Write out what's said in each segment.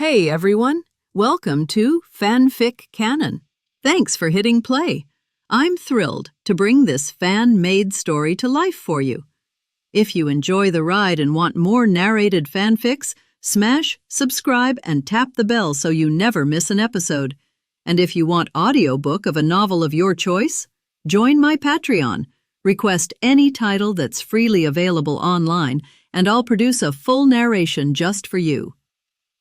Hey everyone, welcome to FanFic Canon. Thanks for hitting play. I'm thrilled to bring this fan-made story to life for you. If you enjoy the ride and want more narrated fanfics, smash, subscribe, and tap the bell so you never miss an episode. And if you want audiobook of a novel of your choice, join my Patreon. Request any title that's freely available online, and I'll produce a full narration just for you.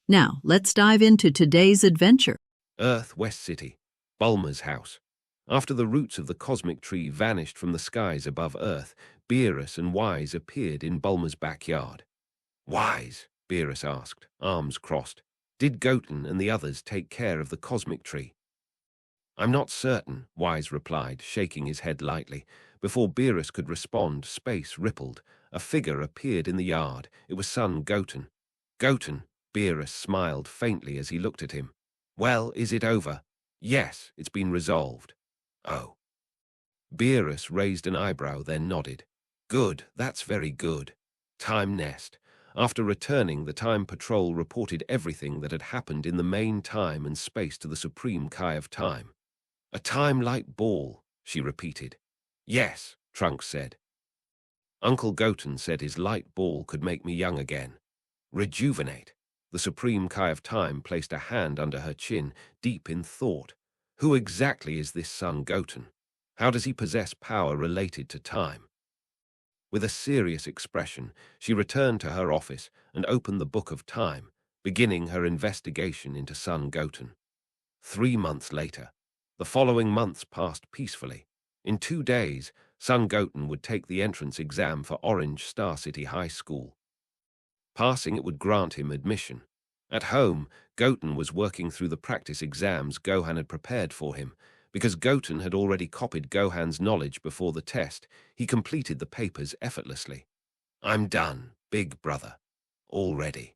Now, let's dive into today's adventure. Earth, West City, Bulma's house. After the roots of the cosmic tree vanished from the skies above Earth, Beerus and Wise appeared in Bulma's backyard. "Wise?" Beerus asked, arms crossed. "Did Goten and the others take care of the cosmic tree?" "I'm not certain," Wise replied, shaking his head lightly. Before Beerus could respond, space rippled. A figure appeared in the yard. It was Son Goten. "Goten," Beerus smiled faintly as he looked at him. "Well, is it over?" "Yes, it's been resolved." "Oh." Beerus raised an eyebrow, then nodded. "Good, that's very good." Time Nest. After returning, the Time Patrol reported everything that had happened in the main time and space to the Supreme Kai of Time. "A time-light ball," she repeated. "Yes," Trunks said. "Uncle Goten said his light ball could make me young again." "Rejuvenate." The Supreme Kai of Time placed a hand under her chin, deep in thought. Who exactly is this Son Goten? How does he possess power related to time? With a serious expression, she returned to her office and opened the Book of Time, beginning her investigation into Son Goten. 3 months later. The following months passed peacefully. In 2 days, Son Goten would take the entrance exam for Orange Star City High School. Passing it would grant him admission. At home, Goten was working through the practice exams Gohan had prepared for him. Because Goten had already copied Gohan's knowledge before the test, he completed the papers effortlessly. "I'm done, big brother. Already."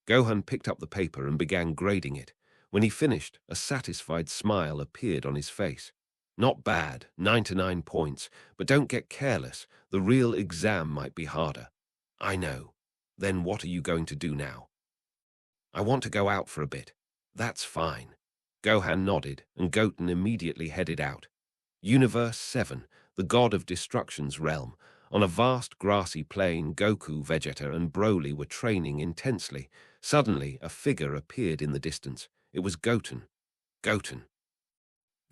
Gohan picked up the paper and began grading it. When he finished, a satisfied smile appeared on his face. "Not bad, 99 points, but don't get careless. The real exam might be harder." "I know. Then what are you going to do now?" "I want to go out for a bit." "That's fine." Gohan nodded, and Goten immediately headed out. Universe 7, the god of destruction's realm. On a vast grassy plain, Goku, Vegeta, and Broly were training intensely. Suddenly, a figure appeared in the distance. It was Goten. Goten.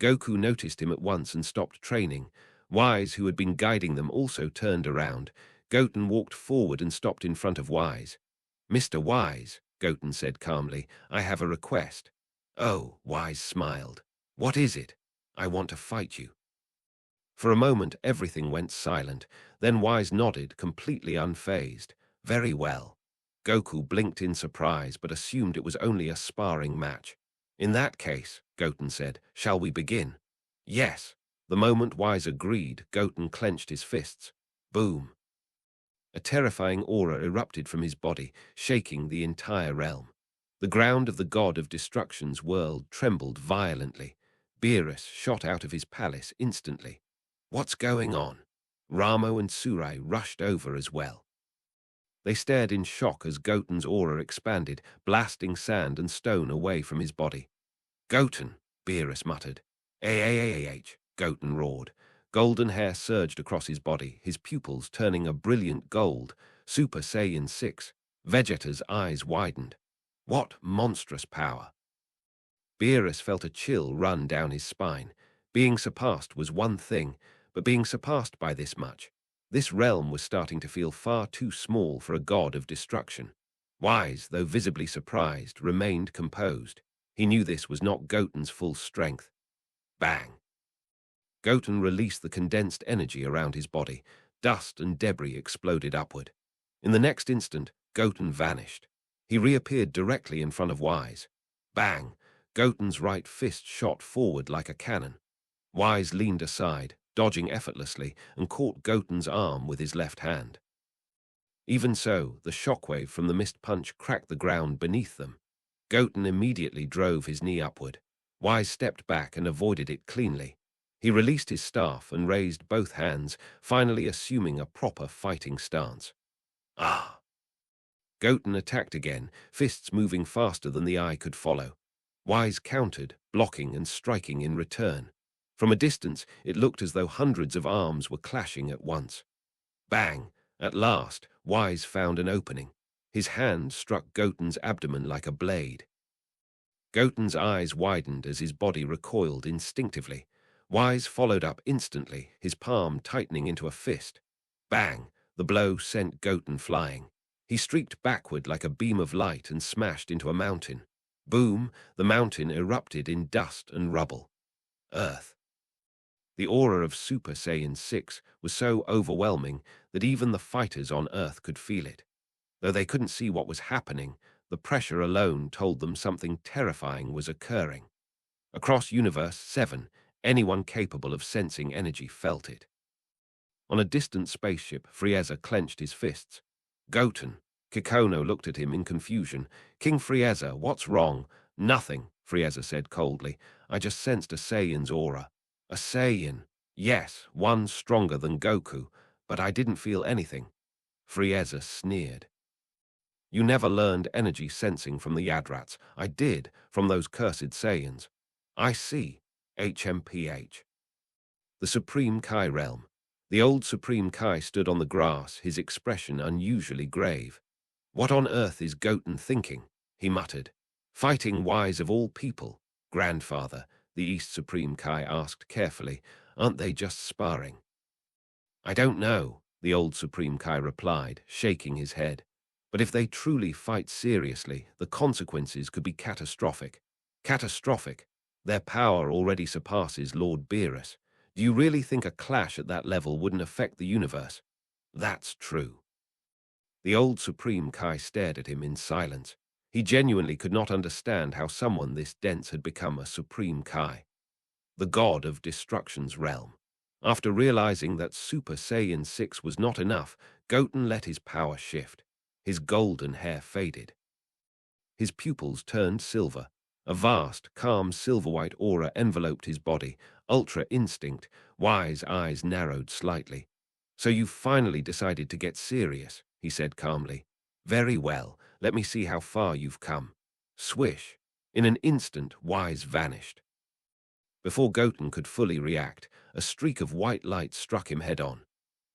Goku noticed him at once and stopped training. Wise, who had been guiding them, also turned around. Goten walked forward and stopped in front of Wise. "Mr. Wise," Goten said calmly, "I have a request." "Oh," Wise smiled. "What is it?" "I want to fight you." For a moment, everything went silent. Then Wise nodded, completely unfazed. "Very well." Goku blinked in surprise, but assumed it was only a sparring match. "In that case," Goten said, "shall we begin?" "Yes." The moment Wise agreed, Goten clenched his fists. Boom. A terrifying aura erupted from his body, shaking the entire realm. The ground of the god of destruction's world trembled violently. Beerus shot out of his palace instantly. "What's going on?" Ramo and Surai rushed over as well. They stared in shock as Goten's aura expanded, blasting sand and stone away from his body. "Goten," Beerus muttered. "AAAH," Goten roared. Golden hair surged across his body, his pupils turning a brilliant gold. Super Saiyan 6. Vegeta's eyes widened. What monstrous power! Beerus felt a chill run down his spine. Being surpassed was one thing, but being surpassed by this much. This realm was starting to feel far too small for a god of destruction. Wise, though visibly surprised, remained composed. He knew this was not Goten's full strength. Bang! Goten released the condensed energy around his body. Dust and debris exploded upward. In the next instant, Goten vanished. He reappeared directly in front of Wise. Bang! Goten's right fist shot forward like a cannon. Wise leaned aside, dodging effortlessly, and caught Goten's arm with his left hand. Even so, the shockwave from the missed punch cracked the ground beneath them. Goten immediately drove his knee upward. Wise stepped back and avoided it cleanly. He released his staff and raised both hands, finally assuming a proper fighting stance. Ah! Goten attacked again, fists moving faster than the eye could follow. Wise countered, blocking and striking in return. From a distance, it looked as though hundreds of arms were clashing at once. Bang! At last, Wise found an opening. His hand struck Goten's abdomen like a blade. Goten's eyes widened as his body recoiled instinctively. Wise followed up instantly, his palm tightening into a fist. Bang! The blow sent Goten flying. He streaked backward like a beam of light and smashed into a mountain. Boom! The mountain erupted in dust and rubble. Earth. The aura of Super Saiyan 6 was so overwhelming that even the fighters on Earth could feel it. Though they couldn't see what was happening, the pressure alone told them something terrifying was occurring. Across Universe 7, anyone capable of sensing energy felt it. On a distant spaceship, Frieza clenched his fists. Goten. Kikono looked at him in confusion. King Frieza, what's wrong? Nothing, Frieza said coldly. I just sensed a Saiyan's aura. A Saiyan. Yes, one stronger than Goku, but I didn't feel anything. Frieza sneered. You never learned energy sensing from the Yadrats. I did, from those cursed Saiyans. I see. HMPH. The Supreme Kai realm. The old Supreme Kai stood on the grass, his expression unusually grave. What on earth is Goten thinking? He muttered. Fighting Wise of all people. Grandfather, the East Supreme Kai asked carefully. Aren't they just sparring? I don't know, the old Supreme Kai replied, shaking his head. But if they truly fight seriously, the consequences could be catastrophic. Catastrophic? Their power already surpasses Lord Beerus. Do you really think a clash at that level wouldn't affect the universe? That's true. The old Supreme Kai stared at him in silence. He genuinely could not understand how someone this dense had become a Supreme Kai. The god of destruction's realm. After realizing that Super Saiyan 6 was not enough, Goten let his power shift. His golden hair faded. His pupils turned silver. A vast, calm silver-white aura enveloped his body. Ultra instinct. Wise eyes narrowed slightly. So you finally decided to get serious, he said calmly. Very well, let me see how far you've come. Swish. In an instant, Wise vanished. Before Goten could fully react, a streak of white light struck him head-on.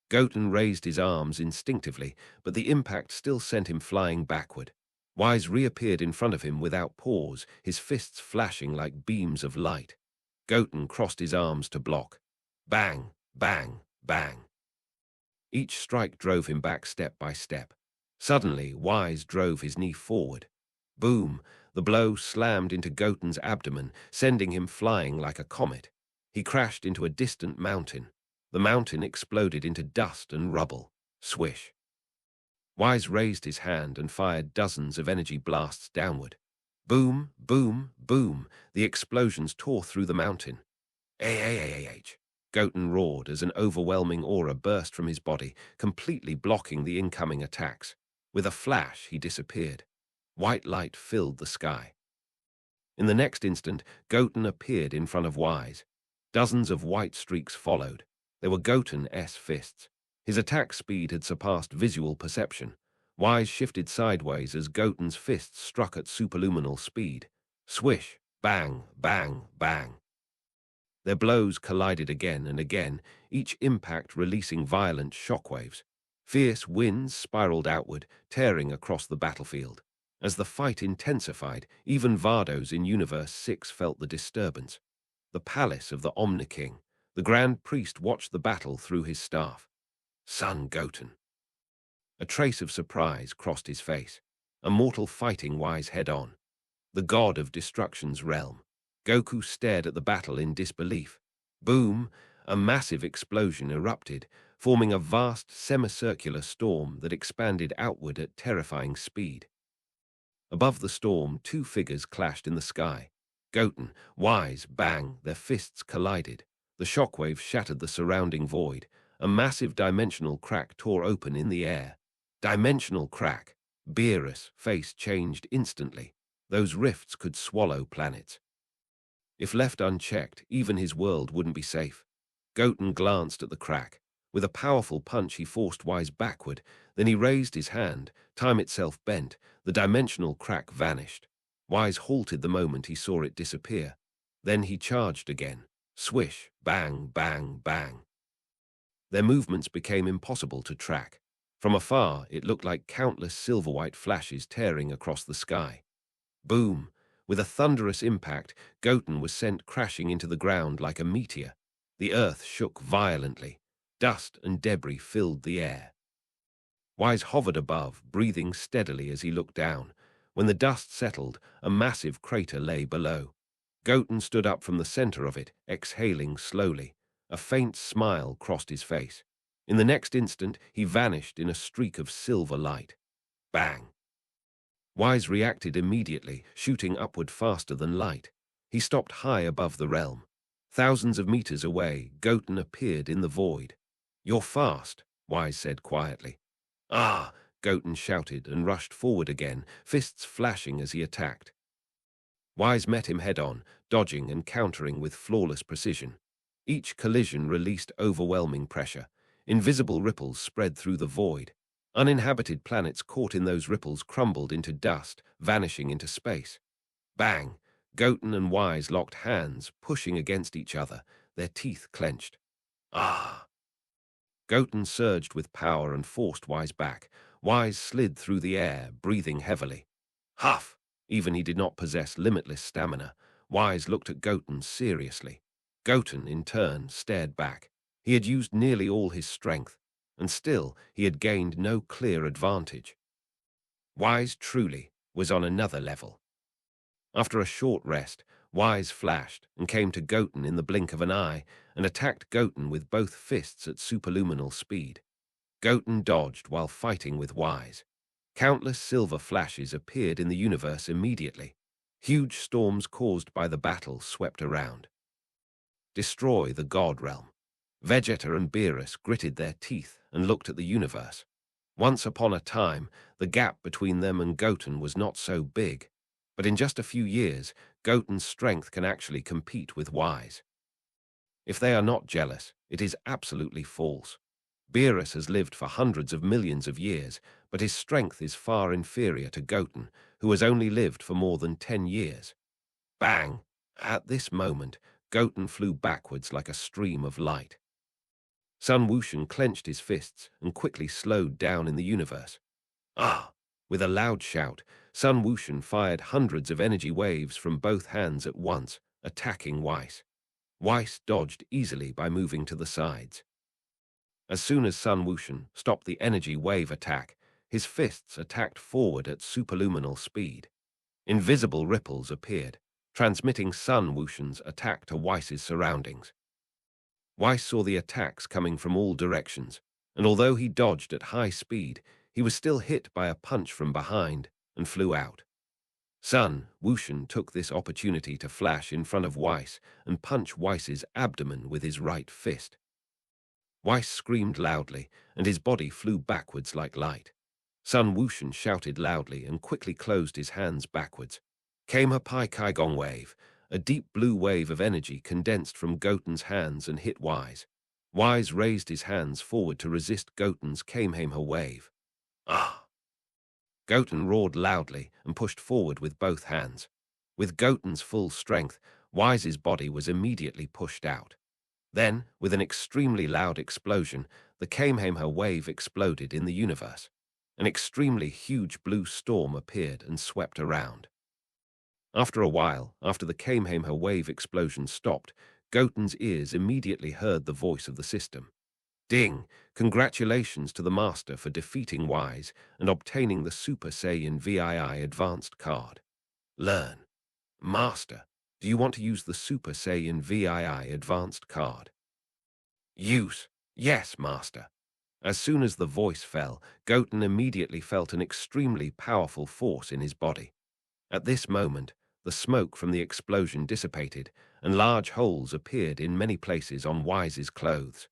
Goten raised his arms instinctively, but the impact still sent him flying backward. Wise reappeared in front of him without pause, his fists flashing like beams of light. Goten crossed his arms to block. Bang, bang, bang. Each strike drove him back step by step. Suddenly, Wise drove his knee forward. Boom! The blow slammed into Goten's abdomen, sending him flying like a comet. He crashed into a distant mountain. The mountain exploded into dust and rubble. Swish. Wise raised his hand and fired dozens of energy blasts downward. Boom, boom, boom. The explosions tore through the mountain. AAAH. Goten roared as an overwhelming aura burst from his body, completely blocking the incoming attacks. With a flash, he disappeared. White light filled the sky. In the next instant, Goten appeared in front of Wise. Dozens of white streaks followed. They were Goten's fists. His attack speed had surpassed visual perception. Wise shifted sideways as Goten's fists struck at superluminal speed. Swish, bang, bang, bang. Their blows collided again and again, each impact releasing violent shockwaves. Fierce winds spiraled outward, tearing across the battlefield. As the fight intensified, even Vardos in Universe 6 felt the disturbance. The palace of the Omni-King. The Grand Priest watched the battle through his staff. Son Goten. A trace of surprise crossed his face. A mortal fighting Wise head-on. The god of destruction's realm. Goku stared at the battle in disbelief. Boom! A massive explosion erupted, forming a vast semicircular storm that expanded outward at terrifying speed. Above the storm, two figures clashed in the sky. Goten, Wise, bang, their fists collided. The shockwave shattered the surrounding void. A massive dimensional crack tore open in the air. Dimensional crack. Beerus' face changed instantly. Those rifts could swallow planets. If left unchecked, even his world wouldn't be safe. Goten glanced at the crack. With a powerful punch, he forced Wise backward. Then he raised his hand. Time itself bent. The dimensional crack vanished. Wise halted the moment he saw it disappear. Then he charged again. Swish, bang, bang, bang. Their movements became impossible to track. From afar, it looked like countless silver-white flashes tearing across the sky. Boom! With a thunderous impact, Goten was sent crashing into the ground like a meteor. The earth shook violently. Dust and debris filled the air. Wise hovered above, breathing steadily as he looked down. When the dust settled, a massive crater lay below. Goten stood up from the center of it, exhaling slowly. A faint smile crossed his face. In the next instant, he vanished in a streak of silver light. Bang! Wise reacted immediately, shooting upward faster than light. He stopped high above the realm. Thousands of meters away, Goten appeared in the void. "You're fast," Wise said quietly. "Ah!" Goten shouted and rushed forward again, fists flashing as he attacked. Wise met him head-on, dodging and countering with flawless precision. Each collision released overwhelming pressure. Invisible ripples spread through the void. Uninhabited planets caught in those ripples crumbled into dust, vanishing into space. Bang! Goten and Wise locked hands, pushing against each other, their teeth clenched. Ah! Goten surged with power and forced Wise back. Wise slid through the air, breathing heavily. Huff! Even he did not possess limitless stamina. Wise looked at Goten seriously. Goten, in turn, stared back. He had used nearly all his strength, and still he had gained no clear advantage. Wise truly was on another level. After a short rest, Wise flashed and came to Goten in the blink of an eye and attacked Goten with both fists at superluminal speed. Goten dodged while fighting with Wise. Countless silver flashes appeared in the universe immediately. Huge storms caused by the battle swept around. Destroy the God realm. Vegeta and Beerus gritted their teeth and looked at the universe. Once upon a time, the gap between them and Goten was not so big, but in just a few years, Goten's strength can actually compete with Wise. If they are not jealous, it is absolutely false. Beerus has lived for hundreds of millions of years, but his strength is far inferior to Goten, who has only lived for more than 10 years. Bang! At this moment, Goten flew backwards like a stream of light. Son Goten clenched his fists and quickly slowed down in the universe. Ah! With a loud shout, Son Goten fired hundreds of energy waves from both hands at once, attacking Wise. Wise dodged easily by moving to the sides. As soon as Son Goten stopped the energy wave attack, his fists attacked forward at superluminal speed. Invisible ripples appeared, transmitting Son Goten's attack to Wise's surroundings. Wise saw the attacks coming from all directions, and although he dodged at high speed, he was still hit by a punch from behind and flew out. Son Goten took this opportunity to flash in front of Wise and punch Wise's abdomen with his right fist. Wise screamed loudly, and his body flew backwards like light. Son Goten shouted loudly and quickly closed his hands backwards. Came a Pai Kai Gong wave. A deep blue wave of energy condensed from Goten's hands and hit Wise. Wise raised his hands forward to resist Goten's Kamehameha wave. Ah! Goten roared loudly and pushed forward with both hands. With Goten's full strength, Wise's body was immediately pushed out. Then, with an extremely loud explosion, the Kamehameha wave exploded in the universe. An extremely huge blue storm appeared and swept around. After a while, after the Kamehameha wave explosion stopped, Goten's ears immediately heard the voice of the system. Ding! Congratulations to the Master for defeating Wise and obtaining the Super Saiyan VII Advanced card. Learn. Master, do you want to use the Super Saiyan VII Advanced card? Use. Yes, Master. As soon as the voice fell, Goten immediately felt an extremely powerful force in his body. At this moment, the smoke from the explosion dissipated, and large holes appeared in many places on Wise's clothes.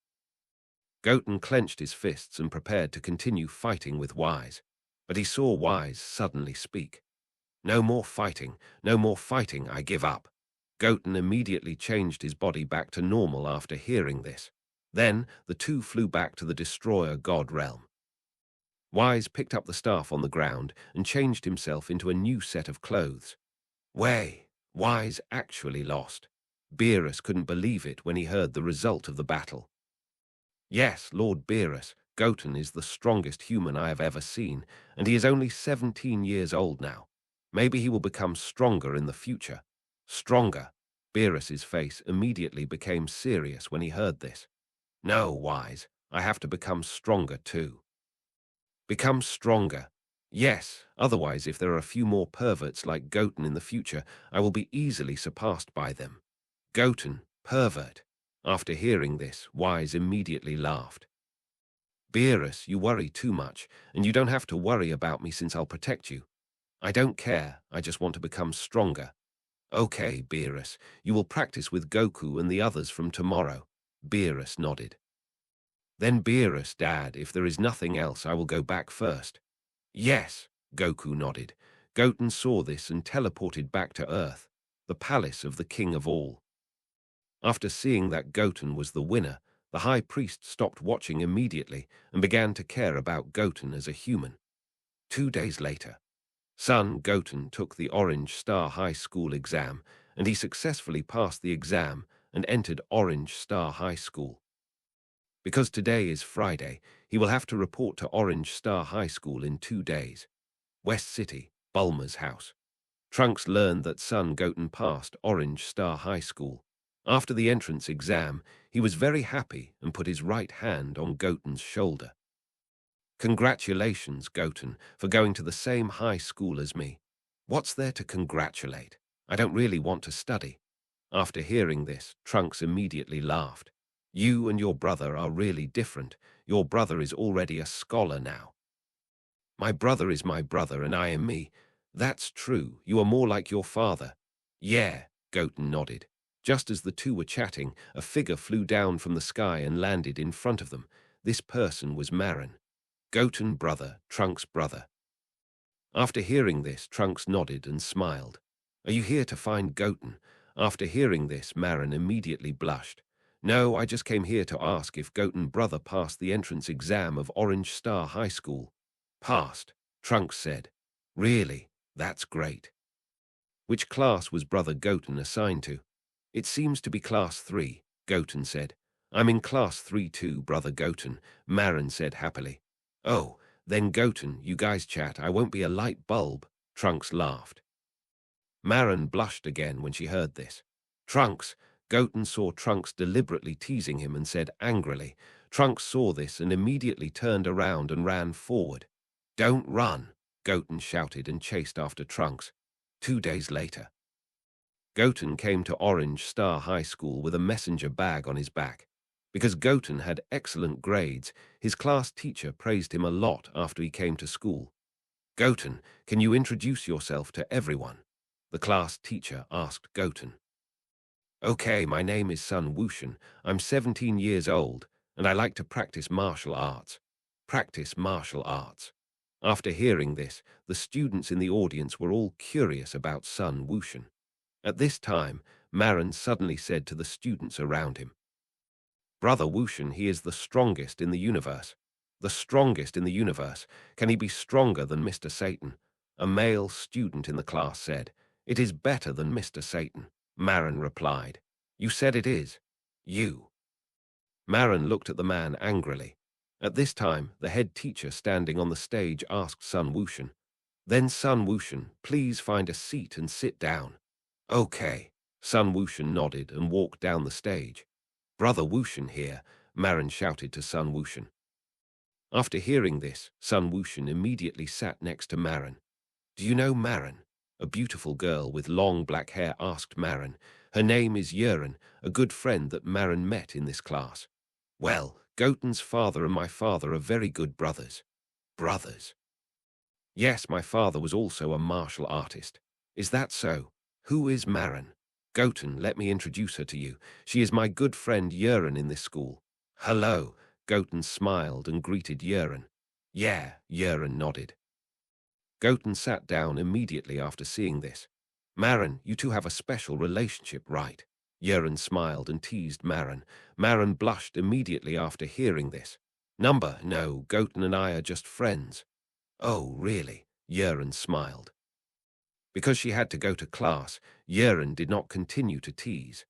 Goten clenched his fists and prepared to continue fighting with Wise, but he saw Wise suddenly speak. No more fighting, I give up. Goten immediately changed his body back to normal after hearing this. Then the two flew back to the destroyer god realm. Wise picked up the staff on the ground and changed himself into a new set of clothes. Wise actually lost. Beerus couldn't believe it when he heard the result of the battle. Yes, Lord Beerus, Goten is the strongest human I have ever seen, and he is only 17 years old now. Maybe he will become stronger in the future. Stronger. Beerus's face immediately became serious when he heard this. No, Wise, I have to become stronger too. Become stronger. Yes, otherwise if there are a few more perverts like Goten in the future, I will be easily surpassed by them. Goten, pervert. After hearing this, Wise immediately laughed. Beerus, you worry too much, and you don't have to worry about me since I'll protect you. I don't care, I just want to become stronger. Okay, Beerus, you will practice with Goku and the others from tomorrow. Beerus nodded. Then Beerus, Dad, if there is nothing else, I will go back first. Yes, Goku nodded. Goten saw this and teleported back to Earth, the palace of the king of all. After seeing that Goten was the winner, the high priest stopped watching immediately and began to care about Goten as a human. 2 days later, Son Goten took the Orange Star High School exam, and he successfully passed the exam and entered Orange Star High School. Because today is Friday, he will have to report to Orange Star High School in 2 days. West City, Bulma's house. Trunks learned that Son Goten passed Orange Star High School. After the entrance exam, he was very happy and put his right hand on Goten's shoulder. Congratulations, Goten, for going to the same high school as me. What's there to congratulate? I don't really want to study. After hearing this, Trunks immediately laughed. You and your brother are really different. Your brother is already a scholar now. My brother is my brother and I am me. That's true. You are more like your father. Yeah, Goten nodded. Just as the two were chatting, a figure flew down from the sky and landed in front of them. This person was Marin. Goten brother, Trunks brother. After hearing this, Trunks nodded and smiled. Are you here to find Goten? After hearing this, Marin immediately blushed. No, I just came here to ask if Goten brother passed the entrance exam of Orange Star High School. Passed, Trunks said. Really? That's great. Which class was brother Goten assigned to? It seems to be class 3, Goten said. I'm in class 3 too, brother Goten, Marin said happily. Oh, then Goten, you guys chat, I won't be a light bulb, Trunks laughed. Marin blushed again when she heard this. Trunks, Goten saw Trunks deliberately teasing him and said angrily. Trunks saw this and immediately turned around and ran forward. Don't run, Goten shouted and chased after Trunks. 2 days later, Goten came to Orange Star High School with a messenger bag on his back. Because Goten had excellent grades, his class teacher praised him a lot after he came to school. Goten, can you introduce yourself to everyone? The class teacher asked Goten. Okay, my name is Son Goten. I'm 17 years old, and I like to practice martial arts. Practice martial arts. After hearing this, the students in the audience were all curious about Son Goten. At this time, Marin suddenly said to the students around him, Brother Goten, he is the strongest in the universe. The strongest in the universe. Can he be stronger than Mr. Satan? A male student in the class said. It is better than Mr. Satan, Marin replied. You said it is. You. Marin looked at the man angrily. At this time, the head teacher standing on the stage asked Son Goten. Then Son Goten, please find a seat and sit down. Okay. Son Goten nodded and walked down the stage. Brother Goten here, Marin shouted to Son Goten. After hearing this, Son Goten immediately sat next to Marin. Do you know Marin? A beautiful girl with long black hair asked Marin. Her name is Yurin, a good friend that Marin met in this class. Well, Goten's father and my father are very good brothers. Brothers? Yes, my father was also a martial artist. Is that so? Who is Marin? Goten, let me introduce her to you. She is my good friend Yurin in this school. Hello, Goten smiled and greeted Yurin. Yeah, Yurin nodded. Goten sat down immediately after seeing this. Marin, you two have a special relationship, right? Yeren smiled and teased Marin. Marin blushed immediately after hearing this. No, Goten and I are just friends. Oh, really? Yeren smiled. Because she had to go to class, Yeren did not continue to tease.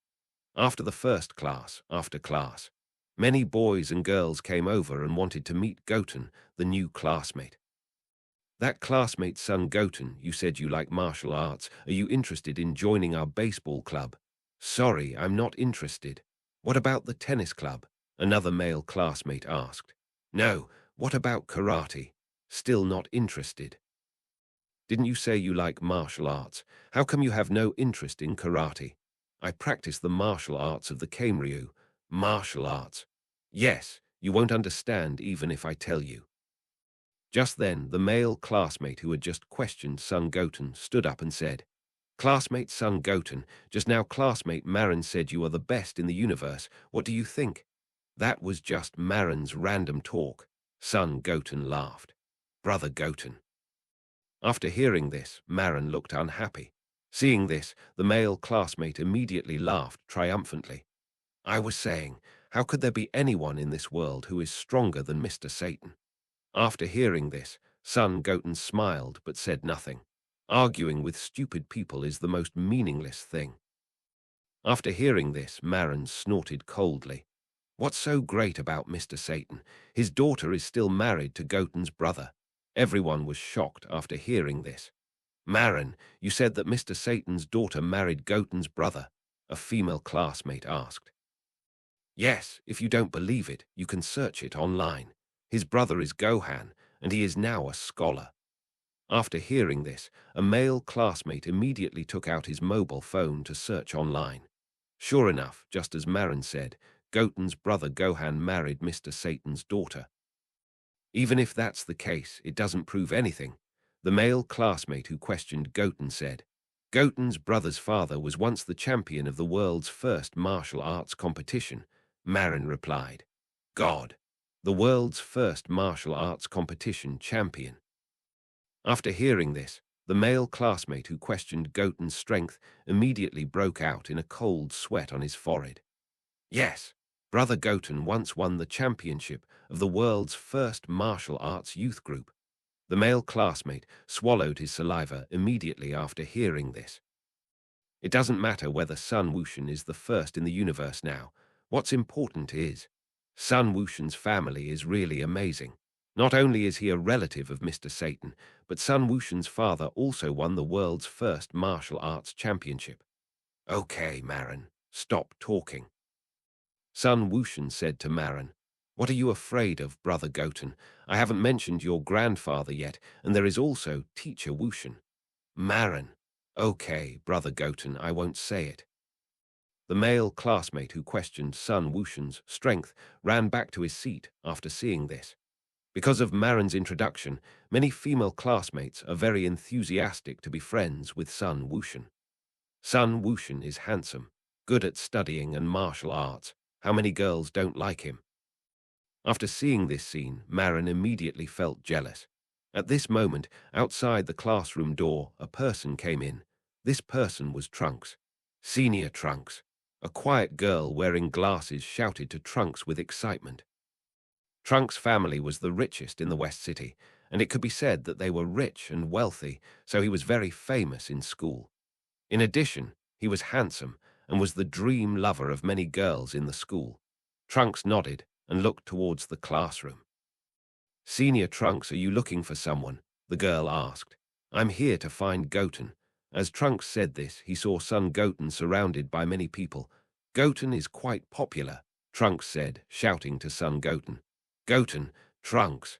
After the first class, after class, many boys and girls came over and wanted to meet Goten, the new classmate. That classmate's son Goten, you said you like martial arts. Are you interested in joining our baseball club? Sorry, I'm not interested. What about the tennis club? Another male classmate asked. No, what about karate? Still not interested. Didn't you say you like martial arts? How come you have no interest in karate? I practice the martial arts of the Kameryu. Martial arts. Yes, you won't understand even if I tell you. Just then, the male classmate who had just questioned Son Goten stood up and said, Classmate Son Goten, just now classmate Marin said you are the best in the universe. What do you think? That was just Marin's random talk. Son Goten laughed. Brother Goten. After hearing this, Marin looked unhappy. Seeing this, the male classmate immediately laughed triumphantly. I was saying, how could there be anyone in this world who is stronger than Mr. Satan? After hearing this, Son Goten smiled but said nothing. Arguing with stupid people is the most meaningless thing. After hearing this, Marin snorted coldly. What's so great about Mr. Satan? His daughter is still married to Goten's brother. Everyone was shocked after hearing this. Marin, you said that Mr. Satan's daughter married Goten's brother, a female classmate asked. Yes, if you don't believe it, you can search it online. His brother is Gohan, and he is now a scholar. After hearing this, a male classmate immediately took out his mobile phone to search online. Sure enough, just as Marin said, Goten's brother Gohan married Mr. Satan's daughter. Even if that's the case, it doesn't prove anything. The male classmate who questioned Goten said, Goten's brother's father was once the champion of the world's first martial arts competition. Marin replied, God, the world's first martial arts competition champion. After hearing this, the male classmate who questioned Goten's strength immediately broke out in a cold sweat on his forehead. Yes, Brother Goten once won the championship of the world's first martial arts youth group. The male classmate swallowed his saliva immediately after hearing this. It doesn't matter whether Sun Wushan is the first in the universe now. What's important is, Sun Wushan's family is really amazing. Not only is he a relative of Mr. Satan, but Sun Wushan's father also won the world's first martial arts championship. Okay, Marin, stop talking. Sun Wushan said to Marin, What are you afraid of, Brother Goten? I haven't mentioned your grandfather yet, and there is also Teacher Wushan. Marin, okay, Brother Goten, I won't say it. The male classmate who questioned Sun Wushan's strength ran back to his seat after seeing this. Because of Marin's introduction, many female classmates are very enthusiastic to be friends with Sun Wushan. Sun Wushan is handsome, good at studying and martial arts. How many girls don't like him? After seeing this scene, Marin immediately felt jealous. At this moment, outside the classroom door, a person came in. This person was Trunks. Senior Trunks. A quiet girl wearing glasses shouted to Trunks with excitement. Trunks' family was the richest in the West City, and it could be said that they were rich and wealthy, so he was very famous in school. In addition, he was handsome and was the dream lover of many girls in the school. Trunks nodded and looked towards the classroom. Senior Trunks, are you looking for someone? The girl asked. I'm here to find Goten. As Trunks said this, he saw Son Goten surrounded by many people. Goten is quite popular, Trunks said, shouting to Son Goten. Goten, Trunks.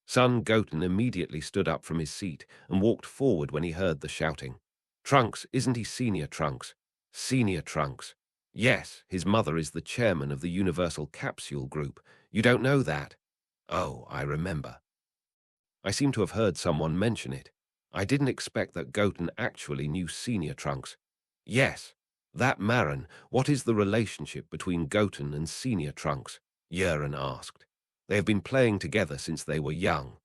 Son Goten immediately stood up from his seat and walked forward when he heard the shouting. Trunks, isn't he Senior Trunks? Senior Trunks. Yes, his mother is the chairman of the Universal Capsule Group. You don't know that? Oh, I remember. I seem to have heard someone mention it. I didn't expect that Goten actually knew Senior Trunks. Yes, that Marin. What is the relationship between Goten and Senior Trunks? Yeren asked. They have been playing together since they were young.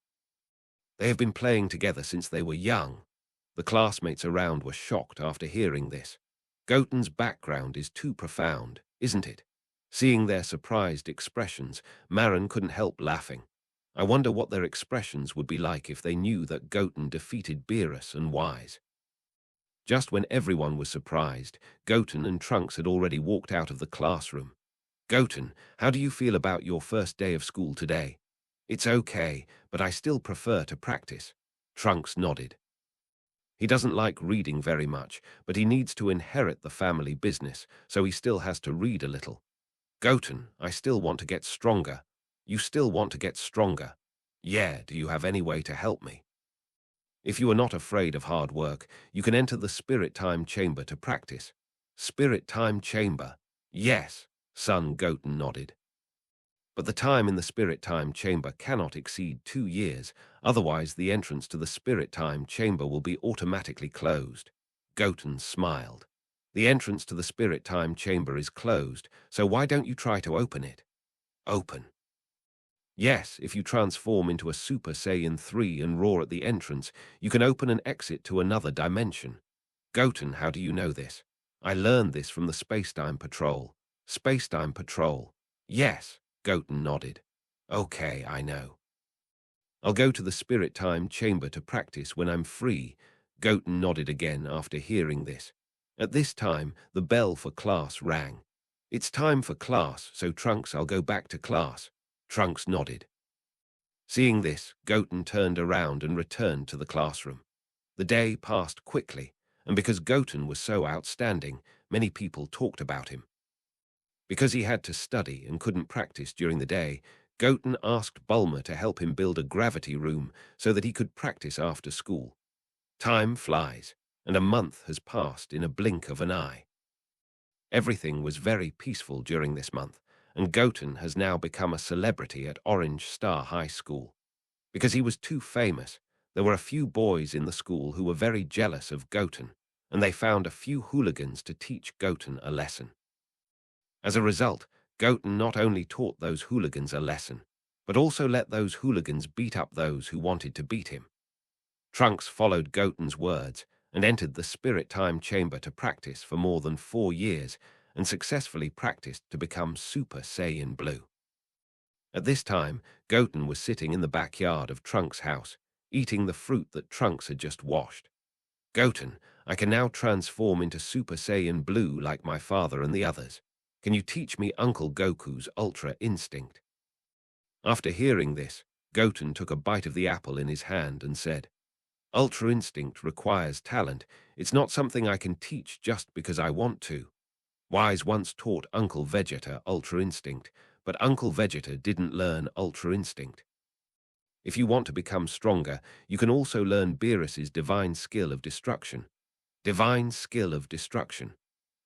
They have been playing together since they were young. The classmates around were shocked after hearing this. Goten's background is too profound, isn't it? Seeing their surprised expressions, Marin couldn't help laughing. I wonder what their expressions would be like if they knew that Goten defeated Beerus and Wise. Just when everyone was surprised, Goten and Trunks had already walked out of the classroom. Goten, how do you feel about your first day of school today? It's okay, but I still prefer to practice. Trunks nodded. He doesn't like reading very much, but he needs to inherit the family business, so he still has to read a little. Goten, I still want to get stronger. You still want to get stronger? Yeah, do you have any way to help me? If you are not afraid of hard work, you can enter the Spirit Time Chamber to practice. Spirit Time Chamber? Yes, Son Goten nodded. But the time in the Spirit Time Chamber cannot exceed 2 years, otherwise the entrance to the Spirit Time Chamber will be automatically closed. Goten smiled. The entrance to the Spirit Time Chamber is closed, so why don't you try to open it? Open. Yes, if you transform into a Super Saiyan 3 and roar at the entrance, you can open an exit to another dimension. Goten, how do you know this? I learned this from the Spacetime Patrol. Spacetime Patrol? Yes, Goten nodded. Okay, I know. I'll go to the Spirit Time Chamber to practice when I'm free. Goten nodded again after hearing this. At this time, the bell for class rang. It's time for class, so Trunks, I'll go back to class. Trunks nodded. Seeing this, Goten turned around and returned to the classroom. The day passed quickly, and because Goten was so outstanding, many people talked about him. Because he had to study and couldn't practice during the day, Goten asked Bulma to help him build a gravity room so that he could practice after school. Time flies, and a month has passed in a blink of an eye. Everything was very peaceful during this month, and Goten has now become a celebrity at Orange Star High School. Because he was too famous, there were a few boys in the school who were very jealous of Goten, and they found a few hooligans to teach Goten a lesson. As a result, Goten not only taught those hooligans a lesson, but also let those hooligans beat up those who wanted to beat him. Trunks followed Goten's words and entered the Spirit Time Chamber to practice for more than 4 years and successfully practiced to become Super Saiyan Blue. At this time, Goten was sitting in the backyard of Trunks' house, eating the fruit that Trunks had just washed. Goten, I can now transform into Super Saiyan Blue like my father and the others. Can you teach me Uncle Goku's Ultra Instinct? After hearing this, Goten took a bite of the apple in his hand and said, Ultra Instinct requires talent. It's not something I can teach just because I want to. Wise once taught Uncle Vegeta Ultra Instinct, but Uncle Vegeta didn't learn Ultra Instinct. If you want to become stronger, you can also learn Beerus's Divine Skill of Destruction. Divine Skill of Destruction.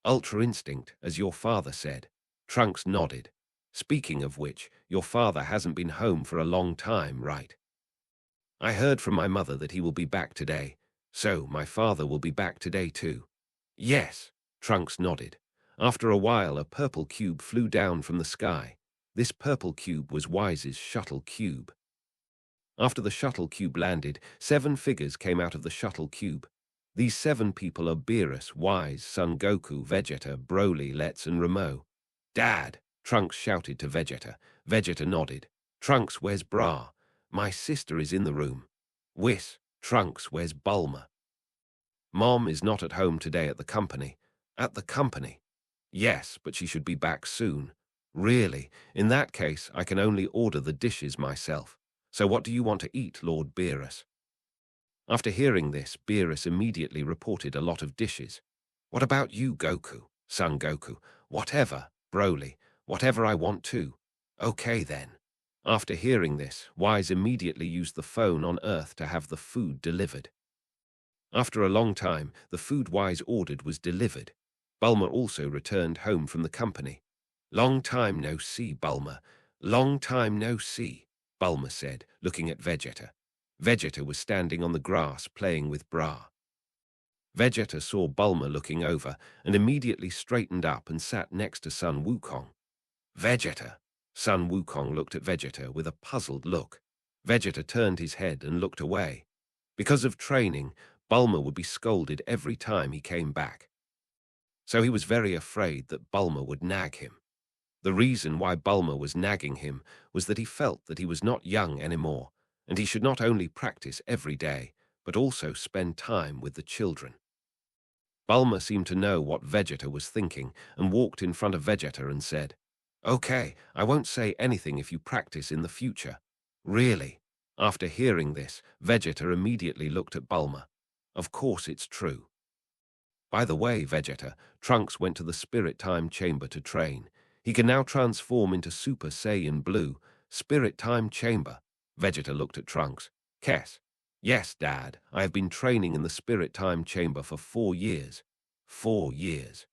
Ultra Instinct, as your father said. Trunks nodded. Speaking of which, your father hasn't been home for a long time, right? I heard from my mother that he will be back today, so my father will be back today too. Yes, Trunks nodded. After a while, a purple cube flew down from the sky. This purple cube was Wise's shuttle cube. After the shuttle cube landed, 7 figures came out of the shuttle cube. These 7 people are Beerus, Wise, Son Goku, Vegeta, Broly, Let's, and Ramo. Dad, Trunks shouted to Vegeta. Vegeta nodded. Trunks, where's Bra? My sister is in the room. Whis, Trunks, where's Bulma? Mom is not at home today at the company. At the company? Yes, but she should be back soon. Really? In that case, I can only order the dishes myself. So what do you want to eat, Lord Beerus? After hearing this, Beerus immediately reported a lot of dishes. What about you, Goku? Son Goku. Whatever, Broly. Whatever I want to. Okay then. After hearing this, Wise immediately used the phone on Earth to have the food delivered. After a long time, the food Wise ordered was delivered. Bulma also returned home from the company. Long time no see, Bulma. Long time no see, Bulma said, looking at Vegeta. Vegeta was standing on the grass playing with Bra. Vegeta saw Bulma looking over and immediately straightened up and sat next to Sun Wukong. Vegeta. Sun Wukong looked at Vegeta with a puzzled look. Vegeta turned his head and looked away. Because of training, Bulma would be scolded every time he came back. So he was very afraid that Bulma would nag him. The reason why Bulma was nagging him was that he felt that he was not young anymore, and he should not only practice every day, but also spend time with the children. Bulma seemed to know what Vegeta was thinking and walked in front of Vegeta and said, "Okay, I won't say anything if you practice in the future." Really? After hearing this, Vegeta immediately looked at Bulma. Of course it's true. By the way, Vegeta, Trunks went to the Spirit Time Chamber to train. He can now transform into Super Saiyan Blue. Spirit Time Chamber. Vegeta looked at Trunks. Kes. Yes, Dad, I have been training in the Spirit Time Chamber for 4 years. 4 years.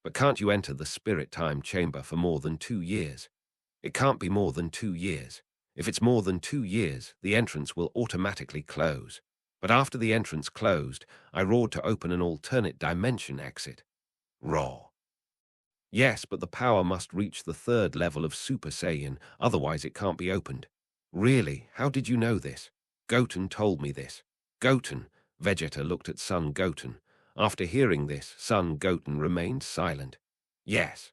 But can't you enter the Spirit Time Chamber for more than 2 years? It can't be more than 2 years. If it's more than 2 years, the entrance will automatically close. But after the entrance closed, I roared to open an alternate dimension exit. Roar. Yes, but the power must reach the 3rd level of Super Saiyan, otherwise it can't be opened. Really? How did you know this? Goten told me this. Goten. Vegeta looked at Son Goten. After hearing this, Son Goten remained silent. Yes.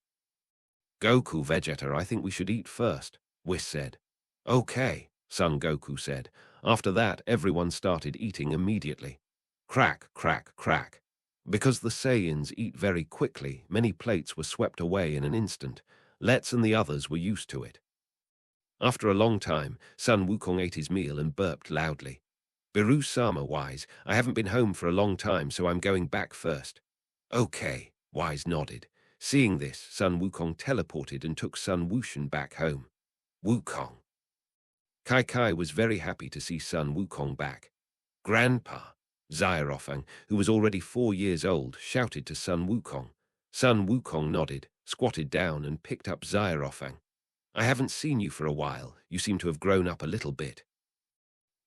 Goku, Vegeta, I think we should eat first, Whis said. Okay, Son Goku said. After that, everyone started eating immediately. Crack, crack, crack. Because the Saiyans eat very quickly, many plates were swept away in an instant. Let's and the others were used to it. After a long time, Sun Wukong ate his meal and burped loudly. Biru-sama, Wise, I haven't been home for a long time, so I'm going back first. Okay, Wise nodded. Seeing this, Sun Wukong teleported and took Sun Wushan back home. Wukong. Kai Kai was very happy to see Sun Wukong back. Grandpa, Xiaorofang, who was already 4 years old, shouted to Sun Wukong. Sun Wukong nodded, squatted down and picked up Xiaorofang. I haven't seen you for a while. You seem to have grown up a little bit.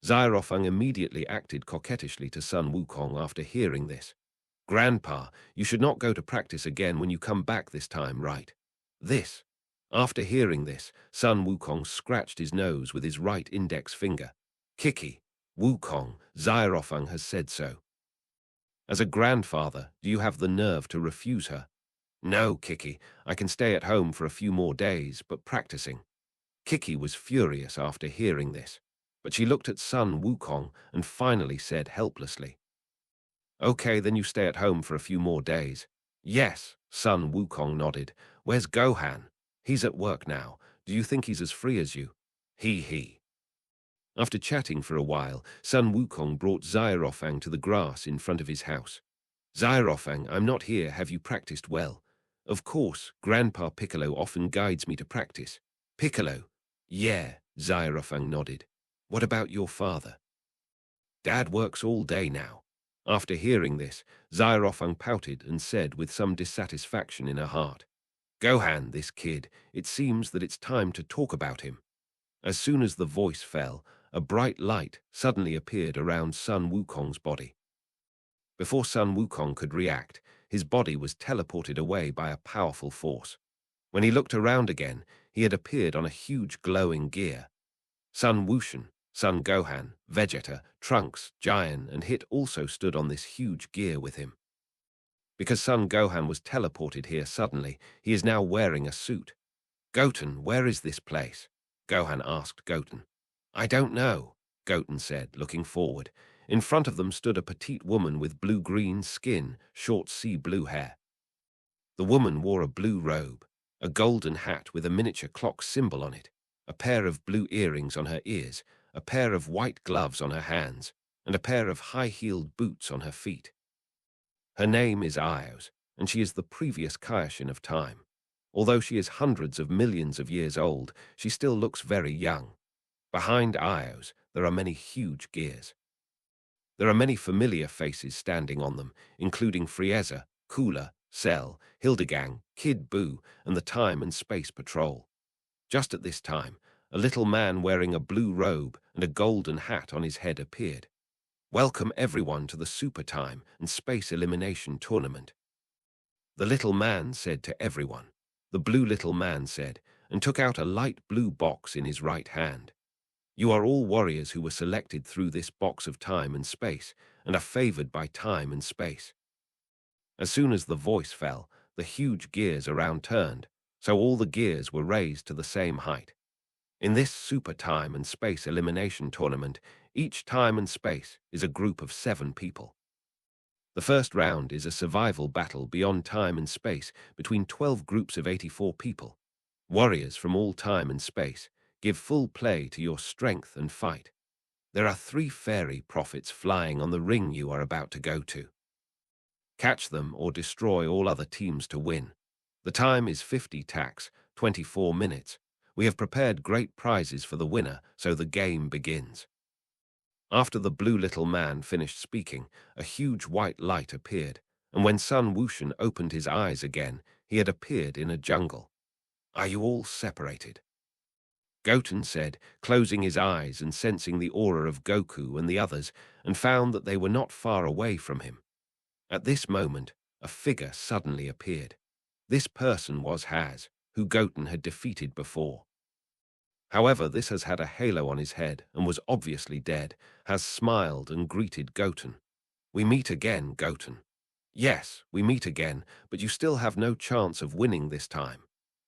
Xiaorofang immediately acted coquettishly to Sun Wukong after hearing this. Grandpa, you should not go to practice again when you come back this time, right? This. After hearing this, Sun Wukong scratched his nose with his right index finger. Kiki, Wukong, Xiaorofang has said so. As a grandfather, do you have the nerve to refuse her? No, Kiki, I can stay at home for a few more days, but practicing. Kiki was furious after hearing this, but she looked at Sun Wukong and finally said helplessly, Okay, then you stay at home for a few more days. Yes, Sun Wukong nodded. Where's Gohan? He's at work now. Do you think he's as free as you? He. After chatting for a while, Sun Wukong brought Xiaorofang to the grass in front of his house. Xiaorofang, I'm not here. Have you practiced well? Of course, Grandpa Piccolo often guides me to practice. Piccolo? Yeah, Xiaorofang nodded. What about your father? Dad works all day now. After hearing this, Xiaorofang pouted and said with some dissatisfaction in her heart, Gohan, this kid, it seems that it's time to talk about him. As soon as the voice fell, a bright light suddenly appeared around Sun Wukong's body. Before Sun Wukong could react, his body was teleported away by a powerful force. When he looked around again, he had appeared on a huge glowing gear. Sun Wushan, Sun Gohan, Vegeta, Trunks, Jian, and Hit also stood on this huge gear with him. Because Sun Gohan was teleported here suddenly, he is now wearing a suit. Goten, where is this place? Gohan asked Goten. I don't know, Goten said, looking forward. In front of them stood a petite woman with blue-green skin, short sea blue hair. The woman wore a blue robe, a golden hat with a miniature clock symbol on it, a pair of blue earrings on her ears, a pair of white gloves on her hands, and a pair of high-heeled boots on her feet. Her name is Ios, and she is the previous Kaioshin of time. Although she is hundreds of millions of years old, she still looks very young. Behind Ios, there are many huge gears. There are many familiar faces standing on them, including Frieza, Cooler, Cell, Hildegang, Kid Buu, and the Time and Space Patrol. Just at this time, a little man wearing a blue robe and a golden hat on his head appeared. Welcome everyone to the Super Time and Space Elimination Tournament. The little man said to everyone. The blue little man said, and took out a light blue box in his right hand. You are all warriors who were selected through this box of time and space, and are favored by time and space. As soon as the voice fell, the huge gears around turned, so all the gears were raised to the same height. In this super time and space elimination tournament, each time and space is a group of 7 people. The first round is a survival battle beyond time and space between 12 groups of 84 people. Warriors from all time and space, give full play to your strength and fight. There are 3 fairy prophets flying on the ring you are about to go to. Catch them or destroy all other teams to win. The time is 50 tacks, 24 minutes. We have prepared great prizes for the winner, so the game begins. After the blue little man finished speaking, a huge white light appeared, and when Son Goten opened his eyes again, he had appeared in a jungle. Are you all separated? Goten said, closing his eyes and sensing the aura of Goku and the others, and found that they were not far away from him. At this moment, a figure suddenly appeared. This person was Haz, who Goten had defeated before. However, this has had a halo on his head and was obviously dead, Haz smiled and greeted Goten. We meet again, Goten. Yes, we meet again, but you still have no chance of winning this time.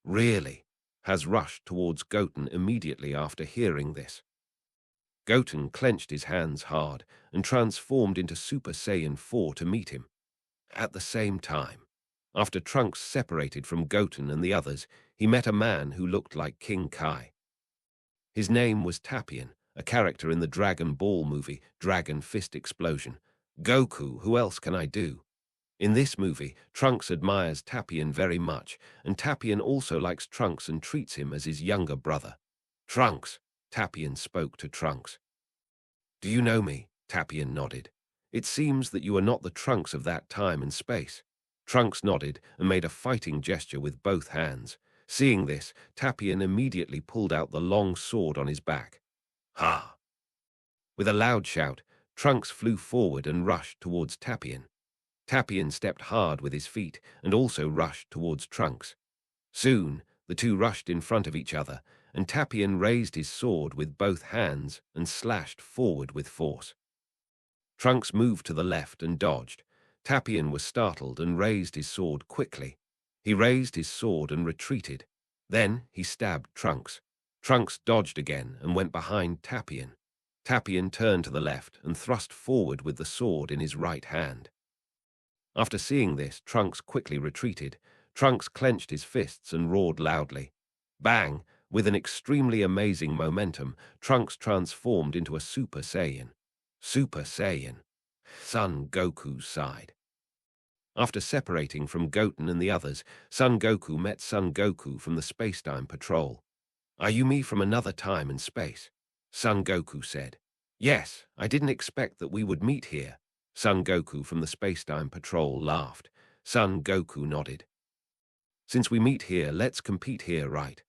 Really? Haz rushed towards Goten immediately after hearing this. Goten clenched his hands hard and transformed into Super Saiyan 4 to meet him. At the same time, after Trunks separated from Goten and the others, he met a man who looked like King Kai. His name was Tapian, a character in the Dragon Ball movie Dragon Fist Explosion. Goku, who else can I do? In this movie, Trunks admires Tapian very much, and Tapian also likes Trunks and treats him as his younger brother. Trunks, Tapian spoke to Trunks. Do you know me? Tapian nodded. It seems that you are not the Trunks of that time and space. Trunks nodded and made a fighting gesture with both hands. Seeing this, Tapian immediately pulled out the long sword on his back. Ha! With a loud shout, Trunks flew forward and rushed towards Tapian. Tapian stepped hard with his feet and also rushed towards Trunks. Soon, the two rushed in front of each other, and Tapian raised his sword with both hands and slashed forward with force. Trunks moved to the left and dodged. Tapian was startled and raised his sword quickly. He raised his sword and retreated. Then he stabbed Trunks. Trunks dodged again and went behind Tapian. Tapian turned to the left and thrust forward with the sword in his right hand. After seeing this, Trunks quickly retreated. Trunks clenched his fists and roared loudly. Bang! With an extremely amazing momentum, Trunks transformed into a Super Saiyan. Super Saiyan. Son Goku sighed. After separating from Goten and the others, Son Goku met Son Goku from the Spacetime Patrol. Are you me from another time and space? Son Goku said. Yes, I didn't expect that we would meet here. Son Goku from the Spacetime Patrol laughed. Son Goku nodded. Since we meet here, let's compete here, right?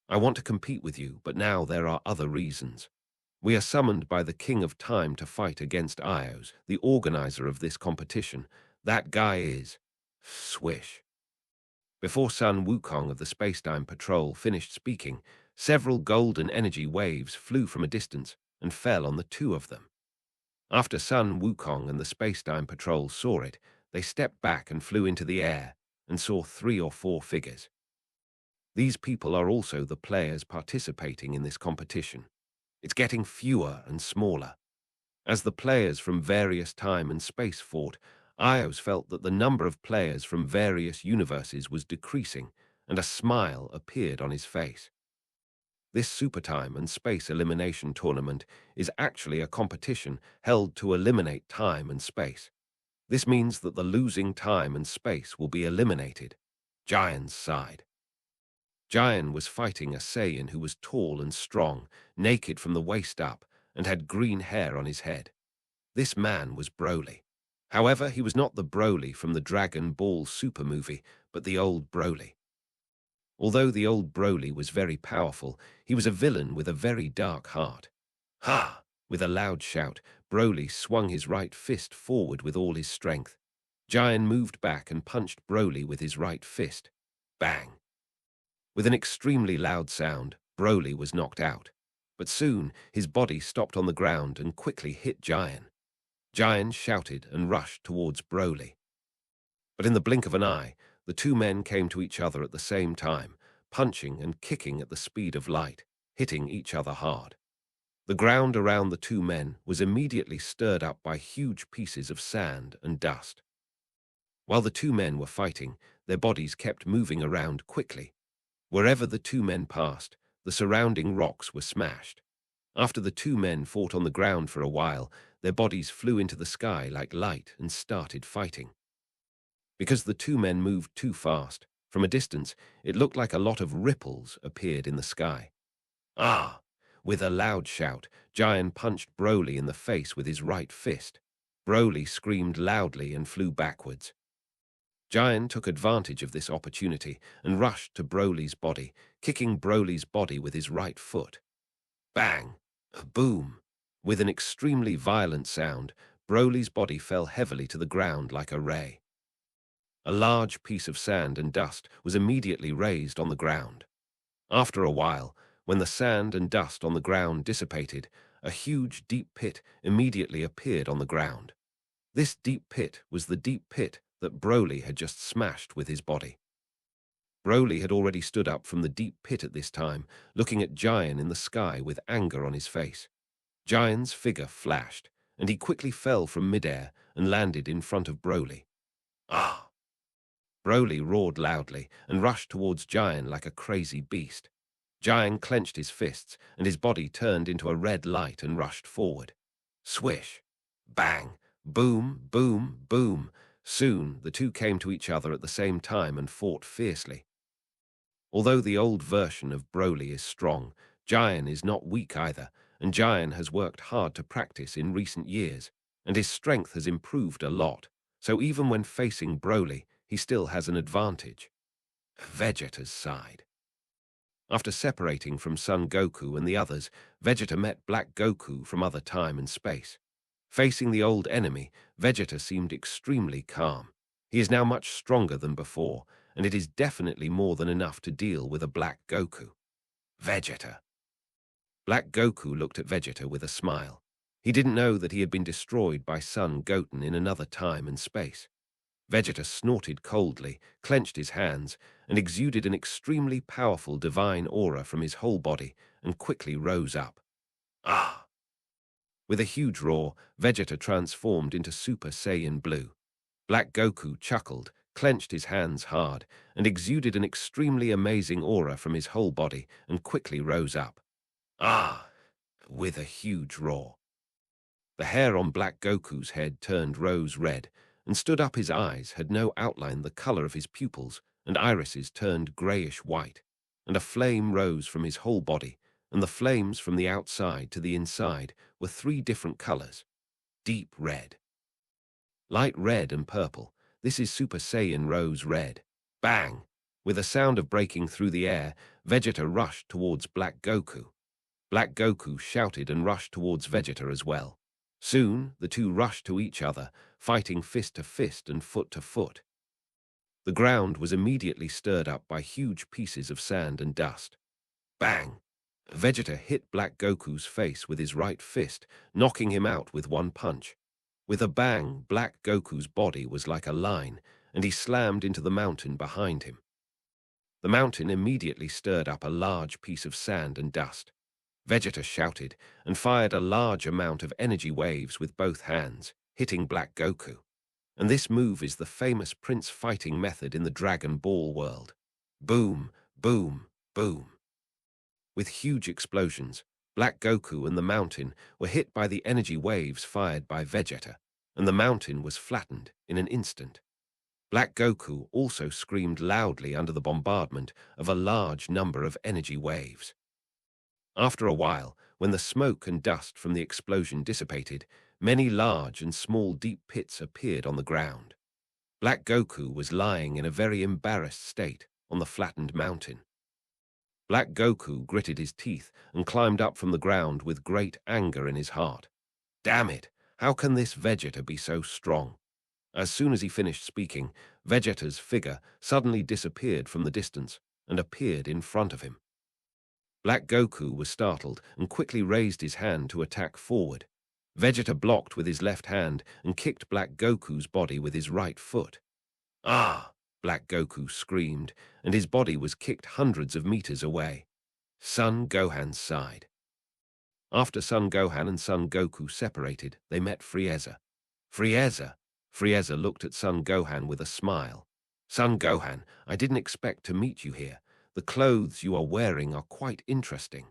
I want to compete with you, but now there are other reasons. We are summoned by the King of Time to fight against Ios, the organizer of this competition. That guy is... Swish. Before Son Wukong of the Spacetime Patrol finished speaking, several golden energy waves flew from a distance and fell on the two of them. After Son Wukong and the Spacetime Patrol saw it, they stepped back and flew into the air and saw 3 or 4 figures. These people are also the players participating in this competition. It's getting fewer and smaller. As the players from various time and space fought, Ios felt that the number of players from various universes was decreasing, and a smile appeared on his face. This Super Time and Space Elimination Tournament is actually a competition held to eliminate time and space. This means that the losing time and space will be eliminated. Jian sighed. Jian was fighting a Saiyan who was tall and strong, naked from the waist up, and had green hair on his head. This man was Broly. However, he was not the Broly from the Dragon Ball Super movie, but the old Broly. Although the old Broly was very powerful, he was a villain with a very dark heart. Ha! With a loud shout, Broly swung his right fist forward with all his strength. Jian moved back and punched Broly with his right fist. Bang! With an extremely loud sound, Broly was knocked out. But soon, his body stopped on the ground and quickly hit Jian. Jian shouted and rushed towards Broly. But in the blink of an eye, the two men came to each other at the same time, punching and kicking at the speed of light, hitting each other hard. The ground around the two men was immediately stirred up by huge pieces of sand and dust. While the two men were fighting, their bodies kept moving around quickly. Wherever the two men passed, the surrounding rocks were smashed. After the two men fought on the ground for a while, their bodies flew into the sky like light and started fighting. Because the two men moved too fast, from a distance, it looked like a lot of ripples appeared in the sky. Ah! With a loud shout, Giant punched Broly in the face with his right fist. Broly screamed loudly and flew backwards. Giant took advantage of this opportunity and rushed to Broly's body, kicking Broly's body with his right foot. Bang! Boom! With an extremely violent sound, Broly's body fell heavily to the ground like a ray. A large piece of sand and dust was immediately raised on the ground. After a while, when the sand and dust on the ground dissipated, a huge deep pit immediately appeared on the ground. This deep pit was the deep pit that Broly had just smashed with his body. Broly had already stood up from the deep pit at this time, looking at Giant in the sky with anger on his face. Giant's figure flashed, and he quickly fell from midair and landed in front of Broly. Ah! Broly roared loudly and rushed towards Giant like a crazy beast. Giant clenched his fists, and his body turned into a red light and rushed forward. Swish! Bang! Boom! Boom! Boom! Soon, the two came to each other at the same time and fought fiercely. Although the old version of Broly is strong, Giant is not weak either, and Giant has worked hard to practice in recent years, and his strength has improved a lot, so even when facing Broly, he still has an advantage. Vegeta's side. After separating from Son Goku and the others, Vegeta met Black Goku from other time and space. Facing the old enemy, Vegeta seemed extremely calm. He is now much stronger than before, and it is definitely more than enough to deal with a Black Goku. Vegeta. Black Goku looked at Vegeta with a smile. He didn't know that he had been destroyed by Son Goten in another time and space. Vegeta snorted coldly, clenched his hands, and exuded an extremely powerful divine aura from his whole body and quickly rose up. Ah! With a huge roar, Vegeta transformed into Super Saiyan Blue. Black Goku chuckled, clenched his hands hard, and exuded an extremely amazing aura from his whole body and quickly rose up. Ah! With a huge roar. The hair on Black Goku's head turned rose red, and stood up. His eyes had no outline, the color of his pupils and irises turned grayish white, and a flame rose from his whole body, and the flames from the outside to the inside were 3 different colors. Deep red, light red and purple. This is Super Saiyan Rose Red. Bang! With a sound of breaking through the air, Vegeta rushed towards Black Goku. Black Goku shouted and rushed towards Vegeta as well. Soon, the two rushed to each other, fighting fist to fist and foot to foot. The ground was immediately stirred up by huge pieces of sand and dust. Bang! Vegeta hit Black Goku's face with his right fist, knocking him out with one punch. With a bang, Black Goku's body was like a line, and he slammed into the mountain behind him. The mountain immediately stirred up a large piece of sand and dust. Vegeta shouted and fired a large amount of energy waves with both hands, hitting Black Goku. And this move is the famous Prince fighting method in the Dragon Ball world. Boom, boom, boom. With huge explosions, Black Goku and the mountain were hit by the energy waves fired by Vegeta, and the mountain was flattened in an instant. Black Goku also screamed loudly under the bombardment of a large number of energy waves. After a while, when the smoke and dust from the explosion dissipated, many large and small deep pits appeared on the ground. Black Goku was lying in a very embarrassed state on the flattened mountain. Black Goku gritted his teeth and climbed up from the ground with great anger in his heart. Damn it! How can this Vegeta be so strong? As soon as he finished speaking, Vegeta's figure suddenly disappeared from the distance and appeared in front of him. Black Goku was startled and quickly raised his hand to attack forward. Vegeta blocked with his left hand and kicked Black Goku's body with his right foot. Ah! Black Goku screamed, and his body was kicked hundreds of meters away. Son Gohan sighed. After Son Gohan and Son Goku separated, they met Frieza. Frieza! Frieza looked at Son Gohan with a smile. Son Gohan, I didn't expect to meet you here. The clothes you are wearing are quite interesting.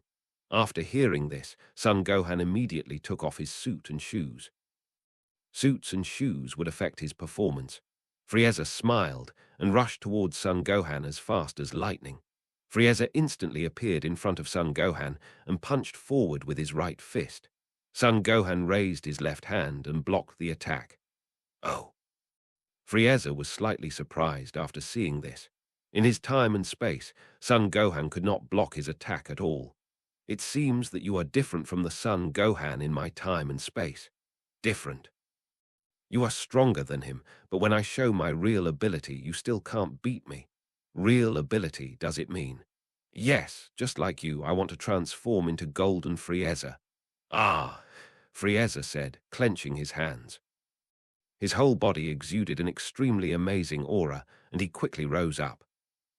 After hearing this, Son Gohan immediately took off his suit and shoes. Suits and shoes would affect his performance. Frieza smiled and rushed towards Son Gohan as fast as lightning. Frieza instantly appeared in front of Son Gohan and punched forward with his right fist. Son Gohan raised his left hand and blocked the attack. Oh! Frieza was slightly surprised after seeing this. In his time and space, Son Gohan could not block his attack at all. It seems that you are different from the Son Gohan in my time and space. Different. You are stronger than him, but when I show my real ability, you still can't beat me. Real ability, does it mean? Yes, just like you, I want to transform into Golden Frieza. Ah, Frieza said, clenching his hands. His whole body exuded an extremely amazing aura, and he quickly rose up.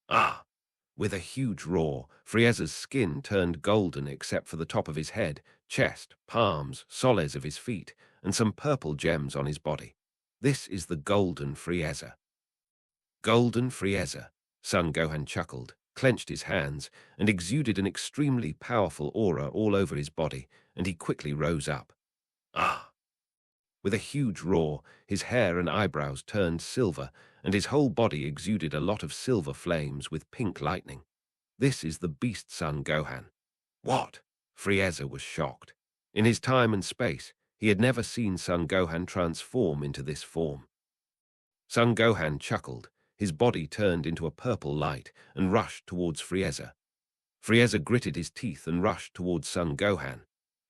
Ah! With a huge roar, Frieza's skin turned golden except for the top of his head, chest, palms, soles of his feet, and some purple gems on his body. This is the Golden Frieza. Golden Frieza, Son Gohan chuckled, clenched his hands, and exuded an extremely powerful aura all over his body, and he quickly rose up. Ah! With a huge roar, his hair and eyebrows turned silver, and his whole body exuded a lot of silver flames with pink lightning. This is the Beast Son Gohan. What? Frieza was shocked. In his time and space, he had never seen Son Gohan transform into this form. Son Gohan chuckled, his body turned into a purple light and rushed towards Frieza. Frieza gritted his teeth and rushed towards Son Gohan.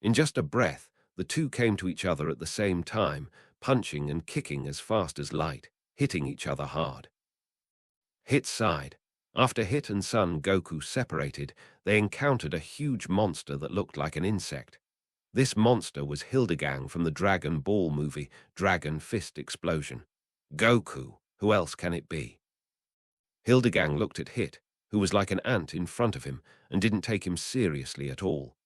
In just a breath, the two came to each other at the same time, punching and kicking as fast as light, hitting each other hard. Hit side. After Hit and Son Goku separated, they encountered a huge monster that looked like an insect. This monster was Hildegang from the Dragon Ball movie, Dragon Fist Explosion. Goku, who else can it be? Hildegang looked at Hit, who was like an ant in front of him, and didn't take him seriously at all.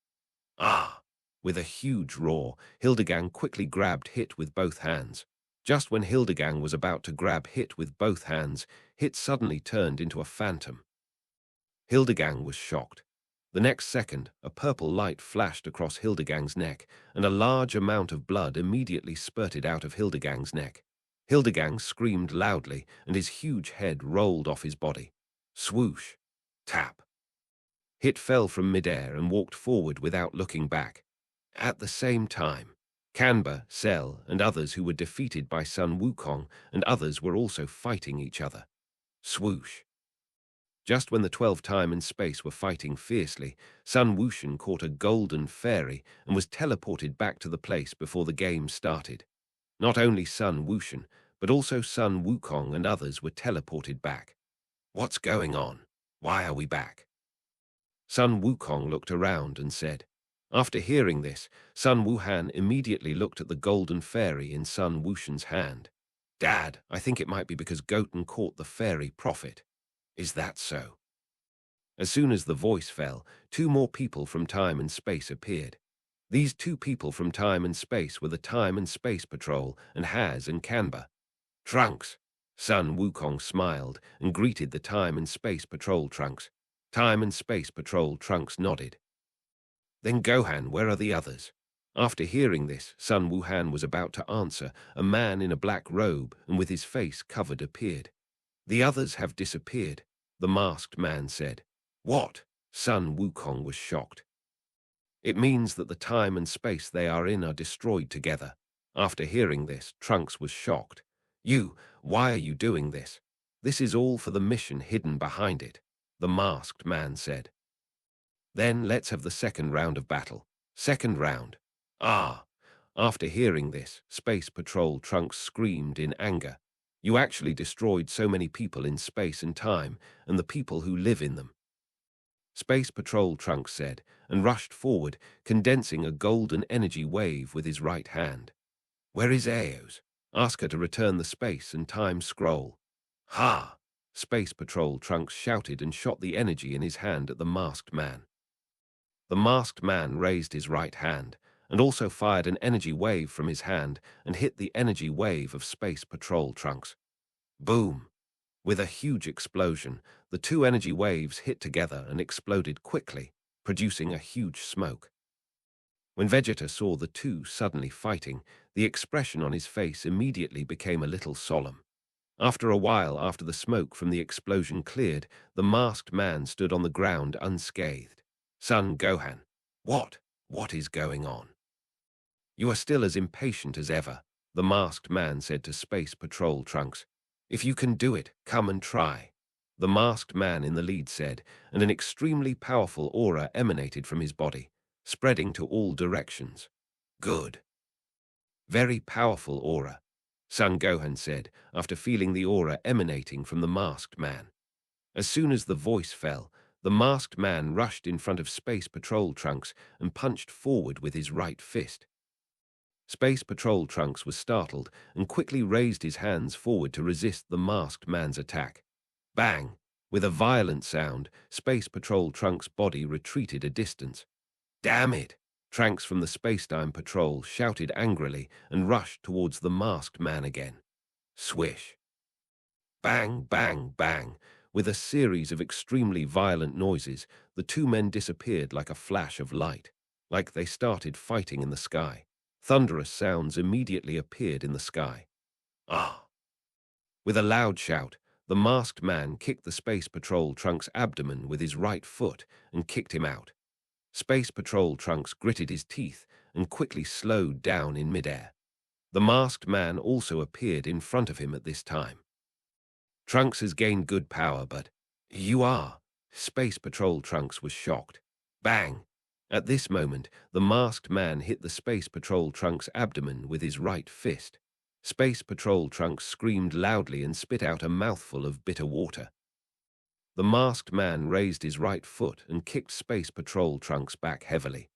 Ah! With a huge roar, Hildegang quickly grabbed Hit with both hands. Just when Hildegang was about to grab Hit with both hands, Hit suddenly turned into a phantom. Hildegang was shocked. The next second, a purple light flashed across Hildegang's neck, and a large amount of blood immediately spurted out of Hildegang's neck. Hildegang screamed loudly, and his huge head rolled off his body. Swoosh! Tap! Hit fell from midair and walked forward without looking back. At the same time, Kanba, Cell, and others who were defeated by Sun Wukong and others were also fighting each other. Swoosh! Just when the 12 time and space were fighting fiercely, Sun Wushan caught a golden fairy and was teleported back to the place before the game started. Not only Sun Wushan, but also Sun Wukong and others were teleported back. What's going on? Why are we back? Sun Wukong looked around and said. After hearing this, Sun Wuhan immediately looked at the golden fairy in Sun Wushan's hand. Dad, I think it might be because Goten caught the fairy prophet. Is that so? As soon as the voice fell, 2 more people from time and space appeared. These 2 people from time and space were the Time and Space Patrol and Haz and Kanba. Trunks! Sun Wukong smiled and greeted the Time and Space Patrol Trunks. Time and Space Patrol Trunks nodded. Then Gohan, where are the others? After hearing this, Sun Wuhan was about to answer. A man in a black robe and with his face covered appeared. The others have disappeared, the masked man said. What? Sun Wukong was shocked. It means that the time and space they are in are destroyed together. After hearing this, Trunks was shocked. Why are you doing this? This is all for the mission hidden behind it, the masked man said. Then let's have the second round of battle. Second round. Ah! After hearing this, Space Patrol Trunks screamed in anger. You actually destroyed so many people in space and time, and the people who live in them. Space Patrol Trunks said, and rushed forward, condensing a golden energy wave with his right hand. Where is Aeos? Ask her to return the space and time scroll. Ha! Space Patrol Trunks shouted and shot the energy in his hand at the masked man. The masked man raised his right hand and also fired an energy wave from his hand and hit the energy wave of Space Patrol Trunks. Boom! With a huge explosion, the two energy waves hit together and exploded quickly, producing a huge smoke. When Vegeta saw the two suddenly fighting, the expression on his face immediately became a little solemn. After a while, after the smoke from the explosion cleared, the masked man stood on the ground unscathed. Son Gohan, what is going on? You are still as impatient as ever, the masked man said to Space Patrol Trunks. If you can do it, come and try. The masked man in the lead said, and an extremely powerful aura emanated from his body, spreading to all directions. Good. Very powerful aura, Son Gohan said, after feeling the aura emanating from the masked man. As soon as the voice fell, the masked man rushed in front of Space Patrol Trunks and punched forward with his right fist. Space Patrol Trunks was startled and quickly raised his hands forward to resist the masked man's attack. Bang! With a violent sound, Space Patrol Trunks' body retreated a distance. Damn it! Trunks from the Spacetime Patrol shouted angrily and rushed towards the masked man again. Swish! Bang, bang, bang! With a series of extremely violent noises, the two men disappeared like a flash of light, like they started fighting in the sky. Thunderous sounds immediately appeared in the sky. Ah! With a loud shout, the masked man kicked the Space Patrol Trunks' abdomen with his right foot and kicked him out. Space Patrol Trunks gritted his teeth and quickly slowed down in midair. The masked man also appeared in front of him at this time. Trunks has gained good power, but you are. Space Patrol Trunks was shocked. Bang! At this moment, the masked man hit the Space Patrol Trunks' abdomen with his right fist. Space Patrol Trunks screamed loudly and spit out a mouthful of bitter water. The masked man raised his right foot and kicked Space Patrol Trunks back heavily.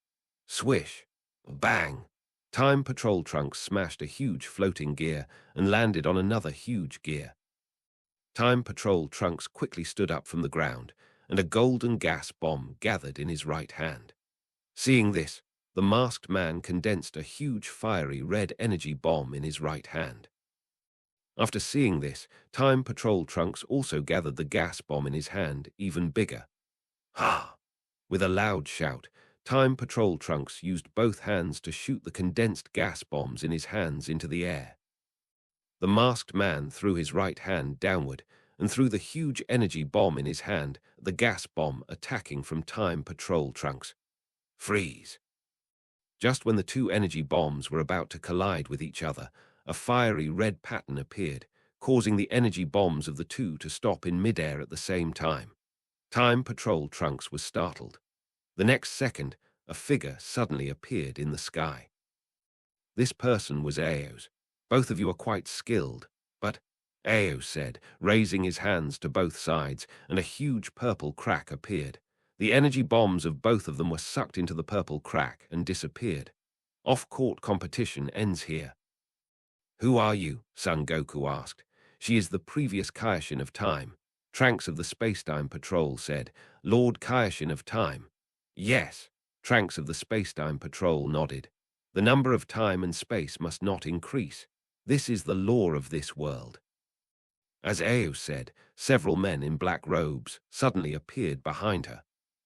Swish! Bang! Time Patrol Trunks smashed a huge floating gear and landed on another huge gear. Time Patrol Trunks quickly stood up from the ground, and a golden gas bomb gathered in his right hand. Seeing this, the masked man condensed a huge fiery red energy bomb in his right hand. After seeing this, Time Patrol Trunks also gathered the gas bomb in his hand, even bigger. Ha! With a loud shout, Time Patrol Trunks used both hands to shoot the condensed gas bombs in his hands into the air. The masked man threw his right hand downward and threw the huge energy bomb in his hand, the gas bomb attacking from Time Patrol Trunks. Freeze! Just when the two energy bombs were about to collide with each other, a fiery red pattern appeared, causing the energy bombs of the two to stop in midair at the same time. Time Patrol Trunks was startled. The next second, a figure suddenly appeared in the sky. This person was Aos. Both of you are quite skilled, but Aos said, raising his hands to both sides, and a huge purple crack appeared. The energy bombs of both of them were sucked into the purple crack and disappeared. Off-court competition ends here. Who are you? Son Goku asked. She is the previous Kaioshin of Time. Trunks of the Spacetime Patrol said, Lord Kaioshin of Time. Yes, Trunks of the Spacetime Patrol nodded. The number of time and space must not increase. This is the law of this world. As Aos said, several men in black robes suddenly appeared behind her.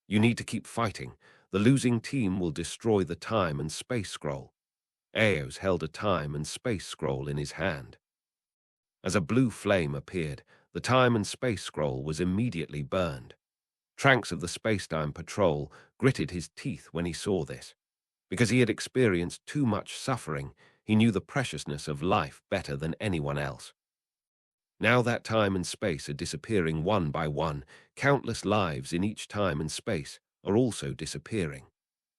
You need to keep fighting. The losing team will destroy the time and space scroll. Aos held a time and space scroll in his hand. As a blue flame appeared, the time and space scroll was immediately burned. Trunks of the Spacetime Patrol gritted his teeth when he saw this. Because he had experienced too much suffering, he knew the preciousness of life better than anyone else. Now that time and space are disappearing one by one, countless lives in each time and space are also disappearing.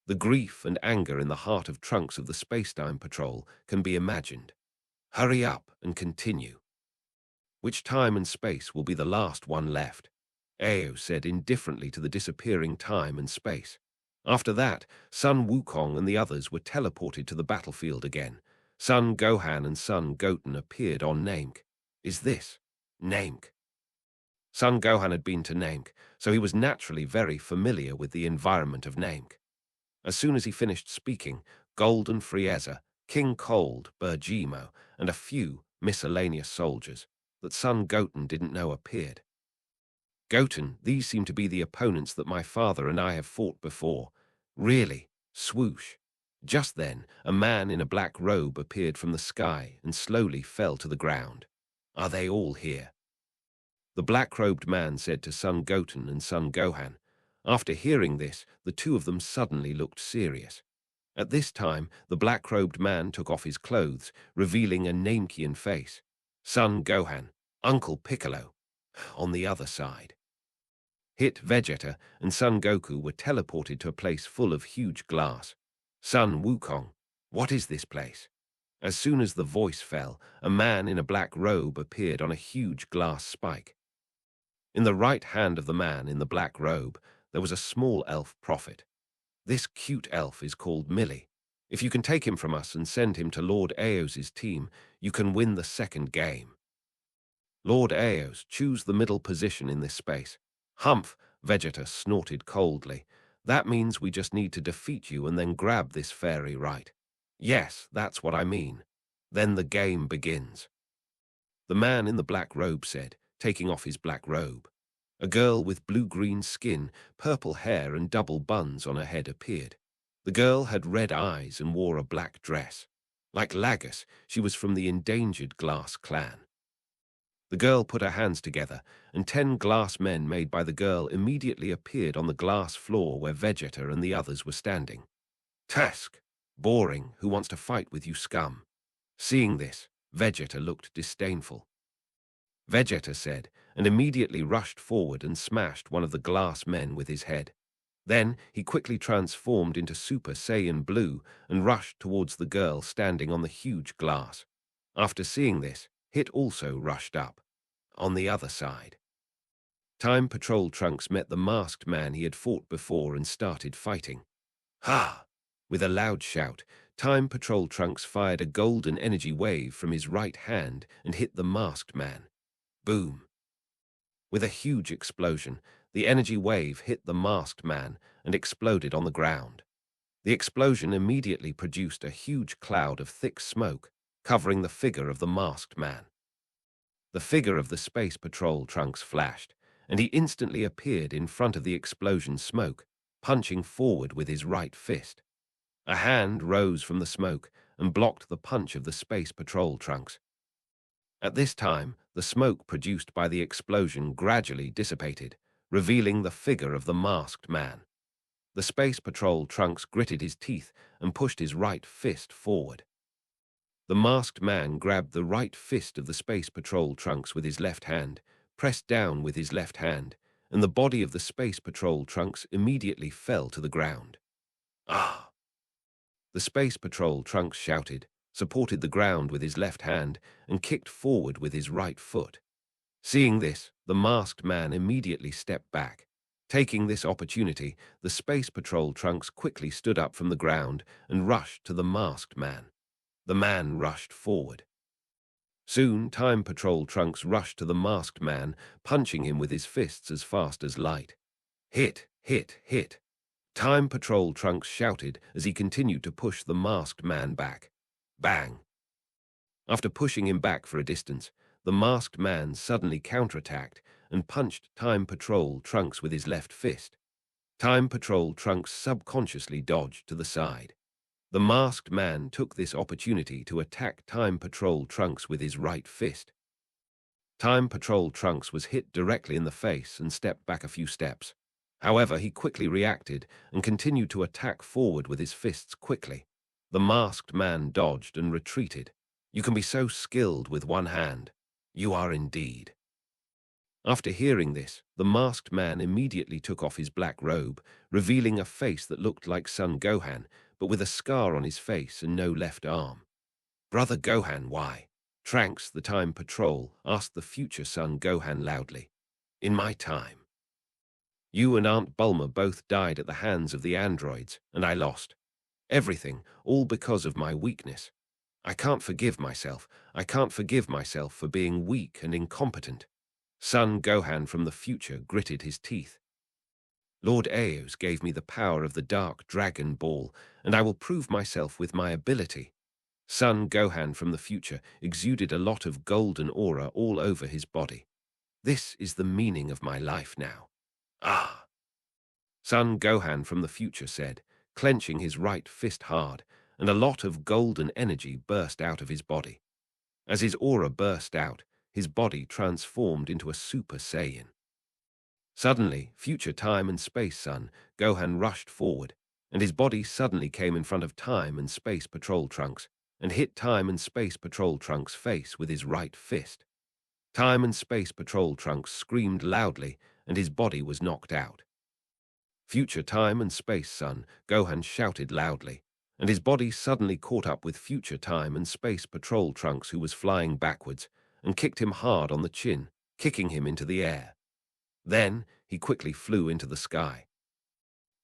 The grief and anger in the heart of Trunks of the Spacetime Patrol can be imagined. Hurry up and continue. Which time and space will be the last one left? Aos said indifferently to the disappearing time and space. After that, Son Wukong and the others were teleported to the battlefield again. Son Gohan and Son Goten appeared on Namek. Is this Namek? Son Gohan had been to Namek, so he was naturally very familiar with the environment of Namek. As soon as he finished speaking, Golden Frieza, King Cold, Bergimo, and a few miscellaneous soldiers that Son Goten didn't know appeared. Goten, these seem to be the opponents that my father and I have fought before. Really? Swoosh. Just then, a man in a black robe appeared from the sky and slowly fell to the ground. Are they all here? The black-robed man said to Son Goten and Son Gohan. After hearing this, the two of them suddenly looked serious. At this time, the black-robed man took off his clothes, revealing a Namekian face. Son Gohan, Uncle Piccolo. On the other side. Hit Vegeta and Son Goku were teleported to a place full of huge glass. Son Wukong, what is this place? As soon as the voice fell, a man in a black robe appeared on a huge glass spike. In the right hand of the man in the black robe, there was a small elf prophet. This cute elf is called Millie. If you can take him from us and send him to Lord Aos's team, you can win the second game. Lord Aos, choose the middle position in this space. Humph, Vegeta snorted coldly. That means we just need to defeat you and then grab this fairy, right? Yes, that's what I mean. Then the game begins. The man in the black robe said, taking off his black robe. A girl with blue-green skin, purple hair and double buns on her head appeared. The girl had red eyes and wore a black dress. Like Lagos, she was from the endangered Glass clan. The girl put her hands together, and 10 glass men made by the girl immediately appeared on the glass floor where Vegeta and the others were standing. Tusk! Boring, who wants to fight with you, scum? Seeing this, Vegeta looked disdainful. Vegeta said, and immediately rushed forward and smashed one of the glass men with his head. Then he quickly transformed into Super Saiyan Blue and rushed towards the girl standing on the huge glass. After seeing this, Hit also rushed up. On the other side. Time Patrol Trunks met the masked man he had fought before and started fighting. Ha! With a loud shout, Time Patrol Trunks fired a golden energy wave from his right hand and hit the masked man. Boom! With a huge explosion, the energy wave hit the masked man and exploded on the ground. The explosion immediately produced a huge cloud of thick smoke, covering the figure of the masked man. The figure of the Space Patrol Trunks flashed, and he instantly appeared in front of the explosion smoke, punching forward with his right fist. A hand rose from the smoke and blocked the punch of the Space Patrol Trunks. At this time, the smoke produced by the explosion gradually dissipated, revealing the figure of the masked man. The Space Patrol Trunks gritted his teeth and pushed his right fist forward. The masked man grabbed the right fist of the Space Patrol Trunks with his left hand, pressed down with his left hand, and the body of the Space Patrol Trunks immediately fell to the ground. Ah! The Space Patrol Trunks shouted, supported the ground with his left hand, and kicked forward with his right foot. Seeing this, the masked man immediately stepped back. Taking this opportunity, the Space Patrol Trunks quickly stood up from the ground and rushed to the masked man. The man rushed forward. Soon, Time Patrol Trunks rushed to the masked man, punching him with his fists as fast as light. Hit, hit, hit. Time Patrol Trunks shouted as he continued to push the masked man back. Bang! After pushing him back for a distance, the masked man suddenly counterattacked and punched Time Patrol Trunks with his left fist. Time Patrol Trunks subconsciously dodged to the side. The masked man took this opportunity to attack Time Patrol Trunks with his right fist. Time Patrol Trunks was hit directly in the face and stepped back a few steps. However, he quickly reacted and continued to attack forward with his fists quickly. The masked man dodged and retreated. You can be so skilled with one hand. You are indeed. After hearing this, the masked man immediately took off his black robe, revealing a face that looked like Son Gohan, but with a scar on his face and no left arm. Brother Gohan, why? Trunks, the Time Patrol, asked the future Son Gohan loudly. In my time. You and Aunt Bulma both died at the hands of the androids, and I lost. Everything, all because of my weakness. I can't forgive myself. I can't forgive myself for being weak and incompetent. Son Gohan from the future gritted his teeth. Lord Eos gave me the power of the Dark Dragon Ball, and I will prove myself with my ability. Son Gohan from the future exuded a lot of golden aura all over his body. This is the meaning of my life now. Ah! Son Gohan from the future said, clenching his right fist hard, and a lot of golden energy burst out of his body. As his aura burst out, his body transformed into a Super Saiyan. Suddenly, future time and space Son Gohan rushed forward, and his body suddenly came in front of Time and Space Patrol Trunks and hit Time and Space Patrol Trunks' face with his right fist. Time and Space Patrol Trunks screamed loudly, and his body was knocked out. Future Time and Space Son Gohan shouted loudly, and his body suddenly caught up with Future Time and Space Patrol Trunks, who was flying backwards, and kicked him hard on the chin, kicking him into the air. Then he quickly flew into the sky.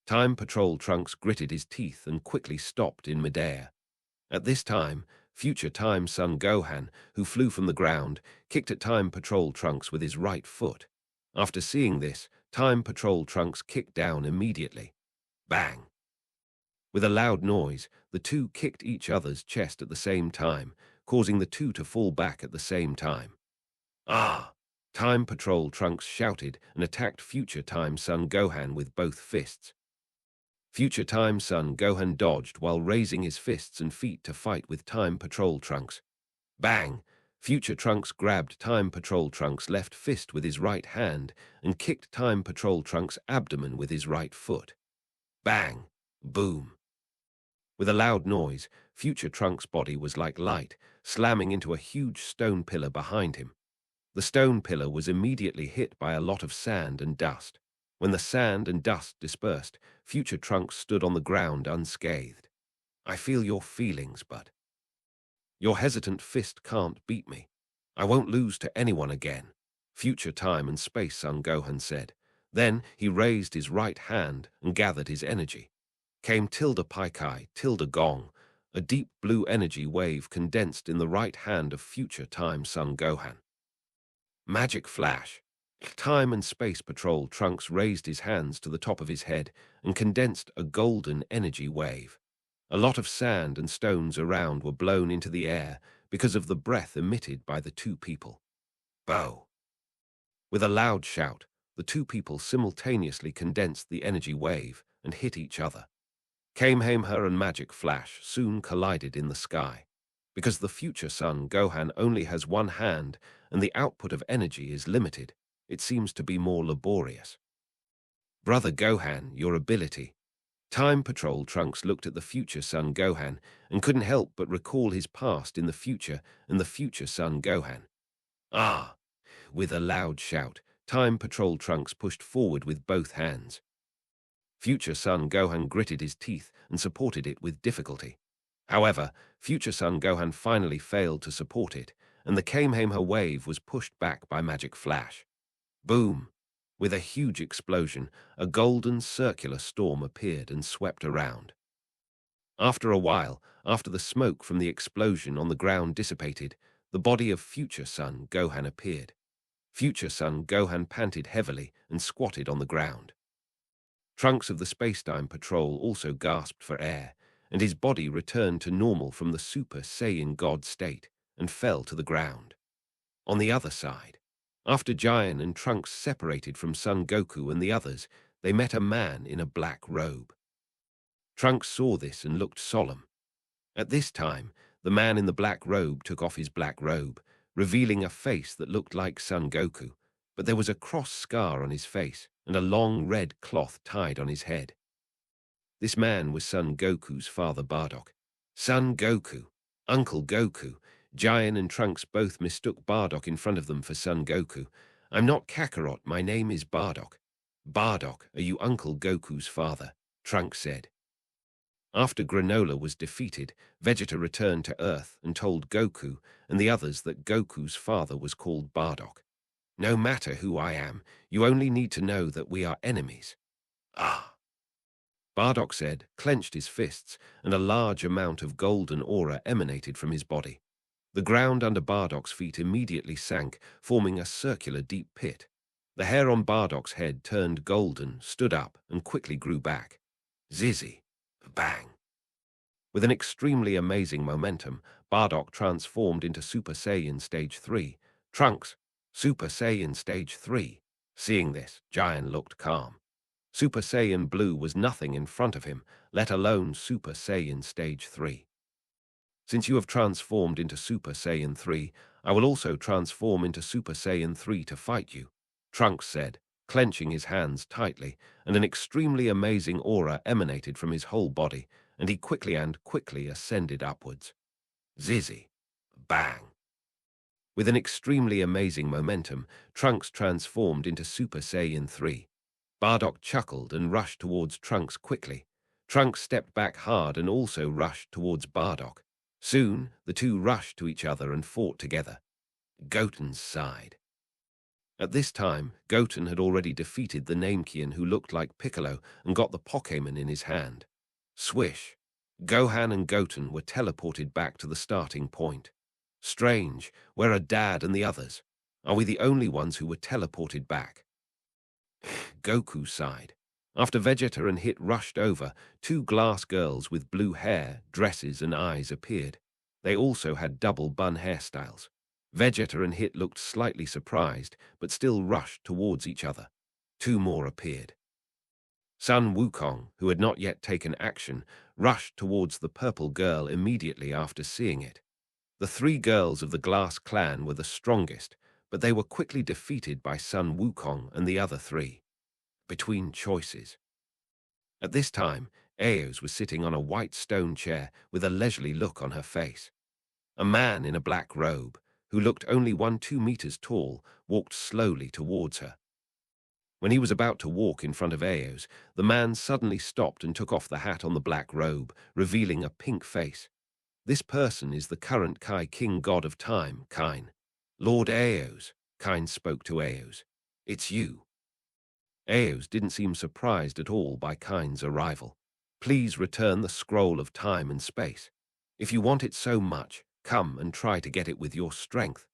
Time Patrol Trunks gritted his teeth and quickly stopped in midair. At this time, future Time Son Gohan, who flew from the ground, kicked at Time Patrol Trunks with his right foot. After seeing this, Time Patrol Trunks kicked down immediately. Bang! With a loud noise, the two kicked each other's chest at the same time, causing the two to fall back at the same time. Ah! Time Patrol Trunks shouted and attacked future Time Son Gohan with both fists. Future Time Son Gohan dodged while raising his fists and feet to fight with Time Patrol Trunks. Bang! Future Trunks grabbed Time Patrol Trunks' left fist with his right hand and kicked Time Patrol Trunks' abdomen with his right foot. Bang! Boom! With a loud noise, future Trunks' body was like light, slamming into a huge stone pillar behind him. The stone pillar was immediately hit by a lot of sand and dust. When the sand and dust dispersed, future Trunks stood on the ground unscathed. I feel your feelings, bud. Your hesitant fist can't beat me. I won't lose to anyone again, future Time and Space Son Gohan said. Then he raised his right hand and gathered his energy. Came tilde pi kai, tilde gong. A deep blue energy wave condensed in the right hand of future Time Son Gohan. Magic flash. Time and Space Patrol Trunks raised his hands to the top of his head and condensed a golden energy wave. A lot of sand and stones around were blown into the air because of the breath emitted by the two people. Bow! With a loud shout, the two people simultaneously condensed the energy wave and hit each other. Kamehameha and Magic Flash soon collided in the sky. Because the future Son Gohan only has one hand and the output of energy is limited, it seems to be more laborious. Brother Gohan, your ability. Time Patrol Trunks looked at the future Son Gohan and couldn't help but recall his past in the future and the future Son Gohan. Ah! With a loud shout, Time Patrol Trunks pushed forward with both hands. Future Son Gohan gritted his teeth and supported it with difficulty. However, future Son Gohan finally failed to support it, and the Kamehameha wave was pushed back by Magic Flash. Boom! With a huge explosion, a golden circular storm appeared and swept around. After a while, after the smoke from the explosion on the ground dissipated, the body of future Son Gohan appeared. Future Son Gohan panted heavily and squatted on the ground. Trunks of the Spacetime Patrol also gasped for air, and his body returned to normal from the Super Saiyan God state and fell to the ground. On the other side, after Jian and Trunks separated from Son Goku and the others, they met a man in a black robe. Trunks saw this and looked solemn. At this time, the man in the black robe took off his black robe, revealing a face that looked like Son Goku, but there was a cross scar on his face and a long red cloth tied on his head. This man was Son Goku's father Bardock. Son Goku, Uncle Goku. Jian and Trunks both mistook Bardock in front of them for Son Goku. I'm not Kakarot, my name is Bardock. Bardock, are you Uncle Goku's father? Trunks said. After Granola was defeated, Vegeta returned to Earth and told Goku and the others that Goku's father was called Bardock. No matter who I am, you only need to know that we are enemies. Ah! Bardock said, clenched his fists, and a large amount of golden aura emanated from his body. The ground under Bardock's feet immediately sank, forming a circular deep pit. The hair on Bardock's head turned golden, stood up, and quickly grew back. Zizzy. Bang. With an extremely amazing momentum, Bardock transformed into Super Saiyan Stage 3. Trunks, Super Saiyan Stage 3. Seeing this, Giant looked calm. Super Saiyan Blue was nothing in front of him, let alone Super Saiyan Stage 3. Since you have transformed into Super Saiyan 3, I will also transform into Super Saiyan 3 to fight you, Trunks said, clenching his hands tightly, and an extremely amazing aura emanated from his whole body, and he quickly ascended upwards. Zizzy. Bang. With an extremely amazing momentum, Trunks transformed into Super Saiyan 3. Bardock chuckled and rushed towards Trunks quickly. Trunks stepped back hard and also rushed towards Bardock. Soon, the two rushed to each other and fought together. Goten's side. At this time, Goten had already defeated the Namekian who looked like Piccolo and got the Pokémon in his hand. Swish. Gohan and Goten were teleported back to the starting point. Strange, where are Dad and the others? Are we the only ones who were teleported back? Goku's side. After Vegeta and Hit rushed over, two glass girls with blue hair, dresses and eyes appeared. They also had double bun hairstyles. Vegeta and Hit looked slightly surprised, but still rushed towards each other. Two more appeared. Son Wukong, who had not yet taken action, rushed towards the purple girl immediately after seeing it. The three girls of the Glass clan were the strongest, but they were quickly defeated by Son Wukong and the other three. Between choices. At this time, Eos was sitting on a white stone chair with a leisurely look on her face. A man in a black robe, who looked only 2 meters tall, walked slowly towards her. When he was about to walk in front of Eos, the man suddenly stopped and took off the hat on the black robe, revealing a pink face. This person is the current Kai King God of Time, Kain. Lord Eos, Kain spoke to Eos. It's you. Eos didn't seem surprised at all by Kain's arrival. Please return the scroll of time and space. If you want it so much, come and try to get it with your strength.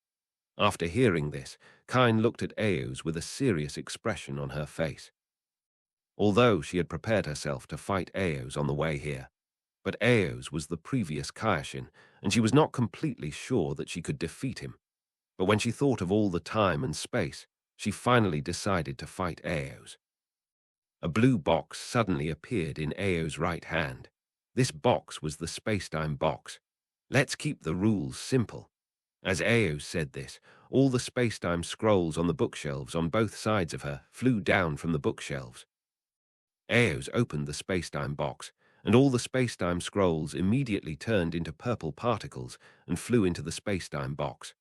After hearing this, Kain looked at Eos with a serious expression on her face. Although she had prepared herself to fight Eos on the way here, but Eos was the previous Kaioshin, and she was not completely sure that she could defeat him. But when she thought of all the time and space, she finally decided to fight Eos. A blue box suddenly appeared in Eos' right hand. This box was the spacetime box. Let's keep the rules simple. As Eos said this, all the spacetime scrolls on the bookshelves on both sides of her flew down from the bookshelves. Eos opened the spacetime box, and all the spacetime scrolls immediately turned into purple particles and flew into the spacetime box.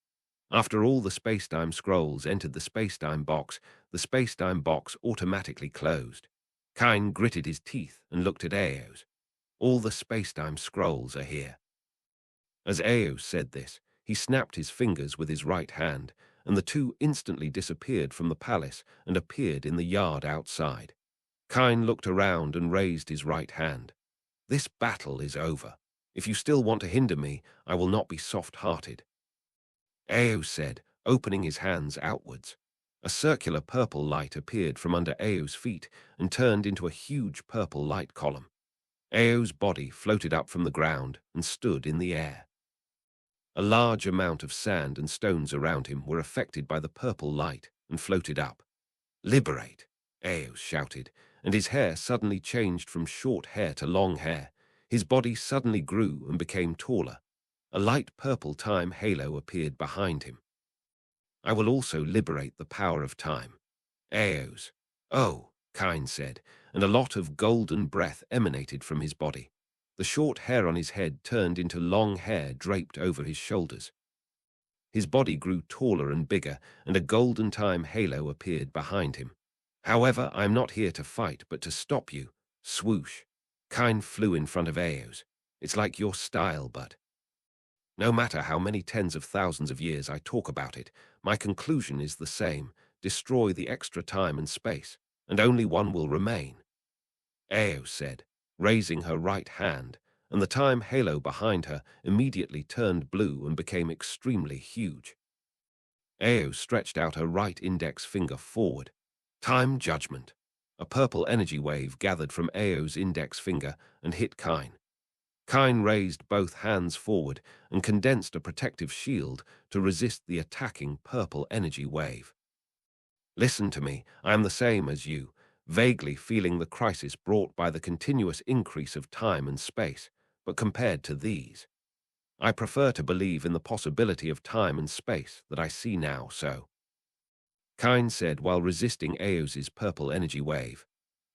After all the spacetime scrolls entered the spacetime box automatically closed. Kain gritted his teeth and looked at Eos. All the spacetime scrolls are here. As Eos said this, he snapped his fingers with his right hand, and the two instantly disappeared from the palace and appeared in the yard outside. Kain looked around and raised his right hand. This battle is over. If you still want to hinder me, I will not be soft-hearted. Eos said, opening his hands outwards. A circular purple light appeared from under Eos' feet and turned into a huge purple light column. Eos' body floated up from the ground and stood in the air. A large amount of sand and stones around him were affected by the purple light and floated up. Liberate, Eos shouted, and his hair suddenly changed from short hair to long hair. His body suddenly grew and became taller. A light purple time halo appeared behind him. I will also liberate the power of time. Eos. Oh, Kain said, and a lot of golden breath emanated from his body. The short hair on his head turned into long hair draped over his shoulders. His body grew taller and bigger, and a golden time halo appeared behind him. However, I am not here to fight, but to stop you. Swoosh. Kain flew in front of Eos. It's like your style, but... No matter how many tens of thousands of years I talk about it, my conclusion is the same. Destroy the extra time and space, and only one will remain. Eos said, raising her right hand, and the time halo behind her immediately turned blue and became extremely huge. Ao stretched out her right index finger forward. Time judgment. A purple energy wave gathered from Ao's index finger and hit Kine. Kine raised both hands forward and condensed a protective shield to resist the attacking purple energy wave. Listen to me, I am the same as you, vaguely feeling the crisis brought by the continuous increase of time and space, but compared to these, I prefer to believe in the possibility of time and space that I see now, so. Kine said while resisting Ao's purple energy wave.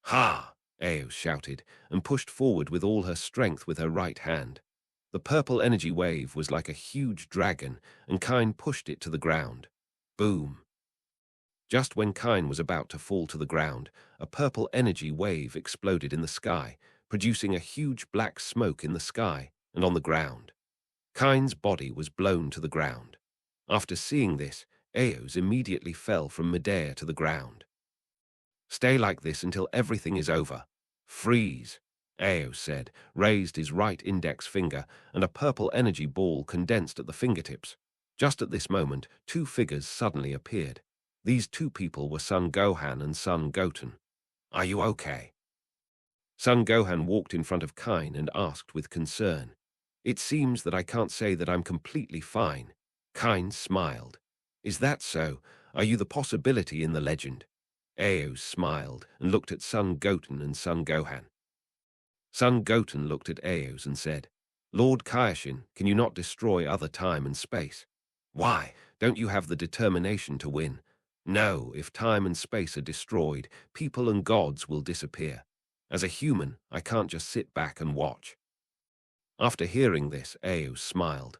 Ha! Ao shouted and pushed forward with all her strength with her right hand. The purple energy wave was like a huge dragon, and Kine pushed it to the ground. Boom! Just when Kine was about to fall to the ground, a purple energy wave exploded in the sky, producing a huge black smoke in the sky and on the ground. Kine's body was blown to the ground. After seeing this, Ao's immediately fell from midair to the ground. Stay like this until everything is over. Freeze, Ao said, raised his right index finger, and a purple energy ball condensed at the fingertips. Just at this moment, two figures suddenly appeared. These two people were Son Gohan and Son Goten. Are you okay? Son Gohan walked in front of Kine and asked with concern. It seems that I can't say that I'm completely fine. Kine smiled. Is that so? Are you the possibility in the legend? Ao smiled and looked at Son Goten and Son Gohan. Son Goten looked at Aos and said, Lord Kaioshin, can you not destroy other time and space? Why, don't you have the determination to win? No, if time and space are destroyed, people and gods will disappear. As a human, I can't just sit back and watch. After hearing this, Ao smiled.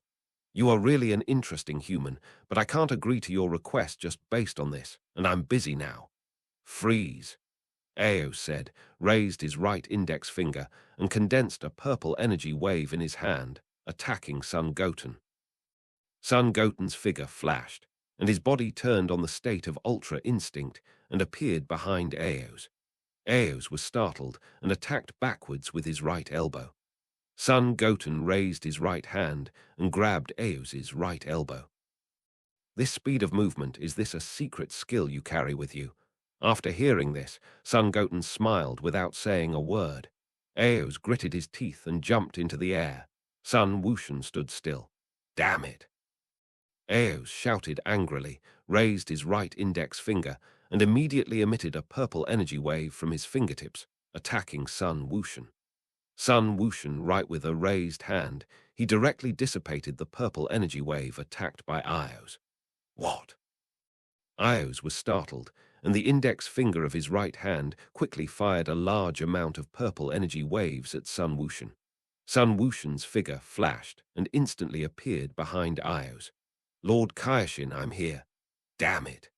You are really an interesting human, but I can't agree to your request just based on this, and I'm busy now. Freeze, Ao said, raised his right index finger and condensed a purple energy wave in his hand, attacking Son Goten. Son Goten's figure flashed, and his body turned on the state of ultra instinct and appeared behind Ao's. Ao's was startled and attacked backwards with his right elbow. Son Goten raised his right hand and grabbed Ao's right elbow. This speed of movement, is this a secret skill you carry with you? After hearing this, Son Goten smiled without saying a word. Ao's gritted his teeth and jumped into the air. Sun Wushan stood still. Damn it! Ao's shouted angrily, raised his right index finger, and immediately emitted a purple energy wave from his fingertips, attacking Sun Wushan. Sun Wushan, right with a raised hand, he directly dissipated the purple energy wave attacked by Ao's. What? Ao's was startled, and the index finger of his right hand quickly fired a large amount of purple energy waves at Sun Wushan. Sun Wushan's figure flashed and instantly appeared behind Ao's. Lord Kaioshin, I'm here. Damn it.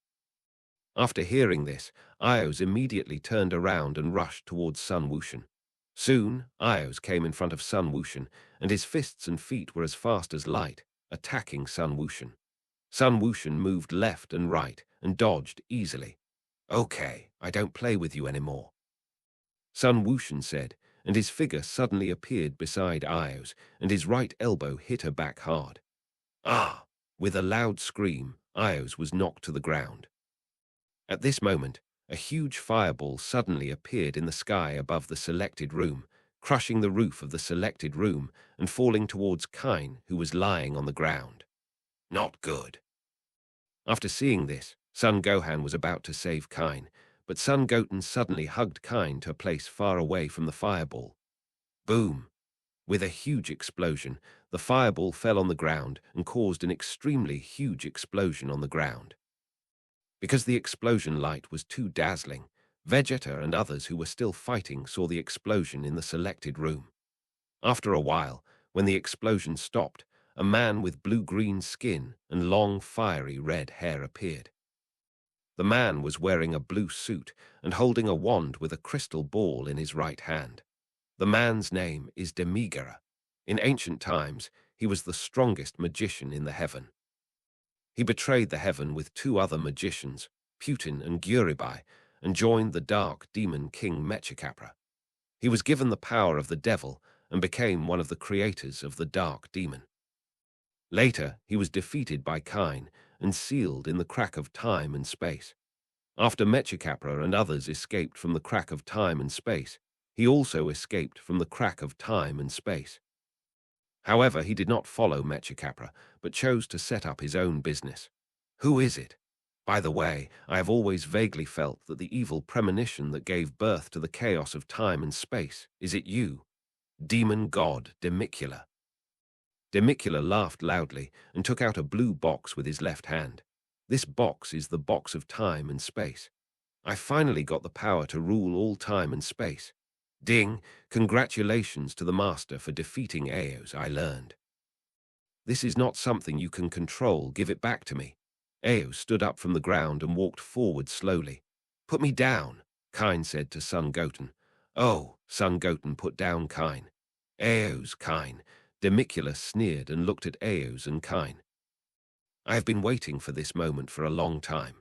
After hearing this, Ao's immediately turned around and rushed towards Sun Wushan. Soon, Ao's came in front of Sun Wushan, and his fists and feet were as fast as light, attacking Sun Wushan. Sun Wushan moved left and right and dodged easily. Okay, I don't play with you anymore, Sun Wushan said, and his figure suddenly appeared beside Ao's, and his right elbow hit her back hard. Ah! With a loud scream, Ao's was knocked to the ground. At this moment, a huge fireball suddenly appeared in the sky above the selected room, crushing the roof of the selected room and falling towards Kine, who was lying on the ground. Not good. After seeing this, Son Gohan was about to save Kine, but Son Goten suddenly hugged Kine to a place far away from the fireball. Boom! With a huge explosion, the fireball fell on the ground and caused an extremely huge explosion on the ground. Because the explosion light was too dazzling, Vegeta and others who were still fighting saw the explosion in the selected room. After a while, when the explosion stopped, a man with blue-green skin and long, fiery red hair appeared. The man was wearing a blue suit and holding a wand with a crystal ball in his right hand. The man's name is Demigara. In ancient times, he was the strongest magician in the heaven. He betrayed the heaven with two other magicians, Putin and Gyuribai, and joined the dark demon king Mechacapra. He was given the power of the devil and became one of the creators of the Dark Demon. Later, he was defeated by Kain and sealed in the crack of time and space. After Mechacapra and others escaped from the crack of time and space, he also escaped from the crack of time and space. However, he did not follow Mechacapra, but chose to set up his own business. Who is it? By the way, I have always vaguely felt that the evil premonition that gave birth to the chaos of time and space, is it you? Demon god Demicula. Demicula laughed loudly and took out a blue box with his left hand. This box is the box of time and space. I finally got the power to rule all time and space. Ding! Congratulations to the master for defeating Eos, I learned. This is not something you can control, give it back to me. Eos stood up from the ground and walked forward slowly. Put me down, Kain said to Son Goten. Oh, Son Goten put down Kain. Eos, Kain. Demicula sneered and looked at Eos and Kain. I have been waiting for this moment for a long time.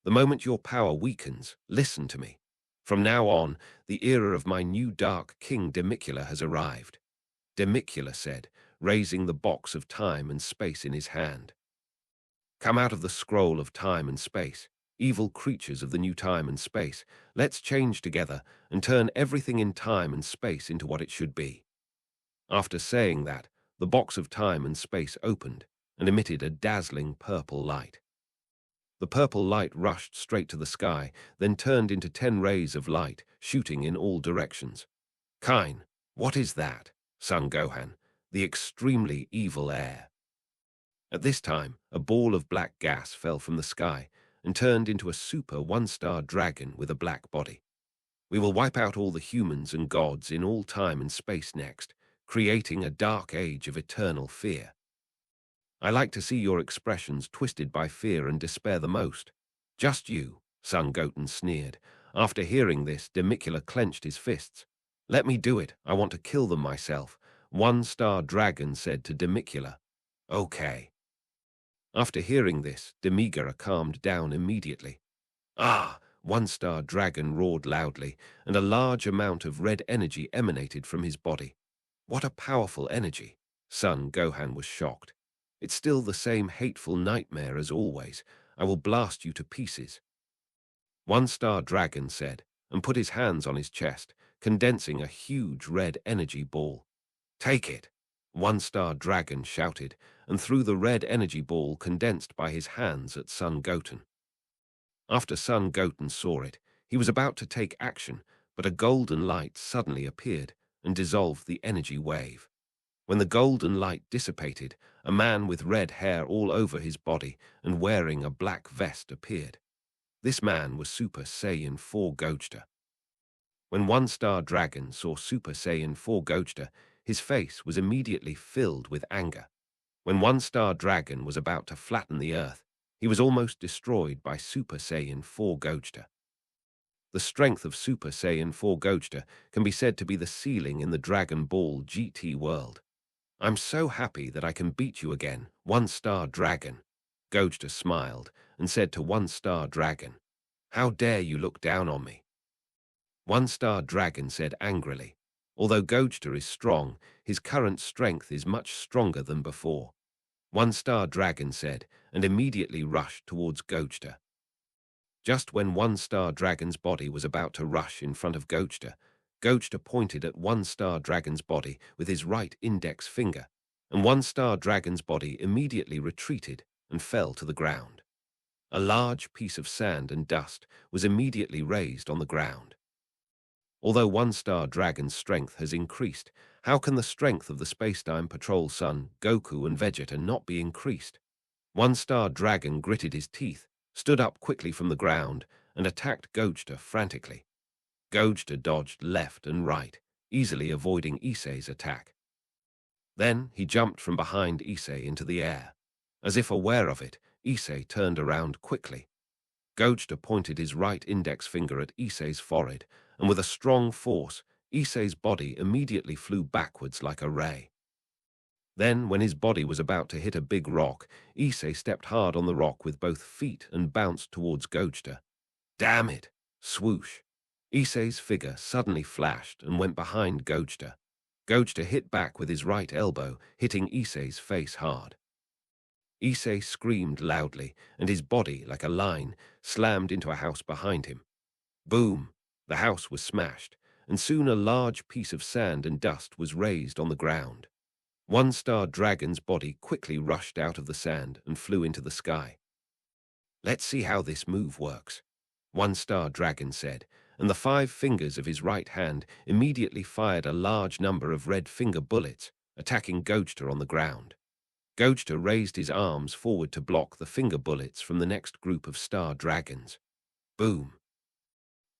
The moment your power weakens, listen to me. From now on, the era of my new Dark King Demicula has arrived. Demicula said, raising the box of time and space in his hand. Come out of the scroll of time and space, evil creatures of the new time and space. Let's change together and turn everything in time and space into what it should be. After saying that, the box of time and space opened and emitted a dazzling purple light. The purple light rushed straight to the sky, then turned into 10 rays of light, shooting in all directions. Kain, what is that? Son Gohan, the extremely evil air. At this time, a ball of black gas fell from the sky and turned into a super one-star dragon with a black body. We will wipe out all the humans and gods in all time and space next, creating a dark age of eternal fear. I like to see your expressions twisted by fear and despair the most. Just you, Son Goten sneered. After hearing this, Demicula clenched his fists. Let me do it, I want to kill them myself, One-Star Dragon said to Demicula. Okay. After hearing this, Demigara calmed down immediately. Ah! One-Star Dragon roared loudly, and a large amount of red energy emanated from his body. What a powerful energy! Son Gohan was shocked. It's still the same hateful nightmare as always. I will blast you to pieces. One-Star Dragon said, and put his hands on his chest, condensing a huge red energy ball. Take it! One-Star Dragon shouted, and threw the red energy ball condensed by his hands at Son Goten. After Son Goten saw it, he was about to take action, but a golden light suddenly appeared and dissolved the energy wave. When the golden light dissipated, a man with red hair all over his body and wearing a black vest appeared. This man was Super Saiyan 4 Gogeta. When One-Star Dragon saw Super Saiyan 4 Gogeta, his face was immediately filled with anger. When One-Star Dragon was about to flatten the earth, he was almost destroyed by Super Saiyan 4 Gogeta. The strength of Super Saiyan 4 Gogeta can be said to be the ceiling in the Dragon Ball GT world. I'm so happy that I can beat you again, One-Star Dragon. Gogeta smiled and said to One-Star Dragon, How dare you look down on me? One-Star Dragon said angrily, Although Gogeta is strong, his current strength is much stronger than before. One-Star Dragon said, and immediately rushed towards Gogeta. Just when One-Star Dragon's body was about to rush in front of Gogeta, Gogeta pointed at One-Star Dragon's body with his right index finger, and One-Star Dragon's body immediately retreated and fell to the ground. A large piece of sand and dust was immediately raised on the ground. Although One-Star Dragon's strength has increased, how can the strength of the Spacetime Patrol Son, Goku and Vegeta not be increased? One-Star Dragon gritted his teeth, stood up quickly from the ground, and attacked Gogeta frantically. Gogeta dodged left and right, easily avoiding Issei's attack. Then he jumped from behind Issei into the air. As if aware of it, Issei turned around quickly. Gogeta pointed his right index finger at Issei's forehead, and with a strong force, Issei's body immediately flew backwards like a ray. Then, when his body was about to hit a big rock, Issei stepped hard on the rock with both feet and bounced towards Gogeta. Damn it! Swoosh! Issei's figure suddenly flashed and went behind Gogeta. Gogeta hit back with his right elbow, hitting Issei's face hard. Issei screamed loudly, and his body, like a line, slammed into a house behind him. Boom! The house was smashed, and soon a large piece of sand and dust was raised on the ground. One-star dragon's body quickly rushed out of the sand and flew into the sky. "Let's see how this move works," One-star dragon said, and the 5 fingers of his right hand immediately fired a large number of red finger bullets, attacking Gogeta on the ground. Gogeta raised his arms forward to block the finger bullets from the next group of star dragons. Boom!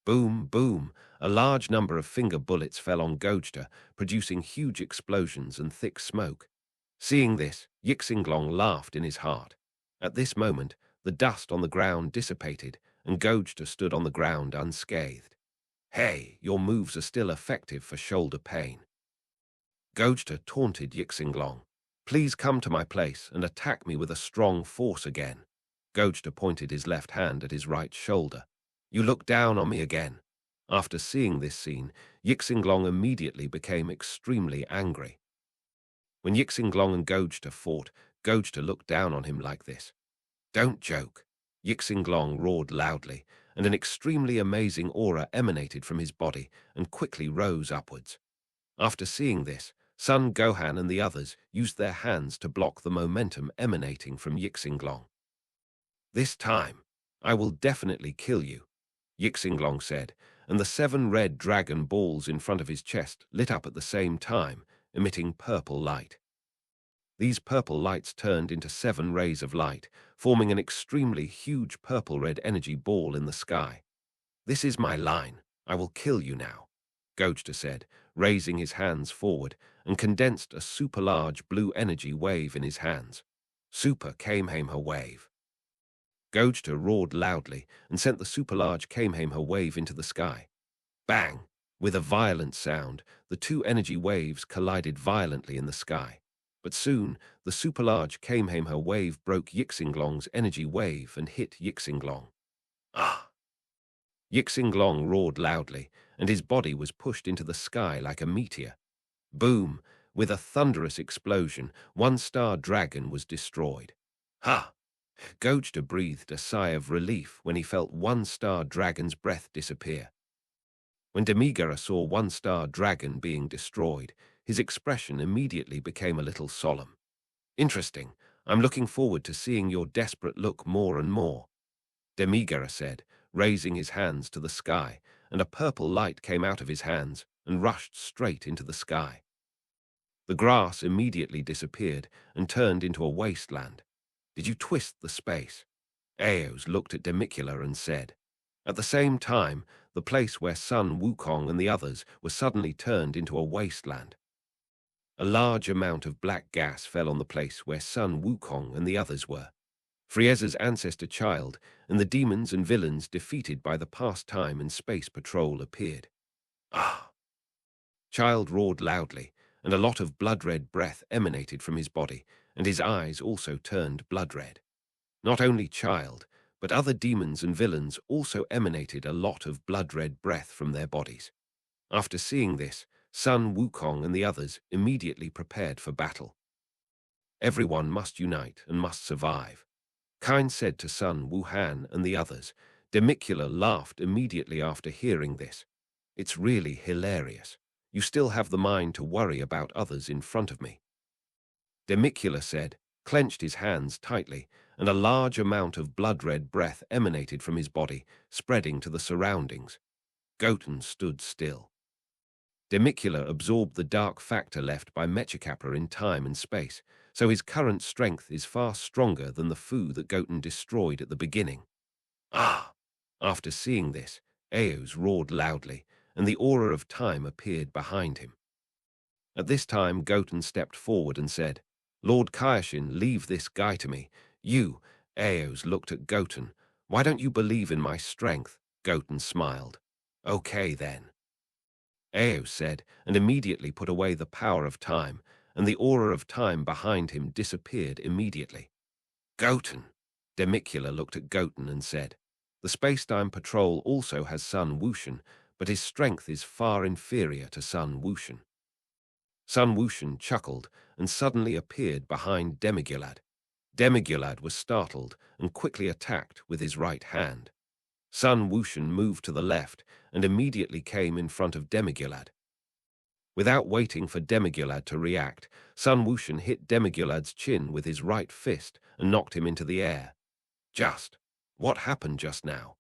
Boom, boom! A large number of finger bullets fell on Gogeta, producing huge explosions and thick smoke. Seeing this, Yixinglong laughed in his heart. At this moment, the dust on the ground dissipated, and Gogeta stood on the ground unscathed. "Hey, your moves are still effective for shoulder pain." Gogeta taunted Yixinglong. "Please come to my place and attack me with a strong force again." Gogeta pointed his left hand at his right shoulder. "You look down on me again." After seeing this scene, Yixinglong immediately became extremely angry. When Yixinglong and Gogeta fought, Gogeta looked down on him like this. "Don't joke." Yixinglong roared loudly, and an extremely amazing aura emanated from his body and quickly rose upwards. After seeing this, Son Gohan and the others used their hands to block the momentum emanating from Yixinglong. "This time, I will definitely kill you," Yixinglong said, and the 7 red dragon balls in front of his chest lit up at the same time, emitting purple light. These purple lights turned into 7 rays of light, forming an extremely huge purple-red energy ball in the sky. "This is my line. I will kill you now," Gogeta said, raising his hands forward, and condensed a super-large blue energy wave in his hands. Super Kamehameha Wave. Gogeta roared loudly and sent the super-large Kamehameha wave into the sky. Bang! With a violent sound, the 2 energy waves collided violently in the sky. But soon, the super-large Kamehameha wave broke Yixinglong's energy wave and hit Yixinglong. Ah! Yixinglong roared loudly, and his body was pushed into the sky like a meteor. Boom! With a thunderous explosion, One-star dragon was destroyed. Ha! Gogeta breathed a sigh of relief when he felt One-star dragon's breath disappear. When Demigara saw One-star dragon being destroyed, his expression immediately became a little solemn. "Interesting. I'm looking forward to seeing your desperate look more and more," Demigara said, raising his hands to the sky, and a purple light came out of his hands and rushed straight into the sky. The grass immediately disappeared and turned into a wasteland. "Did you twist the space?" Eos looked at Demicula and said. At the same time, the place where Sun Wukong and the others were suddenly turned into a wasteland. A large amount of black gas fell on the place where Sun Wukong and the others were. Frieza's ancestor child and the demons and villains defeated by the past time and space patrol appeared. Ah! Child roared loudly, and a lot of blood-red breath emanated from his body, and his eyes also turned blood-red. Not only Child, but other demons and villains also emanated a lot of blood-red breath from their bodies. After seeing this, Sun Wukong and the others immediately prepared for battle. "Everyone must unite and must survive," Kain said to Sun Wuhan and the others. Demicula laughed immediately after hearing this. "It's really hilarious. You still have the mind to worry about others in front of me." Demicula said, clenched his hands tightly, and a large amount of blood-red breath emanated from his body, spreading to the surroundings. Goten stood still. Demicula absorbed the dark factor left by Mechakappa in time and space, so his current strength is far stronger than the Fu that Goten destroyed at the beginning. Ah! After seeing this, Eos roared loudly, and the aura of time appeared behind him. At this time, Goten stepped forward and said, "Lord Kaioshin, leave this guy to me." Eos looked at Goten. "Why don't you believe in my strength?" Goten smiled. "Okay then," Eos said, and immediately put away the power of time, and the aura of time behind him disappeared immediately. "Goten!" Demicula looked at Goten and said, "The Space-Time Patrol also has Sun Wushan, but his strength is far inferior to Sun Wushan." Sun Wushan chuckled and suddenly appeared behind Demigulad. Demigulad was startled and quickly attacked with his right hand. Sun Wushan moved to the left and immediately came in front of Demigulad. Without waiting for Demigulad to react, Sun Wushan hit Demigulad's chin with his right fist and knocked him into the air. What happened just now?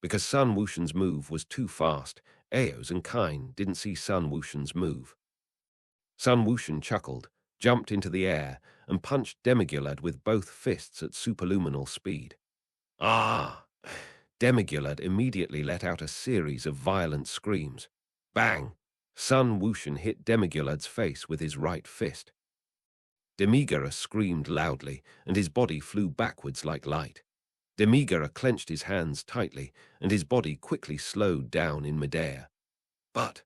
Because Sun Wushan's move was too fast, Eos and Kain didn't see Sun Wushan's move. Sun Wushan chuckled, jumped into the air, and punched Demigulad with both fists at superluminal speed. Ah! Demigulad immediately let out a series of violent screams. Bang! Sun Wushan hit Demigulad's face with his right fist. Demigura screamed loudly, and his body flew backwards like light. Demigura clenched his hands tightly, and his body quickly slowed down in midair. But,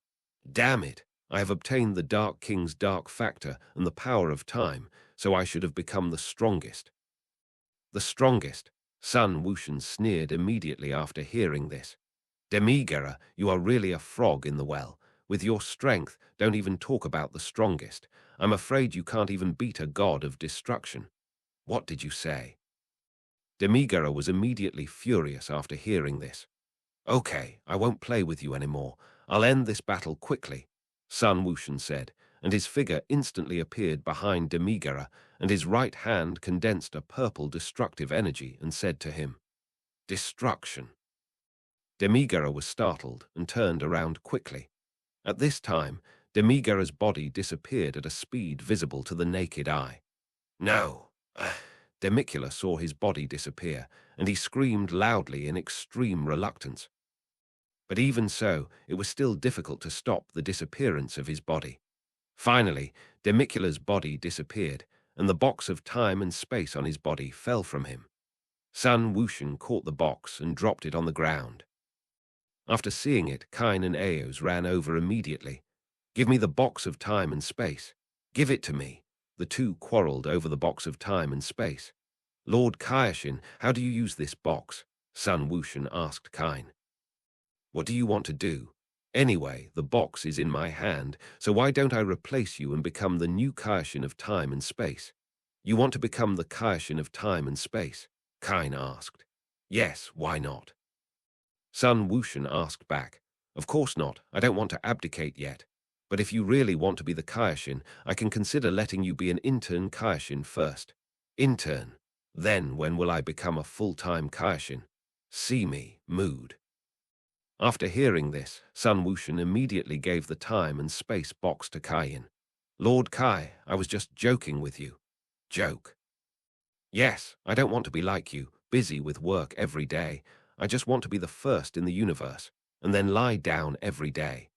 damn it, I have obtained the Dark King's dark factor and the power of time, so I should have become the strongest. The strongest? Sun Wushan sneered immediately after hearing this. Demigura, you are really a frog in the well. With your strength, don't even talk about the strongest. I'm afraid you can't even beat a god of destruction. What did you say? Demigura was immediately furious after hearing this. Okay, I won't play with you anymore. I'll end this battle quickly, Sun Wushan said, and his figure instantly appeared behind Demigura, and his right hand condensed a purple destructive energy and said to him, Destruction. Demigura was startled and turned around quickly. At this time, Demigura's body disappeared at a speed visible to the naked eye. No! Demicula saw his body disappear, and he screamed loudly in extreme reluctance. But even so, it was still difficult to stop the disappearance of his body. Finally, Demicula's body disappeared, and the box of time and space on his body fell from him. Sun Wushan caught the box and dropped it on the ground. After seeing it, Kain and Eos ran over immediately. Give me the box of time and space. Give it to me. The two quarreled over the box of time and space. Lord Kaioshin, how do you use this box? Sun Wushan asked Kain. What do you want to do? Anyway, the box is in my hand, so why don't I replace you and become the new Kaioshin of time and space? You want to become the Kaioshin of time and space? Kain asked. Yes, why not? Sun Wushan asked back. Of course not, I don't want to abdicate yet. But if you really want to be the Kaioshin, I can consider letting you be an intern Kaioshin first. Intern? Then when will I become a full-time Kaioshin? See me, mood. After hearing this, Sun Wushan immediately gave the time and space box to Kain. Lord Kai, I was just joking with you. Joke. Yes, I don't want to be like you, busy with work every day. I just want to be the first in the universe, and then lie down every day.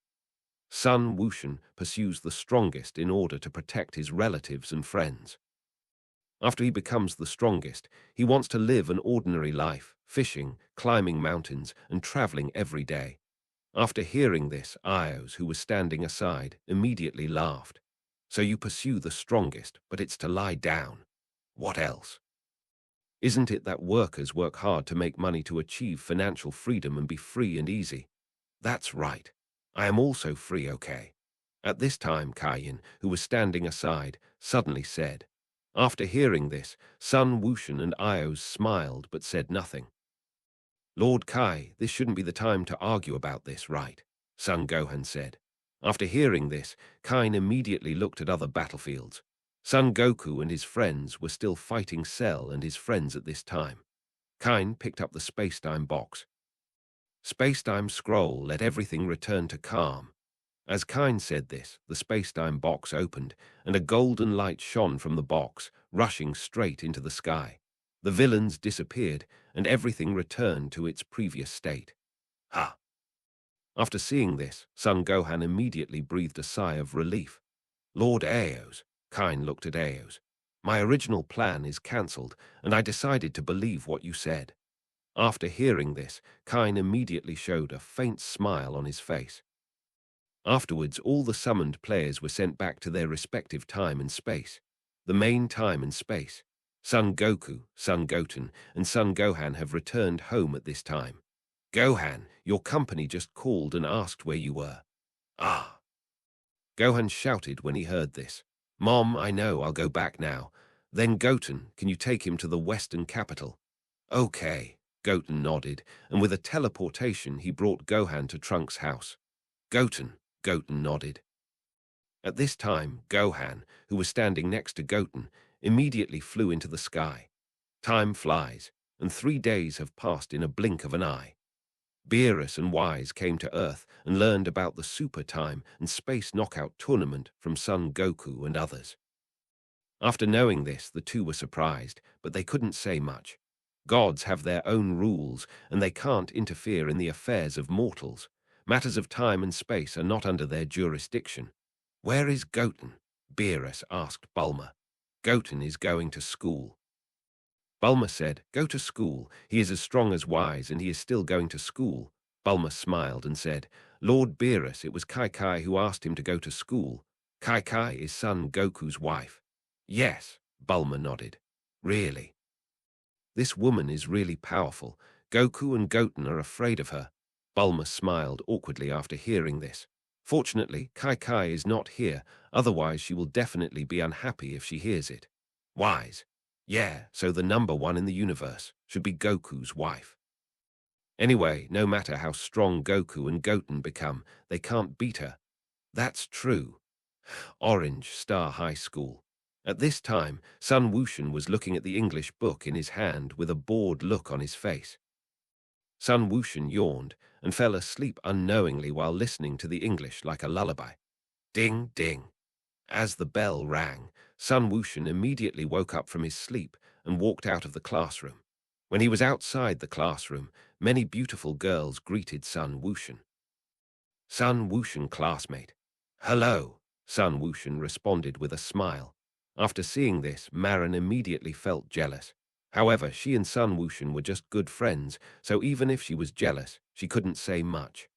Sun Wushan pursues the strongest in order to protect his relatives and friends. After he becomes the strongest, he wants to live an ordinary life, fishing, climbing mountains, and traveling every day. After hearing this, Eos, who was standing aside, immediately laughed. So you pursue the strongest, but it's to lie down. What else? Isn't it that workers work hard to make money to achieve financial freedom and be free and easy? That's right. I am also free, okay? At this time, Kain, who was standing aside, suddenly said. After hearing this, Sun Wushan and Eos smiled but said nothing. Lord Kai, this shouldn't be the time to argue about this, right? Son Goten said. After hearing this, Kain immediately looked at other battlefields. Son Goku and his friends were still fighting Cell and his friends at this time. Kain picked up the spacetime box. Spacetime scroll, let everything return to calm. As Kain said this, the spacetime box opened, and a golden light shone from the box, rushing straight into the sky. The villains disappeared, and everything returned to its previous state. Ha! After seeing this, Son Gohan immediately breathed a sigh of relief. Lord Eos, Kain looked at Eos. My original plan is cancelled, and I decided to believe what you said. After hearing this, Kain immediately showed a faint smile on his face. Afterwards, all the summoned players were sent back to their respective time and space. The main time and space. Son Goku, Son Goten, and Son Gohan have returned home at this time. Gohan, your company just called and asked where you were. Ah. Gohan shouted when he heard this. Mom, I know, I'll go back now. Then Goten, can you take him to the western capital? Okay, Goten nodded, and with a teleportation he brought Gohan to Trunks' house. Goten nodded. At this time, Gohan, who was standing next to Goten, immediately flew into the sky. Time flies, and 3 days have passed in a blink of an eye. Beerus and Wise came to Earth and learned about the Super Time and Space Knockout Tournament from Son Goku and others. After knowing this, the two were surprised, but they couldn't say much. Gods have their own rules, and they can't interfere in the affairs of mortals. Matters of time and space are not under their jurisdiction. Where is Goten? Beerus asked Bulma. Goten is going to school. Bulma said, Go to school. He is as strong as Wise, and he is still going to school. Bulma smiled and said, Lord Beerus, it was Kai who asked him to go to school. Kai is Son Goku's wife. Yes, Bulma nodded. Really? This woman is really powerful. Goku and Goten are afraid of her. Bulma smiled awkwardly after hearing this. Fortunately, Kai is not here, otherwise she will definitely be unhappy if she hears it. Wise. Yeah, so the number one in the universe should be Goku's wife. Anyway, no matter how strong Goku and Goten become, they can't beat her. That's true. Orange Star High School. At this time, Sun Wushan was looking at the English book in his hand with a bored look on his face. Sun Wushan yawned and fell asleep unknowingly while listening to the English like a lullaby. Ding, ding. As the bell rang, Sun Wushan immediately woke up from his sleep and walked out of the classroom. When he was outside the classroom, many beautiful girls greeted Sun Wushan. Sun Wushan classmate. Hello, Sun Wushan responded with a smile. After seeing this, Marin immediately felt jealous. However, she and Sun Wushan were just good friends, so even if she was jealous, she couldn't say much.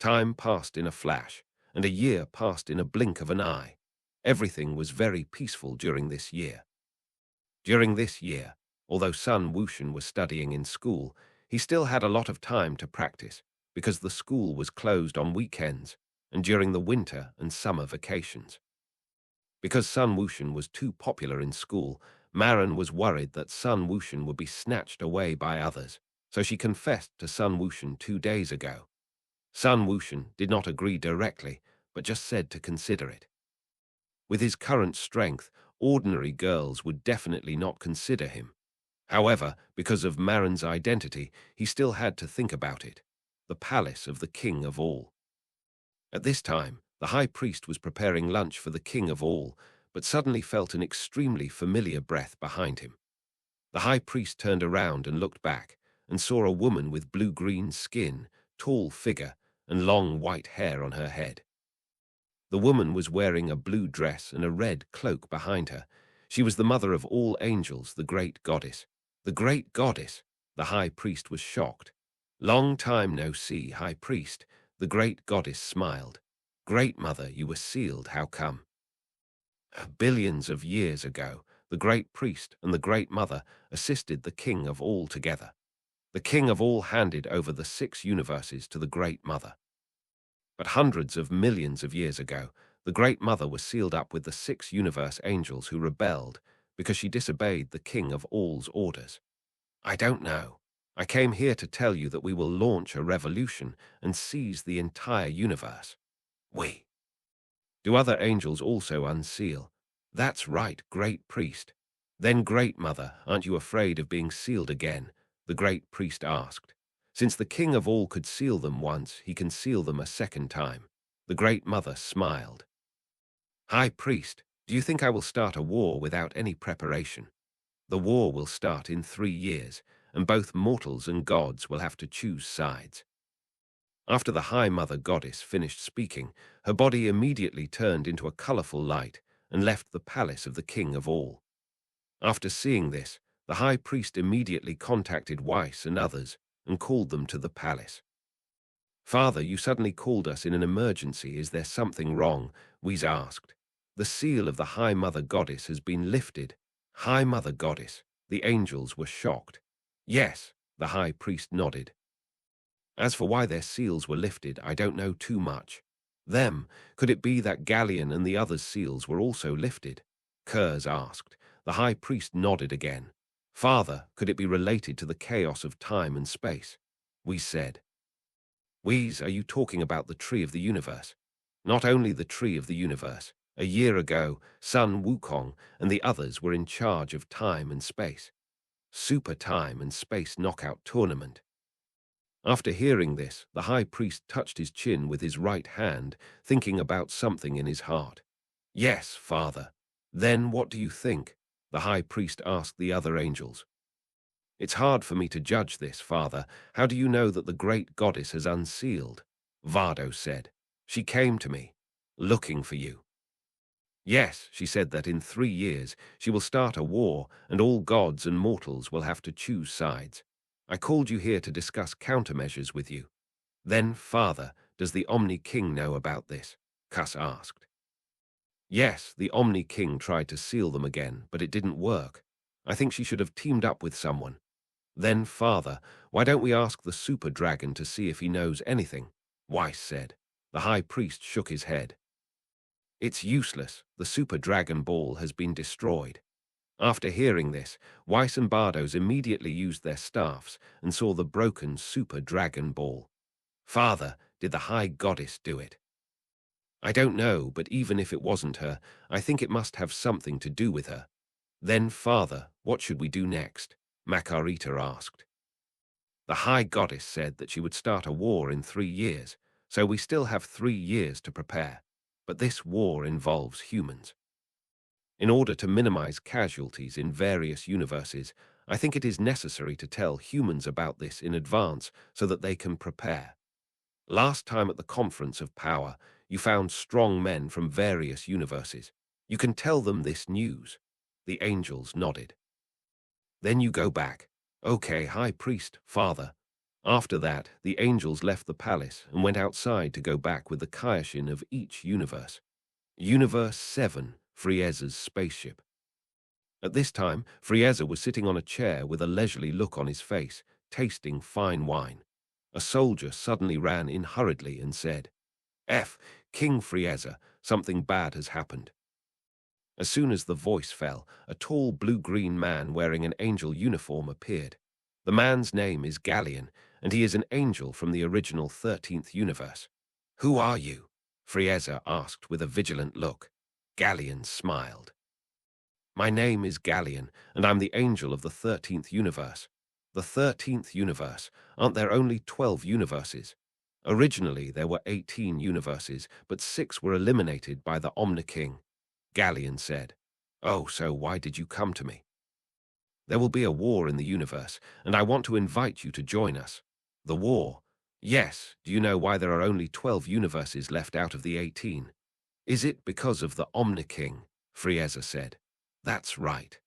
Time passed in a flash, and a year passed in a blink of an eye. Everything was very peaceful during this year. During this year, although Sun Wushan was studying in school, he still had a lot of time to practice, because the school was closed on weekends and during the winter and summer vacations. Because Sun Wushan was too popular in school, Marin was worried that Sun Wushan would be snatched away by others, so she confessed to Sun Wushan 2 days ago. Sun Wushan did not agree directly, but just said to consider it. With his current strength, ordinary girls would definitely not consider him. However, because of Marin's identity, he still had to think about it. The palace of the king of all. At this time, the high priest was preparing lunch for the king of all, but suddenly felt an extremely familiar breath behind him. The high priest turned around and looked back, and saw a woman with blue-green skin, tall figure, and long white hair on her head. The woman was wearing a blue dress and a red cloak behind her. She was the mother of all angels, the great goddess. The great goddess! The high priest was shocked. Long time no see, high priest. The great goddess smiled. Great mother, you were sealed, how come? Billions of years ago, the great priest and the great mother assisted the king of all together. The king of all handed over the 6 universes to the great mother. But hundreds of millions of years ago, the great mother was sealed up with the 6 universe angels who rebelled because she disobeyed the king of all's orders. I don't know. I came here to tell you that we will launch a revolution and seize the entire universe. We. Do other angels also unseal? That's right, great priest. Then, great mother, aren't you afraid of being sealed again? The great priest asked. Since the king of all could seal them once, he can seal them a second time. The great mother smiled. High priest, do you think I will start a war without any preparation? The war will start in 3 years, and both mortals and gods will have to choose sides. After the High Mother Goddess finished speaking, her body immediately turned into a colorful light and left the palace of the king of all. After seeing this, the high priest immediately contacted Weiss and others and called them to the palace. Father, you suddenly called us in an emergency. Is there something wrong? Weiss asked. The seal of the High Mother Goddess has been lifted. High Mother Goddess. The angels were shocked. Yes, the high priest nodded. As for why their seals were lifted, I don't know too much. Them, could it be that Galleon and the other's seals were also lifted? Kurz asked. The high priest nodded again. Father, could it be related to the chaos of time and space? We said. Wheeze, are you talking about the tree of the universe? Not only the tree of the universe. A year ago, Sun Wukong and the others were in charge of time and space. Super time and space knockout tournament. After hearing this, the high priest touched his chin with his right hand, thinking about something in his heart. Yes, Father. Then what do you think? The high priest asked the other angels. It's hard for me to judge this, Father. How do you know that the great goddess has unsealed? Vardo said. She came to me, looking for you. Yes, she said that in 3 years she will start a war and all gods and mortals will have to choose sides. I called you here to discuss countermeasures with you. Then, Father, does the Omni King know about this? Cuss asked. Yes, the Omni King tried to seal them again, but it didn't work. I think she should have teamed up with someone. Then, Father, why don't we ask the Super Dragon to see if he knows anything? Weiss said. The High Priest shook his head. It's useless. The Super Dragon Ball has been destroyed. After hearing this, Weiss and Bardos immediately used their staffs and saw the broken Super Dragon Ball. Father, did the High Goddess do it? I don't know, but even if it wasn't her, I think it must have something to do with her. Then, Father, what should we do next? Makarita asked. The High Goddess said that she would start a war in 3 years, so we still have 3 years to prepare. But this war involves humans. In order to minimize casualties in various universes, I think it is necessary to tell humans about this in advance so that they can prepare. Last time at the Conference of Power, you found strong men from various universes. You can tell them this news. The angels nodded. Then you go back. Okay, High Priest, Father. After that, the angels left the palace and went outside to go back with the Kaioshin of each universe. Universe 7, Frieza's spaceship. At this time, Frieza was sitting on a chair with a leisurely look on his face, tasting fine wine. A soldier suddenly ran in hurriedly and said, King Frieza, something bad has happened. As soon as the voice fell, a tall blue-green man wearing an angel uniform appeared. The man's name is Galleon, and he is an angel from the original 13th universe. Who are you? Frieza asked with a vigilant look. Galleon smiled. My name is Galleon, and I'm the angel of the 13th universe. The 13th universe, aren't there only 12 universes? Originally, there were 18 universes, but 6 were eliminated by the Omni King. Galleon said. Oh, so why did you come to me? There will be a war in the universe, and I want to invite you to join us. The war? Yes, do you know why there are only 12 universes left out of the 18? Is it because of the Omni King? Frieza said. That's right.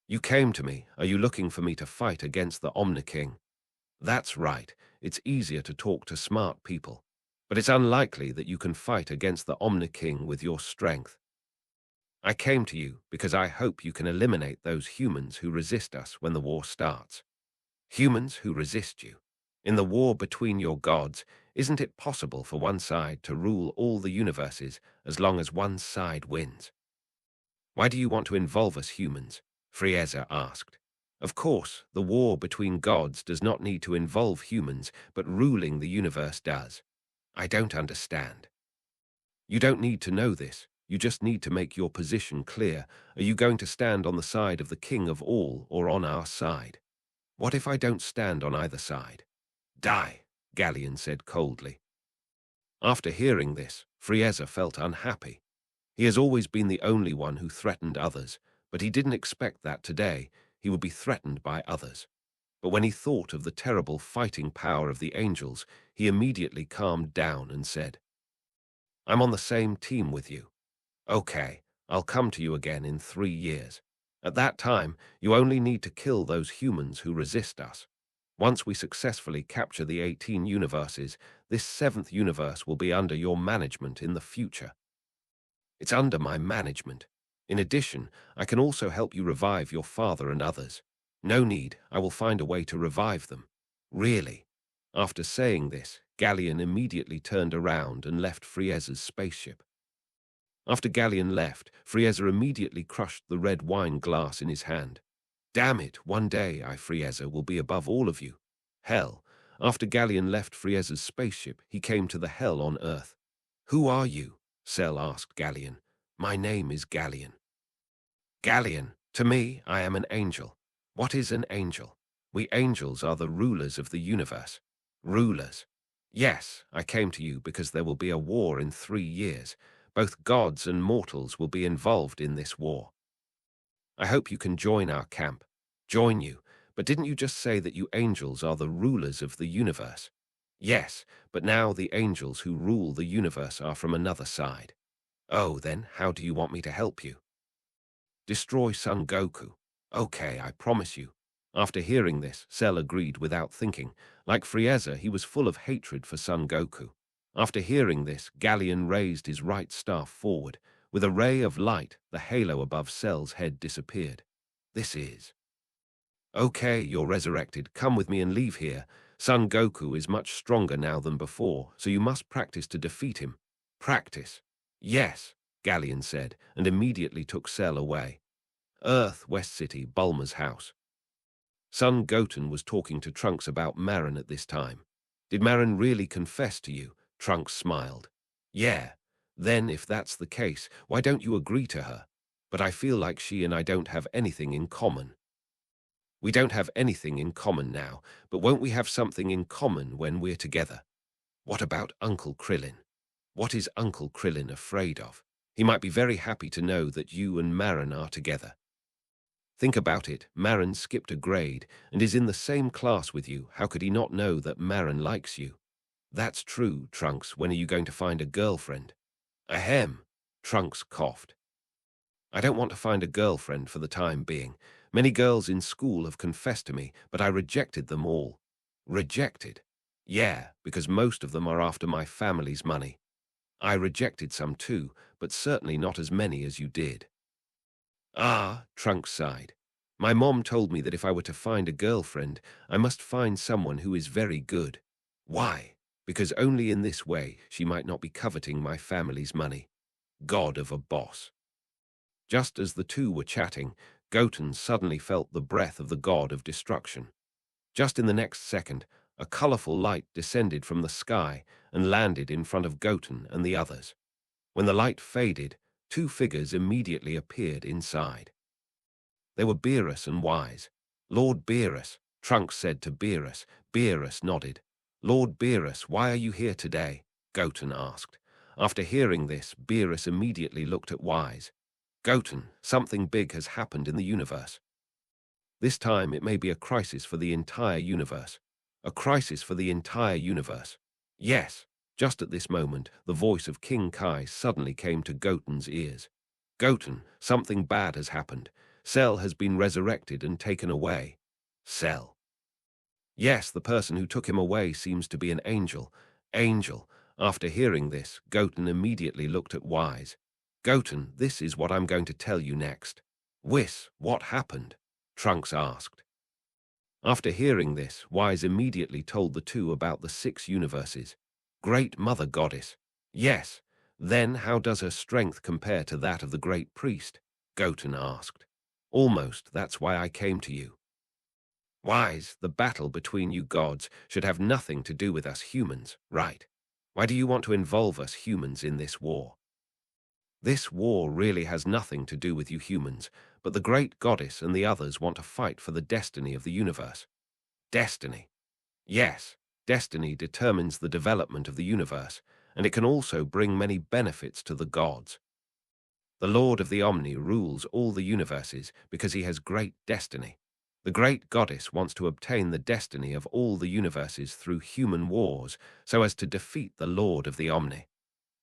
You came to me. Are you looking for me to fight against the Omni King? That's right. It's easier to talk to smart people. But it's unlikely that you can fight against the Omni King with your strength. I came to you because I hope you can eliminate those humans who resist us when the war starts. Humans who resist you. In the war between your gods, isn't it possible for one side to rule all the universes as long as one side wins? Why do you want to involve us humans? Frieza asked. Of course, the war between gods does not need to involve humans, but ruling the universe does. I don't understand. You don't need to know this. You just need to make your position clear. Are you going to stand on the side of the king of all or on our side? What if I don't stand on either side? Die, Galleon said coldly. After hearing this, Frieza felt unhappy. He has always been the only one who threatened others, but he didn't expect that today he would be threatened by others. But when he thought of the terrible fighting power of the angels, he immediately calmed down and said, I'm on the same team with you. Okay, I'll come to you again in 3 years. At that time, you only need to kill those humans who resist us. Once we successfully capture the 18 universes, this 7th universe will be under your management in the future. It's under my management. In addition, I can also help you revive your father and others. No need, I will find a way to revive them. Really. After saying this, Galleon immediately turned around and left Frieza's spaceship. After Galleon left, Frieza immediately crushed the red wine glass in his hand. Damn it, one day I, Frieza, will be above all of you. Hell, after Galleon left Frieza's spaceship, he came to the hell on Earth. Who are you? Cell asked Galleon. My name is Galleon. Galleon, to me, I am an angel. What is an angel? We angels are the rulers of the universe. Rulers. Yes, I came to you because there will be a war in 3 years. Both gods and mortals will be involved in this war. I hope you can join our camp. Join you. But didn't you just say that you angels are the rulers of the universe? Yes, but now the angels who rule the universe are from another side. Oh, then how do you want me to help you? Destroy Son Goku. Okay, I promise you. After hearing this, Cell agreed without thinking. Like Frieza, he was full of hatred for Son Goku. After hearing this, Galleon raised his right staff forward. With a ray of light, the halo above Cell's head disappeared. This is... Okay, you're resurrected. Come with me and leave here. Son Goku is much stronger now than before, so you must practice to defeat him. Practice? Yes, Galleon said, and immediately took Cell away. Earth, West City, Bulma's house. Son Goten was talking to Trunks about Marin at this time. Did Marin really confess to you? Trunks smiled. Yeah. Then, if that's the case, why don't you agree to her? But I feel like she and I don't have anything in common. We don't have anything in common now, but won't we have something in common when we're together? What about Uncle Krillin? What is Uncle Krillin afraid of? He might be very happy to know that you and Marin are together. Think about it. Marin skipped a grade and is in the same class with you. How could he not know that Marin likes you? That's true, Trunks. When are you going to find a girlfriend? Ahem. Trunks coughed. I don't want to find a girlfriend for the time being. Many girls in school have confessed to me, but I rejected them all. Rejected? Yeah, because most of them are after my family's money. I rejected some too, but certainly not as many as you did. Ah, Trunks sighed. My mom told me that if I were to find a girlfriend, I must find someone who is very good. Why? Because only in this way she might not be coveting my family's money. God of a boss. Just as the two were chatting, Goten suddenly felt the breath of the god of destruction. Just in the next second, a colorful light descended from the sky and landed in front of Goten and the others. When the light faded, 2 figures immediately appeared inside. They were Beerus and Wise. Lord Beerus, Trunks said to Beerus. Beerus nodded. Lord Beerus, why are you here today? Goten asked. After hearing this, Beerus immediately looked at Wise. Goten, something big has happened in the universe. This time it may be a crisis for the entire universe. A crisis for the entire universe. Yes. Just at this moment, the voice of King Kai suddenly came to Goten's ears. Goten, something bad has happened. Cell has been resurrected and taken away. Cell. Yes, the person who took him away seems to be an angel. Angel. After hearing this, Goten immediately looked at Wise. Goten, this is what I'm going to tell you next. Whis, what happened? Trunks asked. After hearing this, Wise immediately told the two about the 6 universes. Great Mother Goddess. Yes. Then how does her strength compare to that of the Great Priest? Goten asked. Almost, that's why I came to you. Wise, the battle between you gods should have nothing to do with us humans, right? Why do you want to involve us humans in this war? This war really has nothing to do with you humans, but the Great Goddess and the others want to fight for the destiny of the universe. Destiny. Yes. Destiny determines the development of the universe, and it can also bring many benefits to the gods. The Lord of the Omni rules all the universes because he has great destiny. The great goddess wants to obtain the destiny of all the universes through human wars so as to defeat the Lord of the Omni.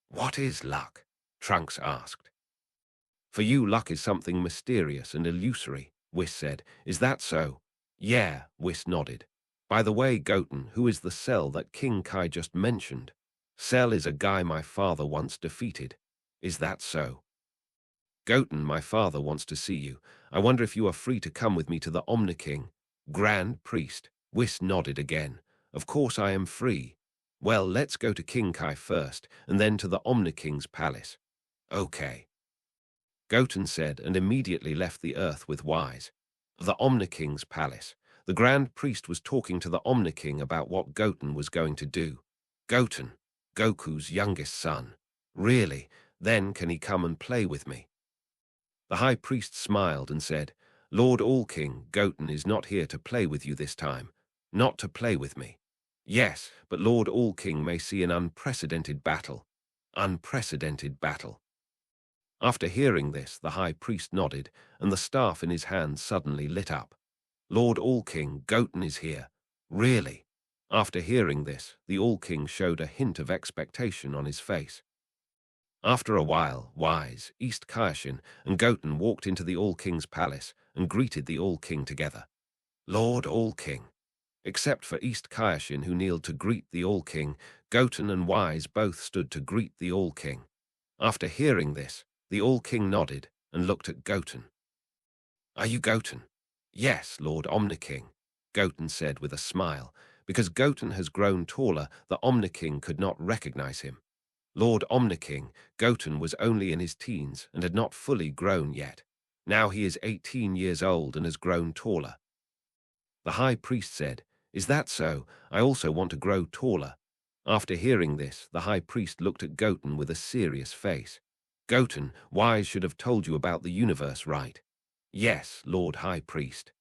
What is luck? Trunks asked. For you, luck is something mysterious and illusory, Whis said. Is that so? Yeah, Whis nodded. By the way, Goten, who is the Cell that King Kai just mentioned? Cell is a guy my father once defeated. Is that so? Goten, my father wants to see you. I wonder if you are free to come with me to the Omni King. Grand Priest. Whis nodded again. Of course I am free. Well, let's go to King Kai first, and then to the Omni-King's palace. Okay, Goten said, and immediately left the earth with Wise. The Omni-King's palace. The Grand Priest was talking to the Omni-King about what Goten was going to do. Goten, Goku's youngest son. Really? Then can he come and play with me? The High Priest smiled and said, Lord All-King, Goten is not here to play with you this time. Not to play with me. Yes, but Lord All-King may see an unprecedented battle. Unprecedented battle. After hearing this, the High Priest nodded, and the staff in his hand suddenly lit up. Lord All-King, Goten is here. Really? After hearing this, the All-King showed a hint of expectation on his face. After a while, Wise, East Kaioshin, and Goten walked into the All-King's palace and greeted the All-King together. Lord All-King. Except for East Kaioshin, who kneeled to greet the All-King, Goten and Wise both stood to greet the All-King. After hearing this, the All-King nodded and looked at Goten. Are you Goten? Yes, Lord Omni-King, Goten said with a smile. Because Goten has grown taller, the Omni-King could not recognize him. Lord Omni-King, Goten was only in his teens and had not fully grown yet. Now he is 18 years old and has grown taller. The High Priest said, Is that so? I also want to grow taller. After hearing this, the High Priest looked at Goten with a serious face. Goten, Wise should have told you about the universe, right? Yes, Lord High Priest.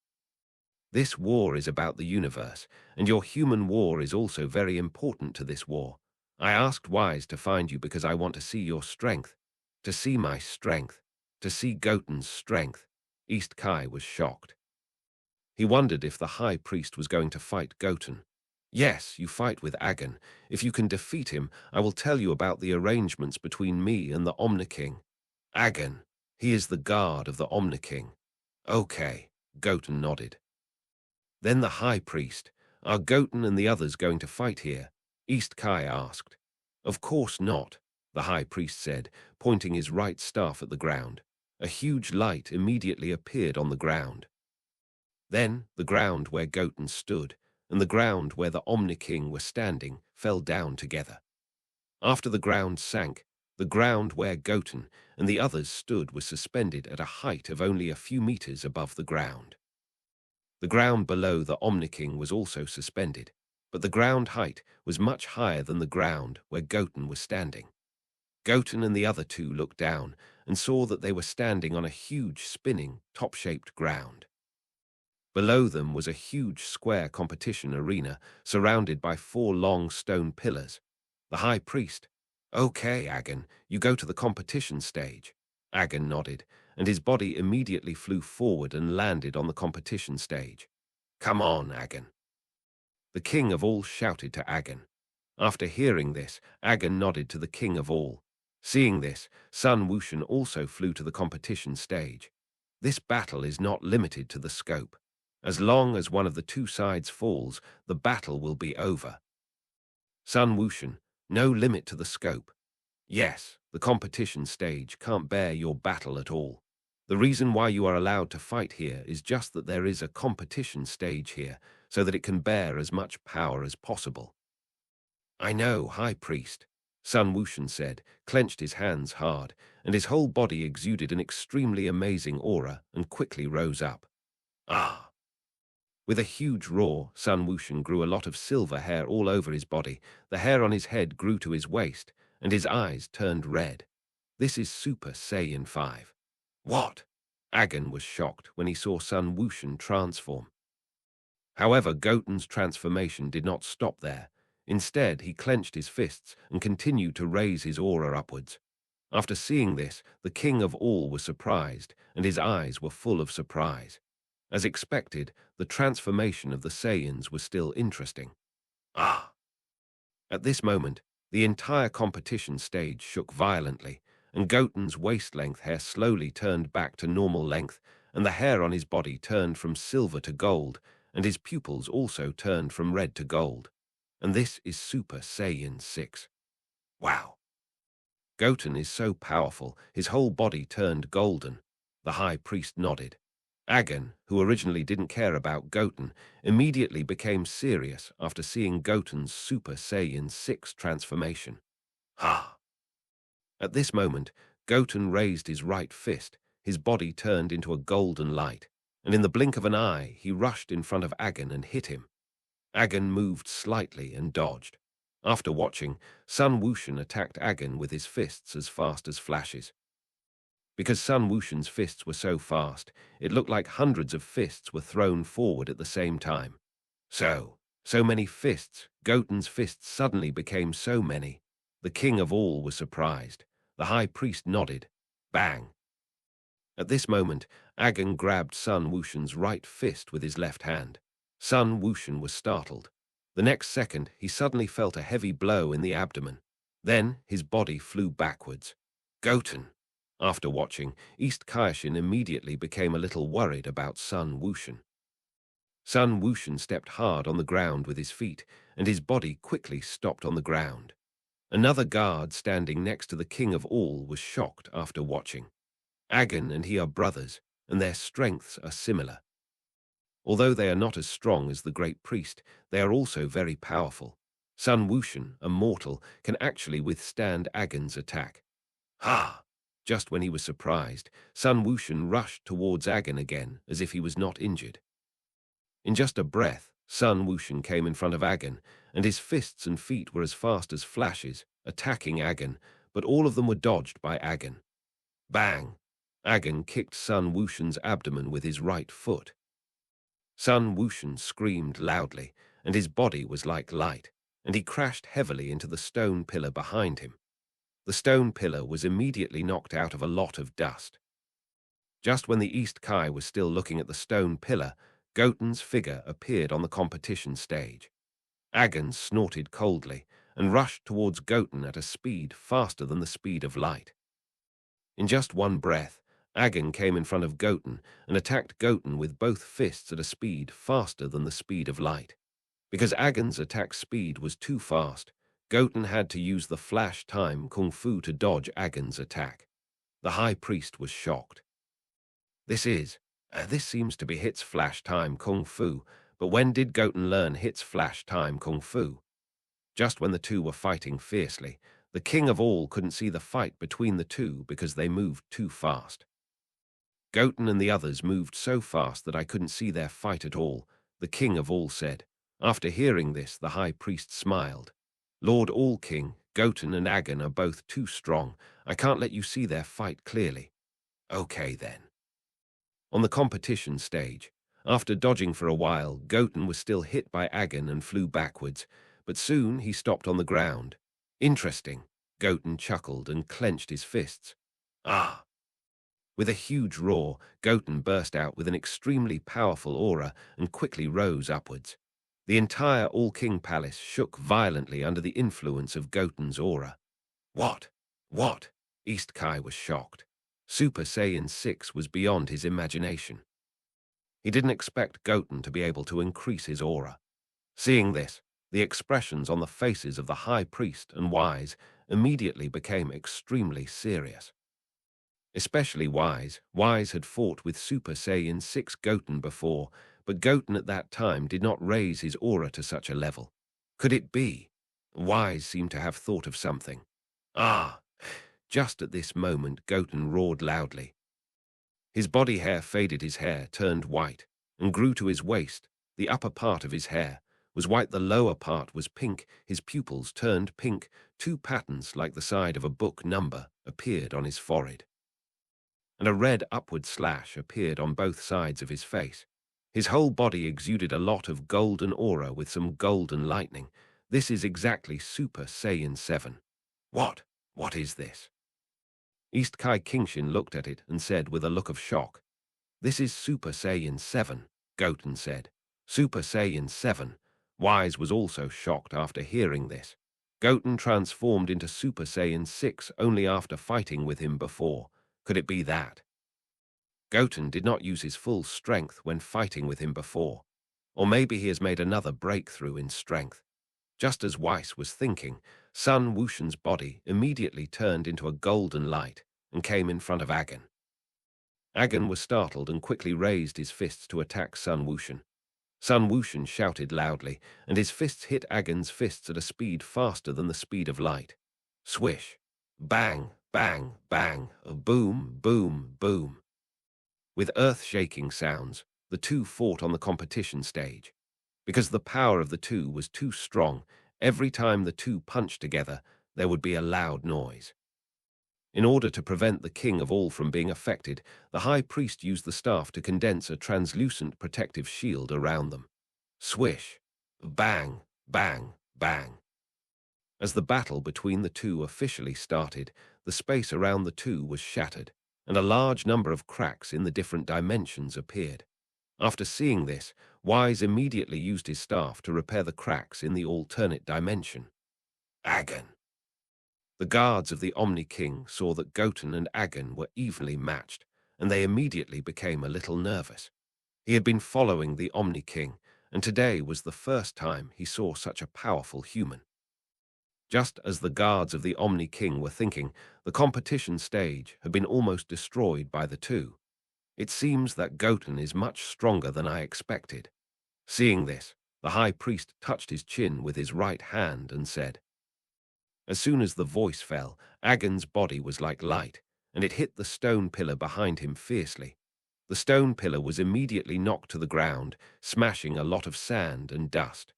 This war is about the universe, and your human war is also very important to this war. I asked Wise to find you because I want to see your strength, to see my strength, to see Goten's strength. East Kai was shocked. He wondered if the High Priest was going to fight Goten. Yes, you fight with Agon. If you can defeat him, I will tell you about the arrangements between me and the Omni-King. Agon, he is the guard of the Omni-King. Okay, Goten nodded. Then the High Priest, are Goten and the others going to fight here? East Kai asked. Of course not, the High Priest said, pointing his right staff at the ground. A huge light immediately appeared on the ground. Then the ground where Goten stood and the ground where the Omni-King were standing fell down together. After the ground sank, the ground where Goten and the others stood was suspended at a height of only a few meters above the ground. The ground below the Omni-King was also suspended, but the ground height was much higher than the ground where Goten was standing. Goten and the other two looked down and saw that they were standing on a huge spinning, top-shaped ground. Below them was a huge square competition arena surrounded by 4 long stone pillars. The High Priest, Okay, Agon, you go to the competition stage. Agon nodded, and his body immediately flew forward and landed on the competition stage. Come on, Agon. The King of All shouted to Agon. After hearing this, Agon nodded to the King of All. Seeing this, Son Wushan also flew to the competition stage. This battle is not limited to the scope. As long as one of the two sides falls, the battle will be over. Son Wushan, no limit to the scope. Yes, the competition stage can't bear your battle at all. The reason why you are allowed to fight here is just that there is a competition stage here, so that it can bear as much power as possible. I know, High Priest, Son Wushan said, clenched his hands hard, and his whole body exuded an extremely amazing aura and quickly rose up. Ah! With a huge roar, Son Wushan grew a lot of silver hair all over his body. The hair on his head grew to his waist, and his eyes turned red. This is Super Saiyan 5. What? Agon was shocked when he saw Son Wushan transform. However, Goten's transformation did not stop there. Instead, he clenched his fists and continued to raise his aura upwards. After seeing this, the King of All was surprised, and his eyes were full of surprise. As expected, the transformation of the Saiyans was still interesting. Ah! At this moment, the entire competition stage shook violently, and Goten's waist-length hair slowly turned back to normal length, and the hair on his body turned from silver to gold, and his pupils also turned from red to gold. And this is Super Saiyan 6. Wow! Goten is so powerful, his whole body turned golden. The High Priest nodded. Agon, who originally didn't care about Goten, immediately became serious after seeing Goten's Super Saiyan 6 transformation. Ha! At this moment, Goten raised his right fist, his body turned into a golden light, and in the blink of an eye he rushed in front of Agon and hit him. Agon moved slightly and dodged. After watching, Sun Wushan attacked Agon with his fists as fast as flashes. Because Sun Wushan's fists were so fast, it looked like hundreds of fists were thrown forward at the same time. So many fists, Goten's fists suddenly became so many. The king of all was surprised. The high priest nodded. Bang! At this moment, Agon grabbed Sun Wushan's right fist with his left hand. Sun Wushan was startled. The next second, he suddenly felt a heavy blow in the abdomen. Then, his body flew backwards. Goten! After watching, East Kaioshin immediately became a little worried about Sun Wushan. Sun Wushan stepped hard on the ground with his feet, and his body quickly stopped on the ground. Another guard standing next to the king of all was shocked after watching. Agon and he are brothers, and their strengths are similar. Although they are not as strong as the great priest, they are also very powerful. Sun Wushan, a mortal, can actually withstand Agon's attack. Ha! Just when he was surprised, Sun Wushan rushed towards Agon again, as if he was not injured. In just a breath, Sun Wushan came in front of Agon, and his fists and feet were as fast as flashes, attacking Agon, but all of them were dodged by Agon. Bang! Agon kicked Sun Wushan's abdomen with his right foot. Sun Wushan screamed loudly, and his body was like light, and he crashed heavily into the stone pillar behind him. The stone pillar was immediately knocked out of a lot of dust. Just when the East Kai was still looking at the stone pillar, Goten's figure appeared on the competition stage. Agon snorted coldly and rushed towards Goten at a speed faster than the speed of light. In just one breath, Agon came in front of Goten and attacked Goten with both fists at a speed faster than the speed of light. Because Agon's attack speed was too fast, Goten had to use the flash time kung fu to dodge Agon's attack. The high priest was shocked. This seems to be Hit's flash time kung fu, but when did Goten learn Hit's flash time kung fu? Just when the two were fighting fiercely, the king of all couldn't see the fight between the two because they moved too fast. Goten and the others moved so fast that I couldn't see their fight at all, the king of all said. After hearing this, the high priest smiled. Lord All-King, Goten and Agon are both too strong. I can't let you see their fight clearly. Okay, then. On the competition stage, after dodging for a while, Goten was still hit by Agon and flew backwards, but soon he stopped on the ground. Interesting. Goten chuckled and clenched his fists. Ah! With a huge roar, Goten burst out with an extremely powerful aura and quickly rose upwards. The entire All-King Palace shook violently under the influence of Goten's aura. What? What? East Kai was shocked. Super Saiyan 6 was beyond his imagination. He didn't expect Goten to be able to increase his aura. Seeing this, the expressions on the faces of the High Priest and Wise immediately became extremely serious. Especially Wise. Wise had fought with Super Saiyan 6 Goten before, but Goten at that time did not raise his aura to such a level. Could it be? Wise seemed to have thought of something. Ah! Just at this moment, Goten roared loudly. His body hair faded, his hair turned white and grew to his waist. The upper part of his hair was white, the lower part was pink, his pupils turned pink, 2 patterns like the side of a book number appeared on his forehead. And a red upward slash appeared on both sides of his face. His whole body exuded a lot of golden aura with some golden lightning. This is exactly Super Saiyan 7. What? What is this? East Kai Kingshin looked at it and said with a look of shock. This is Super Saiyan 7, Goten said. Super Saiyan 7. Wise was also shocked after hearing this. Goten transformed into Super Saiyan 6 only after fighting with him before. Could it be that? Goten did not use his full strength when fighting with him before. Or maybe he has made another breakthrough in strength. Just as Weiss was thinking, Sun Wushan's body immediately turned into a golden light and came in front of Agon. Agen was startled and quickly raised his fists to attack Sun Wushan. Sun Wushan shouted loudly, and his fists hit Agen's fists at a speed faster than the speed of light. Swish! Bang! Bang! Bang! Boom! Boom! Boom! With earth-shaking sounds, the two fought on the competition stage. Because the power of the two was too strong, every time the two punched together, there would be a loud noise. In order to prevent the king of all from being affected, the high priest used the staff to condense a translucent protective shield around them. Swish! Bang! Bang! Bang! As the battle between the two officially started, the space around the two was shattered, and a large number of cracks in the different dimensions appeared. After seeing this, Wise immediately used his staff to repair the cracks in the alternate dimension. Agen! The guards of the Omni King saw that Goten and Agen were evenly matched, and they immediately became a little nervous. He had been following the Omni King, and today was the first time he saw such a powerful human. Just as the guards of the Omni King were thinking, the competition stage had been almost destroyed by the two. It seems that Goten is much stronger than I expected. Seeing this, the high priest touched his chin with his right hand and said. As soon as the voice fell, Agen's body was like light, and it hit the stone pillar behind him fiercely. The stone pillar was immediately knocked to the ground, smashing a lot of sand and dust.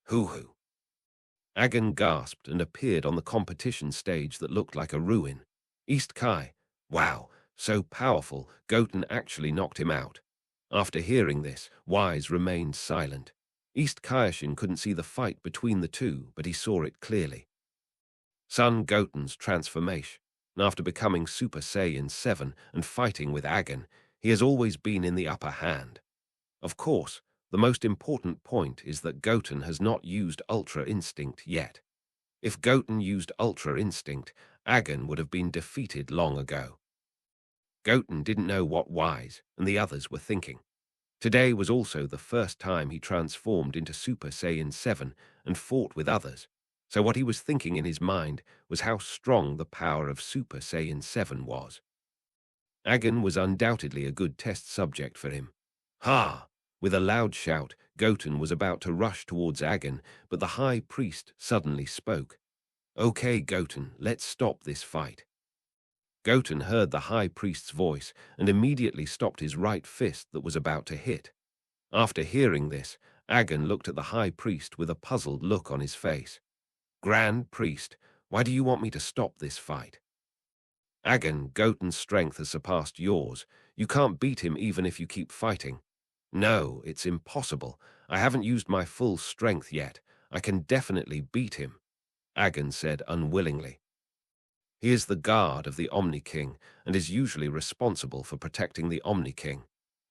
Hoo-hoo! Agen gasped and appeared on the competition stage that looked like a ruin. East Kai, wow, so powerful, Goten actually knocked him out. After hearing this, Wise remained silent. East Kaioshin couldn't see the fight between the two, but he saw it clearly. Son Goten's transformation. After becoming Super Saiyan 7 and fighting with Agen, he has always been in the upper hand. Of course, the most important point is that Goten has not used Ultra Instinct yet. If Goten used Ultra Instinct, Agen would have been defeated long ago. Goten didn't know what Wise and the others were thinking. Today was also the first time he transformed into Super Saiyan 7 and fought with others, so what he was thinking in his mind was how strong the power of Super Saiyan 7 was. Agen was undoubtedly a good test subject for him. Ha! With a loud shout, Goten was about to rush towards Agen, but the high priest suddenly spoke. Okay, Goten, let's stop this fight. Goten heard the high priest's voice and immediately stopped his right fist that was about to hit. After hearing this, Agen looked at the high priest with a puzzled look on his face. Grand Priest, why do you want me to stop this fight? Agen, Goten's strength has surpassed yours. You can't beat him even if you keep fighting. No, it's impossible. I haven't used my full strength yet. I can definitely beat him, Agen said unwillingly. He is the guard of the Omni King and is usually responsible for protecting the Omni King.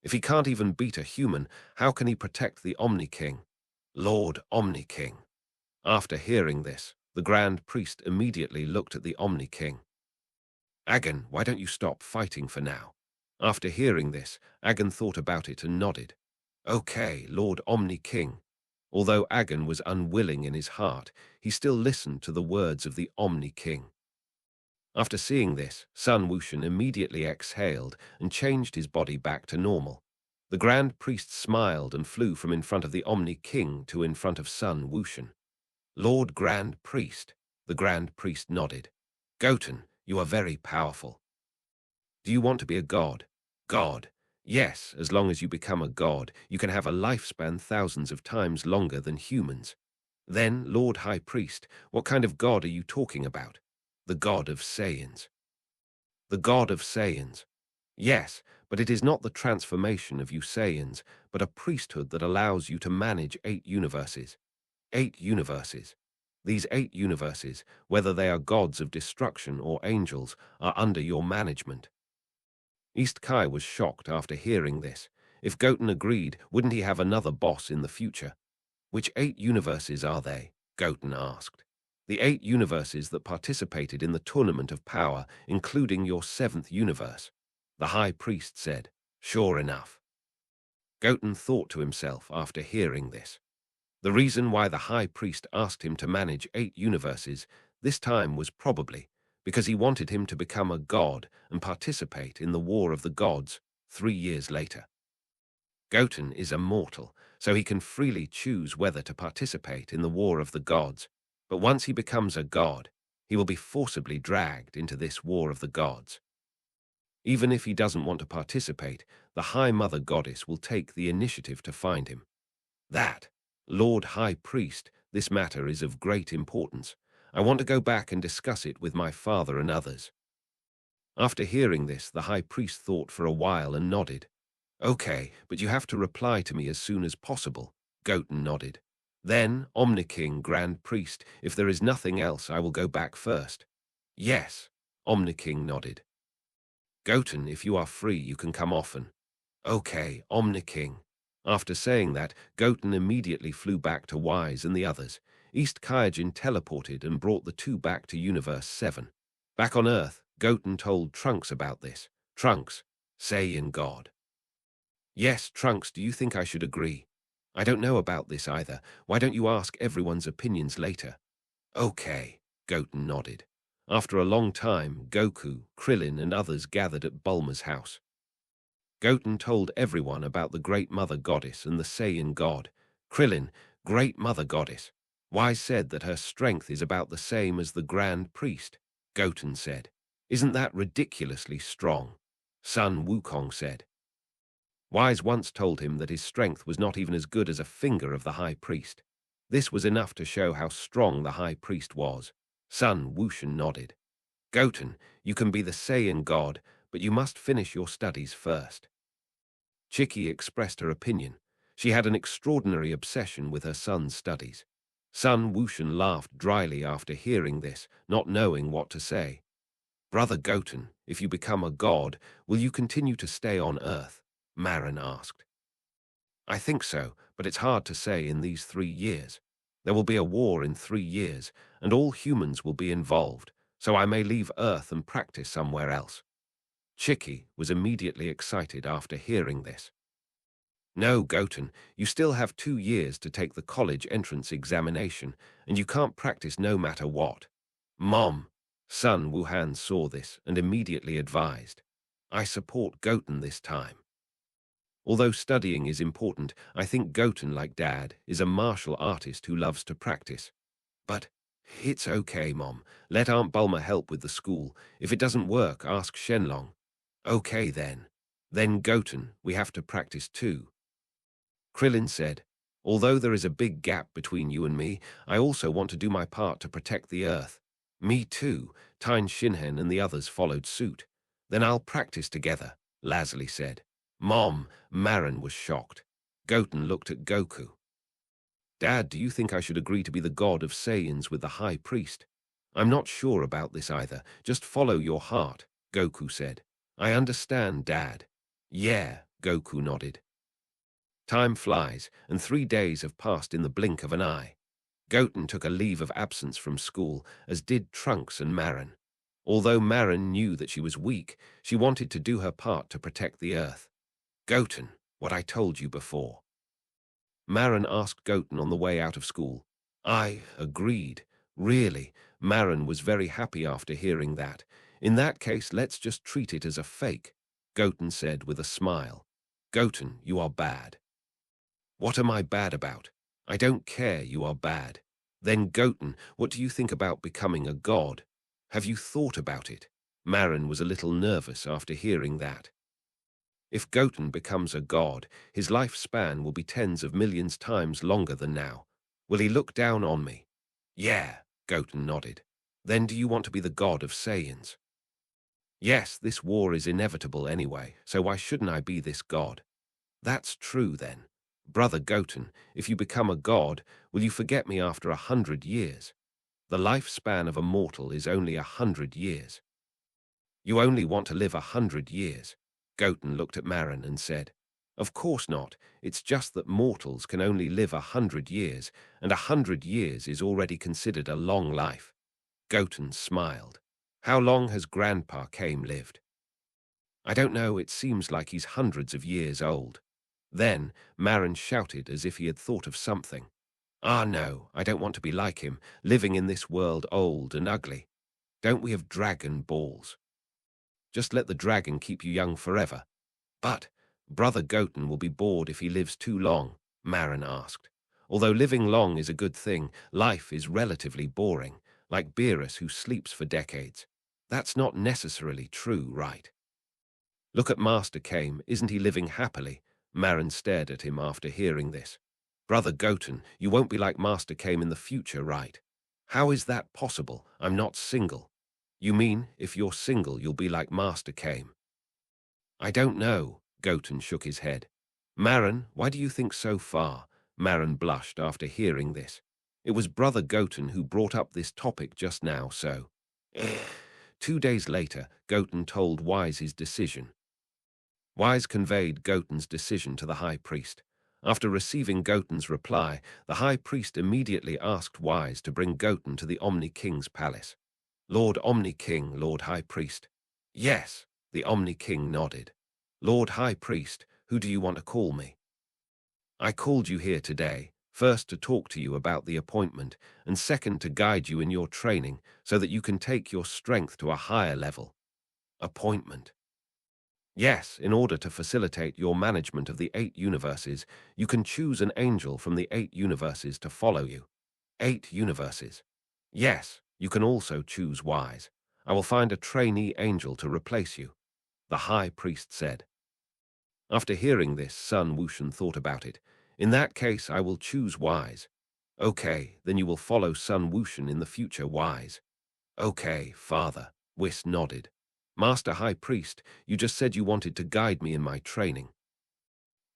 If he can't even beat a human, how can he protect the Omni King? Lord Omni King. After hearing this, the Grand Priest immediately looked at the Omni King. Agen, why don't you stop fighting for now? After hearing this, Agen thought about it and nodded. Okay, Lord Omni King. Although Agen was unwilling in his heart, he still listened to the words of the Omni King. After seeing this, Sun Wushan immediately exhaled and changed his body back to normal. The Grand Priest smiled and flew from in front of the Omni King to in front of Sun Wushan. Lord Grand Priest, the Grand Priest nodded. Goten, you are very powerful. Do you want to be a god? God. Yes, as long as you become a god, you can have a lifespan thousands of times longer than humans. Then, Lord High Priest, what kind of god are you talking about? The god of Saiyans. The god of Saiyans. Yes, but it is not the transformation of you Saiyans, but a priesthood that allows you to manage 8 universes. 8 universes. These 8 universes, whether they are gods of destruction or angels, are under your management. East Kai was shocked after hearing this. If Goten agreed, wouldn't he have another boss in the future? Which 8 universes are they? Goten asked. The 8 universes that participated in the Tournament of Power, including your 7th universe. The High Priest said, Sure enough. Goten thought to himself after hearing this. The reason why the High Priest asked him to manage 8 universes this time was probably because he wanted him to become a god and participate in the War of the Gods, 3 years later. Goten is immortal, so he can freely choose whether to participate in the War of the Gods, but once he becomes a god, he will be forcibly dragged into this War of the Gods. Even if he doesn't want to participate, the High Mother Goddess will take the initiative to find him. That, Lord High Priest, this matter is of great importance. I want to go back and discuss it with my father and others. After hearing this, the High Priest thought for a while and nodded. Okay, but you have to reply to me as soon as possible. Goten nodded. Then, Omniking, Grand Priest, if there is nothing else, I will go back first. Yes, Omniking nodded. Goten, if you are free, you can come often. Okay, Omniking. After saying that, Goten immediately flew back to Wise and the others. East Kaijin teleported and brought the two back to Universe 7. Back on Earth, Goten told Trunks about this. Trunks, Saiyan God. Yes, Trunks, do you think I should agree? I don't know about this either. Why don't you ask everyone's opinions later? Okay, Goten nodded. After a long time, Goku, Krillin, and others gathered at Bulma's house. Goten told everyone about the Great Mother Goddess and the Saiyan God. Krillin, Great Mother Goddess. Wise said that her strength is about the same as the Grand Priest. Goten said, Isn't that ridiculously strong? Son Wukong said. Wise once told him that his strength was not even as good as a finger of the High Priest. This was enough to show how strong the High Priest was. Son Wushan nodded. Goten, you can be the Saiyan God, but you must finish your studies first. Chicky expressed her opinion. She had an extraordinary obsession with her son's studies. Son Wushan laughed dryly after hearing this, not knowing what to say. Brother Goten, if you become a god, will you continue to stay on Earth? Marin asked. I think so, but it's hard to say in these 3 years. There will be a war in 3 years, and all humans will be involved, so I may leave Earth and practice somewhere else. Chicky was immediately excited after hearing this. No, Goten, you still have 2 years to take the college entrance examination, and you can't practice no matter what. Mom, Son Wuhan saw this and immediately advised, I support Goten this time. Although studying is important, I think Goten, like Dad, is a martial artist who loves to practice. But it's okay, Mom. Let Aunt Bulma help with the school. If it doesn't work, ask Shenlong. Okay, then. Then, Goten, we have to practice too. Krillin said, Although there is a big gap between you and me, I also want to do my part to protect the Earth. Me too. Tyne Shinhen and the others followed suit. Then I'll practice together, Lazuli said. Mom, Marin was shocked. Goten looked at Goku. Dad, do you think I should agree to be the god of Saiyans with the High Priest? I'm not sure about this either. Just follow your heart, Goku said. I understand, Dad. Yeah, Goku nodded. Time flies, and 3 days have passed in the blink of an eye. Goten took a leave of absence from school, as did Trunks and Marin. Although Marin knew that she was weak, she wanted to do her part to protect the Earth. Goten, what I told you before. Marin asked Goten on the way out of school. I agreed. Really, Marin was very happy after hearing that. In that case, let's just treat it as a fake, Goten said with a smile. Goten, you are bad. What am I bad about? I don't care, you are bad. Then Goten, what do you think about becoming a god? Have you thought about it? Marin was a little nervous after hearing that. If Goten becomes a god, his lifespan will be tens of millions times longer than now. Will he look down on me? Yeah, Goten nodded. Then do you want to be the god of Saiyans? Yes, this war is inevitable anyway, so why shouldn't I be this god? That's true then. Brother Goten, if you become a god, will you forget me after 100 years? The lifespan of a mortal is only 100 years. You only want to live 100 years. Goten looked at Marin and said, Of course not. It's just that mortals can only live 100 years, and 100 years is already considered a long life. Goten smiled. How long has Grandpa Kame lived? I don't know, it seems like he's hundreds of years old. Then Marin shouted as if he had thought of something. Ah no, I don't want to be like him, living in this world old and ugly. Don't we have dragon balls? Just let the dragon keep you young forever. But Brother Goten will be bored if he lives too long, Marin asked. Although living long is a good thing, life is relatively boring, like Beerus who sleeps for decades. That's not necessarily true, right? Look at Master Kame, isn't he living happily? Marin stared at him after hearing this. Brother Goten, you won't be like Master Kame in the future, right? How is that possible? I'm not single. You mean, if you're single, you'll be like Master Kame? I don't know, Goten shook his head. Marin, why do you think so far? Marin blushed after hearing this. It was Brother Goten who brought up this topic just now, so… 2 days later, Goten told Wise his decision. Wise conveyed Goten's decision to the High Priest. After receiving Goten's reply, the High Priest immediately asked Wise to bring Goten to the Omni King's palace. Lord Omni King, Lord High Priest. Yes, the Omni King nodded. Lord High Priest, who do you want to call me? I called you here today, first to talk to you about the appointment, and second to guide you in your training so that you can take your strength to a higher level. Appointment. Yes, in order to facilitate your management of the 8 universes, you can choose an angel from the 8 universes to follow you. 8 universes. Yes, you can also choose Wise. I will find a trainee angel to replace you, the High Priest said. After hearing this, Sun Wushan thought about it. In that case, I will choose Wise. Okay, then you will follow Sun Wushan in the future, Wise. Okay, Father, Whis nodded. Master High Priest, you just said you wanted to guide me in my training.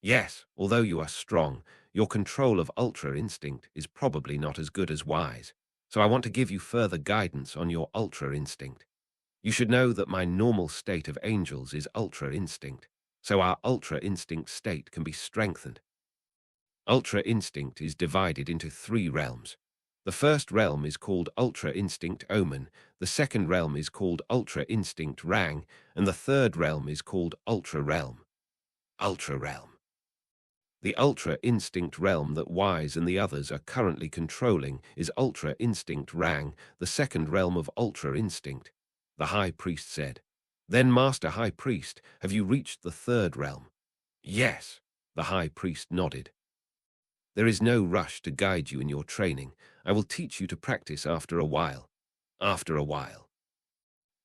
Yes, although you are strong, your control of Ultra Instinct is probably not as good as Wise, so I want to give you further guidance on your Ultra Instinct. You should know that my normal state of angels is Ultra Instinct, so our Ultra Instinct state can be strengthened. Ultra Instinct is divided into 3 realms. The first realm is called Ultra Instinct Omen, the second realm is called Ultra Instinct Rang, and the third realm is called Ultra Realm. Ultra Realm. The Ultra Instinct realm that Wise and the others are currently controlling is Ultra Instinct Rang, the second realm of Ultra Instinct, the High Priest said. Then, Master High Priest, have you reached the third realm? Yes, the High Priest nodded. There is no rush to guide you in your training. I will teach you to practice after a while. After a while.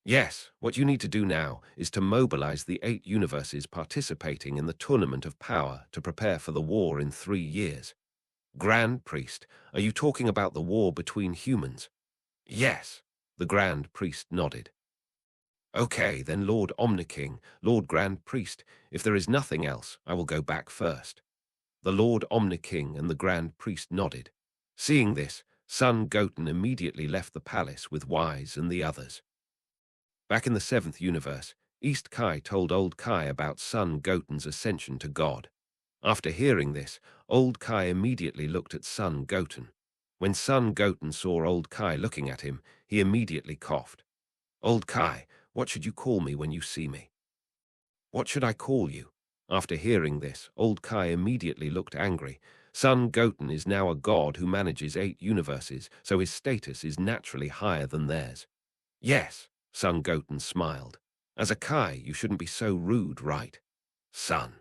Yes, what you need to do now is to mobilize the 8 universes participating in the Tournament of Power to prepare for the war in 3 years. Grand Priest, are you talking about the war between humans? Yes, the Grand Priest nodded. Okay, then Lord Omniking, Lord Grand Priest, if there is nothing else, I will go back first. The Lord Omniking and the Grand Priest nodded. Seeing this, Son Goten immediately left the palace with Wise and the others. Back in the 7th universe, East Kai told Old Kai about Son Goten's ascension to God. After hearing this, Old Kai immediately looked at Son Goten. When Son Goten saw Old Kai looking at him, he immediately coughed. Old Kai, what should you call me when you see me? What should I call you? After hearing this, Old Kai immediately looked angry. Son Goten is now a god who manages 8 universes, so his status is naturally higher than theirs. Yes, Son Goten smiled. As a Kai, you shouldn't be so rude, right? Son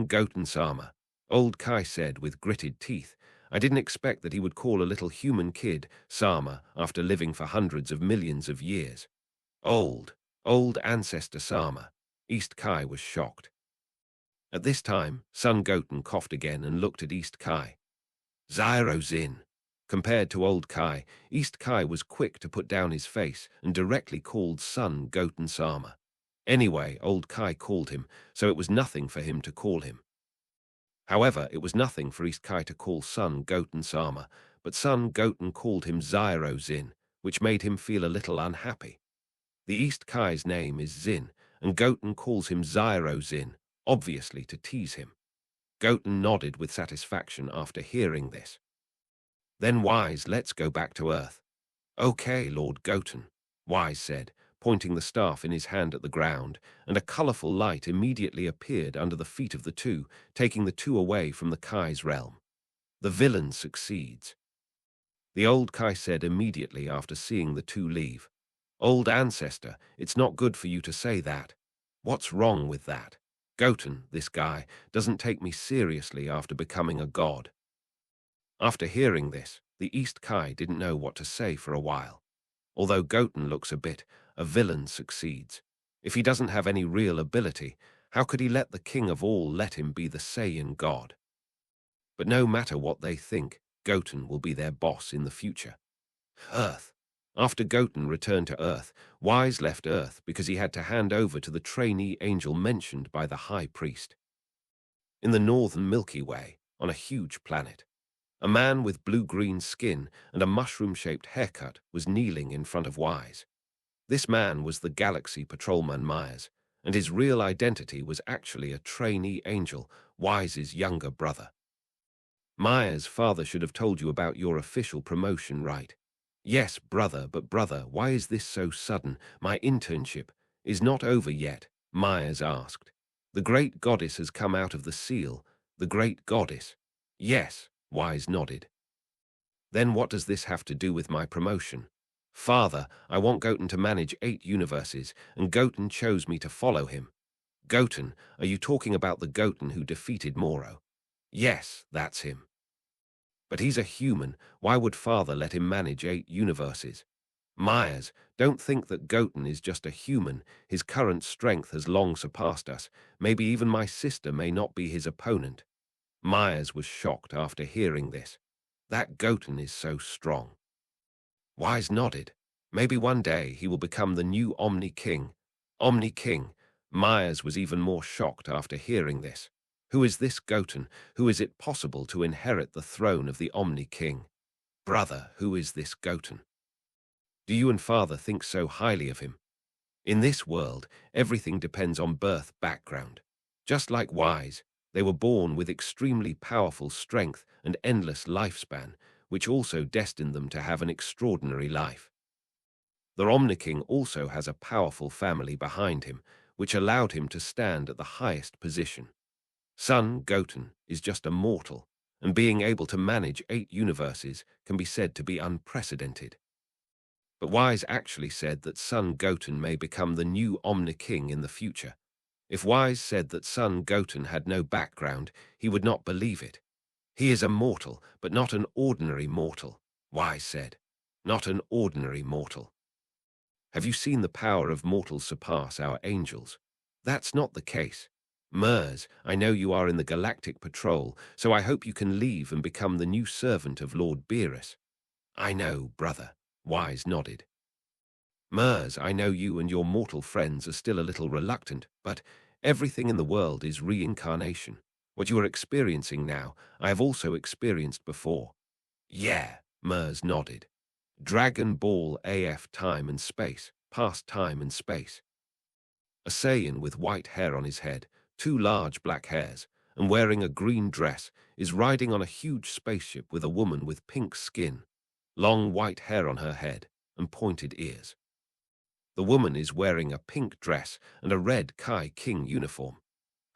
Goten-sama, Old Kai said with gritted teeth. I didn't expect that he would call a little human kid Sama after living for hundreds of millions of years. Old ancestor Sama. East Kai was shocked. At this time, Son Goten coughed again and looked at East Kai. Zyro Zin. Compared to Old Kai, East Kai was quick to put down his face and directly called Son Goten Sama. Anyway, Old Kai called him, so it was nothing for him to call him. However, it was nothing for East Kai to call Son Goten Sama, but Son Goten called him Zyro Zin, which made him feel a little unhappy. The East Kai's name is Zin, and Goten calls him Zyro Zin, obviously to tease him. Goten nodded with satisfaction after hearing this. Then Wise, let's go back to Earth. Okay, Lord Goten, Wise said, pointing the staff in his hand at the ground, and a colorful light immediately appeared under the feet of the two, taking the two away from the Kai's realm. The villain succeeds. The Old Kai said immediately after seeing the two leave. Old ancestor, it's not good for you to say that. What's wrong with that? Goten, this guy, doesn't take me seriously after becoming a god. After hearing this, the East Kai didn't know what to say for a while. Although Goten looks a villain succeeds. If he doesn't have any real ability, how could he let the king of all let him be the Saiyan god? But no matter what they think, Goten will be their boss in the future. Earth. After Goten returned to Earth, Wise left Earth because he had to hand over to the trainee angel mentioned by the High Priest. In the northern Milky Way, on a huge planet, a man with blue-green skin and a mushroom-shaped haircut was kneeling in front of Wise. This man was the Galaxy Patrolman Myers, and his real identity was actually a trainee angel, Wise's younger brother. Myers' father should have told you about your official promotion, right? Yes, brother, but brother, why is this so sudden? My internship is not over yet, Myers asked. The great goddess has come out of the seal. The great goddess. Yes, Wise nodded. Then what does this have to do with my promotion? Father, I want Goten to manage 8 universes, and Goten chose me to follow him. Goten, are you talking about the Goten who defeated Moro? Yes, that's him. But he's a human. Why would Father let him manage 8 universes? Myers, don't think that Goten is just a human. His current strength has long surpassed us. Maybe even my sister may not be his opponent. Myers was shocked after hearing this. That Goten is so strong. Wise nodded. Maybe one day he will become the new Omni King. Omni King. Myers was even more shocked after hearing this. Who is this Goten? Who is it possible to inherit the throne of the Omni King? Brother, who is this Goten? Do you and Father think so highly of him? In this world, everything depends on birth background. Just like Wise, they were born with extremely powerful strength and endless lifespan, which also destined them to have an extraordinary life. The Omni-King also has a powerful family behind him, which allowed him to stand at the highest position. Son Goten is just a mortal, and being able to manage 8 universes can be said to be unprecedented. But Wise actually said that Son Goten may become the new Omni-King in the future. If Wise said that Son Goten had no background, he would not believe it. He is a mortal, but not an ordinary mortal, Wise said. Not an ordinary mortal. Have you seen the power of mortals surpass our angels? That's not the case. Mers, I know you are in the Galactic Patrol, so I hope you can leave and become the new servant of Lord Beerus. I know, brother, Wise nodded. Mers, I know you and your mortal friends are still a little reluctant, but everything in the world is reincarnation. What you are experiencing now, I have also experienced before. Yeah, Mers nodded. Dragon Ball AF time and space, past time and space. A Saiyan with white hair on his head, 2 large black hairs, and wearing a green dress, is riding on a huge spaceship with a woman with pink skin, long white hair on her head, and pointed ears. The woman is wearing a pink dress and a red Kai King uniform.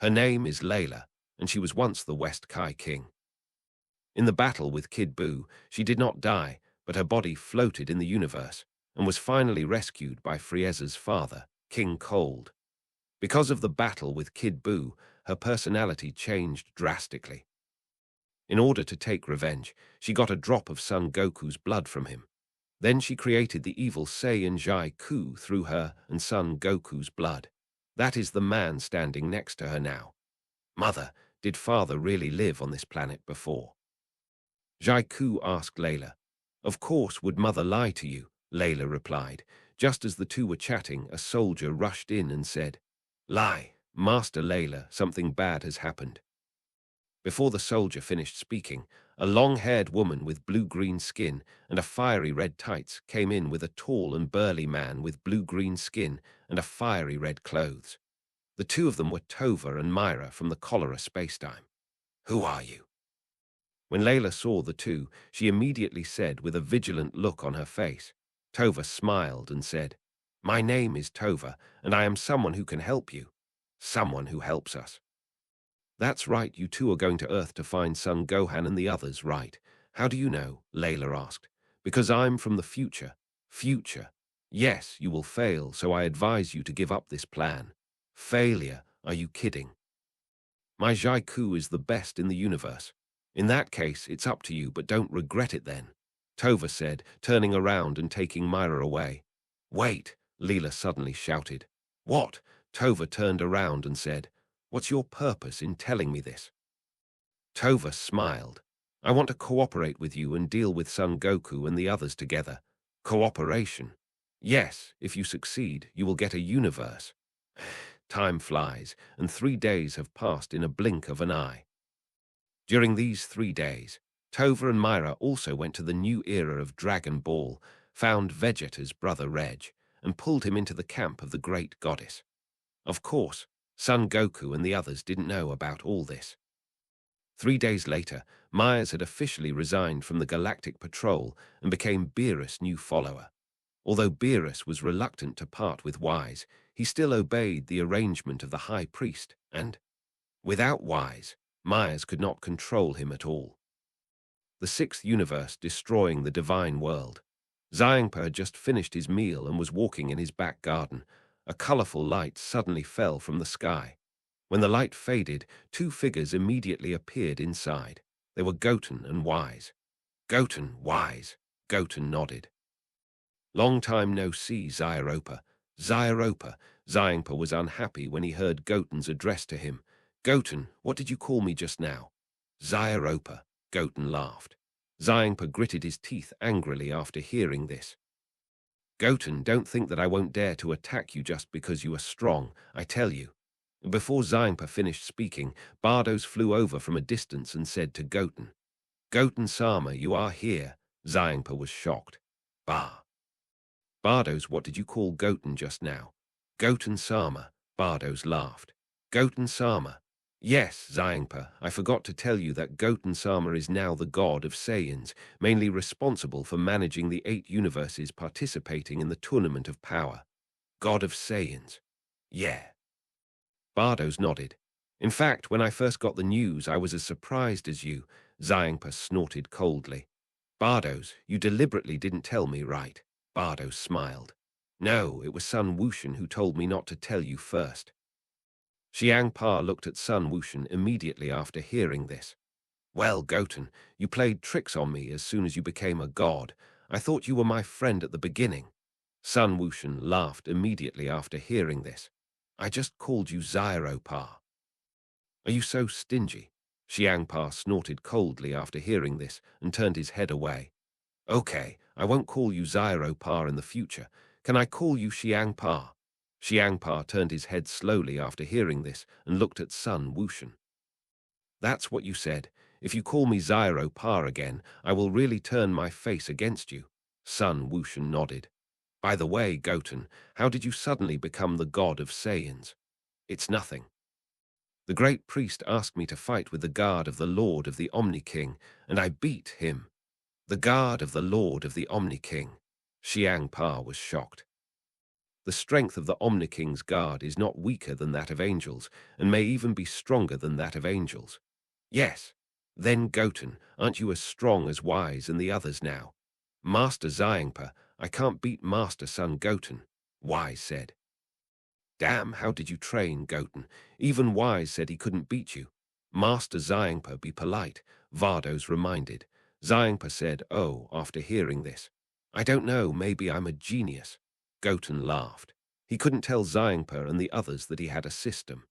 Her name is Layla, and she was once the West Kai King. In the battle with Kid Buu, she did not die, but her body floated in the universe, and was finally rescued by Frieza's father, King Cold. Because of the battle with Kid Buu, her personality changed drastically. In order to take revenge, she got a drop of Son Goku's blood from him. Then she created the evil Saiyan Jai Ku through her and Son Goku's blood. That is the man standing next to her now. Mother, did Father really live on this planet before? Jai Ku asked Layla. Of course would Mother lie to you, Layla replied. Just as the two were chatting, a soldier rushed in and said, Lie, Master Layla, something bad has happened. Before the soldier finished speaking, a long-haired woman with blue-green skin and a fiery red tights came in with a tall and burly man with blue-green skin and a fiery red clothes. The two of them were Tova and Myra from the Cholera spacetime. Who are you? When Layla saw the two, she immediately said with a vigilant look on her face. Tova smiled and said, My name is Tova, and I am someone who can help you. Someone who helps us. That's right, you two are going to Earth to find Son Gohan and the others, right? How do you know? Layla asked. Because I'm from the future. Future. Yes, you will fail, so I advise you to give up this plan. Failure? Are you kidding? My Jaiku is the best in the universe. In that case, it's up to you, but don't regret it then, Tova said, turning around and taking Myra away. Wait, Leela suddenly shouted. What? Tova turned around and said, What's your purpose in telling me this? Tova smiled. I want to cooperate with you and deal with Son Goku and the others together. Cooperation? Yes, if you succeed, you will get a universe. Time flies, and 3 days have passed in a blink of an eye. During these 3 days, Tova and Myra also went to the new era of Dragon Ball, found Vegeta's brother Reg, and pulled him into the camp of the great goddess. Of course, Son Goku and the others didn't know about all this. 3 days later, Myers had officially resigned from the Galactic Patrol and became Beerus' new follower. Although Beerus was reluctant to part with Wise, he still obeyed the arrangement of the High Priest, and, without Wise, Myers could not control him at all. The sixth universe destroying the divine world. Xiangpa had just finished his meal and was walking in his back garden. A colorful light suddenly fell from the sky. When the light faded, 2 figures immediately appeared inside. They were Goten and Wise. Goten, Wise. Goten nodded. Long time no see, Xiaopa. Xiaopa. Xiangpa was unhappy when he heard Goten's address to him. Goten, what did you call me just now? Xiaopa. Goten laughed. Xiangpa gritted his teeth angrily after hearing this. Goten, don't think that I won't dare to attack you just because you are strong, I tell you. Before Xiangpa finished speaking, Bardos flew over from a distance and said to Goten, Goten-sama, you are here. Xiangpa was shocked. Bardos, what did you call Goten just now? Goten-sama. Bardos laughed. Goten-sama. Yes, Xiangpa, I forgot to tell you that Goten-sama is now the god of Saiyans, mainly responsible for managing the 8 universes participating in the Tournament of Power. God of Saiyans. Yeah. Bardos nodded. In fact, when I first got the news, I was as surprised as you. Xiangpa snorted coldly. Bardos, you deliberately didn't tell me, right? Bardos smiled. No, it was Sun Wushan who told me not to tell you first. Xiangpa looked at Sun Wushan immediately after hearing this. Well, Goten, you played tricks on me as soon as you became a god. I thought you were my friend at the beginning. Sun Wushan laughed immediately after hearing this. I just called you Xiaopa. Are you so stingy? Xiangpa snorted coldly after hearing this and turned his head away. Okay, I won't call you Xiaopa in the future. Can I call you Xiangpa? Xiangpa turned his head slowly after hearing this and looked at Sun Wushan. That's what you said. If you call me Xiaopa again, I will really turn my face against you. Sun Wushan nodded. By the way, Goten, how did you suddenly become the god of Saiyans? It's nothing. The great priest asked me to fight with the guard of the Lord of the Omni King, and I beat him. The guard of the Lord of the Omni King. Xiangpa was shocked. The strength of the Omni King's guard is not weaker than that of angels, and may even be stronger than that of angels. Yes. Then, Goten, aren't you as strong as Wise and the others now? Master Xiangpa, I can't beat Master Son Goten, Wise said. Damn, how did you train, Goten? Even Wise said he couldn't beat you. Master Xiangpa, be polite, Vardos reminded. Xiangpa said, oh, after hearing this. I don't know, maybe I'm a genius. Goten laughed. He couldn't tell Xiangpa and the others that he had a system.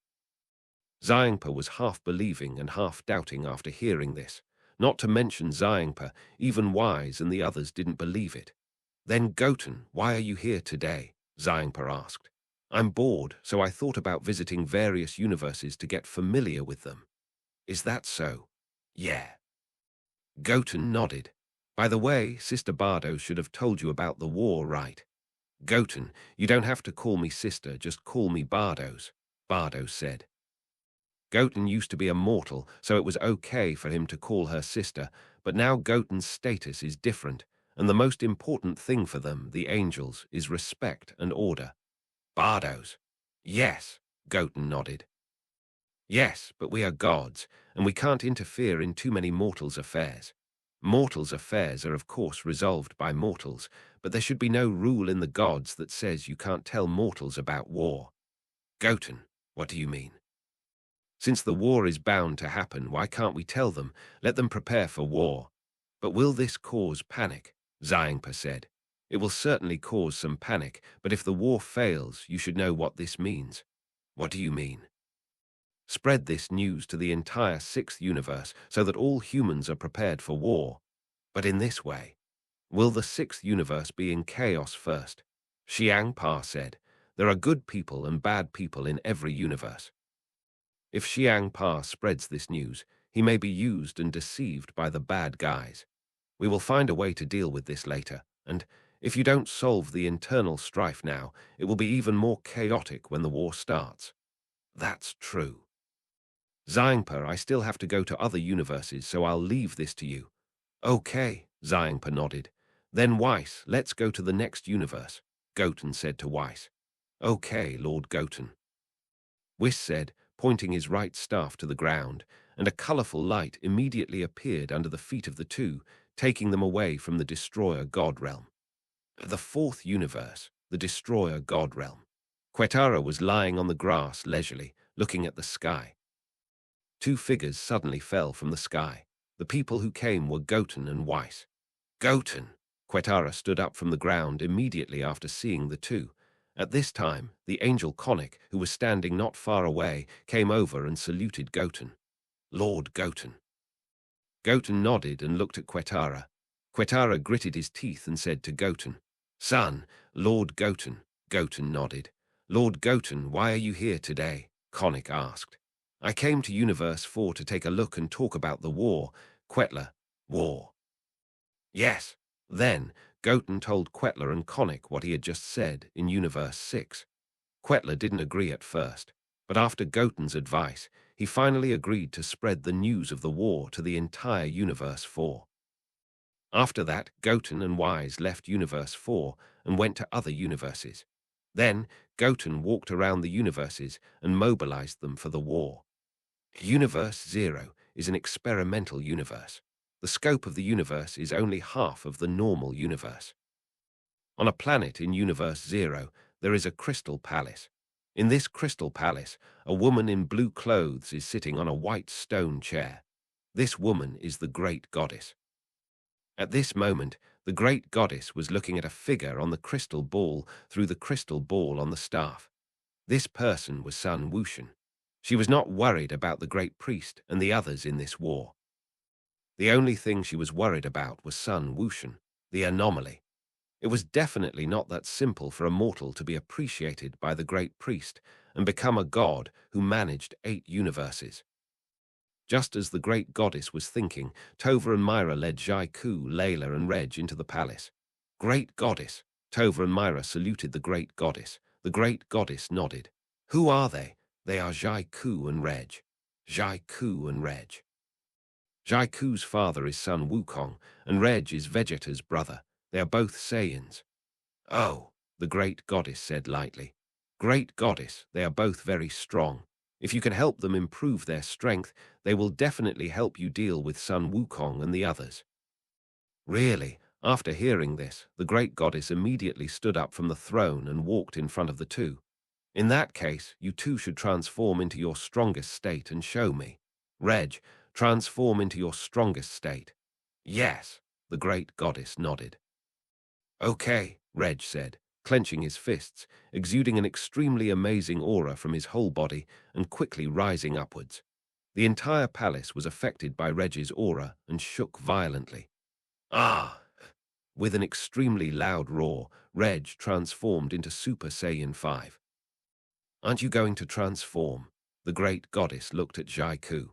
Xiangpa was half believing and half doubting after hearing this. Not to mention Xiangpa, even Wise and the others didn't believe it. Then, Goten, why are you here today? Xiangpa asked. I'm bored, so I thought about visiting various universes to get familiar with them. Is that so? Yeah. Goten nodded. By the way, Sister Bardo should have told you about the war, right? Goten, you don't have to call me sister, just call me Bardos, Bardos said. Goten used to be a mortal, so it was okay for him to call her sister, but now Goten's status is different, and the most important thing for them, the angels, is respect and order. Bardos. Yes, Goten nodded. Yes, but we are gods, and we can't interfere in too many mortals' affairs. Mortals' affairs are of course resolved by mortals, but there should be no rule in the gods that says you can't tell mortals about war. Goten, What do you mean? Since the war is bound to happen, why can't we tell them, let them prepare for war? But will this cause panic? Xiangpa said. It will certainly cause some panic, but if the war fails, you should know what this means. What do you mean? Spread this news to the entire sixth universe so that all humans are prepared for war. But in this way, will the sixth universe be in chaos first? Xiangpa said, there are good people and bad people in every universe. If Xiangpa spreads this news, he may be used and deceived by the bad guys. We will find a way to deal with this later, and if you don't solve the internal strife now, it will be even more chaotic when the war starts. That's true. Xiangpa, I still have to go to other universes, so I'll leave this to you. Okay, Xiangpa nodded. Then Weiss, let's go to the next universe, Goten said to Weiss. Okay, Lord Goten. Whis said, pointing his right staff to the ground, and a colourful light immediately appeared under the feet of the two, taking them away from the Destroyer God Realm. The fourth universe, the Destroyer God Realm. Quetara was lying on the grass leisurely, looking at the sky. Two figures suddenly fell from the sky. The people who came were Goten and Weiss. Goten! Quetara stood up from the ground immediately after seeing the two. At this time, the angel Conic, who was standing not far away, came over and saluted Goten. Lord Goten. Goten nodded and looked at Quetara. Quetara gritted his teeth and said to Goten, Son, Lord Goten. Goten nodded. Lord Goten, why are you here today? Conic asked. I came to Universe 4 to take a look and talk about the war. Quetla, war. Yes. Then, Goten told Quetla and Conic what he had just said in Universe 6. Quetla didn't agree at first, but after Goten's advice, he finally agreed to spread the news of the war to the entire Universe 4. After that, Goten and Wise left Universe 4 and went to other universes. Then, Goten walked around the universes and mobilized them for the war. Universe 0 is an experimental universe. The scope of the universe is only half of the normal universe. On a planet in Universe 0, there is a crystal palace. In this crystal palace, a woman in blue clothes is sitting on a white stone chair. This woman is the great goddess. At this moment, the great goddess was looking at a figure on the crystal ball through the crystal ball on the staff. This person was Son Goten. She was not worried about the great priest and the others in this war. The only thing she was worried about was Son Goten, the anomaly. It was definitely not that simple for a mortal to be appreciated by the great priest and become a god who managed 8 universes. Just as the great goddess was thinking, Tova and Myra led Jaiku, Layla, and Reg into the palace. Great goddess! Tova and Myra saluted the great goddess. The great goddess nodded. Who are they? They are Jaiku and Reg. Jaiku and Reg. Jaiku's father is Son Wukong, and Reg is Vegeta's brother. They are both Saiyans. Oh, the great goddess said lightly. Great goddess, they are both very strong. If you can help them improve their strength, they will definitely help you deal with Son Wukong and the others. Really, after hearing this, the great goddess immediately stood up from the throne and walked in front of the two. In that case, you two should transform into your strongest state and show me. Reg, transform into your strongest state. Yes, the great goddess nodded. Okay, Reg said, clenching his fists, exuding an extremely amazing aura from his whole body and quickly rising upwards. The entire palace was affected by Reg's aura and shook violently. Ah! With an extremely loud roar, Reg transformed into Super Saiyan 5. Aren't you going to transform? The great goddess looked at Jaiku.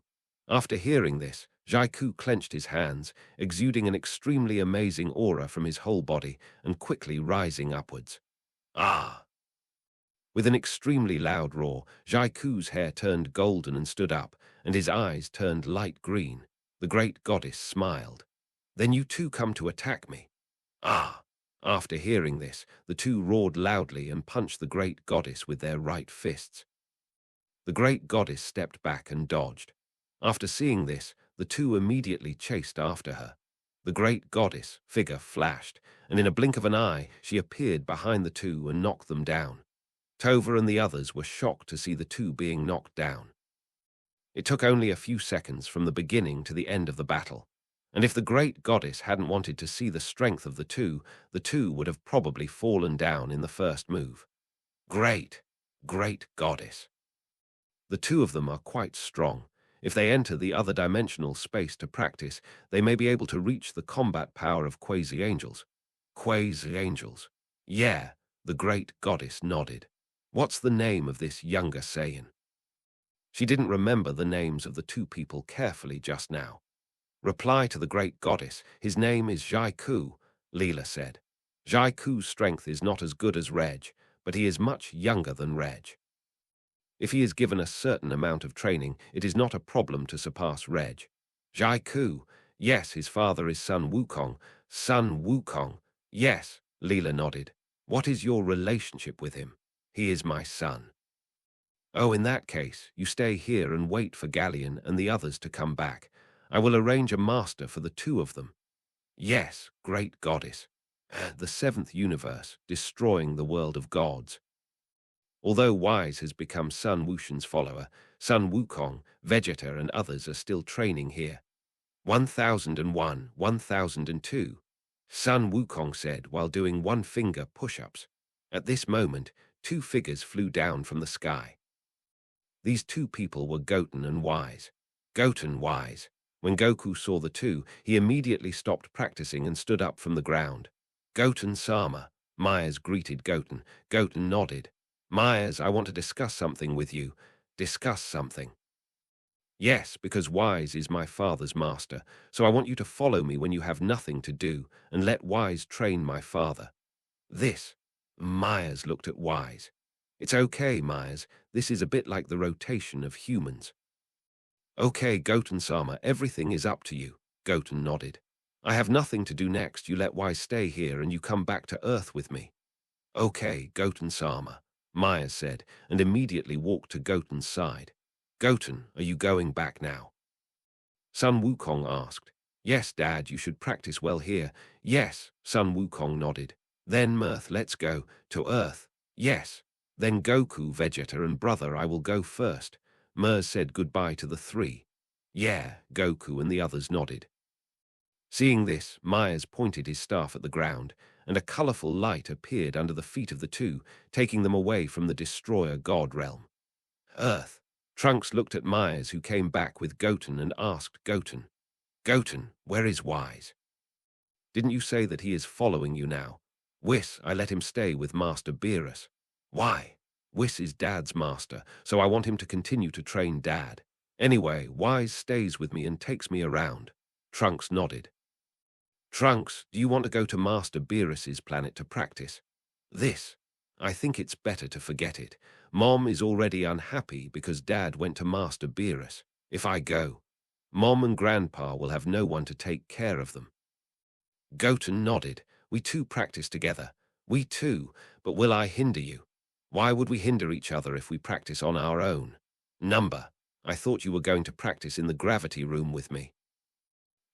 After hearing this, Jaiku clenched his hands, exuding an extremely amazing aura from his whole body and quickly rising upwards. Ah! With an extremely loud roar, Jaiku's hair turned golden and stood up, and his eyes turned light green. The great goddess smiled. Then you two come to attack me. Ah! After hearing this, the two roared loudly and punched the great goddess with their right fists. The great goddess stepped back and dodged. After seeing this, the two immediately chased after her. The great goddess figure flashed, and in a blink of an eye, she appeared behind the two and knocked them down. Tova and the others were shocked to see the two being knocked down. It took only a few seconds from the beginning to the end of the battle, and if the great goddess hadn't wanted to see the strength of the two would have probably fallen down in the first move. Great, great goddess. The two of them are quite strong. If they enter the other dimensional space to practice, they may be able to reach the combat power of quasi-angels. Quasi-angels. Yeah, the great goddess nodded. What's the name of this younger Saiyan? She didn't remember the names of the two people carefully just now. Reply to the great goddess. His name is Jaiku, Leela said. Jaiku's strength is not as good as Reg, but he is much younger than Reg. If he is given a certain amount of training, it is not a problem to surpass Reg. Jaiku, yes, his father is Son Wukong. Son Wukong, yes, Leela nodded. What is your relationship with him? He is my son. Oh, in that case, you stay here and wait for Galleon and the others to come back. I will arrange a master for the two of them. Yes, great goddess. The seventh universe, destroying the world of gods. Although Wise has become Sun Wuxian's follower, Sun Wukong, Vegeta and others are still training here. 1001, 1002, Sun Wukong said while doing one-finger push-ups. At this moment, two figures flew down from the sky. These two people were Goten and Wise. Goten, Wise. When Goku saw the two, he immediately stopped practicing and stood up from the ground. Goten-sama, Myers greeted Goten. Goten nodded. Myers, I want to discuss something with you. Discuss something. Yes, because Wise is my father's master, so I want you to follow me when you have nothing to do, and let Wise train my father. This. Myers looked at Wise. It's okay, Myers. This is a bit like the rotation of humans. Okay, Goten-sama, everything is up to you. Goten nodded. I have nothing to do next. You let Wise stay here and you come back to Earth with me. Okay, Goten-sama, Myers said, and immediately walked to Goten's side. Goten, are you going back now? Sun Wukong asked. Yes, Dad, you should practice well here. Yes, Sun Wukong nodded. Then Mirth, let's go. To Earth. Yes. Then Goku, Vegeta and brother, I will go first. Mers said goodbye to the three. Yeah, Goku and the others nodded. Seeing this, Myers pointed his staff at the ground, and a colorful light appeared under the feet of the two, taking them away from the Destroyer God realm. Earth. Trunks looked at Myers, who came back with Goten, and asked Goten, Goten, where is Wise? Didn't you say that he is following you now? Whis, I let him stay with Master Beerus. Why? Whis is Dad's master, so I want him to continue to train Dad. Anyway, Wise stays with me and takes me around. Trunks nodded. Trunks, do you want to go to Master Beerus's planet to practice? This. I think it's better to forget it. Mom is already unhappy because Dad went to Master Beerus. If I go, Mom and Grandpa will have no one to take care of them. Goten nodded. We two practice together. We two, but will I hinder you? Why would we hinder each other if we practice on our own? Number, I thought you were going to practice in the gravity room with me.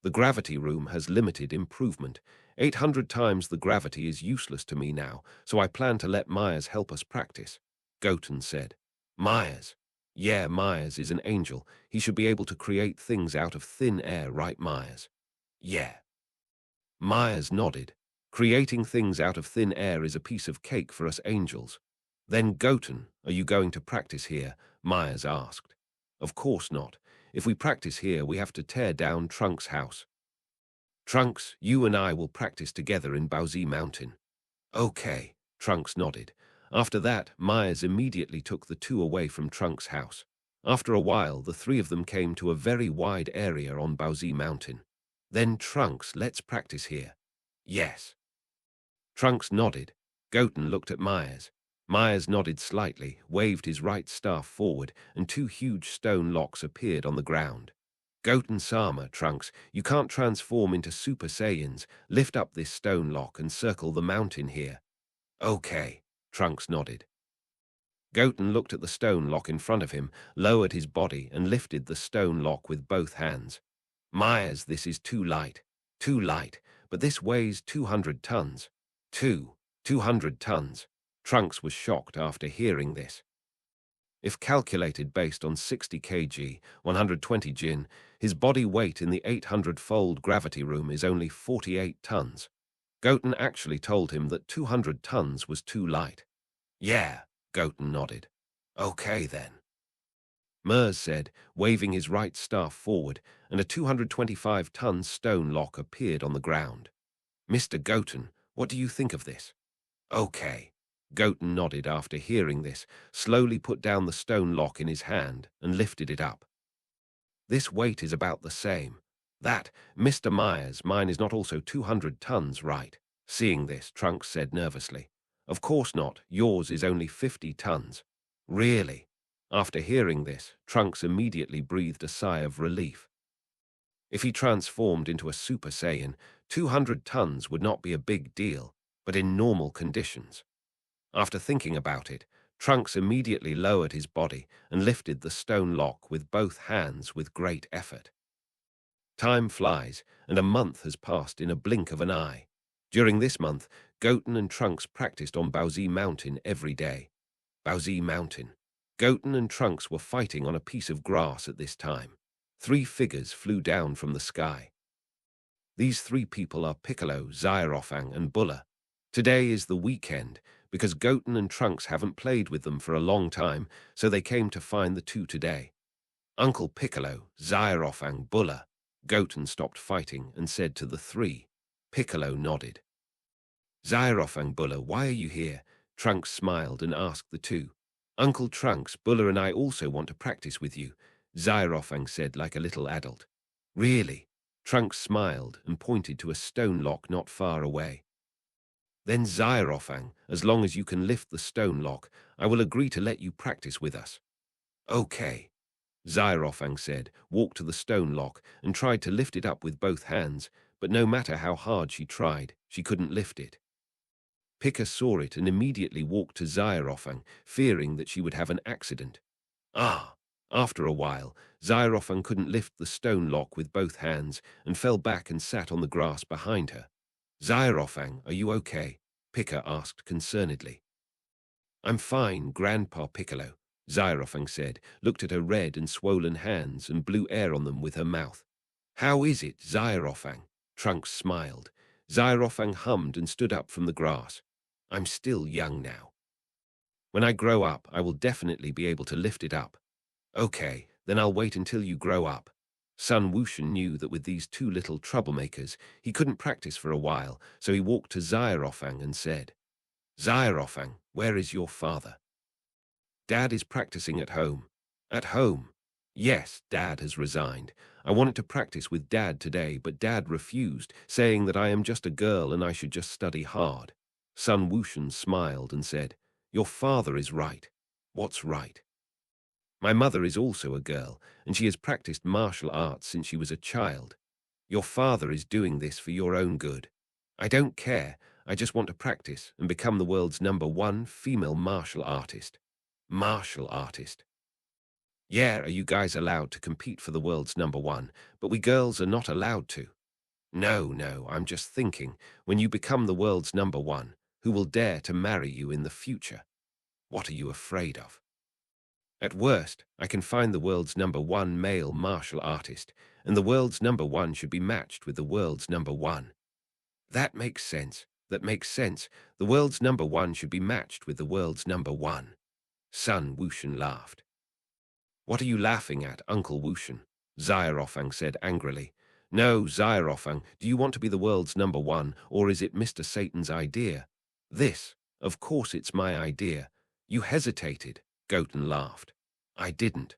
The gravity room has limited improvement. 800 times the gravity is useless to me now, so I plan to let Myers help us practice. Goten said. Myers? Yeah, Myers is an angel. He should be able to create things out of thin air, right, Myers? Yeah. Myers nodded. Creating things out of thin air is a piece of cake for us angels. Then Goten, are you going to practice here? Myers asked. Of course not. If we practice here, we have to tear down Trunks' house. Trunks, you and I will practice together in Baozi Mountain. Okay, Trunks nodded. After that, Myers immediately took the two away from Trunks' house. After a while, the three of them came to a very wide area on Baozi Mountain. Then Trunks, let's practice here. Yes. Trunks nodded. Goten looked at Myers. Myers nodded slightly, waved his right staff forward, and two huge stone locks appeared on the ground. Goten-sama, Trunks, you can't transform into Super Saiyans. Lift up this stone lock and circle the mountain here. Okay, Trunks nodded. Goten looked at the stone lock in front of him, lowered his body, and lifted the stone lock with both hands. Myers, this is too light, but this weighs 200 tons. 200 tons. Trunks was shocked after hearing this. If calculated based on 60 kg, 120 jin, his body weight in the 800-fold gravity room is only 48 tons. Goten actually told him that 200 tons was too light. Yeah, Goten nodded. Okay then. Mers said, waving his right staff forward, and a 225-ton stone lock appeared on the ground. Mr. Goten, what do you think of this? Okay. Goten nodded after hearing this, slowly put down the stone lock in his hand and lifted it up. This weight is about the same. That, Mr. Myers, mine is not also 200 tons, right? Seeing this, Trunks said nervously. Of course not, yours is only 50 tons. Really? After hearing this, Trunks immediately breathed a sigh of relief. If he transformed into a Super Saiyan, 200 tons would not be a big deal, but in normal conditions. After thinking about it, Trunks immediately lowered his body and lifted the stone lock with both hands with great effort. Time flies, and a month has passed in a blink of an eye. During this month, Goten and Trunks practiced on Baozi Mountain every day. Baozi Mountain. Goten and Trunks were fighting on a piece of grass at this time. 3 figures flew down from the sky. These 3 people are Piccolo, Xiaorofang, and Bulla. Today is the weekend, because Goten and Trunks haven't played with them for a long time, so they came to find the 2 today. Uncle Piccolo, Xiaorofang, Bulla. Goten stopped fighting and said to the 3. Piccolo nodded. Xiaorofang, Bulla, why are you here? Trunks smiled and asked the 2. Uncle Trunks, Bulla and I also want to practice with you, Xiaorofang said like a little adult. Really? Trunks smiled and pointed to a stone lock not far away. Then Xiaorofang, as long as you can lift the stone lock, I will agree to let you practice with us. Okay. Xiaorofang said, walked to the stone lock and tried to lift it up with both hands, but no matter how hard she tried, she couldn't lift it. Pika saw it and immediately walked to Xiaorofang, fearing that she would have an accident. After a while, Xiaorofang couldn't lift the stone lock with both hands and fell back and sat on the grass behind her. Xiaorofang, are you okay? Pika asked concernedly. I'm fine, Grandpa Piccolo, Xiaorofang said, looked at her red and swollen hands and blew air on them with her mouth. How is it, Xiaorofang? Trunks smiled. Xiaorofang hummed and stood up from the grass. I'm still young now. When I grow up, I will definitely be able to lift it up. Okay, then I'll wait until you grow up. Son Wushan knew that with these 2 little troublemakers, he couldn't practice for a while, so he walked to Xiaorofang and said, Xiaorofang, where is your father? Dad is practicing at home. At home? Yes, Dad has resigned. I wanted to practice with Dad today, but Dad refused, saying that I am just a girl and I should just study hard. Son Wushan smiled and said, Your father is right. What's right? My mother is also a girl, and she has practiced martial arts since she was a child. Your father is doing this for your own good. I don't care. I just want to practice and become the world's #1 female martial artist. Martial artist. Yeah, are you guys allowed to compete for the world's #1, but we girls are not allowed to? No, I'm just thinking, when you become the world's #1, who will dare to marry you in the future? What are you afraid of? At worst, I can find the world's #1 male martial artist, and the world's #1 should be matched with the world's #1. That makes sense. The world's #1 should be matched with the world's #1. Son Wushan laughed. What are you laughing at, Uncle Wushan? Xiaorofang said angrily. No, Xiaorofang, do you want to be the world's #1, or is it Mr. Satan's idea? This, of course it's my idea. You hesitated, Goten laughed. I didn't.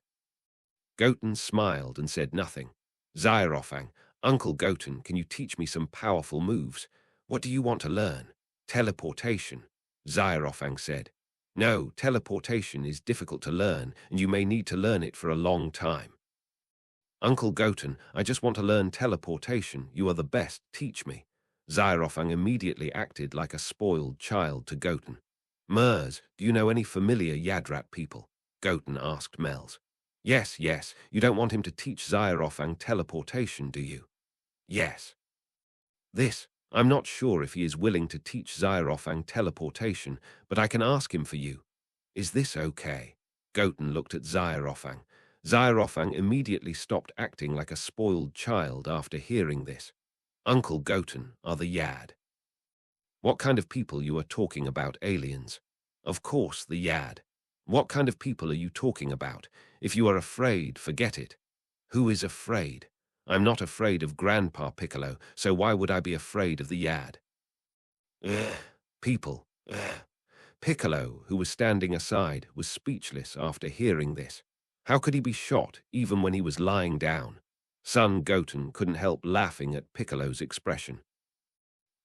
Goten smiled and said nothing. Xiaorofang, Uncle Goten, can you teach me some powerful moves? What do you want to learn? Teleportation, Xiaorofang said. No, teleportation is difficult to learn, and you may need to learn it for a long time. Uncle Goten, I just want to learn teleportation. You are the best. Teach me. Xiaorofang immediately acted like a spoiled child to Goten. Mers, do you know any familiar Yadrat people? Goten asked Mels. Yes. You don't want him to teach Xiaorofang teleportation, do you? Yes. This, I'm not sure if he is willing to teach Zyrofang teleportation, but I can ask him for you. Is this okay? Goten looked at Zyrofang. Zyrofang immediately stopped acting like a spoiled child after hearing this. Uncle Goten are the Yad. What kind of people you are talking about, aliens? Of course, the Yad. What kind of people are you talking about? If you are afraid, forget it. Who is afraid? I'm not afraid of Grandpa Piccolo, so why would I be afraid of the Yad? Ugh, people. Ugh. Piccolo, who was standing aside, was speechless after hearing this. How could he be shot even when he was lying down? Son Goten couldn't help laughing at Piccolo's expression.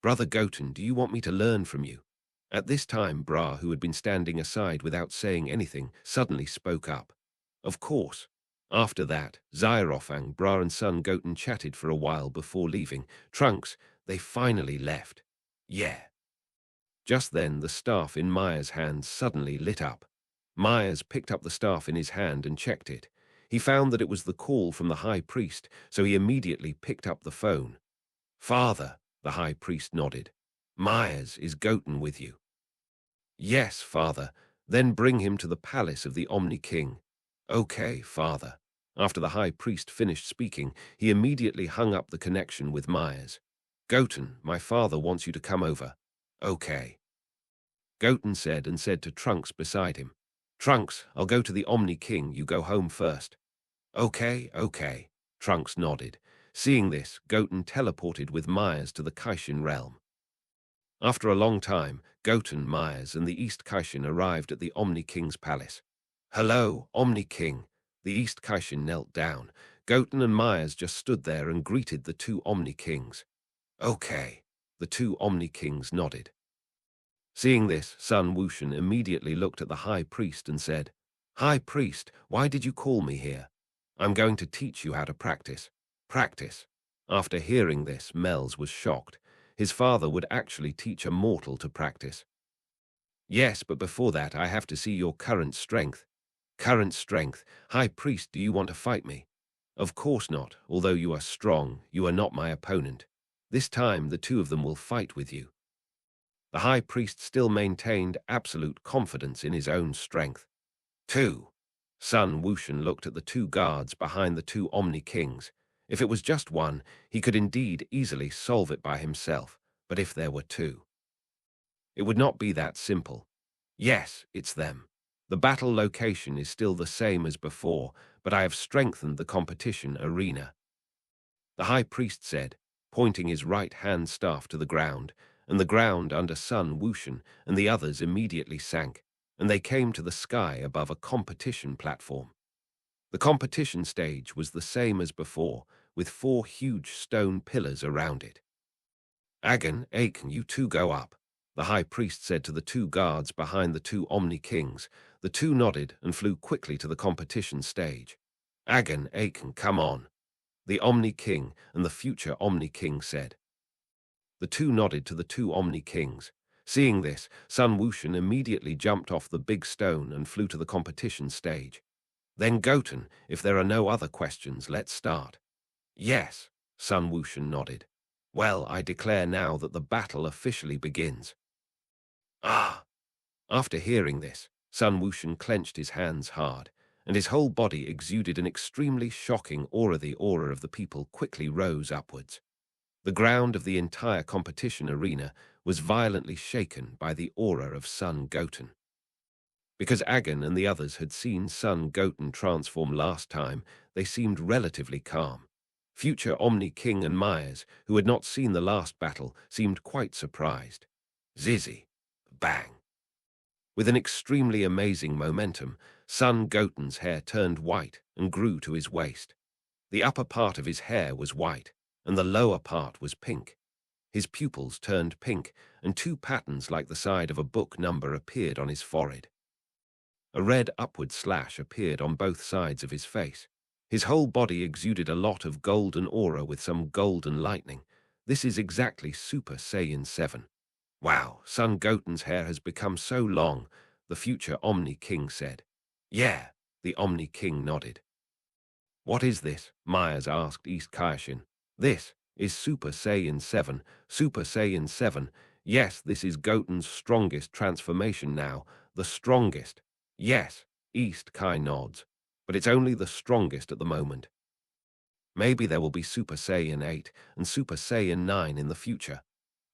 Brother Goten, do you want me to learn from you? At this time, Bra, who had been standing aside without saying anything, suddenly spoke up. Of course. After that, Zyrofang, Bra and Son Goten chatted for a while before leaving. Trunks, they finally left. Yeah. Just then, the staff in Maya's hands suddenly lit up. Myers picked up the staff in his hand and checked it. He found that it was the call from the high priest, so he immediately picked up the phone. Father, the high priest nodded. Myers, is Goten with you? Yes, Father. Then bring him to the palace of the Omni King. Okay, Father. After the high priest finished speaking, he immediately hung up the connection with Myers. Goten, my father wants you to come over. Okay. Goten said and said to Trunks beside him. Trunks, I'll go to the Omni King, you go home first. Okay, okay. Trunks nodded. Seeing this, Goten teleported with Myers to the Kaishin realm. After a long time, Goten, Myers, and the East Kaishin arrived at the Omni King's palace. Hello, Omni King. The East Kaishin knelt down. Goten and Myers just stood there and greeted the two Omni Kings. Okay. The two Omni Kings nodded. Seeing this, Sun Wushan immediately looked at the High Priest and said, High Priest, why did you call me here? I'm going to teach you how to practice. Practice. After hearing this, Melz was shocked. His father would actually teach a mortal to practice. Yes, but before that I have to see your current strength. Current strength. High Priest, do you want to fight me? Of course not. Although you are strong, you are not my opponent. This time the two of them will fight with you. The High Priest still maintained absolute confidence in his own strength. 2. Sun Wushan looked at the two guards behind the two Omni Kings. If it was just one, he could indeed easily solve it by himself, but if there were two, it would not be that simple. Yes, it's them. The battle location is still the same as before, but I have strengthened the competition arena. The High Priest said, pointing his right-hand staff to the ground, and the ground under Sun Wushan and the others immediately sank, and they came to the sky above a competition platform. The competition stage was the same as before, with 4 huge stone pillars around it. Agan, Aiken, you two go up, the High Priest said to the two guards behind the two Omni Kings. The two nodded and flew quickly to the competition stage. Agan, Aiken, come on, the Omni King and the future Omni King said. The two nodded to the two Omni Kings. Seeing this, Sun Wushan immediately jumped off the big stone and flew to the competition stage. Then Goten, if there are no other questions, let's start. Yes, Sun Wushan nodded. Well, I declare now that the battle officially begins. Ah! After hearing this, Sun Wushan clenched his hands hard, and his whole body exuded an extremely shocking aura. The aura of the people quickly rose upwards. The ground of the entire competition arena was violently shaken by the aura of Son Goten. Because Agan and the others had seen Son Goten transform last time, they seemed relatively calm. Future Omni King and Myers, who had not seen the last battle, seemed quite surprised. Zizzy. Bang. With an extremely amazing momentum, Son Goten's hair turned white and grew to his waist. The upper part of his hair was white, and the lower part was pink. His pupils turned pink, and 2 patterns like the side of a book number appeared on his forehead. A red upward slash appeared on both sides of his face. His whole body exuded a lot of golden aura with some golden lightning. This is exactly Super Saiyan 7. Wow, Son Goten's hair has become so long, the future Omni King said. Yeah, the Omni King nodded. What is this? Myers asked East Kaishin. This, is Super Saiyan 7. Super Saiyan 7. Yes, this is Goten's strongest transformation now. The strongest. Yes, East Kai nods. But it's only the strongest at the moment. Maybe there will be Super Saiyan 8 and Super Saiyan 9 in the future.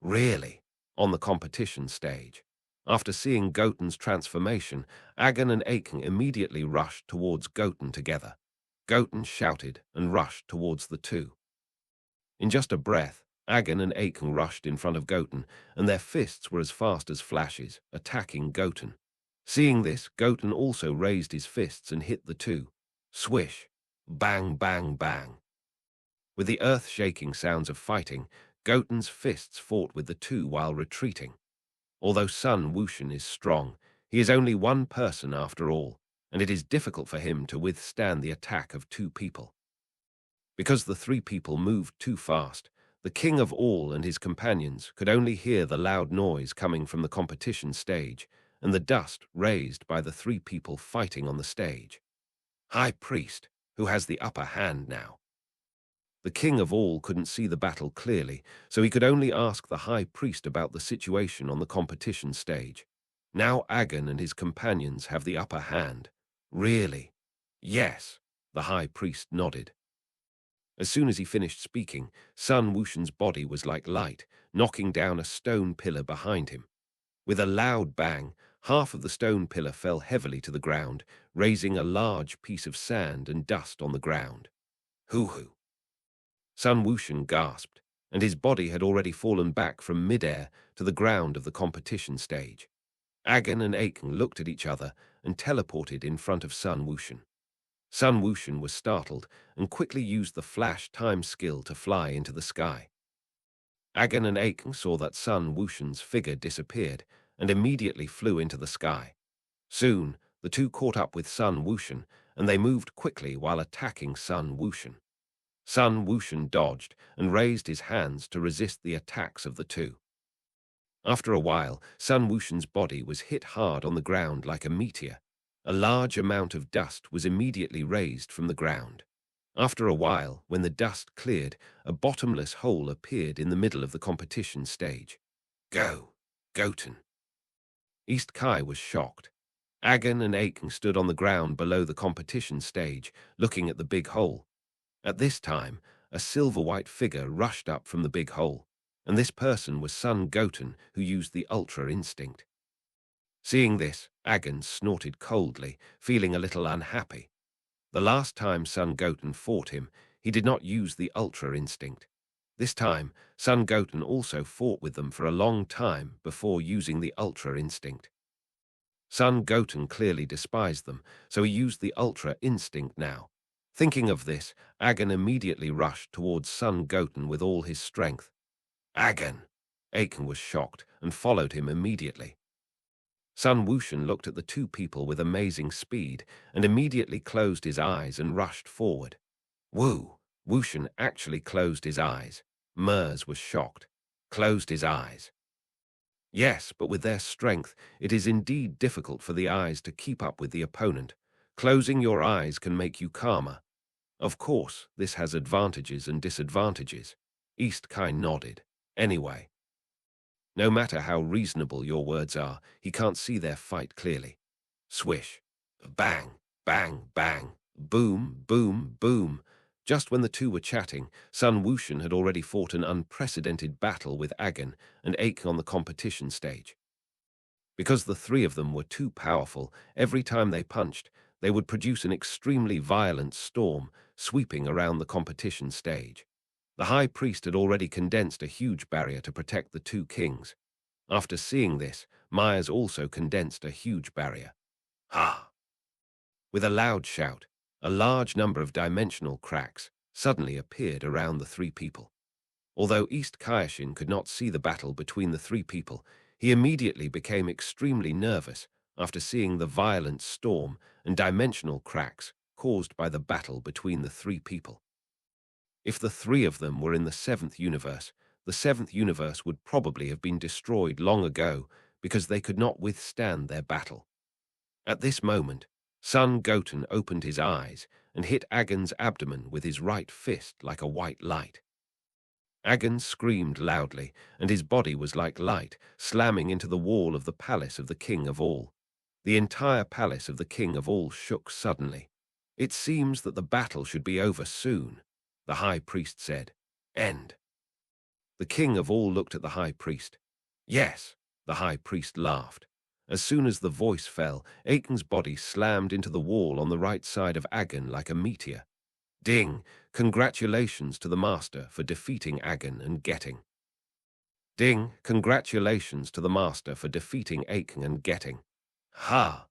Really? On the competition stage. After seeing Goten's transformation, Agen and Aiken immediately rushed towards Goten together. Goten shouted and rushed towards the two. In just a breath, Agen and Aiken rushed in front of Goten, and their fists were as fast as flashes, attacking Goten. Seeing this, Goten also raised his fists and hit the two. Swish! Bang, bang, bang! With the earth-shaking sounds of fighting, Goten's fists fought with the two while retreating. Although Son Wushan is strong, he is only one person after all, and it is difficult for him to withstand the attack of two people. Because the three people moved too fast, the king of all and his companions could only hear the loud noise coming from the competition stage and the dust raised by the three people fighting on the stage. High Priest, who has the upper hand now. The king of all couldn't see the battle clearly, so he could only ask the high priest about the situation on the competition stage. Now Agen and his companions have the upper hand. Really? Yes, the high priest nodded. As soon as he finished speaking, Son Wushan's body was like light, knocking down a stone pillar behind him. With a loud bang, half of the stone pillar fell heavily to the ground, raising a large piece of sand and dust on the ground. Hoo-hoo! Son Wushan gasped, and his body had already fallen back from mid-air to the ground of the competition stage. Agen and Aiken looked at each other and teleported in front of Son Wushan. Son Wushan was startled and quickly used the flash time skill to fly into the sky. Agen and Aiken saw that Son Wushan's figure disappeared and immediately flew into the sky. Soon, the two caught up with Son Wushan, and they moved quickly while attacking Son Wushan. Son Wushan dodged and raised his hands to resist the attacks of the two. After a while, Son Wushan's body was hit hard on the ground like a meteor. A large amount of dust was immediately raised from the ground. After a while, when the dust cleared, a bottomless hole appeared in the middle of the competition stage. Go, Goten! East Kai was shocked. Agen and Aiken stood on the ground below the competition stage, looking at the big hole. At this time, a silver-white figure rushed up from the big hole, and this person was Son Goten, who used the Ultra Instinct. Seeing this, Agen snorted coldly, feeling a little unhappy. The last time Son Goten fought him, he did not use the Ultra Instinct. This time, Son Goten also fought with them for a long time before using the Ultra Instinct. Son Goten clearly despised them, so he used the Ultra Instinct now. Thinking of this, Agen immediately rushed towards Son Goten with all his strength. Agen! Aiken was shocked and followed him immediately. Son Wushan looked at the two people with amazing speed and immediately closed his eyes and rushed forward. Woo! Wushan actually closed his eyes. Mers was shocked. Closed his eyes. Yes, but with their strength, it is indeed difficult for the eyes to keep up with the opponent. Closing your eyes can make you calmer. Of course, this has advantages and disadvantages. East Kai nodded. Anyway. No matter how reasonable your words are, he can't see their fight clearly. Swish. Bang, bang, bang. Boom, boom, boom. Just when the two were chatting, Son Wushan had already fought an unprecedented battle with Agen and Aiken on the competition stage. Because the three of them were too powerful, every time they punched, they would produce an extremely violent storm, sweeping around the competition stage. The high priest had already condensed a huge barrier to protect the two kings. After seeing this, Myers also condensed a huge barrier. Ha! With a loud shout, a large number of dimensional cracks suddenly appeared around the three people. Although East Kaioshin could not see the battle between the three people, he immediately became extremely nervous after seeing the violent storm and dimensional cracks caused by the battle between the three people. If the three of them were in the seventh universe, the seventh universe would probably have been destroyed long ago because they could not withstand their battle. At this moment, Son Goten opened his eyes and hit Agen's abdomen with his right fist like a white light. Agon screamed loudly, and his body was like light, slamming into the wall of the palace of the King of All. The entire palace of the King of All shook suddenly. It seems that the battle should be over soon, the high priest said. End. The King of All looked at the high priest. Yes, the high priest laughed. As soon as the voice fell, Akon's body slammed into the wall on the right side of Agon like a meteor. Ding! Congratulations to the master for defeating Agon and getting. Ding! Congratulations to the master for defeating Akon and getting. Ha!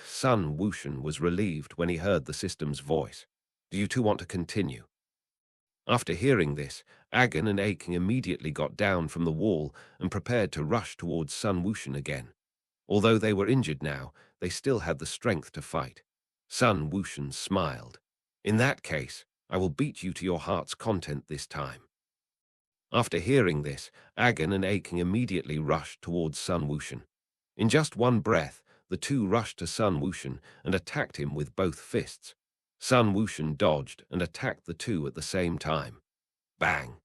Son Wushan was relieved when he heard the system's voice. Do you two want to continue? After hearing this, Agon and Akon immediately got down from the wall and prepared to rush towards Son Wushan again. Although they were injured now, they still had the strength to fight. Son Wushan smiled. In that case, I will beat you to your heart's content this time. After hearing this, Agon and Akon immediately rushed towards Son Wushan. In just one breath, the two rushed to Son Wushan and attacked him with both fists. Son Wushan dodged and attacked the two at the same time. Bang!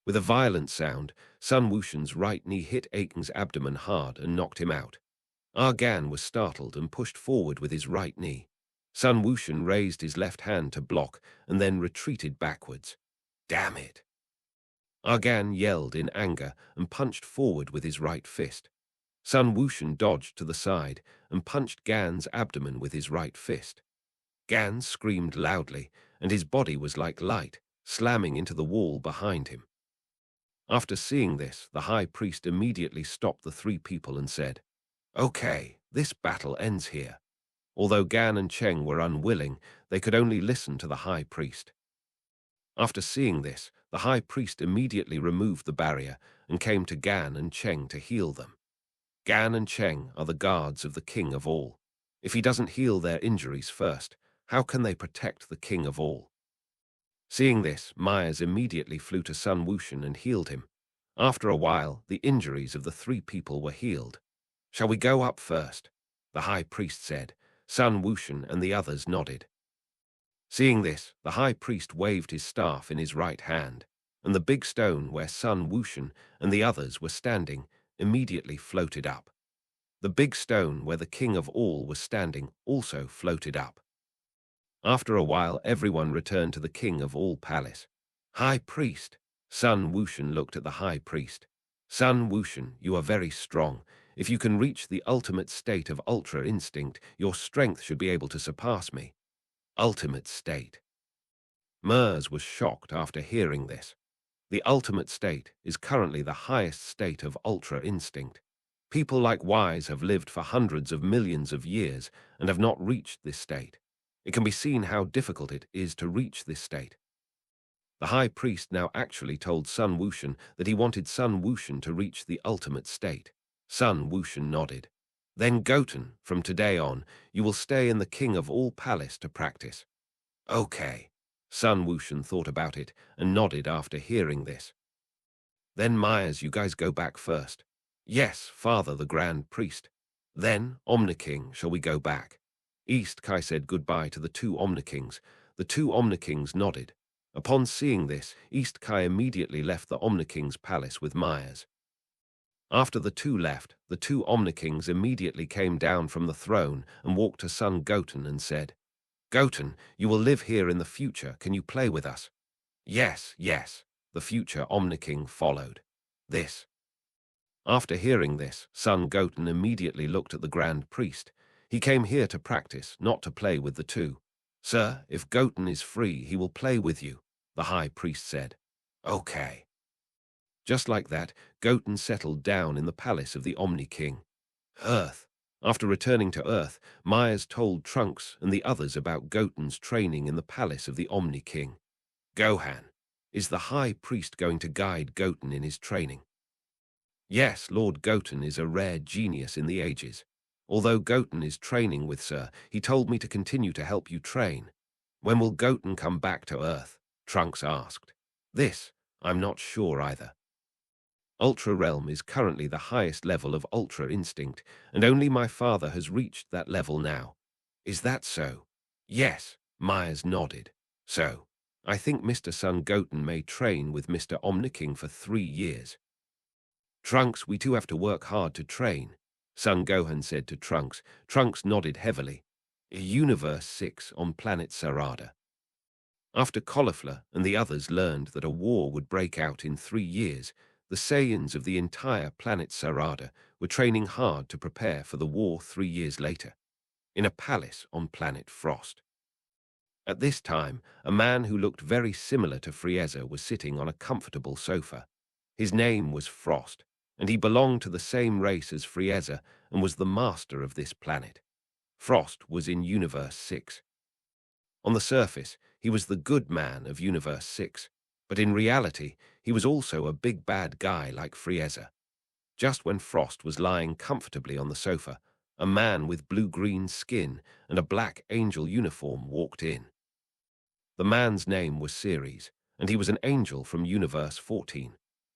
With a violent sound, Son Wushan's right knee hit Akon's abdomen hard and knocked him out. Argan was startled and pushed forward with his right knee. Son Wushan raised his left hand to block and then retreated backwards. Damn it! Argan yelled in anger and punched forward with his right fist. Son Wushan dodged to the side and punched Gan's abdomen with his right fist. Gan screamed loudly, and his body was like light, slamming into the wall behind him. After seeing this, the high priest immediately stopped the three people and said, "Okay, this battle ends here." Although Gan and Cheng were unwilling, they could only listen to the high priest. After seeing this, the high priest immediately removed the barrier and came to Gan and Cheng to heal them. Gan and Cheng are the guards of the King of All. If he doesn't heal their injuries first, how can they protect the King of All? Seeing this, Myers immediately flew to Son Wushan and healed him. After a while, the injuries of the three people were healed. "Shall we go up first?" the high priest said. Son Wushan and the others nodded. Seeing this, the high priest waved his staff in his right hand, and the big stone where Son Wushan and the others were standing immediately floated up. The big stone where the King of All was standing also floated up. After a while, everyone returned to the King of All palace. "High priest," Son Wushan looked at the high priest. "Son Wushan, you are very strong. If you can reach the ultimate state of Ultra Instinct, your strength should be able to surpass me." Ultimate state. Mers was shocked after hearing this. The ultimate state is currently the highest state of Ultra Instinct. People like Wise have lived for hundreds of millions of years and have not reached this state. It can be seen how difficult it is to reach this state. The high priest now actually told Son Wushan that he wanted Son Wushan to reach the ultimate state. Son Wushan nodded. "Then Goten, from today on, you will stay in the King of All palace to practice." "Okay." Son Wushan thought about it and nodded after hearing this. "Then Myers, you guys go back first." "Yes, Father the Grand Priest." "Then, Omniking, shall we go back?" East Kai said goodbye to the two Omnikings. The two Omnikings nodded. Upon seeing this, East Kai immediately left the Omniking's palace with Myers. After the two left, the two Omnikings immediately came down from the throne and walked to Son Goten and said, "Goten, you will live here in the future. Can you play with us?" "Yes, yes." The future Omniking followed. This. After hearing this, Son Goten immediately looked at the Grand Priest. He came here to practice, not to play with the two. "Sir, if Goten is free, he will play with you," the High Priest said. "Okay." Just like that, Goten settled down in the palace of the Omni King. Earth. After returning to Earth, Myers told Trunks and the others about Goten's training in the palace of the Omni King. "Gohan, is the High Priest going to guide Goten in his training?" "Yes, Lord Goten is a rare genius in the ages. Although Goten is training with Sir, he told me to continue to help you train." "When will Goten come back to Earth?" Trunks asked. "This, I'm not sure either. Ultra Realm is currently the highest level of Ultra Instinct, and only my father has reached that level now." "Is that so?" "Yes," Myers nodded. "So, I think Mr. Son Goten may train with Mr. Omniking for 3 years. Trunks, we too have to work hard to train, Son Gohan said to Trunks. Trunks nodded heavily. Universe 6 on planet Sarada. After Cauliflower and the others learned that a war would break out in 3 years, the Saiyans of the entire planet Sarada were training hard to prepare for the war 3 years later, in a palace on planet Frost. At this time, a man who looked very similar to Frieza was sitting on a comfortable sofa. His name was Frost, and he belonged to the same race as Frieza and was the master of this planet. Frost was in Universe 6. On the surface, he was the good man of Universe 6, but in reality, he was also a big bad guy like Frieza. Just when Frost was lying comfortably on the sofa, a man with blue-green skin and a black angel uniform walked in. The man's name was Ceres, and he was an angel from Universe 14.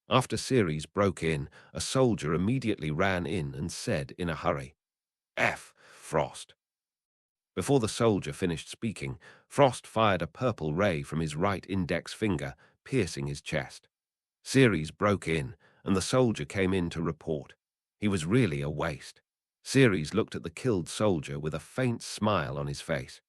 After Ceres broke in, a soldier immediately ran in and said in a hurry, "F. Frost." Before the soldier finished speaking, Frost fired a purple ray from his right index finger, piercing his chest. Ceres broke in, and the soldier came in to report. He was really a waste. Ceres looked at the killed soldier with a faint smile on his face.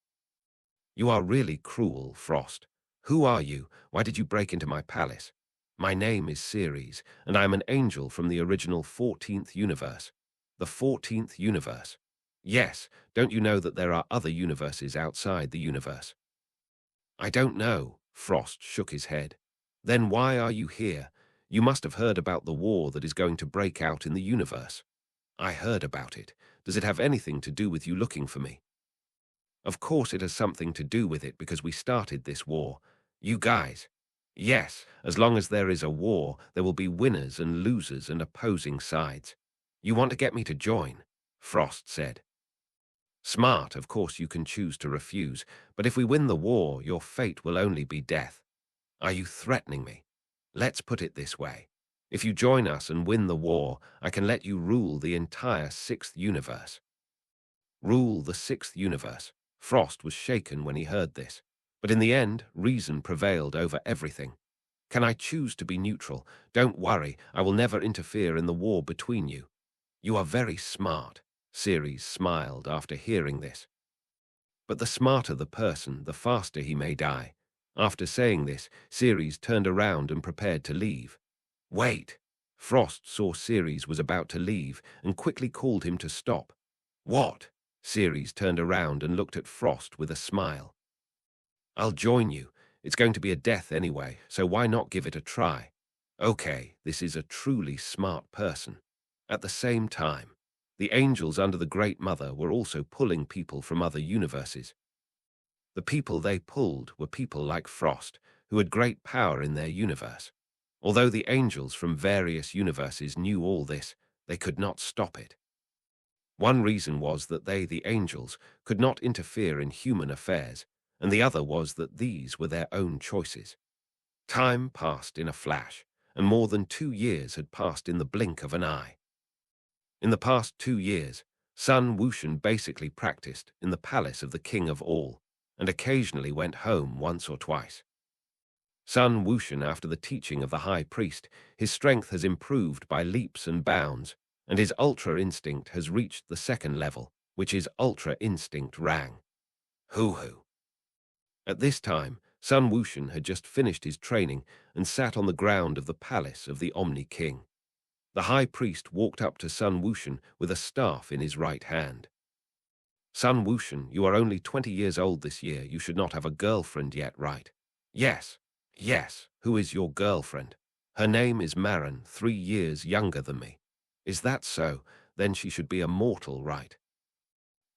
"You are really cruel, Frost. Who are you? Why did you break into my palace? My name is Ceres, and I am an angel from the original 14th universe. The 14th universe. Yes, don't you know that there are other universes outside the universe?" "I don't know," Frost shook his head. "Then why are you here? You must have heard about the war that is going to break out in the universe." "I heard about it. Does it have anything to do with you looking for me?" "Of course it has something to do with it because we started this war. You guys. Yes, as long as there is a war, there will be winners and losers and opposing sides. You want to get me to join?" Frost said. "Smart, of course you can choose to refuse, but if we win the war, your fate will only be death. Are you threatening me? Let's put it this way. If you join us and win the war, I can let you rule the entire 6th universe." Rule the 6th universe. Frost was shaken when he heard this, but in the end, reason prevailed over everything. "Can I choose to be neutral? Don't worry, I will never interfere in the war between you." "You are very smart," Ceres smiled after hearing this. "But the smarter the person, the faster he may die." After saying this, Ceres turned around and prepared to leave. "Wait!" Frost saw Ceres was about to leave and quickly called him to stop. "What?" Ceres turned around and looked at Frost with a smile. "I'll join you. It's going to be a death anyway, so why not give it a try?" "Okay, this is a truly smart person." At the same time, the angels under the Great Mother were also pulling people from other universes. The people they pulled were people like Frost, who had great power in their universe. Although the angels from various universes knew all this, they could not stop it. One reason was that they, the angels, could not interfere in human affairs, and the other was that these were their own choices. Time passed in a flash, and more than 2 years had passed in the blink of an eye. In the past 2 years, Sun Wushan basically practiced in the palace of the King of All, and occasionally went home once or twice. Sun Wushan, after the teaching of the High Priest, his strength has improved by leaps and bounds, and his Ultra Instinct has reached the 2nd level, which is Ultra Instinct Rang. Hoo-hoo. At this time, Sun Wushan had just finished his training and sat on the ground of the palace of the Omni King. The High Priest walked up to Sun Wushan with a staff in his right hand. "Sun Wushan, you are only 20 years old this year. You should not have a girlfriend yet, right?" "Yes. Yes. Who is your girlfriend?" "Her name is Marin, 3 years younger than me." "Is that so? Then she should be a mortal, right?"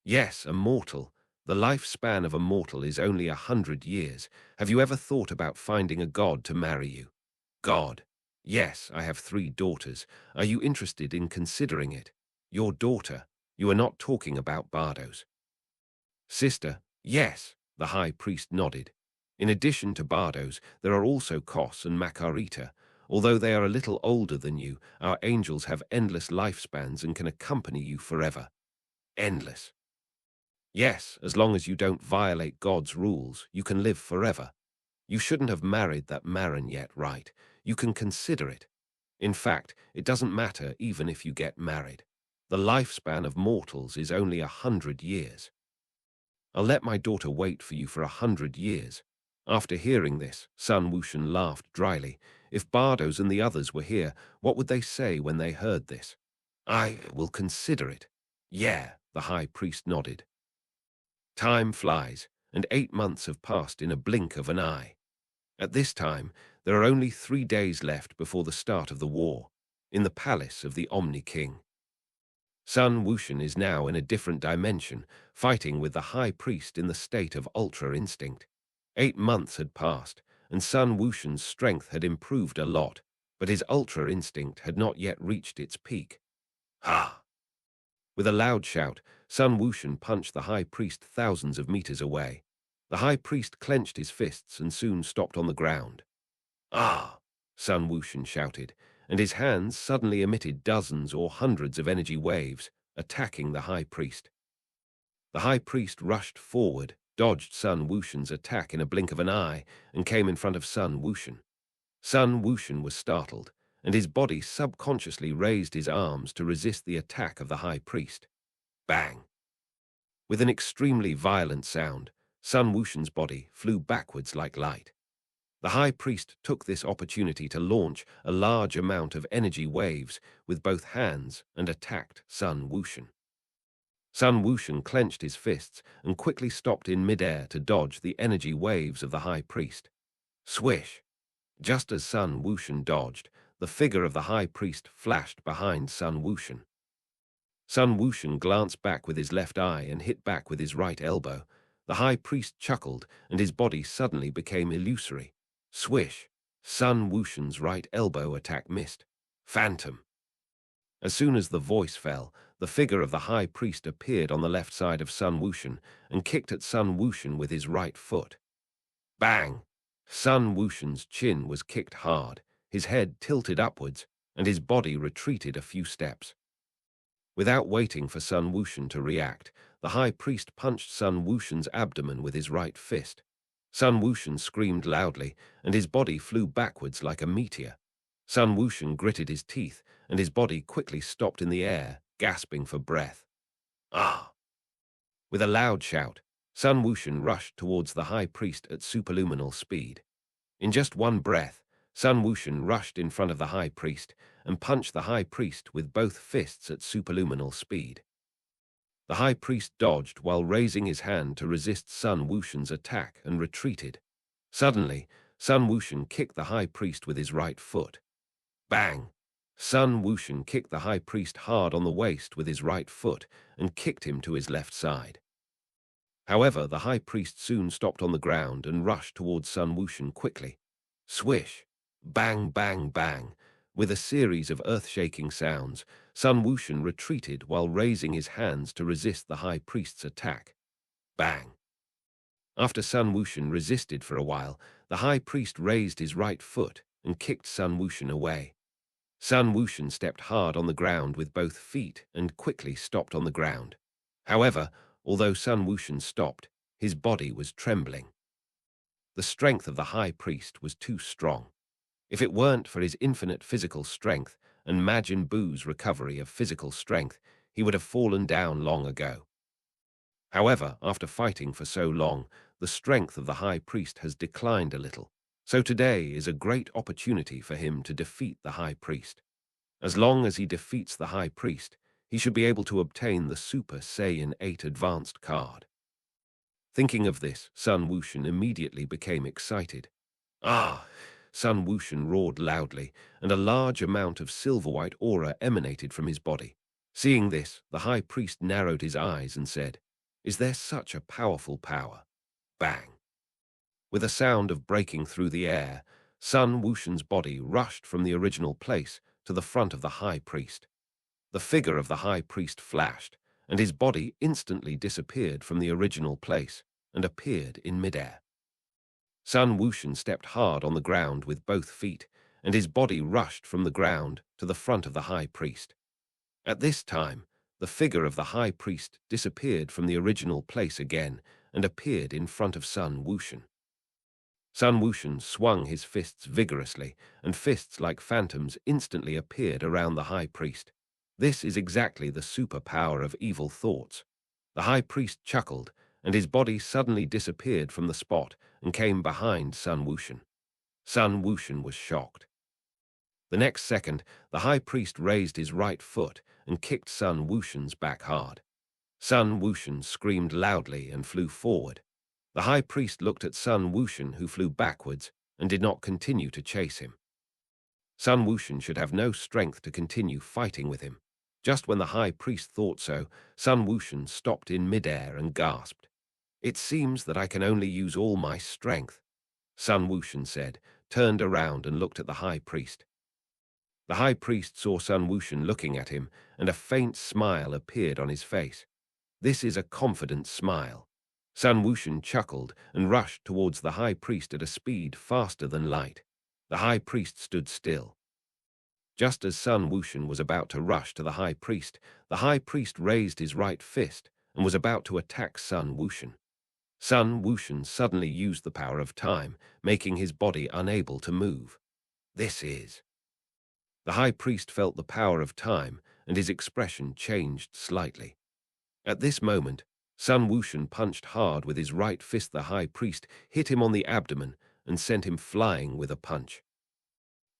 "Yes, a mortal. The lifespan of a mortal is only 100 years. Have you ever thought about finding a god to marry you?" "God? Yes, I have 3 daughters. Are you interested in considering it?" "Your daughter? You are not talking about Bardo's sister?" "Yes," the High Priest nodded. "In addition to Bardo's, there are also Kos and Makarita. Although they are a little older than you, our angels have endless lifespans and can accompany you forever." "Endless?" "Yes, as long as you don't violate God's rules, you can live forever." You shouldn't have married that Marin yet, right? You can consider it. In fact, it doesn't matter even if you get married. The lifespan of mortals is only 100 years. I'll let my daughter wait for you for 100 years. After hearing this, Sun Wushan laughed dryly. If Bardos and the others were here, what would they say when they heard this? I will consider it. Yeah, the high priest nodded. Time flies, and 8 months have passed in a blink of an eye. At this time, there are only 3 days left before the start of the war, in the palace of the Omni King. Sun Wushan is now in a different dimension, fighting with the high priest in the state of ultra instinct. 8 months had passed, and Sun Wushan's strength had improved a lot, but his ultra instinct had not yet reached its peak. Ha! With a loud shout, Sun Wushan punched the high priest thousands of meters away. The high priest clenched his fists and soon stopped on the ground. Ah! Sun Wushan shouted, and his hands suddenly emitted dozens or hundreds of energy waves, attacking the high priest. The high priest rushed forward, dodged Sun Wushan's attack in a blink of an eye, and came in front of Sun Wushan. Sun Wushan was startled, and his body subconsciously raised his arms to resist the attack of the high priest. Bang! With an extremely violent sound, Sun Wushan's body flew backwards like light. The high priest took this opportunity to launch a large amount of energy waves with both hands and attacked Sun Wushan. Sun Wushan clenched his fists and quickly stopped in midair to dodge the energy waves of the high priest. Swish! Just as Sun Wushan dodged, the figure of the high priest flashed behind Sun Wushan. Sun Wushan glanced back with his left eye and hit back with his right elbow. The high priest chuckled, and his body suddenly became illusory. Swish! Sun Wushan's right elbow attack missed. Phantom! As soon as the voice fell, the figure of the high priest appeared on the left side of Sun Wushan and kicked at Sun Wushan with his right foot. Bang! Sun Wushan's chin was kicked hard, his head tilted upwards, and his body retreated a few steps. Without waiting for Sun Wushan to react, the high priest punched Sun Wushan's abdomen with his right fist. Sun Wushan screamed loudly, and his body flew backwards like a meteor. Sun Wushan gritted his teeth, and his body quickly stopped in the air, gasping for breath. Ah! With a loud shout, Sun Wushan rushed towards the high priest at superluminal speed. In just one breath, Sun Wushan rushed in front of the high priest and punched the high priest with both fists at superluminal speed. The high priest dodged while raising his hand to resist Sun Wushan's attack and retreated. Suddenly, Sun Wushan kicked the high priest with his right foot. Bang! Sun Wushan kicked the high priest hard on the waist with his right foot and kicked him to his left side. However, the high priest soon stopped on the ground and rushed towards Sun Wushan quickly. Swish! Bang, bang, bang! With a series of earth-shaking sounds, Sun Wushan retreated while raising his hands to resist the high priest's attack. Bang! After Sun Wushan resisted for a while, the high priest raised his right foot and kicked Sun Wushan away. Sun Wushan stepped hard on the ground with both feet and quickly stopped on the ground. However, although Sun Wushan stopped, his body was trembling. The strength of the high priest was too strong. If it weren't for his infinite physical strength and Majin Buu's recovery of physical strength, he would have fallen down long ago. However, after fighting for so long, the strength of the high priest has declined a little, so today is a great opportunity for him to defeat the high priest. As long as he defeats the high priest, he should be able to obtain the Super Saiyan 8 advanced card. Thinking of this, Sun Wushan immediately became excited. Ah! Sun Wushan roared loudly, and a large amount of silver-white aura emanated from his body. Seeing this, the high priest narrowed his eyes and said, "Is there such a powerful power?" Bang! With a sound of breaking through the air, Sun Wushan's body rushed from the original place to the front of the high priest. The figure of the high priest flashed, and his body instantly disappeared from the original place and appeared in midair. Sun Wushan stepped hard on the ground with both feet, and his body rushed from the ground to the front of the high priest. At this time, the figure of the high priest disappeared from the original place again and appeared in front of Sun Wushan. Sun Wushan swung his fists vigorously, and fists like phantoms instantly appeared around the high priest. This is exactly the superpower of evil thoughts. The high priest chuckled, and his body suddenly disappeared from the spot and came behind Sun Wushan. Sun Wushan was shocked. The next second, the high priest raised his right foot and kicked Sun Wushan's back hard. Sun Wushan screamed loudly and flew forward. The high priest looked at Sun Wushan, who flew backwards and did not continue to chase him. Sun Wushan should have no strength to continue fighting with him. Just when the high priest thought so, Sun Wushan stopped in midair and gasped. "It seems that I can only use all my strength," Sun Wushan said, turned around and looked at the high priest. The high priest saw Sun Wushan looking at him, and a faint smile appeared on his face. This is a confident smile. Sun Wushan chuckled and rushed towards the high priest at a speed faster than light. The high priest stood still. Just as Sun Wushan was about to rush to the high priest raised his right fist and was about to attack Sun Wushan. Sun Wushan suddenly used the power of time, making his body unable to move. This is... The high priest felt the power of time, and his expression changed slightly. At this moment, Sun Wushan punched hard with his right fist. The high priest hit him on the abdomen and sent him flying with a punch.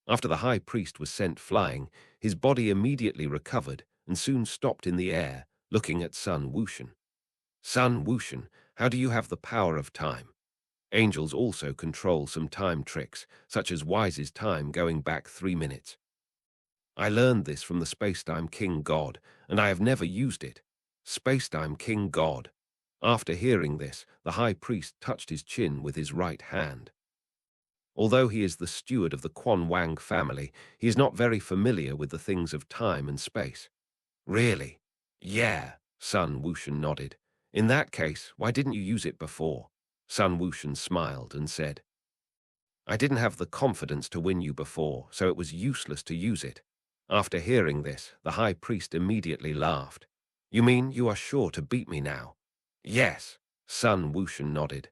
After the high priest was sent flying, his body immediately recovered and soon stopped in the air, looking at Sun Wushan. "Sun Wushan, how do you have the power of time?" Angels also control some time tricks, such as Wise's time going back 3 minutes. "I learned this from the Spacetime King God, and I have never used it." Spacetime King God. After hearing this, the high priest touched his chin with his right hand. Although he is the steward of the Quan Wang family, he is not very familiar with the things of time and space. "Really?" "Yeah," Sun Wushan nodded. "In that case, why didn't you use it before?" Sun Wushan smiled and said, "I didn't have the confidence to win you before, so it was useless to use it." After hearing this, the high priest immediately laughed. "You mean you are sure to beat me now?" "Yes," Sun Wushan nodded.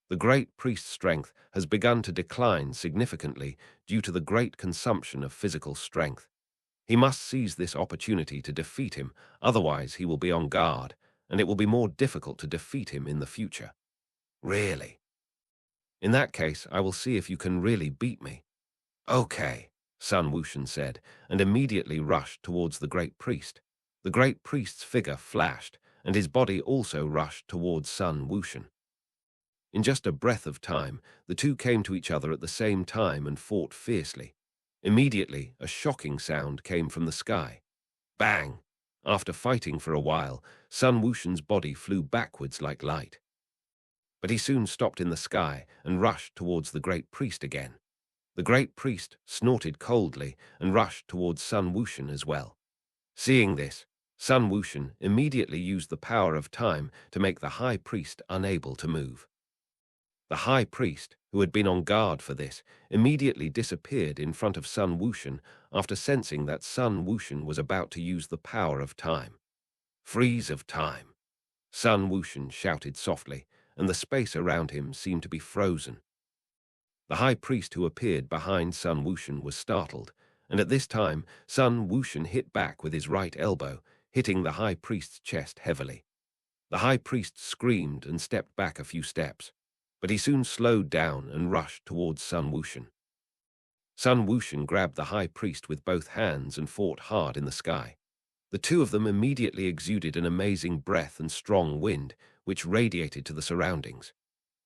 The great priest's strength has begun to decline significantly due to the great consumption of physical strength. He must seize this opportunity to defeat him, otherwise he will be on guard, and it will be more difficult to defeat him in the future. "Really?" "In that case, I will see if you can really beat me." "Okay," Sun Wushan said, and immediately rushed towards the great priest. The great priest's figure flashed, and his body also rushed towards Sun Wushan. In just a breath of time, the two came to each other at the same time and fought fiercely. Immediately, a shocking sound came from the sky. Bang! After fighting for a while, Sun Wushan's body flew backwards like light. But he soon stopped in the sky and rushed towards the great priest again. The great priest snorted coldly and rushed towards Sun Wushan as well. Seeing this, Sun Wushan immediately used the power of time to make the high priest unable to move. The high priest, who had been on guard for this, immediately disappeared in front of Sun Wushan after sensing that Sun Wushan was about to use the power of time. "Freeze of time!" Sun Wushan shouted softly, and the space around him seemed to be frozen. The high priest who appeared behind Sun Wushan was startled, and at this time Sun Wushan hit back with his right elbow, hitting the high priest's chest heavily. The high priest screamed and stepped back a few steps, but he soon slowed down and rushed towards Sun Wushan. Sun Wushan grabbed the high priest with both hands and fought hard in the sky. The two of them immediately exuded an amazing breath and strong wind, which radiated to the surroundings.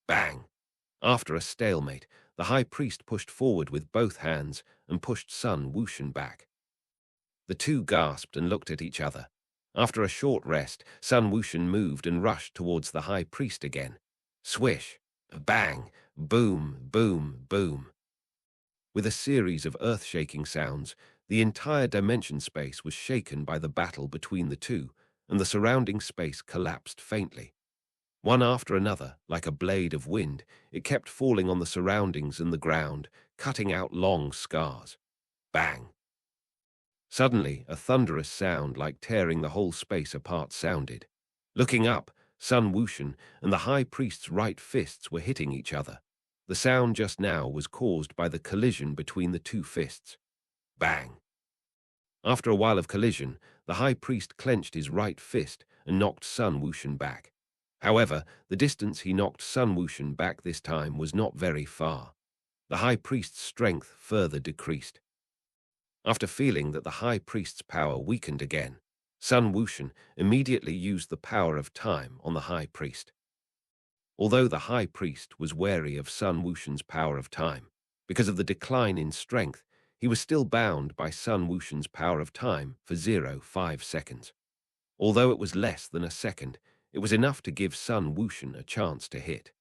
Bang! After a stalemate, the high priest pushed forward with both hands and pushed Sun Wushan back. The two gasped and looked at each other. After a short rest, Sun Wushan moved and rushed towards the high priest again. Swish! Bang! Boom! Boom! Boom! With a series of earth-shaking sounds, the entire dimension space was shaken by the battle between the two, and the surrounding space collapsed faintly. One after another, like a blade of wind, it kept falling on the surroundings and the ground, cutting out long scars. Bang! Suddenly, a thunderous sound like tearing the whole space apart sounded. Looking up, Sun Wushan and the high priest's right fists were hitting each other. The sound just now was caused by the collision between the two fists. Bang! After a while of collision, the high priest clenched his right fist and knocked Sun Wushan back. However, the distance he knocked Sun Wushan back this time was not very far. The high priest's strength further decreased. After feeling that the high priest's power weakened again, Sun Wushan immediately used the power of time on the high priest. Although the high priest was wary of Sun Wushan's power of time, because of the decline in strength, he was still bound by Sun Wushan's power of time for 0.5 seconds. Although it was less than a second, it was enough to give Sun Wushan a chance to hit.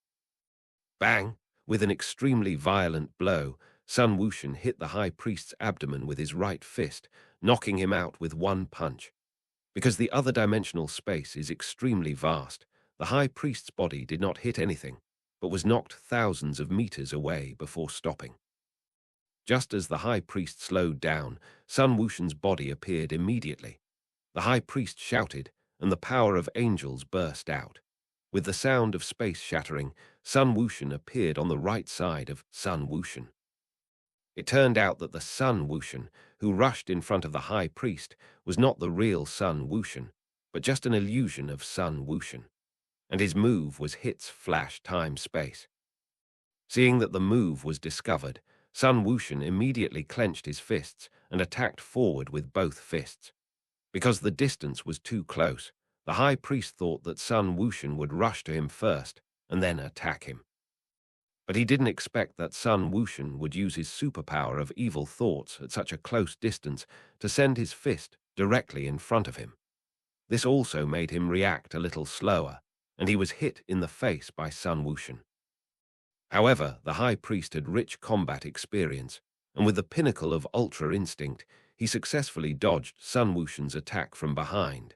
Bang! With an extremely violent blow, Sun Wushan hit the high priest's abdomen with his right fist, knocking him out with one punch. Because the other dimensional space is extremely vast, the high priest's body did not hit anything, but was knocked thousands of meters away before stopping. Just as the high priest slowed down, Sun Wushan's body appeared immediately. The high priest shouted, and the power of angels burst out. With the sound of space shattering, Sun Wushan appeared on the right side of Sun Wushan. It turned out that the Sun Wushan, who rushed in front of the high priest, was not the real Sun Wushan, but just an illusion of Sun Wushan. And his move was hits flash time space. Seeing that the move was discovered, Sun Wushan immediately clenched his fists and attacked forward with both fists. Because the distance was too close, the high priest thought that Sun Wushan would rush to him first and then attack him. But he didn't expect that Sun Wushan would use his superpower of evil thoughts at such a close distance to send his fist directly in front of him. This also made him react a little slower, and he was hit in the face by Sun Wushan. However, the high priest had rich combat experience, and with the pinnacle of ultra instinct, he successfully dodged Sun Wushan's attack from behind.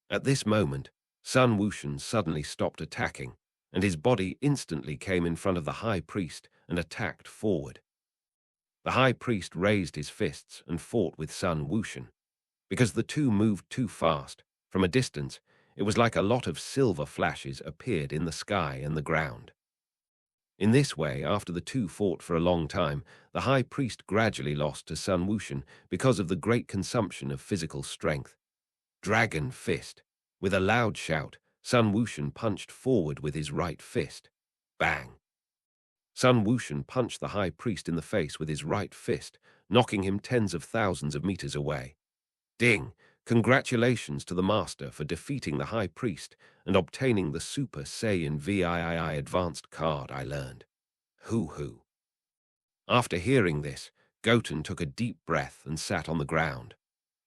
At this moment, Sun Wushan suddenly stopped attacking, and his body instantly came in front of the high priest and attacked forward. The high priest raised his fists and fought with Sun Wushan. Because the two moved too fast, from a distance, it was like a lot of silver flashes appeared in the sky and the ground. In this way, after the two fought for a long time, the high priest gradually lost to Sun Wushan because of the great consumption of physical strength. Dragon Fist. With a loud shout, Sun Wushan punched forward with his right fist. Bang! Sun Wushan punched the high priest in the face with his right fist, knocking him tens of thousands of meters away. Ding! Congratulations to the master for defeating the high priest and obtaining the Super Saiyan VIII advanced card I learned. Hoo-hoo. After hearing this, Goten took a deep breath and sat on the ground.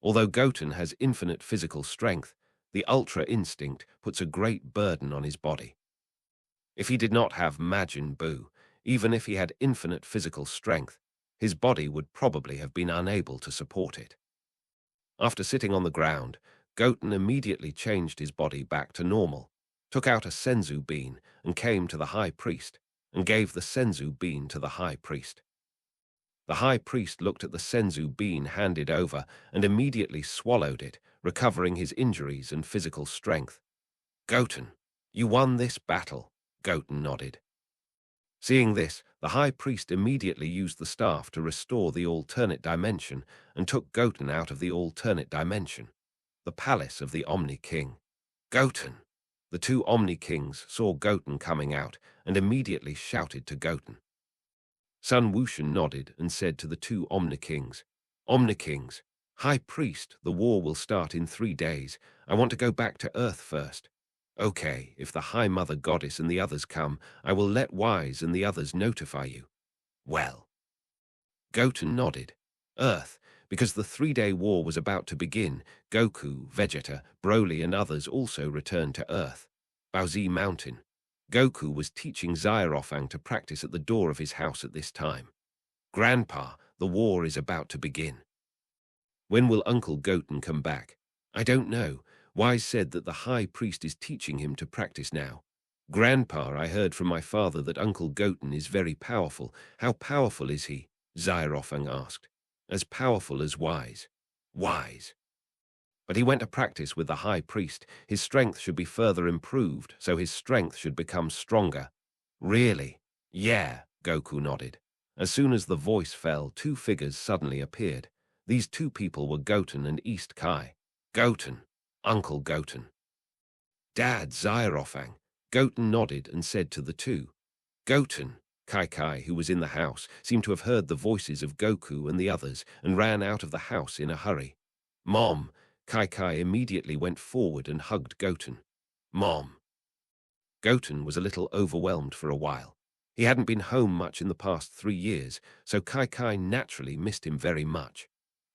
Although Goten has infinite physical strength, the ultra instinct puts a great burden on his body. If he did not have Majin Buu, even if he had infinite physical strength, his body would probably have been unable to support it. After sitting on the ground, Goten immediately changed his body back to normal, took out a senzu bean and came to the high priest, and gave the senzu bean to the high priest. The high priest looked at the senzu bean handed over and immediately swallowed it, recovering his injuries and physical strength. Goten, you won this battle, Goten nodded. Seeing this, the high priest immediately used the staff to restore the alternate dimension and took Goten out of the alternate dimension, the palace of the Omni King. Goten! The two Omni Kings saw Goten coming out and immediately shouted to Goten. Sun Wushan nodded and said to the two Omni Kings, Omni Kings, High Priest, the war will start in 3 days. I want to go back to Earth first. Okay, if the High Mother Goddess and the others come, I will let Wise and the others notify you. Well. Goten nodded. Earth, because the 3-day war was about to begin, Goku, Vegeta, Broly and others also returned to Earth. Baozi Mountain. Goku was teaching Xiaorofang to practice at the door of his house at this time. Grandpa, the war is about to begin. When will Uncle Goten come back? I don't know. Wise said that the High Priest is teaching him to practice now. Grandpa, I heard from my father that Uncle Goten is very powerful. How powerful is he? Xiaorofang asked. As powerful as Wise. Wise. But he went to practice with the High Priest. His strength should be further improved, so his strength should become stronger. Really? Yeah, Goku nodded. As soon as the voice fell, two figures suddenly appeared. These two people were Goten and East Kai. Goten, Uncle Goten. Dad, Zyrophang. Goten nodded and said to the two. Goten. Kai, who was in the house, seemed to have heard the voices of Goku and the others and ran out of the house in a hurry. Mom. Kai immediately went forward and hugged Goten. Mom. Goten was a little overwhelmed for a while. He hadn't been home much in the past 3 years, so Kai naturally missed him very much.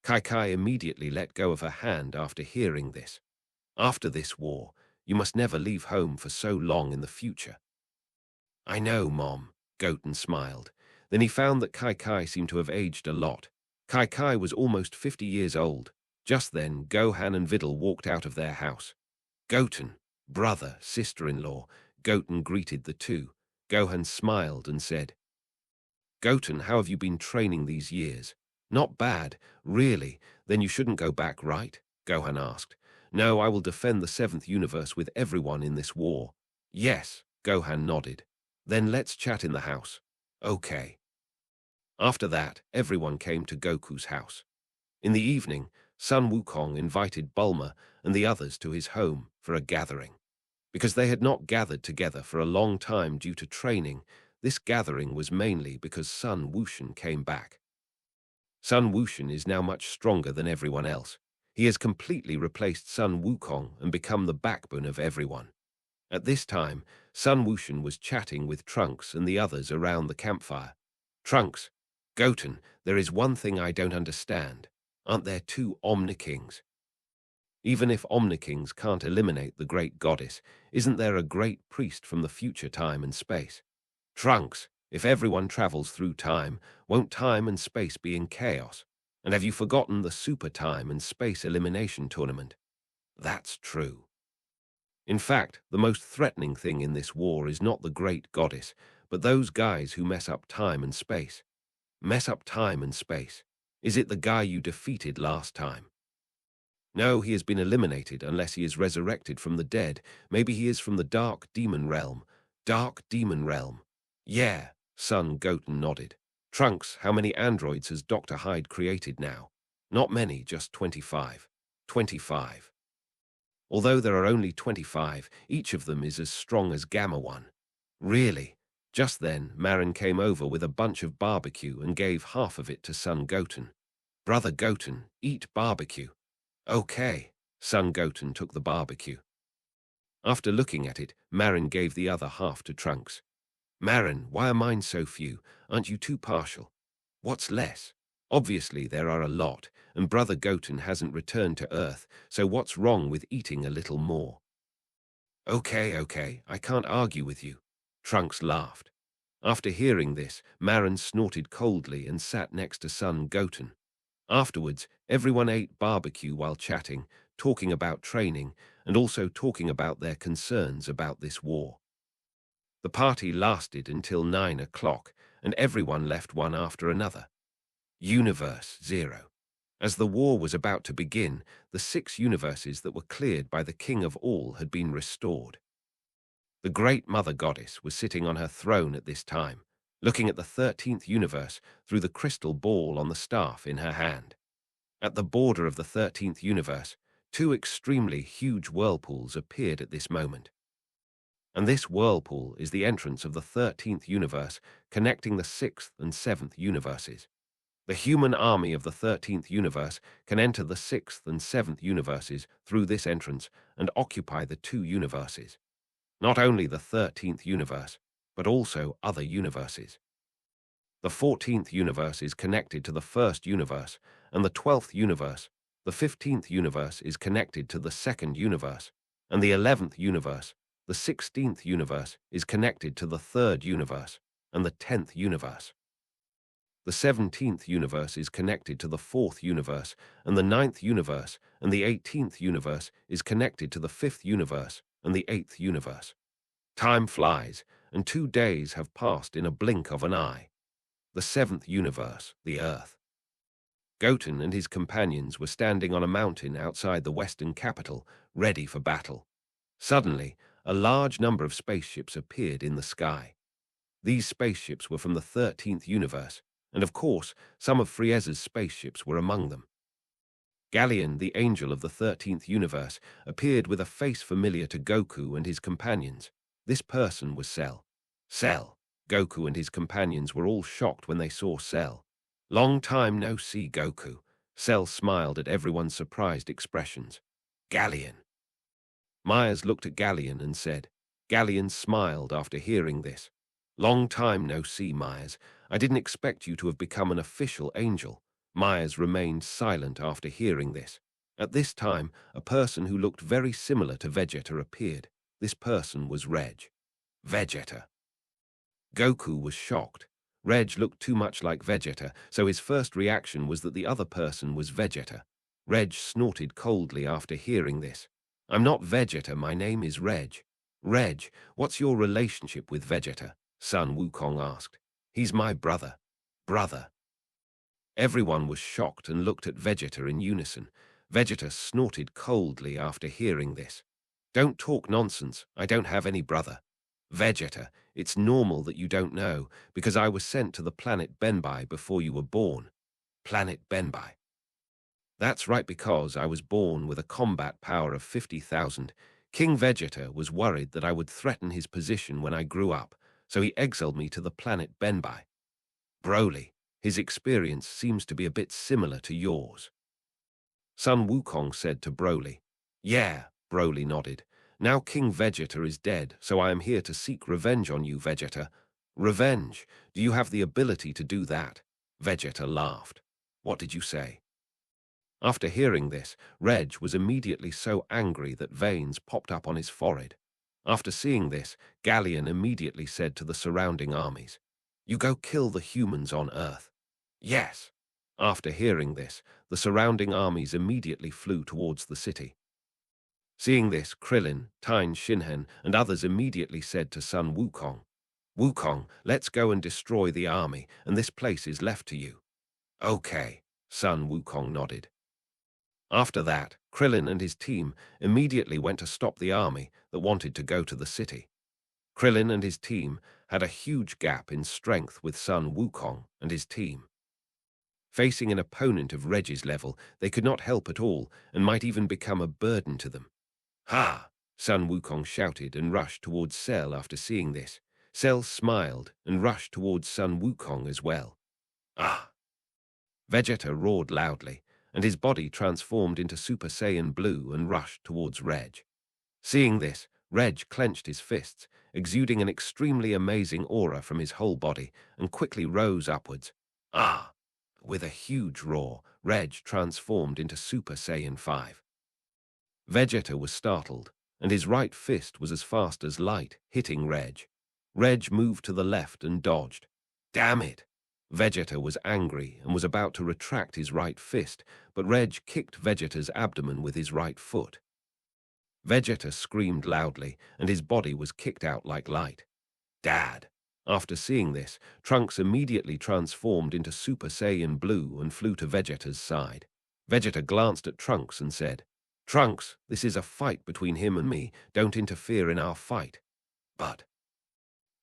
Kai immediately let go of her hand after hearing this. After this war, you must never leave home for so long in the future. I know, Mom, Goten smiled. Then he found that Kai seemed to have aged a lot. Kai was almost 50 years old. Just then, Gohan and Videl walked out of their house. Goten, brother, sister-in-law, Goten greeted the two. Gohan smiled and said, Goten, how have you been training these years? Not bad, really. Then you shouldn't go back, right? Gohan asked. No, I will defend the 7th universe with everyone in this war. Yes, Gohan nodded. Then let's chat in the house. Okay. After that, everyone came to Goku's house. In the evening, Sun Wukong invited Bulma and the others to his home for a gathering. Because they had not gathered together for a long time due to training, this gathering was mainly because Sun Wushan came back. Sun Wushan is now much stronger than everyone else. He has completely replaced Sun Wukong and become the backbone of everyone. At this time, Sun Wushan was chatting with Trunks and the others around the campfire. Trunks, Goten, there is one thing I don't understand. Aren't there 2 Omni-Kings? Even if Omni-Kings can't eliminate the great goddess, isn't there a great priest from the future time and space? Trunks, if everyone travels through time, won't time and space be in chaos? And have you forgotten the Super Time and Space Elimination Tournament? That's true. In fact, the most threatening thing in this war is not the great goddess, but those guys who mess up time and space. Mess up time and space. Is it the guy you defeated last time? No, he has been eliminated unless he is resurrected from the dead. Maybe he is from the Dark Demon Realm. Dark Demon Realm. Yeah, Son Goten nodded. Trunks, how many androids has Dr. Hyde created now? Not many, just 25. 25. Although there are only 25, each of them is as strong as Gamma 1. Really? Just then, Marin came over with a bunch of barbecue and gave half of it to Son Goten. Brother Goten, eat barbecue. Okay. Son Goten took the barbecue. After looking at it, Marin gave the other half to Trunks. Marin, why are mine so few? Aren't you too partial? What's less? Obviously there are a lot, and Brother Goten hasn't returned to Earth, so what's wrong with eating a little more? Okay, I can't argue with you. Trunks laughed. After hearing this, Marin snorted coldly and sat next to Son Goten. Afterwards, everyone ate barbecue while chatting, talking about training, and also talking about their concerns about this war. The party lasted until 9 o'clock, and everyone left one after another. Universe 0. As the war was about to begin, the 6 universes that were cleared by the King of All had been restored. The Great Mother Goddess was sitting on her throne at this time, looking at the 13th universe through the crystal ball on the staff in her hand. At the border of the 13th universe, 2 extremely huge whirlpools appeared at this moment. And this whirlpool is the entrance of the 13th universe, connecting the 6th and 7th universes. The human army of the 13th universe can enter the 6th and 7th universes through this entrance and occupy the 2 universes. Not only the 13th universe, but also other universes. The 14th universe is connected to the 1st universe, and the 12th universe, the 15th universe is connected to the 2nd universe, and the 11th universe, the 16th universe, is connected to the 3rd universe, and the 10th universe. The 17th universe is connected to the 4th universe, and the 9th universe, and the 18th universe is connected to the 5th universe, and the 8th universe. Time flies, and 2 days have passed in a blink of an eye. The 7th universe, the Earth. Goten and his companions were standing on a mountain outside the western capital, ready for battle. Suddenly, a large number of spaceships appeared in the sky. These spaceships were from the 13th universe, and of course, some of Frieza's spaceships were among them. Galleon, the angel of the 13th universe, appeared with a face familiar to Goku and his companions. This person was Cell. Cell. Goku and his companions were all shocked when they saw Cell. Long time no see, Goku. Cell smiled at everyone's surprised expressions. Galleon. Myers looked at Galleon and said. Galleon smiled after hearing this. Long time no see, Myers. I didn't expect you to have become an official angel. Myers remained silent after hearing this. At this time, a person who looked very similar to Vegeta appeared. This person was Reg. Vegeta. Goku was shocked. Reg looked too much like Vegeta, so his first reaction was that the other person was Vegeta. Reg snorted coldly after hearing this. I'm not Vegeta, my name is Reg. Reg, what's your relationship with Vegeta? Son Wukong asked. He's my brother. Brother. Everyone was shocked and looked at Vegeta in unison. Vegeta snorted coldly after hearing this. Don't talk nonsense, I don't have any brother. Vegeta, it's normal that you don't know, because I was sent to the planet Benbai before you were born. Planet Benbai. That's right, because I was born with a combat power of 50,000. King Vegeta was worried that I would threaten his position when I grew up, so he exiled me to the planet Benbai. Broly, his experience seems to be a bit similar to yours. Son Wukong said to Broly. Yeah, Broly nodded. Now King Vegeta is dead, so I am here to seek revenge on you, Vegeta. Revenge? Do you have the ability to do that? Vegeta laughed. What did you say? After hearing this, Reg was immediately so angry that veins popped up on his forehead. After seeing this, Galleon immediately said to the surrounding armies, You go kill the humans on Earth. Yes. After hearing this, the surrounding armies immediately flew towards the city. Seeing this, Krillin, Tine Shinhen, and others immediately said to Son Wukong, Wukong, let's go and destroy the army, and this place is left to you. Okay, Son Wukong nodded. After that, Krillin and his team immediately went to stop the army that wanted to go to the city. Krillin and his team had a huge gap in strength with Son Wukong and his team. Facing an opponent of Reg's level, they could not help at all and might even become a burden to them. Ha! Son Wukong shouted and rushed towards Cell after seeing this. Cell smiled and rushed towards Son Wukong as well. Ah! Vegeta roared loudly, and his body transformed into Super Saiyan Blue and rushed towards Reg. Seeing this, Reg clenched his fists, exuding an extremely amazing aura from his whole body, and quickly rose upwards. Ah! With a huge roar, Reg transformed into Super Saiyan 5. Vegeta was startled, and his right fist was as fast as light, hitting Reg. Reg moved to the left and dodged. Damn it! Vegeta was angry and was about to retract his right fist, but Reg kicked Vegeta's abdomen with his right foot. Vegeta screamed loudly, and his body was kicked out like light. Dad! After seeing this, Trunks immediately transformed into Super Saiyan Blue and flew to Vegeta's side. Vegeta glanced at Trunks and said, Trunks, this is a fight between him and me. Don't interfere in our fight. But.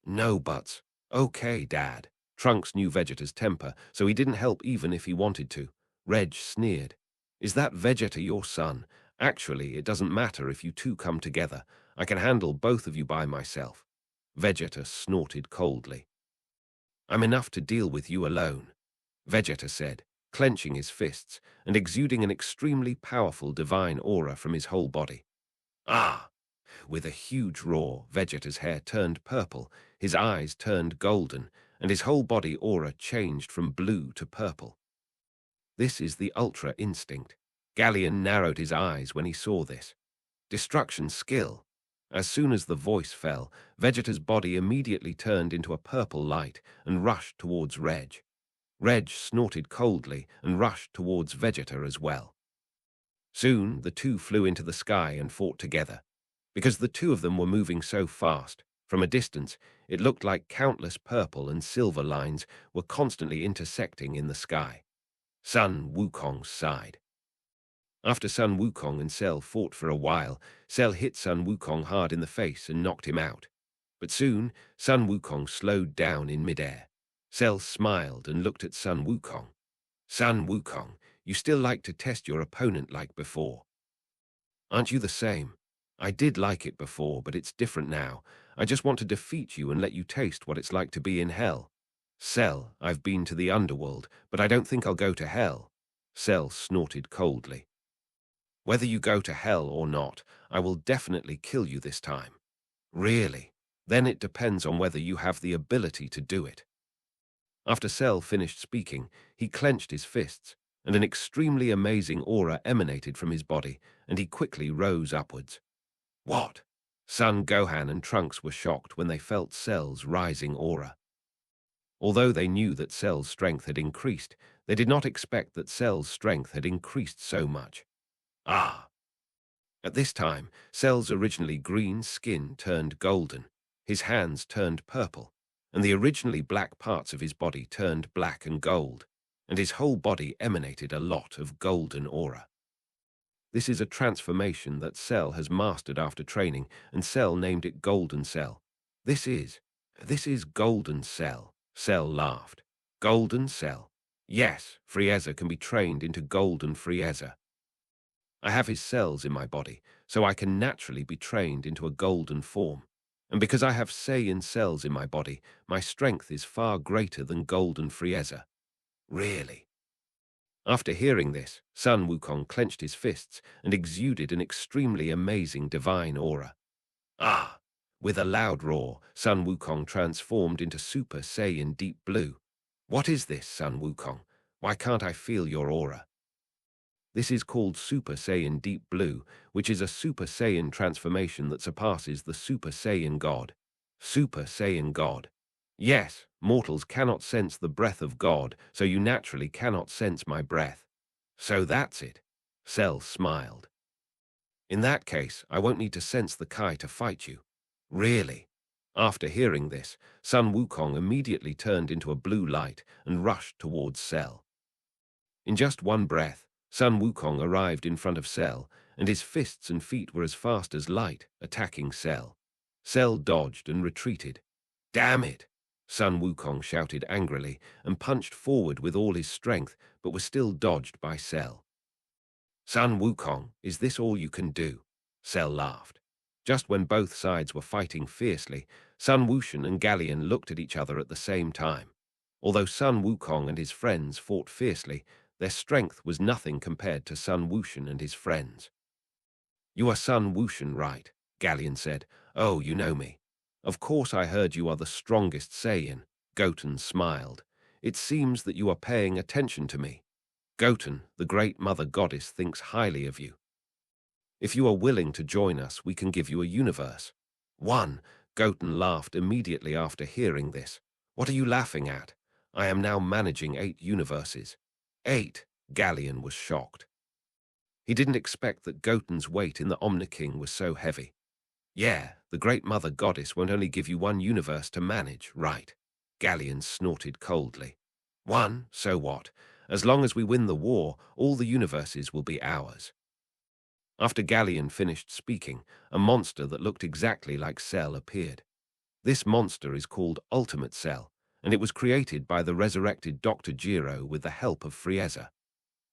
No buts. Okay, Dad. Trunks knew Vegeta's temper, so he didn't help even if he wanted to. Reg sneered. Is that Vegeta your son? Actually, it doesn't matter if you two come together. I can handle both of you by myself. Vegeta snorted coldly. I'm enough to deal with you alone, Vegeta said, clenching his fists and exuding an extremely powerful divine aura from his whole body. Ah! With a huge roar, Vegeta's hair turned purple, his eyes turned golden, and his whole body aura changed from blue to purple. This is the Ultra Instinct. Galleon narrowed his eyes when he saw this. Destruction skill. As soon as the voice fell, Vegeta's body immediately turned into a purple light and rushed towards Reg. Reg snorted coldly and rushed towards Vegeta as well. Soon, the two flew into the sky and fought together. Because the two of them were moving so fast, from a distance, it looked like countless purple and silver lines were constantly intersecting in the sky. Son Wukong sighed. After Son Wukong and Cell fought for a while, Cell hit Son Wukong hard in the face and knocked him out. But soon, Sun Wukong slowed down in midair. Cell smiled and looked at Sun Wukong. Sun Wukong, you still like to test your opponent like before. Aren't you the same? I did like it before, but it's different now. I just want to defeat you and let you taste what it's like to be in hell. Cell, I've been to the underworld, but I don't think I'll go to hell. Cell snorted coldly. Whether you go to hell or not, I will definitely kill you this time. Really? Then it depends on whether you have the ability to do it. After Cell finished speaking, he clenched his fists, and an extremely amazing aura emanated from his body, and he quickly rose upwards. What? Son Gohan and Trunks were shocked when they felt Cell's rising aura. Although they knew that Cell's strength had increased, they did not expect that Cell's strength had increased so much. Ah! At this time, Cell's originally green skin turned golden, his hands turned purple, and the originally black parts of his body turned black and gold, and his whole body emanated a lot of golden aura. This is a transformation that Cell has mastered after training, and Cell named it Golden Cell. This is Golden Cell. Cell laughed. Golden Cell. Yes, Frieza can be trained into Golden Frieza. I have his cells in my body, so I can naturally be trained into a golden form. And because I have Saiyan cells in my body, my strength is far greater than Golden Frieza. Really? After hearing this, Sun Wukong clenched his fists and exuded an extremely amazing divine aura. Ah! With a loud roar, Sun Wukong transformed into Super Saiyan Deep Blue. What is this, Sun Wukong? Why can't I feel your aura? This is called Super Saiyan Deep Blue, which is a Super Saiyan transformation that surpasses the Super Saiyan God. Super Saiyan God. Yes, mortals cannot sense the breath of God, so you naturally cannot sense my breath. So that's it. Cell smiled. In that case, I won't need to sense the Kai to fight you. Really? After hearing this, Sun Wukong immediately turned into a blue light and rushed towards Cell. In just one breath, Sun Wukong arrived in front of Cell, and his fists and feet were as fast as light, attacking Cell. Cell dodged and retreated. Damn it! Sun Wukong shouted angrily and punched forward with all his strength, but was still dodged by Cell. Sun Wukong, is this all you can do? Cell laughed. Just when both sides were fighting fiercely, Sun Wushan and Galleon looked at each other at the same time. Although Sun Wukong and his friends fought fiercely, their strength was nothing compared to Sun Wushan and his friends. You are Sun Wushan, right? Galleon said. Oh, you know me. Of course I heard you are the strongest Saiyan. Goten smiled. It seems that you are paying attention to me. Goten, the great mother goddess, thinks highly of you. If you are willing to join us, we can give you a universe. One. Goten laughed immediately after hearing this. What are you laughing at? I am now managing 8 universes. 8. Galleon was shocked. He didn't expect that Goten's weight in the Omni King was so heavy. Yeah, the great mother goddess won't only give you 1 universe to manage, right? Galleon snorted coldly. 1, so what? As long as we win the war, all the universes will be ours. After Galleon finished speaking, a monster that looked exactly like Cell appeared. This monster is called Ultimate Cell, and it was created by the resurrected Dr. Gero with the help of Frieza.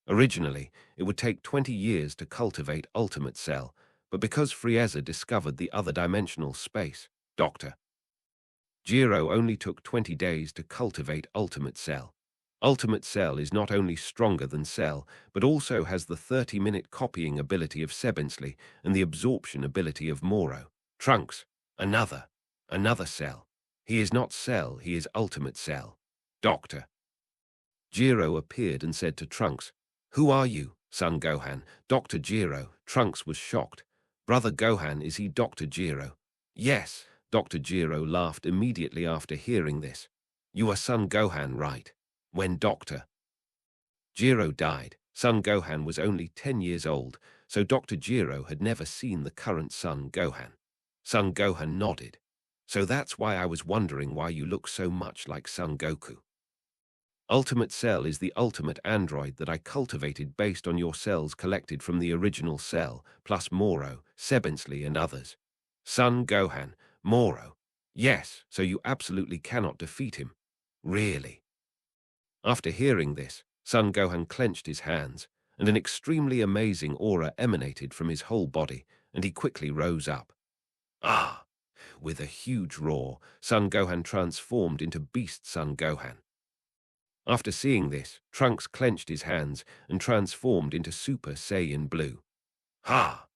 Originally, it would take 20 years to cultivate Ultimate Cell, but because Frieza discovered the other dimensional space, Dr. Gero only took 20 days to cultivate Ultimate Cell. Ultimate Cell is not only stronger than Cell, but also has the 30-minute copying ability of Sebensly and the absorption ability of Moro. Trunks, another Cell. He is not Cell, he is Ultimate Cell. Dr. Gero appeared and said to Trunks, "Who are you, Son Gohan?" Dr. Gero. Trunks was shocked. Brother Gohan, is he Dr. Gero? Yes. Dr. Gero laughed immediately after hearing this. You are Son Gohan, right? When Dr. Gero died, Son Gohan was only 10 years old, so Dr. Gero had never seen the current Son Gohan. Son Gohan nodded. So that's why I was wondering why you look so much like Son Goku. Ultimate Cell is the ultimate android that I cultivated based on your cells collected from the original Cell, plus Moro, Sebensly and others. Son Gohan, Moro. Yes, so you absolutely cannot defeat him. Really? After hearing this, Son Gohan clenched his hands, and an extremely amazing aura emanated from his whole body, and he quickly rose up. Ah! With a huge roar, Son Gohan transformed into Beast Son Gohan. After seeing this, Trunks clenched his hands and transformed into Super Saiyan Blue. Ha!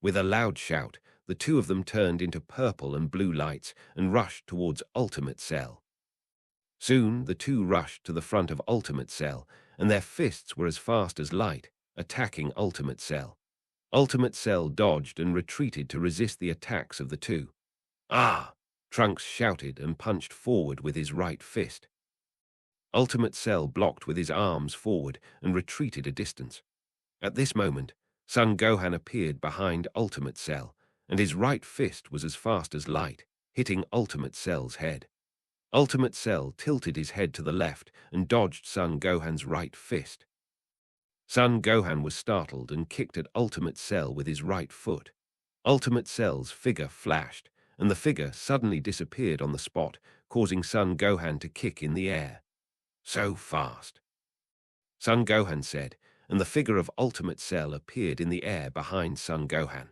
With a loud shout, the two of them turned into purple and blue lights and rushed towards Ultimate Cell. Soon, the two rushed to the front of Ultimate Cell, and their fists were as fast as light, attacking Ultimate Cell. Ultimate Cell dodged and retreated to resist the attacks of the two. Ah! Trunks shouted and punched forward with his right fist. Ultimate Cell blocked with his arms forward and retreated a distance. At this moment, Son Gohan appeared behind Ultimate Cell, and his right fist was as fast as light, hitting Ultimate Cell's head. Ultimate Cell tilted his head to the left and dodged Son Gohan's right fist. Son Gohan was startled and kicked at Ultimate Cell with his right foot. Ultimate Cell's figure flashed, and the figure suddenly disappeared on the spot, causing Son Gohan to kick in the air. So fast. Son Gohan said, and the figure of Ultimate Cell appeared in the air behind Son Gohan.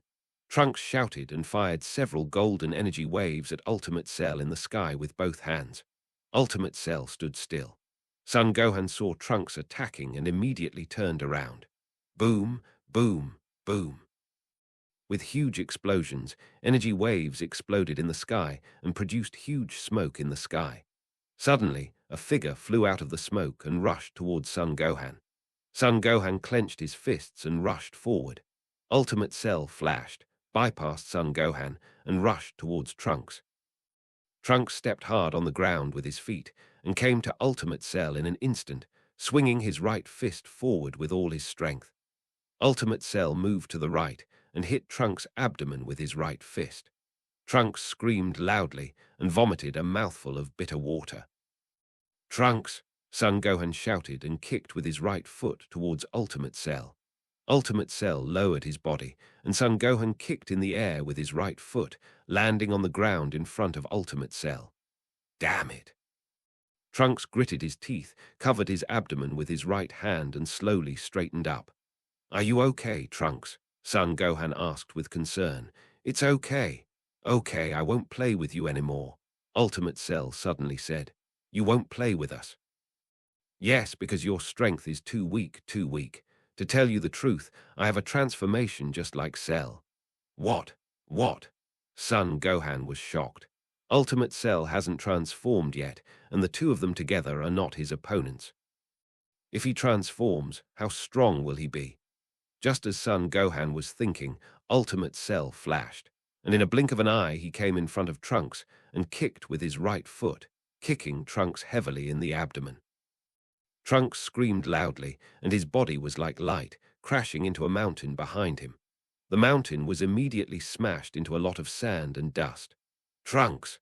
Trunks shouted and fired several golden energy waves at Ultimate Cell in the sky with both hands. Ultimate Cell stood still. Son Gohan saw Trunks attacking and immediately turned around. Boom, boom, boom. With huge explosions, energy waves exploded in the sky and produced huge smoke in the sky. Suddenly, a figure flew out of the smoke and rushed towards Son Gohan. Son Gohan clenched his fists and rushed forward. Ultimate Cell flashed, bypassed Son Gohan, and rushed towards Trunks. Trunks stepped hard on the ground with his feet and came to Ultimate Cell in an instant, swinging his right fist forward with all his strength. Ultimate Cell moved to the right and hit Trunks' abdomen with his right fist. Trunks screamed loudly and vomited a mouthful of bitter water. Trunks! Son Gohan shouted and kicked with his right foot towards Ultimate Cell. Ultimate Cell lowered his body, and Son Gohan kicked in the air with his right foot, landing on the ground in front of Ultimate Cell. Damn it! Trunks gritted his teeth, covered his abdomen with his right hand, and slowly straightened up. Are you okay, Trunks? Son Gohan asked with concern. It's okay. Okay, I won't play with you anymore, Ultimate Cell suddenly said. You won't play with us. Yes, because your strength is too weak, too weak. To tell you the truth, I have a transformation just like Cell. What? What? Son Gohan was shocked. Ultimate Cell hasn't transformed yet, and the two of them together are not his opponents. If he transforms, how strong will he be? Just as Son Gohan was thinking, Ultimate Cell flashed, and in a blink of an eye he came in front of Trunks and kicked with his right foot, kicking Trunks heavily in the abdomen. Trunks screamed loudly, and his body was like light, crashing into a mountain behind him. The mountain was immediately smashed into a lot of sand and dust. Trunks!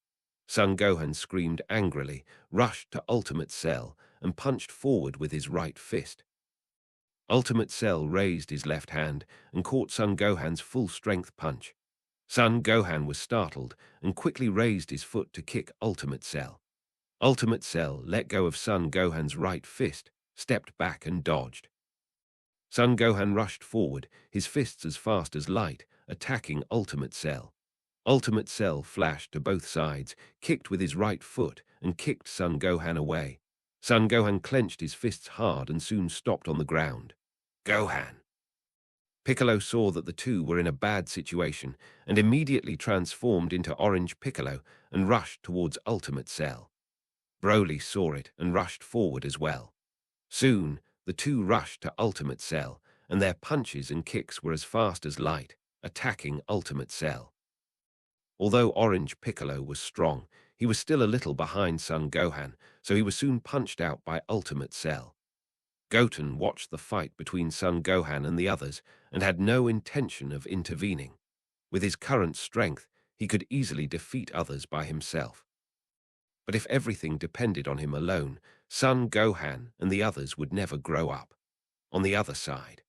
Son Gohan screamed angrily, rushed to Ultimate Cell, and punched forward with his right fist. Ultimate Cell raised his left hand and caught Son Gohan's full-strength punch. Son Gohan was startled and quickly raised his foot to kick Ultimate Cell. Ultimate Cell let go of Son Gohan's right fist, stepped back and dodged. Son Gohan rushed forward, his fists as fast as light, attacking Ultimate Cell. Ultimate Cell flashed to both sides, kicked with his right foot, and kicked Son Gohan away. Son Gohan clenched his fists hard and soon stopped on the ground. Gohan! Piccolo saw that the two were in a bad situation and immediately transformed into Orange Piccolo and rushed towards Ultimate Cell. Broly saw it and rushed forward as well. Soon, the two rushed to Ultimate Cell, and their punches and kicks were as fast as light, attacking Ultimate Cell. Although Orange Piccolo was strong, he was still a little behind Son Gohan, so he was soon punched out by Ultimate Cell. Goten watched the fight between Son Gohan and the others and had no intention of intervening. With his current strength, he could easily defeat others by himself. But if everything depended on him alone, Son Gohan and the others would never grow up. On the other side,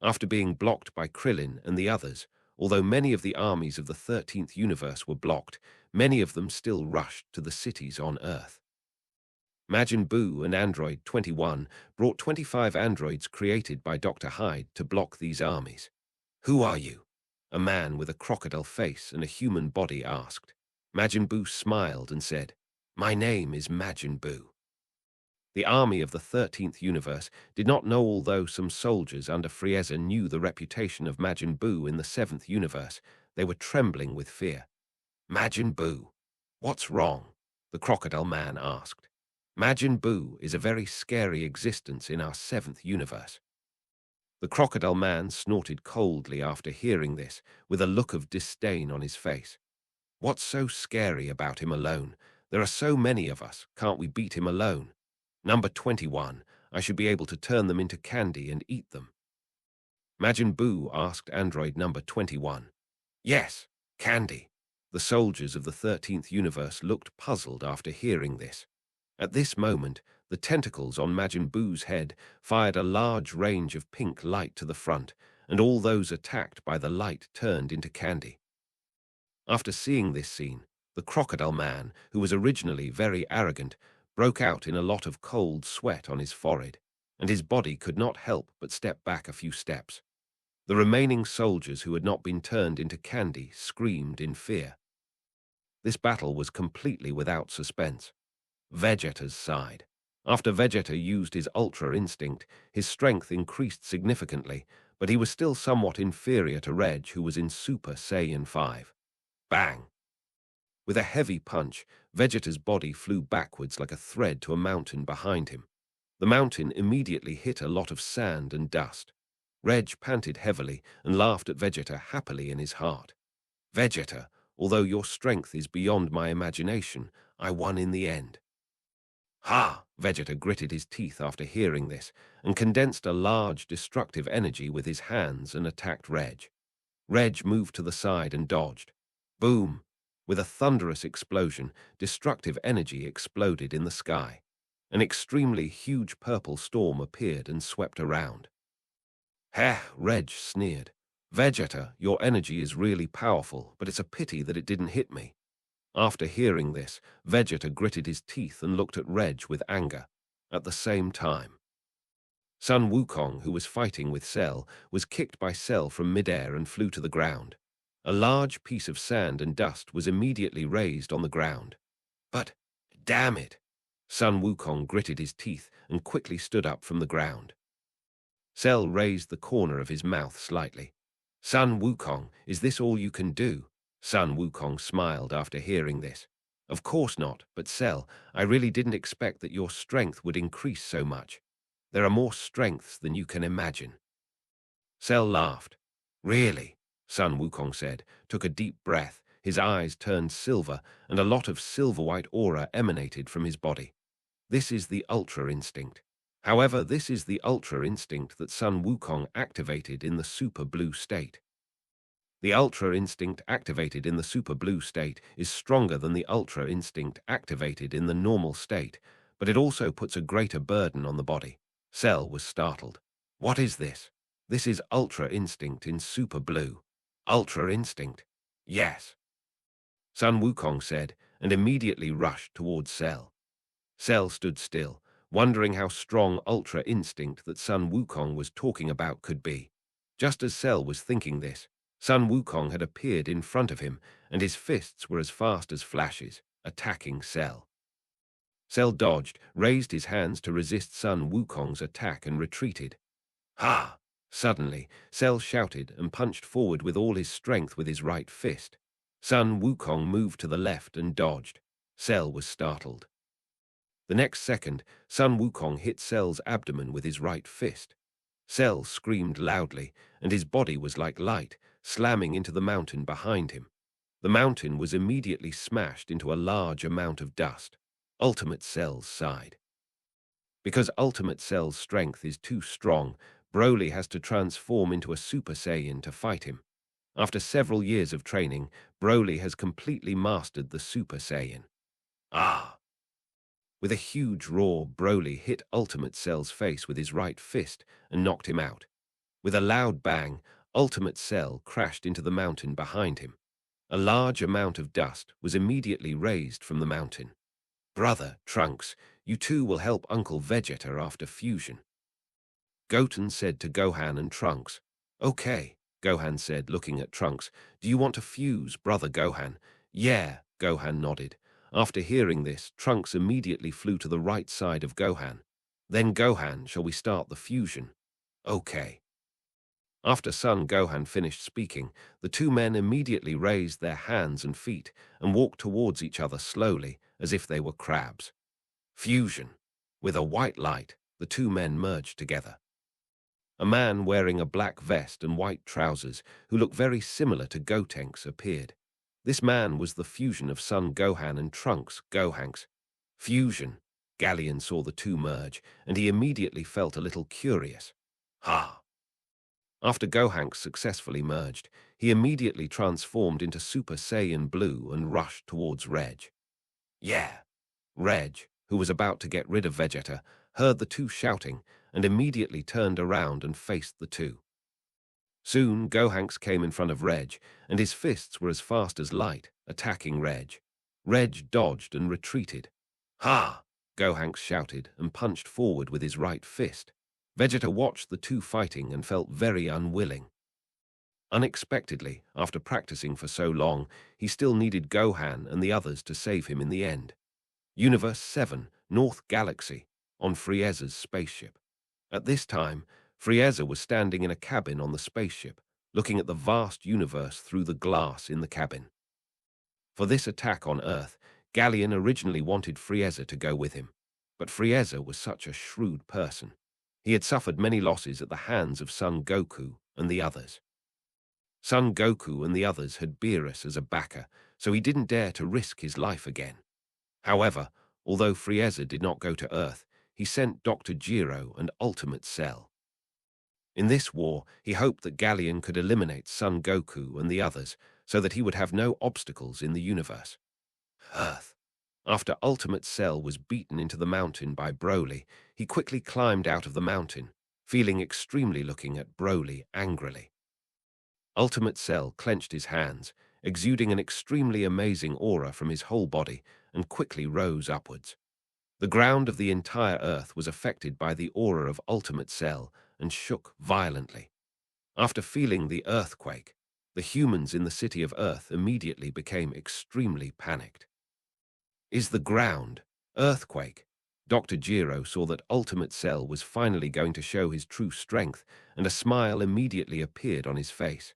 after being blocked by Krillin and the others, Although many of the armies of the 13th universe were blocked, many of them still rushed to the cities on Earth. Majin Buu and Android 21 brought 25 androids created by Dr. Hyde to block these armies. "Who are you?" a man with a crocodile face and a human body asked. Majin Buu smiled and said, "My name is Majin Buu." The army of the 13th universe did not know, although some soldiers under Frieza knew the reputation of Majin Buu in the 7th universe. They were trembling with fear. "Majin Buu, what's wrong?" the crocodile man asked. "Majin Buu is a very scary existence in our 7th universe." The crocodile man snorted coldly after hearing this, with a look of disdain on his face. "What's so scary about him alone? There are so many of us, can't we beat him alone? Number 21, I should be able to turn them into candy and eat them." Majin Buu asked android number 21. "Yes, candy." The soldiers of the 13th universe looked puzzled after hearing this. At this moment, the tentacles on Majin Buu's head fired a large range of pink light to the front, and all those attacked by the light turned into candy. After seeing this scene, the crocodile man, who was originally very arrogant, broke out in a lot of cold sweat on his forehead, and his body could not help but step back a few steps. The remaining soldiers who had not been turned into candy screamed in fear. This battle was completely without suspense. Vegeta's side. After Vegeta used his Ultra Instinct, his strength increased significantly, but he was still somewhat inferior to Reg, who was in Super Saiyan 5. Bang! With a heavy punch, Vegeta's body flew backwards like a thread to a mountain behind him. The mountain immediately hit a lot of sand and dust. Reg panted heavily and laughed at Vegeta happily in his heart. "Vegeta, although your strength is beyond my imagination, I won in the end." "Ha!" Vegeta gritted his teeth after hearing this, and condensed a large destructive energy with his hands and attacked Reg. Reg moved to the side and dodged. Boom! With a thunderous explosion, destructive energy exploded in the sky. An extremely huge purple storm appeared and swept around. "Heh," Reg sneered. "Vegeta, your energy is really powerful, but it's a pity that it didn't hit me." After hearing this, Vegeta gritted his teeth and looked at Reg with anger. At the same time, Sun Wukong, who was fighting with Cell, was kicked by Cell from midair and flew to the ground. A large piece of sand and dust was immediately raised on the ground. "But, damn it!" Sun Wukong gritted his teeth and quickly stood up from the ground. Cell raised the corner of his mouth slightly. "Sun Wukong, is this all you can do?" Sun Wukong smiled after hearing this. "Of course not, but Cell, I really didn't expect that your strength would increase so much. There are more strengths than you can imagine." Cell laughed. "Really?" Sun Wukong said, took a deep breath, his eyes turned silver, and a lot of silver-white aura emanated from his body. This is the Ultra Instinct. However, this is the Ultra Instinct that Sun Wukong activated in the Super Blue state. The Ultra Instinct activated in the Super Blue state is stronger than the Ultra Instinct activated in the normal state, but it also puts a greater burden on the body. Cell was startled. "What is this?" "This is Ultra Instinct in Super Blue." "Ultra Instinct?" "Yes," Sun Wukong said, and immediately rushed towards Cell. Cell stood still, wondering how strong Ultra Instinct that Sun Wukong was talking about could be. Just as Cell was thinking this, Sun Wukong had appeared in front of him, and his fists were as fast as flashes, attacking Cell. Cell dodged, raised his hands to resist Sun Wukong's attack and retreated. "Ha!" Suddenly, Cell shouted and punched forward with all his strength with his right fist. Sun Wukong moved to the left and dodged. Cell was startled. The next second, Sun Wukong hit Cell's abdomen with his right fist. Cell screamed loudly, and his body was like light, slamming into the mountain behind him. The mountain was immediately smashed into a large amount of dust. Ultimate Cell's side. Because Ultimate Cell's strength is too strong, Broly has to transform into a Super Saiyan to fight him. After several years of training, Broly has completely mastered the Super Saiyan. Ah! With a huge roar, Broly hit Ultimate Cell's face with his right fist and knocked him out. With a loud bang, Ultimate Cell crashed into the mountain behind him. A large amount of dust was immediately raised from the mountain. "Brother, Trunks, you too will help Uncle Vegeta after fusion," Goten said to Gohan and Trunks. "Okay," Gohan said, looking at Trunks. "Do you want to fuse, brother Gohan?" "Yeah," Gohan nodded. After hearing this, Trunks immediately flew to the right side of Gohan. "Then Gohan, shall we start the fusion?" "Okay." After Son Gohan finished speaking, the two men immediately raised their hands and feet and walked towards each other slowly, as if they were crabs. Fusion. With a white light, the two men merged together. A man wearing a black vest and white trousers, who looked very similar to Gotenks, appeared. This man was the fusion of Son Gohan and Trunks Gohanks. Fusion. Galleon saw the two merge, and he immediately felt a little curious. Ha! After Gohanks successfully merged, he immediately transformed into Super Saiyan Blue and rushed towards Reg. "Yeah!" Reg, who was about to get rid of Vegeta, heard the two shouting and immediately turned around and faced the two. Soon, Gohanks came in front of Reg, and his fists were as fast as light, attacking Reg. Reg dodged and retreated. "Ha!" Gohanks shouted and punched forward with his right fist. Vegeta watched the two fighting and felt very unwilling. Unexpectedly, after practicing for so long, he still needed Gohan and the others to save him in the end. Universe 7, North Galaxy, on Frieza's spaceship. At this time, Frieza was standing in a cabin on the spaceship, looking at the vast universe through the glass in the cabin. For this attack on Earth, Galleon originally wanted Frieza to go with him, but Frieza was such a shrewd person. He had suffered many losses at the hands of Son Goku and the others. Son Goku and the others had Beerus as a backer, so he didn't dare to risk his life again. However, although Frieza did not go to Earth, he sent Dr. Gero and Ultimate Cell. In this war, he hoped that Galleon could eliminate Son Goku and the others so that he would have no obstacles in the universe. Earth. After Ultimate Cell was beaten into the mountain by Broly, he quickly climbed out of the mountain, feeling extremely looking at Broly angrily. Ultimate Cell clenched his hands, exuding an extremely amazing aura from his whole body, and quickly rose upwards. The ground of the entire Earth was affected by the aura of Ultimate Cell and shook violently. After feeling the earthquake, the humans in the city of Earth immediately became extremely panicked. "Is the ground earthquake?" Dr. Gero saw that Ultimate Cell was finally going to show his true strength, and a smile immediately appeared on his face.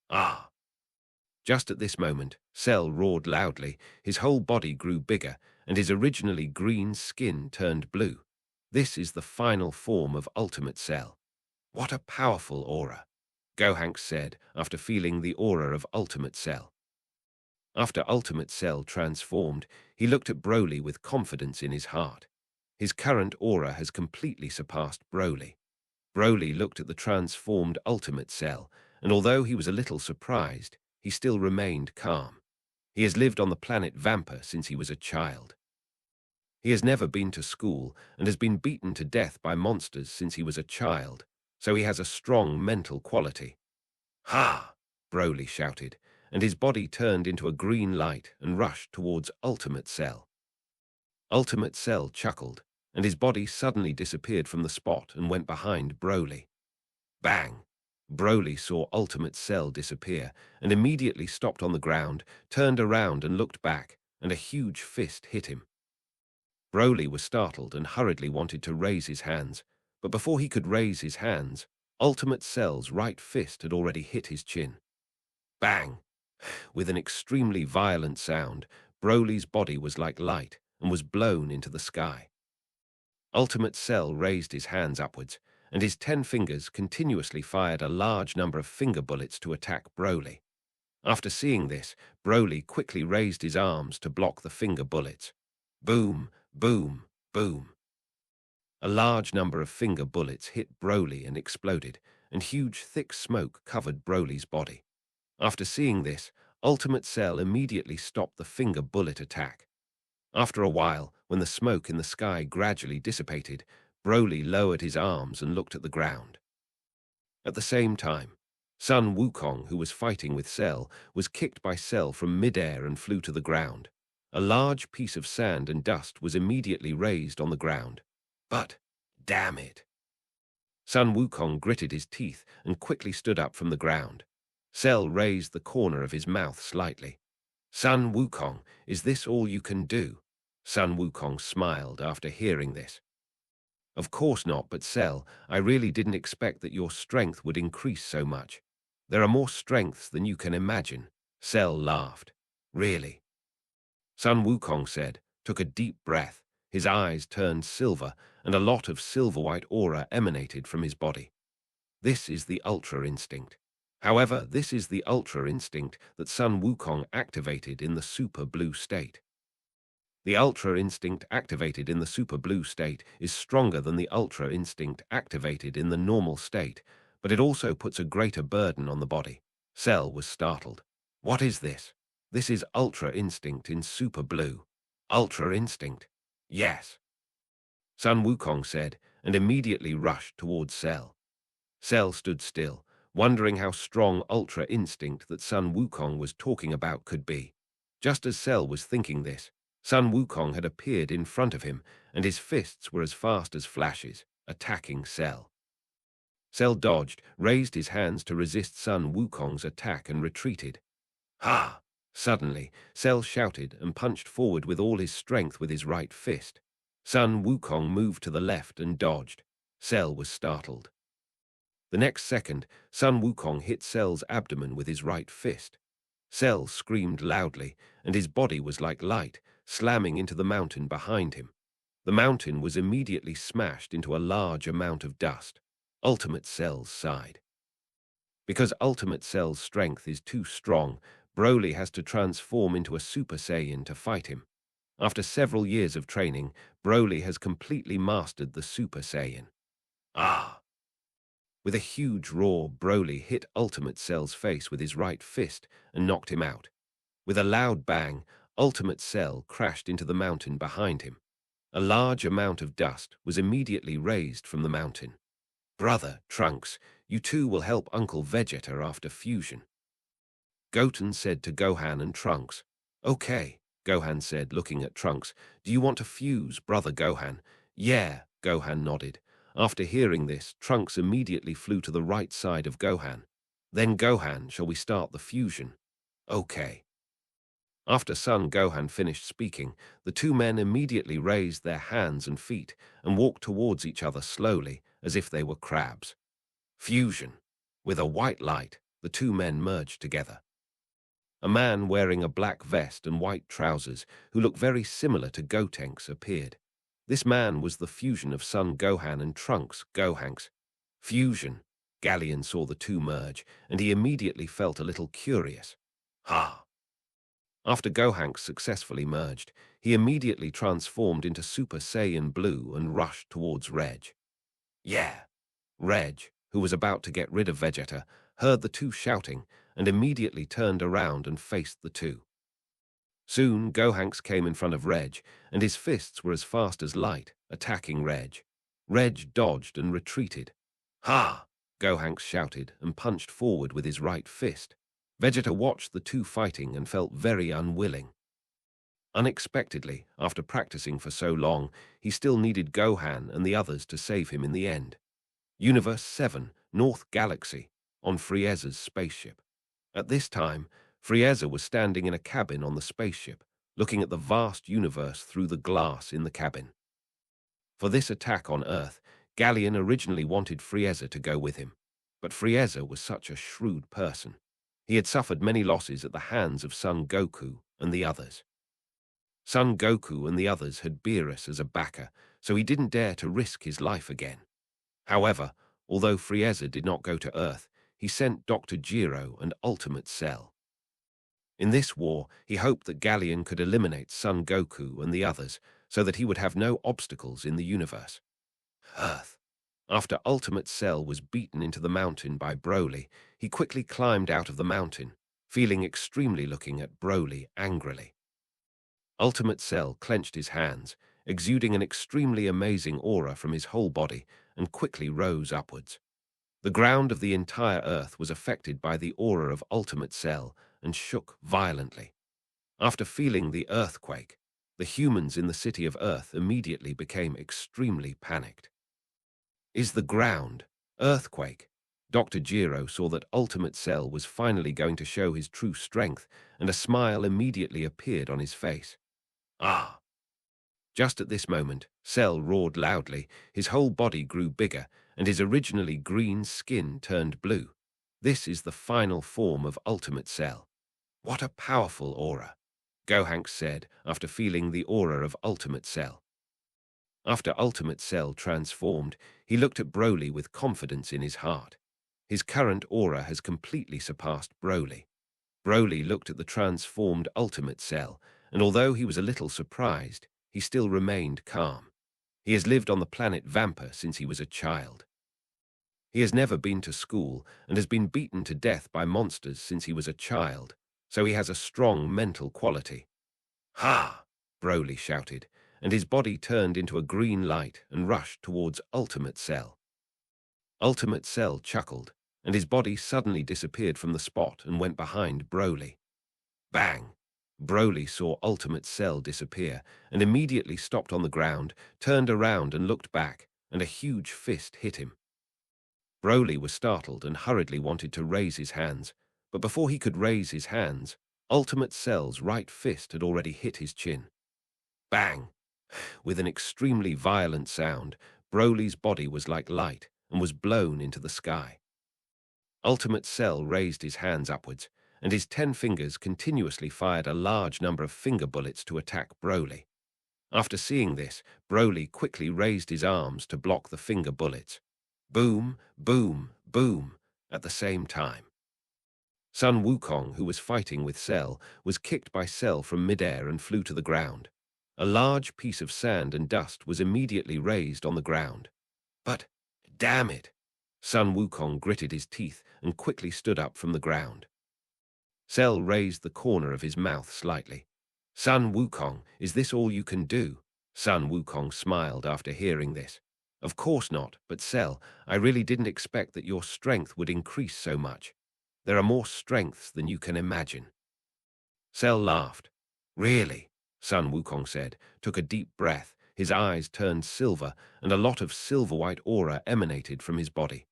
"Ah!" Just at this moment, Cell roared loudly, his whole body grew bigger, and his originally green skin turned blue. "This is the final form of Ultimate Cell." "What a powerful aura," Gohanks said after feeling the aura of Ultimate Cell. After Ultimate Cell transformed, he looked at Broly with confidence in his heart. His current aura has completely surpassed Broly. Broly looked at the transformed Ultimate Cell, and although he was a little surprised, he still remained calm. He has lived on the planet Vampa since he was a child. He has never been to school and has been beaten to death by monsters since he was a child, so he has a strong mental quality. "Ha!" Broly shouted, and his body turned into a green light and rushed towards Ultimate Cell. Ultimate Cell chuckled, and his body suddenly disappeared from the spot and went behind Broly. Bang! Broly saw Ultimate Cell disappear and immediately stopped on the ground, turned around and looked back, and a huge fist hit him. Broly was startled and hurriedly wanted to raise his hands, but before he could raise his hands, Ultimate Cell's right fist had already hit his chin. Bang! With an extremely violent sound, Broly's body was like light and was blown into the sky. Ultimate Cell raised his hands upwards, and his 10 fingers continuously fired a large number of finger bullets to attack Broly. After seeing this, Broly quickly raised his arms to block the finger bullets. Boom, boom, boom. A large number of finger bullets hit Broly and exploded, and huge thick smoke covered Broly's body. After seeing this, Ultimate Cell immediately stopped the finger bullet attack. After a while, when the smoke in the sky gradually dissipated, Broly lowered his arms and looked at the ground. At the same time, Sun Wukong, who was fighting with Cell, was kicked by Cell from midair and flew to the ground. A large piece of sand and dust was immediately raised on the ground. But, damn it! Sun Wukong gritted his teeth and quickly stood up from the ground. Cell raised the corner of his mouth slightly. Sun Wukong, is this all you can do? Sun Wukong smiled after hearing this. Of course not, but Cell, I really didn't expect that your strength would increase so much. There are more strengths than you can imagine. Cell laughed. Really? Sun Wukong said, took a deep breath. His eyes turned silver, and a lot of silver-white aura emanated from his body. This is the Ultra Instinct. However, this is the Ultra Instinct that Sun Wukong activated in the Super Blue state. The Ultra Instinct activated in the Super Blue state is stronger than the Ultra Instinct activated in the normal state, but it also puts a greater burden on the body. Cell was startled. What is this? This is Ultra Instinct in Super Blue. Ultra Instinct? Yes. Sun Wukong said, and immediately rushed towards Cell. Cell stood still, wondering how strong Ultra Instinct that Sun Wukong was talking about could be. Just as Cell was thinking this, Sun Wukong had appeared in front of him, and his fists were as fast as flashes, attacking Cell. Cell dodged, raised his hands to resist Sun Wukong's attack and retreated. Ha! Suddenly, Cell shouted and punched forward with all his strength with his right fist. Sun Wukong moved to the left and dodged. Cell was startled. The next second, Sun Wukong hit Cell's abdomen with his right fist. Cell screamed loudly, and his body was like light, slamming into the mountain behind him. The mountain was immediately smashed into a large amount of dust. Ultimate Cell's sighed. Because Ultimate Cell's strength is too strong, Broly has to transform into a Super Saiyan to fight him. After several years of training, Broly has completely mastered the Super Saiyan. Ah! With a huge roar, Broly hit Ultimate Cell's face with his right fist and knocked him out. With a loud bang, Ultimate Cell crashed into the mountain behind him. A large amount of dust was immediately raised from the mountain. Brother, Trunks, you two will help Uncle Vegeta after fusion. Goten said to Gohan and Trunks. Okay, Gohan said, looking at Trunks. Do you want to fuse, brother Gohan? Yeah, Gohan nodded. After hearing this, Trunks immediately flew to the right side of Gohan. Then Gohan, shall we start the fusion? Okay. After Son Gohan finished speaking, the two men immediately raised their hands and feet and walked towards each other slowly, as if they were crabs. Fusion. With a white light, the two men merged together. A man wearing a black vest and white trousers, who looked very similar to Gotenks, appeared. This man was the fusion of Son Gohan and Trunks Gohanks. Fusion. Galleon saw the two merge, and he immediately felt a little curious. Ha! After Gohanks successfully merged, he immediately transformed into Super Saiyan Blue and rushed towards Reg. Yeah! Reg, who was about to get rid of Vegeta, heard the two shouting and immediately turned around and faced the two. Soon, Gohanks came in front of Reg, and his fists were as fast as light, attacking Reg. Reg dodged and retreated. Ha! Gohanks shouted and punched forward with his right fist. Vegeta watched the two fighting and felt very unwilling. Unexpectedly, after practicing for so long, he still needed Gohan and the others to save him in the end. Universe 7, North Galaxy, on Frieza's spaceship. At this time, Frieza was standing in a cabin on the spaceship, looking at the vast universe through the glass in the cabin. For this attack on Earth, Galleon originally wanted Frieza to go with him, but Frieza was such a shrewd person. He had suffered many losses at the hands of Son Goku and the others. Son Goku and the others had Beerus as a backer, so he didn't dare to risk his life again. However, although Frieza did not go to Earth, he sent Dr. Gero and Ultimate Cell. In this war, he hoped that Galleon could eliminate Son Goku and the others so that he would have no obstacles in the universe. Earth. After Ultimate Cell was beaten into the mountain by Broly, he quickly climbed out of the mountain, feeling extremely looking at Broly angrily. Ultimate Cell clenched his hands, exuding an extremely amazing aura from his whole body, and quickly rose upwards. The ground of the entire Earth was affected by the aura of Ultimate Cell and shook violently. After feeling the earthquake, the humans in the city of Earth immediately became extremely panicked. Is the ground earthquake? Dr. Jiro saw that Ultimate Cell was finally going to show his true strength, and a smile immediately appeared on his face. Ah! Just at this moment, Cell roared loudly, his whole body grew bigger, and his originally green skin turned blue. This is the final form of Ultimate Cell. What a powerful aura, Gohank said after feeling the aura of Ultimate Cell. After Ultimate Cell transformed, he looked at Broly with confidence in his heart. His current aura has completely surpassed Broly. Broly looked at the transformed Ultimate Cell, and although he was a little surprised, he still remained calm. He has lived on the planet Vampa since he was a child. He has never been to school and has been beaten to death by monsters since he was a child, so he has a strong mental quality. Ha! Broly shouted, and his body turned into a green light and rushed towards Ultimate Cell. Ultimate Cell chuckled, and his body suddenly disappeared from the spot and went behind Broly. Bang! Broly saw Ultimate Cell disappear and immediately stopped on the ground, turned around and looked back, and a huge fist hit him. Broly was startled and hurriedly wanted to raise his hands, but before he could raise his hands, Ultimate Cell's right fist had already hit his chin. Bang! With an extremely violent sound, Broly's body was like light and was blown into the sky. Ultimate Cell raised his hands upwards, and his 10 fingers continuously fired a large number of finger bullets to attack Broly. After seeing this, Broly quickly raised his arms to block the finger bullets. Boom, boom, boom, at the same time. Son Wukong, who was fighting with Cell, was kicked by Cell from midair and flew to the ground. A large piece of sand and dust was immediately raised on the ground. But, damn it! Son Wukong gritted his teeth and quickly stood up from the ground. Cell raised the corner of his mouth slightly. Son Wukong, is this all you can do? Son Wukong smiled after hearing this. Of course not, but Cell, I really didn't expect that your strength would increase so much. There are more strengths than you can imagine. Cell laughed. Really? Son Wukong said, took a deep breath, his eyes turned silver, and a lot of silver-white aura emanated from his body.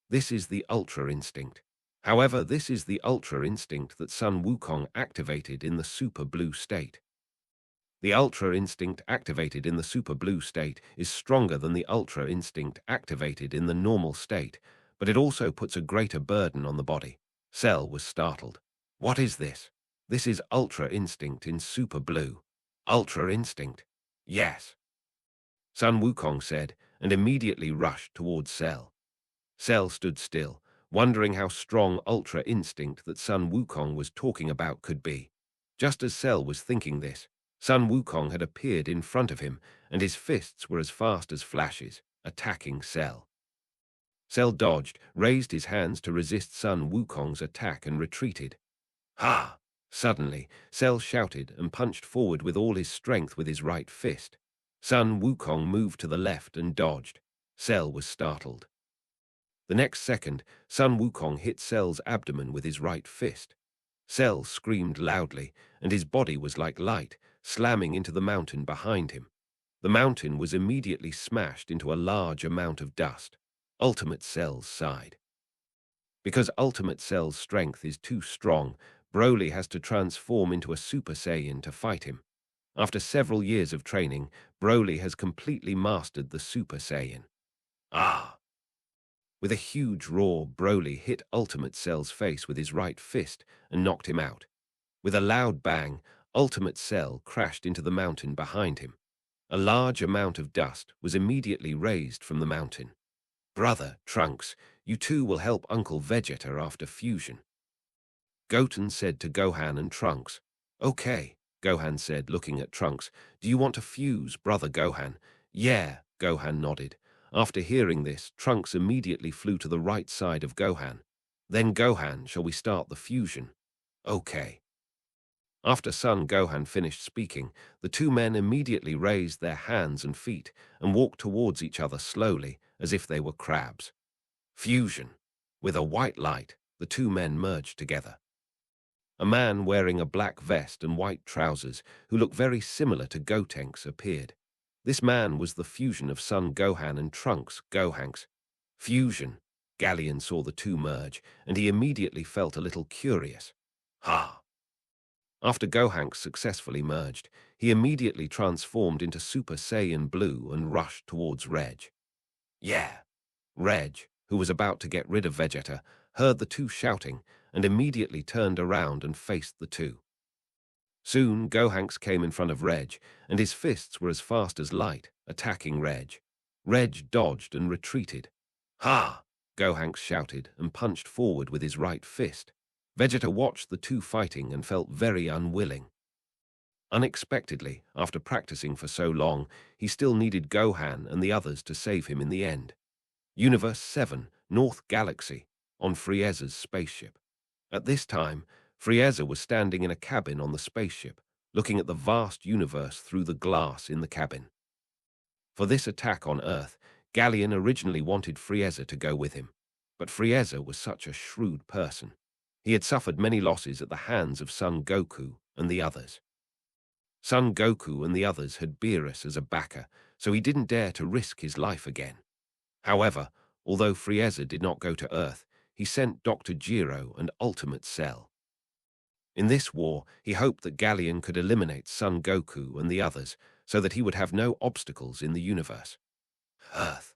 This is the Ultra Instinct. However, this is the Ultra Instinct that Son Wukong activated in the Super Blue state. The Ultra Instinct activated in the Super Blue state is stronger than the Ultra Instinct activated in the normal state, but it also puts a greater burden on the body. Cell was startled. What is this? This is Ultra Instinct in Super Blue. Ultra Instinct? Yes. Son Wukong said, and immediately rushed towards Cell. Cell stood still, wondering how strong Ultra Instinct that Son Wukong was talking about could be. Just as Cell was thinking this, Son Wukong had appeared in front of him, and his fists were as fast as flashes, attacking Cell. Cell dodged, raised his hands to resist Son Wukong's attack and retreated. Ha! Suddenly, Cell shouted and punched forward with all his strength with his right fist. Son Wukong moved to the left and dodged. Cell was startled. The next second, Son Wukong hit Cell's abdomen with his right fist. Cell screamed loudly, and his body was like light, slamming into the mountain behind him. The mountain was immediately smashed into a large amount of dust. Ultimate Cell's side. Because Ultimate Cell's strength is too strong, Broly has to transform into a Super Saiyan to fight him. After several years of training, Broly has completely mastered the Super Saiyan. Ah! With a huge roar, Broly hit Ultimate Cell's face with his right fist and knocked him out. With a loud bang, Ultimate Cell crashed into the mountain behind him. A large amount of dust was immediately raised from the mountain. Brother, Trunks, you two will help Uncle Vegeta after fusion. Goten said to Gohan and Trunks. Okay, Gohan said, looking at Trunks. Do you want to fuse, brother Gohan? Yeah, Gohan nodded. After hearing this, Trunks immediately flew to the right side of Gohan. Then Gohan, shall we start the fusion? Okay. After Son Gohan finished speaking, the two men immediately raised their hands and feet and walked towards each other slowly, as if they were crabs. Fusion. With a white light, the two men merged together. A man wearing a black vest and white trousers, who looked very similar to Gotenks, appeared. This man was the fusion of Son Gohan and Trunks Gohanks. Fusion. Galleon saw the two merge, and he immediately felt a little curious. Ha! After Gohanks successfully merged, he immediately transformed into Super Saiyan Blue and rushed towards Reg. Yeah! Reg, who was about to get rid of Vegeta, heard the two shouting and immediately turned around and faced the two. Soon, Gohanks came in front of Reg, and his fists were as fast as light, attacking Reg. Reg dodged and retreated. Ha! Gohanks shouted and punched forward with his right fist. Vegeta watched the two fighting and felt very unwilling. Unexpectedly, after practicing for so long, he still needed Gohan and the others to save him in the end. Universe 7, North Galaxy, on Frieza's spaceship. At this time, Frieza was standing in a cabin on the spaceship, looking at the vast universe through the glass in the cabin. For this attack on Earth, Galleon originally wanted Frieza to go with him, but Frieza was such a shrewd person. He had suffered many losses at the hands of Son Goku and the others. Son Goku and the others had Beerus as a backer, so he didn't dare to risk his life again. However, although Frieza did not go to Earth, he sent Dr. Gero and Ultimate Cell. In this war, he hoped that Galleon could eliminate Son Goku and the others so that he would have no obstacles in the universe. Earth.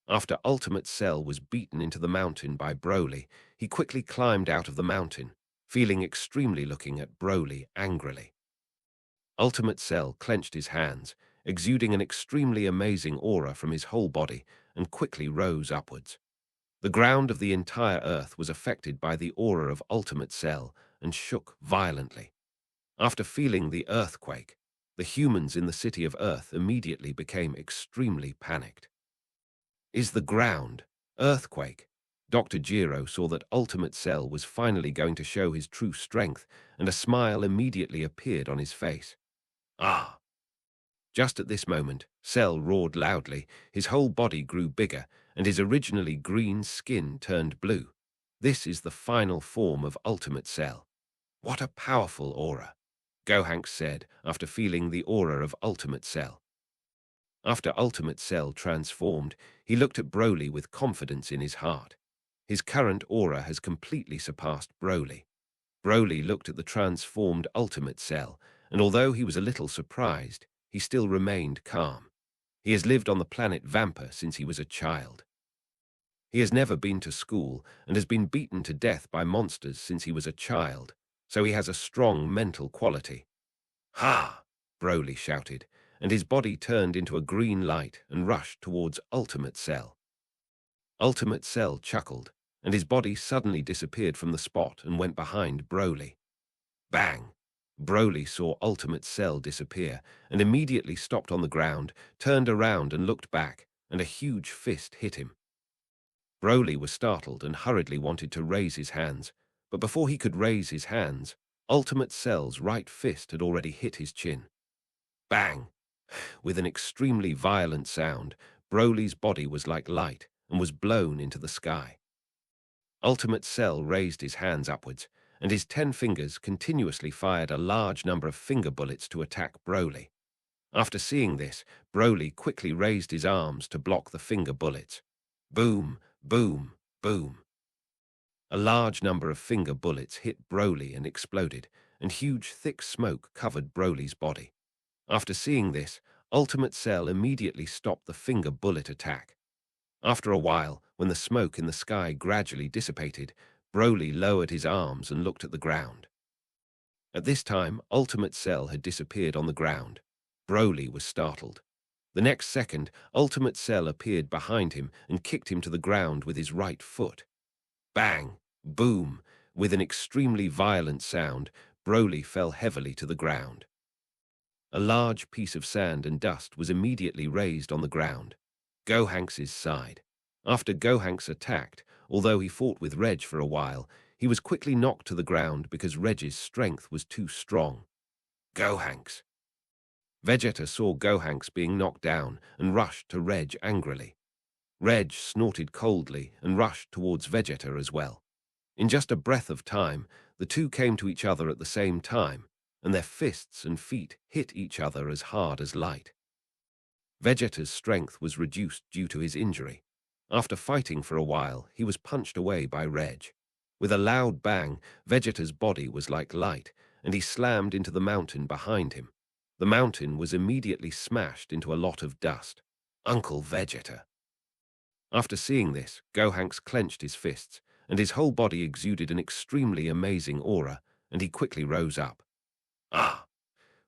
After Ultimate Cell was beaten into the mountain by Broly, he quickly climbed out of the mountain, feeling extremely looking at Broly angrily. Ultimate Cell clenched his hands, exuding an extremely amazing aura from his whole body, and quickly rose upwards. The ground of the entire Earth was affected by the aura of Ultimate Cell and shook violently. After feeling the earthquake, the humans in the city of Earth immediately became extremely panicked. Is the ground earthquake? Dr. Gero saw that Ultimate Cell was finally going to show his true strength, and a smile immediately appeared on his face. Ah! Just at this moment, Cell roared loudly, his whole body grew bigger, and his originally green skin turned blue. This is the final form of Ultimate Cell. What a powerful aura, Gohanks said after feeling the aura of Ultimate Cell. After Ultimate Cell transformed, he looked at Broly with confidence in his heart. His current aura has completely surpassed Broly. Broly looked at the transformed Ultimate Cell, and although he was a little surprised, he still remained calm. He has lived on the planet Vampa since he was a child. He has never been to school and has been beaten to death by monsters since he was a child, so he has a strong mental quality. Ha! Broly shouted, and his body turned into a green light and rushed towards Ultimate Cell. Ultimate Cell chuckled, and his body suddenly disappeared from the spot and went behind Broly. Bang! Broly saw Ultimate Cell disappear and immediately stopped on the ground, turned around and looked back, and a huge fist hit him. Broly was startled and hurriedly wanted to raise his hands, but before he could raise his hands, Ultimate Cell's right fist had already hit his chin. Bang! With an extremely violent sound, Broly's body was like light and was blown into the sky. Ultimate Cell raised his hands upwards, and his 10 fingers continuously fired a large number of finger bullets to attack Broly. After seeing this, Broly quickly raised his arms to block the finger bullets. Boom, boom, boom. A large number of finger bullets hit Broly and exploded, and huge thick smoke covered Broly's body. After seeing this, Ultimate Cell immediately stopped the finger bullet attack. After a while, when the smoke in the sky gradually dissipated, Broly lowered his arms and looked at the ground. At this time, Ultimate Cell had disappeared on the ground. Broly was startled. The next second, Ultimate Cell appeared behind him and kicked him to the ground with his right foot. Bang! Boom! With an extremely violent sound, Broly fell heavily to the ground. A large piece of sand and dust was immediately raised on the ground. Gohanks' side. After Gohanks attacked, although he fought with Reg for a while, he was quickly knocked to the ground because Reg's strength was too strong. Gohanks. Vegeta saw Gohanks being knocked down and rushed to Reg angrily. Reg snorted coldly and rushed towards Vegeta as well. In just a breath of time, the two came to each other at the same time, and their fists and feet hit each other as hard as light. Vegeta's strength was reduced due to his injury. After fighting for a while, he was punched away by Reg. With a loud bang, Vegeta's body was like light, and he slammed into the mountain behind him. The mountain was immediately smashed into a lot of dust. Uncle Vegeta. After seeing this, Gohanks clenched his fists, and his whole body exuded an extremely amazing aura, and he quickly rose up. Ah!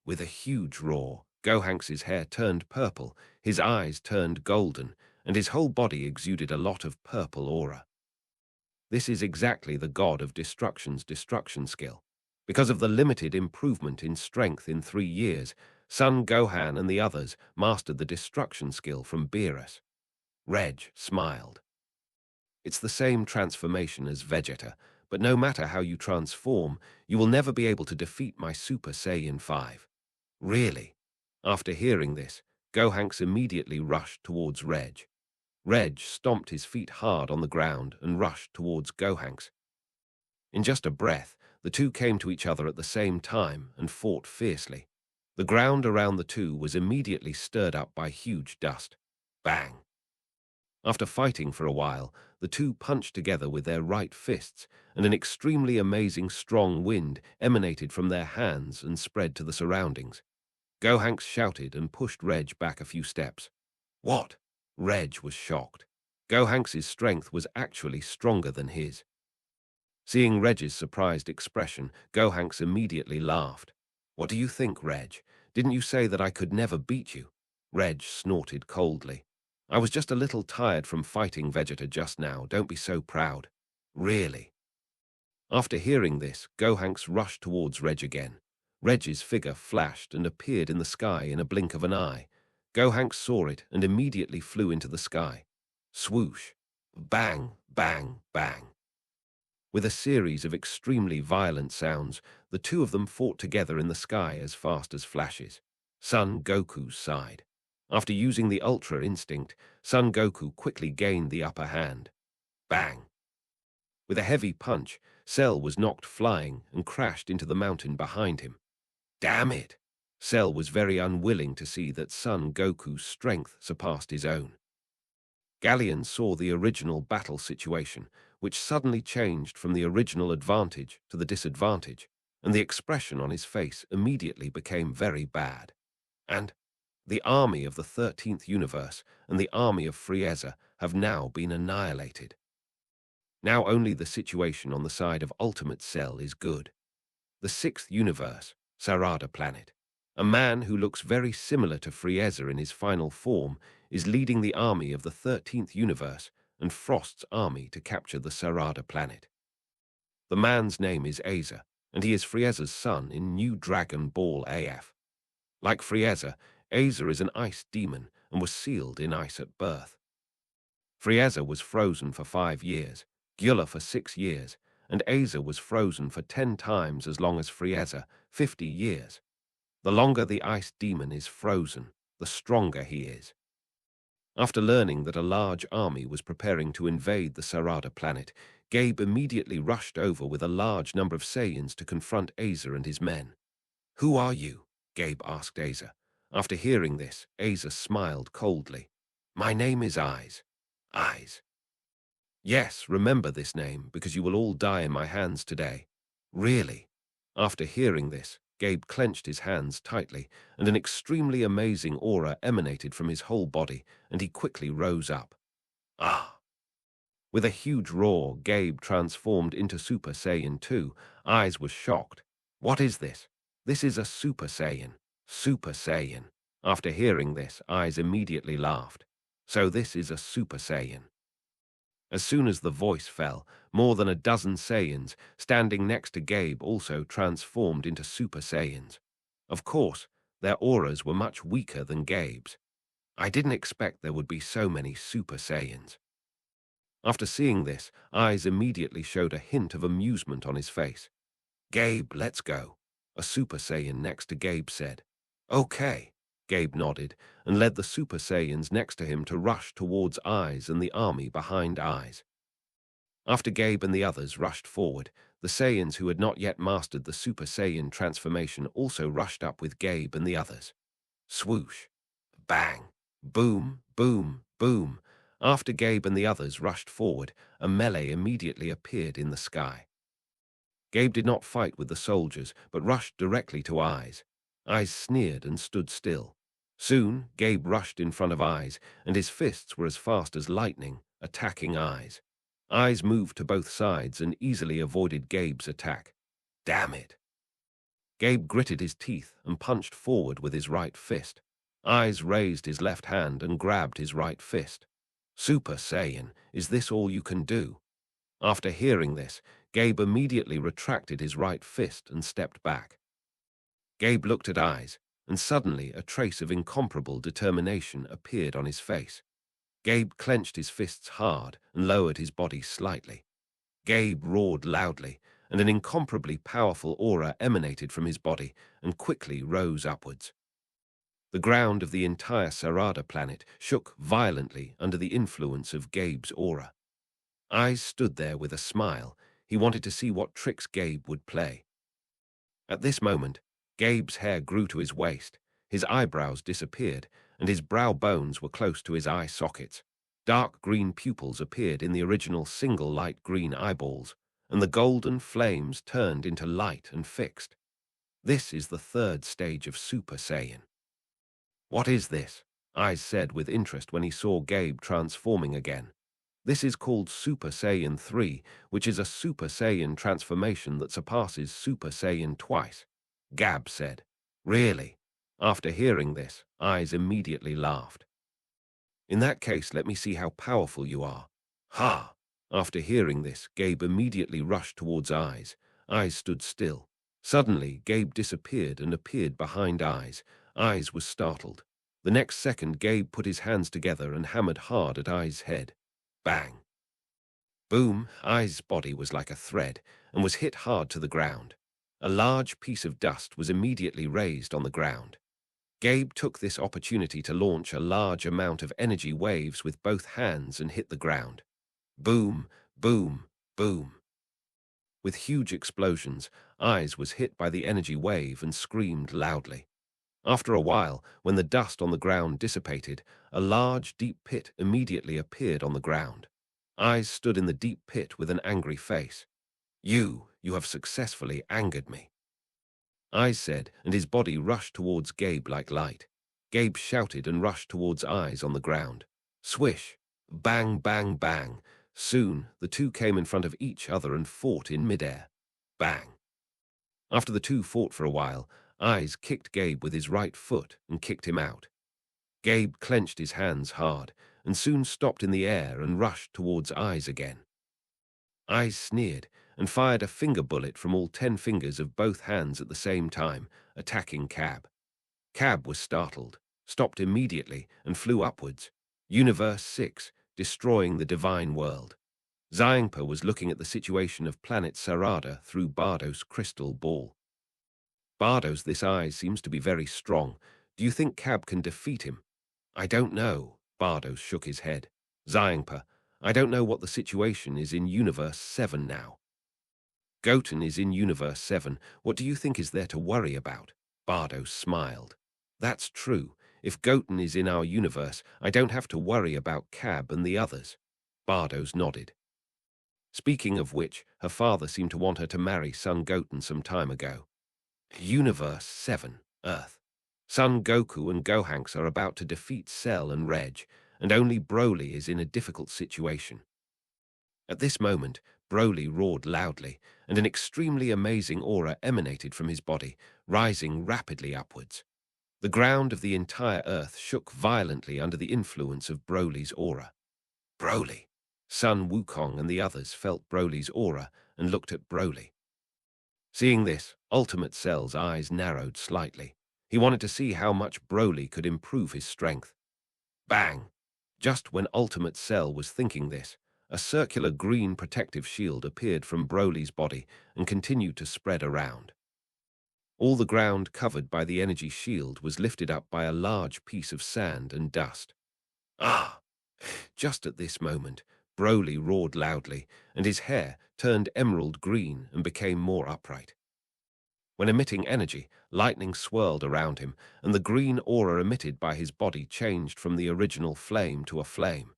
With a huge roar, Gohanks's hair turned purple, his eyes turned golden, and his whole body exuded a lot of purple aura. This is exactly the God of Destruction's destruction skill. Because of the limited improvement in strength in 3 years, Son Gohan and the others mastered the destruction skill from Beerus. Reg smiled. It's the same transformation as Vegeta, but no matter how you transform, you will never be able to defeat my Super Saiyan 5. Really? After hearing this, Gohanks immediately rushed towards Reg. Reg stomped his feet hard on the ground and rushed towards Gohanks. In just a breath, the two came to each other at the same time and fought fiercely. The ground around the two was immediately stirred up by huge dust. Bang! After fighting for a while, the two punched together with their right fists, and an extremely amazing strong wind emanated from their hands and spread to the surroundings. Gohanks shouted and pushed Reg back a few steps. What? Reg was shocked. Gohanks's strength was actually stronger than his. Seeing Reg's surprised expression, Gohanks immediately laughed. What do you think, Reg? Didn't you say that I could never beat you? Reg snorted coldly. I was just a little tired from fighting Vegeta just now, don't be so proud. Really? After hearing this, Gohanks rushed towards Reg again. Reg's figure flashed and appeared in the sky in a blink of an eye. Gohanks saw it and immediately flew into the sky. Swoosh! Bang! Bang! Bang! With a series of extremely violent sounds, the two of them fought together in the sky as fast as flashes. Son Goku's side. After using the Ultra Instinct, Son Goku quickly gained the upper hand. Bang! With a heavy punch, Cell was knocked flying and crashed into the mountain behind him. Damn it! Cell was very unwilling to see that Son Goku's strength surpassed his own. Galleon saw the original battle situation, which suddenly changed from the original advantage to the disadvantage, and the expression on his face immediately became very bad. And the army of the 13th universe and the army of Frieza have now been annihilated. Now only the situation on the side of Ultimate Cell is good. The 6th universe, Sarada planet. A man who looks very similar to Frieza in his final form is leading the army of the 13th universe and Frost's army to capture the Sarada planet. The man's name is Aiza, and he is Frieza's son in New Dragon Ball AF. Like Frieza, Aiza is an ice demon and was sealed in ice at birth. Frieza was frozen for 5 years, Gyula for 6 years, and Aiza was frozen for 10 times as long as Frieza, 50 years. The longer the ice demon is frozen, the stronger he is. After learning that a large army was preparing to invade the Sarada planet, Gabe immediately rushed over with a large number of Saiyans to confront Aiza and his men. Who are you? Gabe asked Aiza. After hearing this, Aiza smiled coldly. My name is Eyes. Eyes. Yes, remember this name, because you will all die in my hands today. Really? After hearing this, Gabe clenched his hands tightly, and an extremely amazing aura emanated from his whole body, and he quickly rose up. Ah! With a huge roar, Gabe transformed into Super Saiyan 2. Eyes was shocked. What is this? This is a Super Saiyan. Super Saiyan. After hearing this, Eyes immediately laughed. So this is a Super Saiyan. As soon as the voice fell, more than a dozen Saiyans standing next to Gabe also transformed into Super Saiyans. Of course, their auras were much weaker than Gabe's. I didn't expect there would be so many Super Saiyans. After seeing this, Eyes immediately showed a hint of amusement on his face. Gabe, let's go. A Super Saiyan next to Gabe said. Okay. Gabe nodded and led the Super Saiyans next to him to rush towards Eyes and the army behind Eyes. After Gabe and the others rushed forward, the Saiyans who had not yet mastered the Super Saiyan transformation also rushed up with Gabe and the others. Swoosh! Bang! Boom! Boom! Boom! After Gabe and the others rushed forward, a melee immediately appeared in the sky. Gabe did not fight with the soldiers, but rushed directly to Eyes. Eyes sneered and stood still. Soon, Gabe rushed in front of Eyes, and his fists were as fast as lightning, attacking Eyes. Eyes moved to both sides and easily avoided Gabe's attack. Damn it! Gabe gritted his teeth and punched forward with his right fist. Eyes raised his left hand and grabbed his right fist. Super Saiyan, is this all you can do? After hearing this, Gabe immediately retracted his right fist and stepped back. Gabe looked at Eyes, and suddenly a trace of incomparable determination appeared on his face. Gabe clenched his fists hard and lowered his body slightly. Gabe roared loudly, and an incomparably powerful aura emanated from his body and quickly rose upwards. The ground of the entire Sarada planet shook violently under the influence of Gabe's aura. Eyes stood there with a smile. He wanted to see what tricks Gabe would play. At this moment, Gabe's hair grew to his waist, his eyebrows disappeared, and his brow bones were close to his eye sockets. Dark green pupils appeared in the original single light green eyeballs, and the golden flames turned into light and fixed. This is the third stage of Super Saiyan. What is this? Eyes said with interest when he saw Gabe transforming again. This is called Super Saiyan 3, which is a Super Saiyan transformation that surpasses Super Saiyan twice. Gab said. Really? After hearing this, Eyes immediately laughed. In that case, let me see how powerful you are. Ha! After hearing this, Gabe immediately rushed towards Eyes. Eyes stood still. Suddenly, Gabe disappeared and appeared behind Eyes. Eyes was startled. The next second, Gabe put his hands together and hammered hard at Eyes' head. Bang! Boom! Eyes' body was like a thread and was hit hard to the ground. A large piece of dust was immediately raised on the ground. Gabe took this opportunity to launch a large amount of energy waves with both hands and hit the ground. Boom! Boom! Boom! With huge explosions, Eyes was hit by the energy wave and screamed loudly. After a while, when the dust on the ground dissipated, a large, deep pit immediately appeared on the ground. Eyes stood in the deep pit with an angry face. You have successfully angered me. Eyes said, and his body rushed towards Gabe like light. Gabe shouted and rushed towards Eyes on the ground. Swish! Bang, bang, bang! Soon, the two came in front of each other and fought in midair. Bang! After the two fought for a while, Eyes kicked Gabe with his right foot and kicked him out. Gabe clenched his hands hard and soon stopped in the air and rushed towards Eyes again. Eyes sneered and fired a finger bullet from all 10 fingers of both hands at the same time, attacking Cab. Cab was startled, stopped immediately, and flew upwards. Universe 6, destroying the divine world. Zyingpa was looking at the situation of planet Sarada through Bardo's crystal ball. Bardo's, this Eyes seems to be very strong. Do you think Cab can defeat him? I don't know. Bardos shook his head. Zyingpa, I don't know what the situation is in Universe 7 now. Goten is in Universe 7. What do you think is there to worry about? Bardos smiled. That's true. If Goten is in our universe, I don't have to worry about Cab and the others. Bardos nodded. Speaking of which, her father seemed to want her to marry Son Goten some time ago. Universe 7, Earth. Son Goku and Gohanks are about to defeat Cell and Reg, and only Broly is in a difficult situation. At this moment, Broly roared loudly, and an extremely amazing aura emanated from his body, rising rapidly upwards. The ground of the entire Earth shook violently under the influence of Broly's aura. Broly! Sun Wukong and the others felt Broly's aura and looked at Broly. Seeing this, Ultimate Cell's eyes narrowed slightly. He wanted to see how much Broly could improve his strength. Bang! Just when Ultimate Cell was thinking this, a circular green protective shield appeared from Broly's body and continued to spread around. All the ground covered by the energy shield was lifted up by a large piece of sand and dust. Ah! Just at this moment, Broly roared loudly, and his hair turned emerald green and became more upright. When emitting energy, lightning swirled around him, and the green aura emitted by his body changed from the original flame to a flame.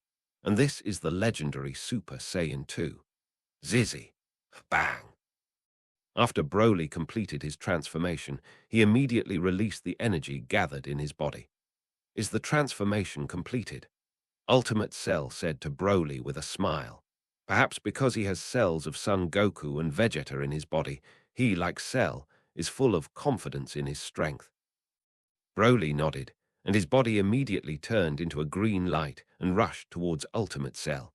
And this is the legendary Super Saiyan 2. Zizzy. Bang! After Broly completed his transformation, he immediately released the energy gathered in his body. Is the transformation completed? Ultimate Cell said to Broly with a smile. Perhaps because he has cells of Son Goku and Vegeta in his body, he, like Cell, is full of confidence in his strength. Broly nodded, and his body immediately turned into a green light and rushed towards Ultimate Cell.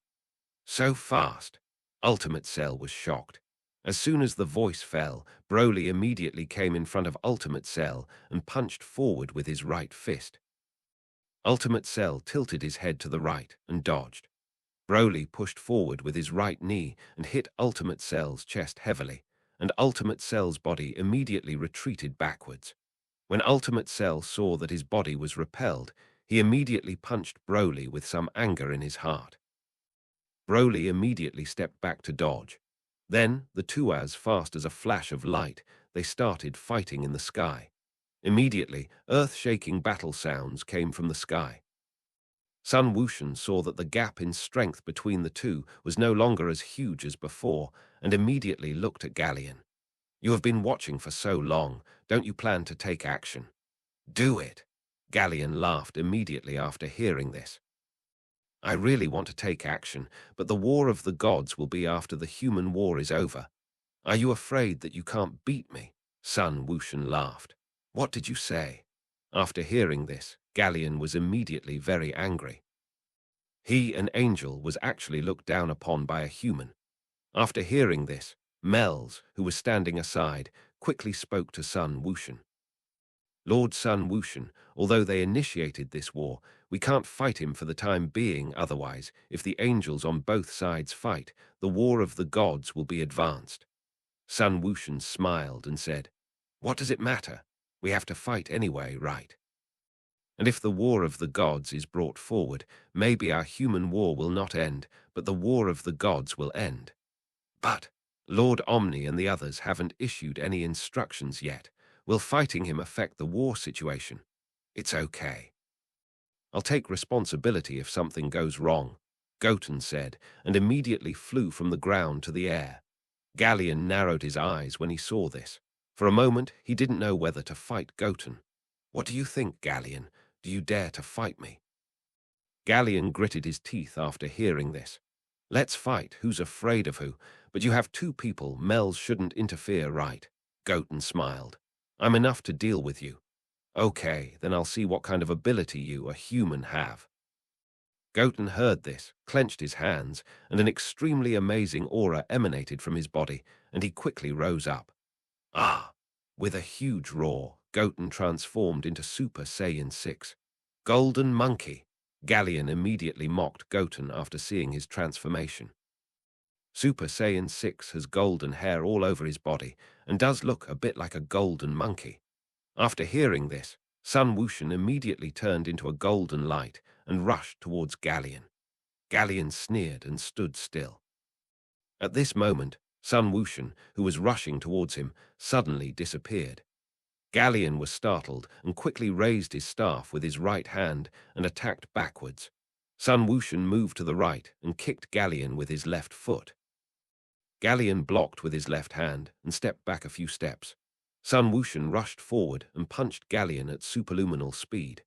So fast! Ultimate Cell was shocked. As soon as the voice fell, Broly immediately came in front of Ultimate Cell and punched forward with his right fist. Ultimate Cell tilted his head to the right and dodged. Broly pushed forward with his right knee and hit Ultimate Cell's chest heavily, and Ultimate Cell's body immediately retreated backwards. When Ultimate Cell saw that his body was repelled, he immediately punched Broly with some anger in his heart. Broly immediately stepped back to dodge. Then, the two as fast as a flash of light, they started fighting in the sky. Immediately, earth-shaking battle sounds came from the sky. Sun Wushan saw that the gap in strength between the two was no longer as huge as before, and immediately looked at Galleon. You have been watching for so long, don't you plan to take action? Do it! Galleon laughed immediately after hearing this. I really want to take action, but the war of the gods will be after the human war is over. Are you afraid that you can't beat me? Sun Wushan laughed. What did you say? After hearing this, Galleon was immediately very angry. He, an angel, was actually looked down upon by a human. After hearing this, Melz, who was standing aside, quickly spoke to Sun Wushan. Lord Sun Wushan, although they initiated this war, we can't fight him for the time being, otherwise, if the angels on both sides fight, the war of the gods will be advanced. Sun Wushan smiled and said, What does it matter? We have to fight anyway, right? And if the war of the gods is brought forward, maybe our human war will not end, but the war of the gods will end. But Lord Omni and the others haven't issued any instructions yet. Will fighting him affect the war situation? It's okay. I'll take responsibility if something goes wrong, Goten said, and immediately flew from the ground to the air. Galleon narrowed his eyes when he saw this. For a moment, he didn't know whether to fight Goten. What do you think, Galleon? Do you dare to fight me? Galleon gritted his teeth after hearing this. Let's fight, who's afraid of who? But you have two people, Melz shouldn't interfere, right? Goten smiled. I'm enough to deal with you. Okay, then I'll see what kind of ability you, a human, have. Goten heard this, clenched his hands, and an extremely amazing aura emanated from his body, and he quickly rose up. Ah! With a huge roar, Goten transformed into Super Saiyan 6. Golden Monkey! Galleon immediately mocked Goten after seeing his transformation. Super Saiyan 6 has golden hair all over his body and does look a bit like a golden monkey. After hearing this, Sun Wushan immediately turned into a golden light and rushed towards Galleon. Galleon sneered and stood still. At this moment, Sun Wushan, who was rushing towards him, suddenly disappeared. Galleon was startled and quickly raised his staff with his right hand and attacked backwards. Sun Wushan moved to the right and kicked Galleon with his left foot. Galleon blocked with his left hand and stepped back a few steps. Sun Wushan rushed forward and punched Galleon at superluminal speed.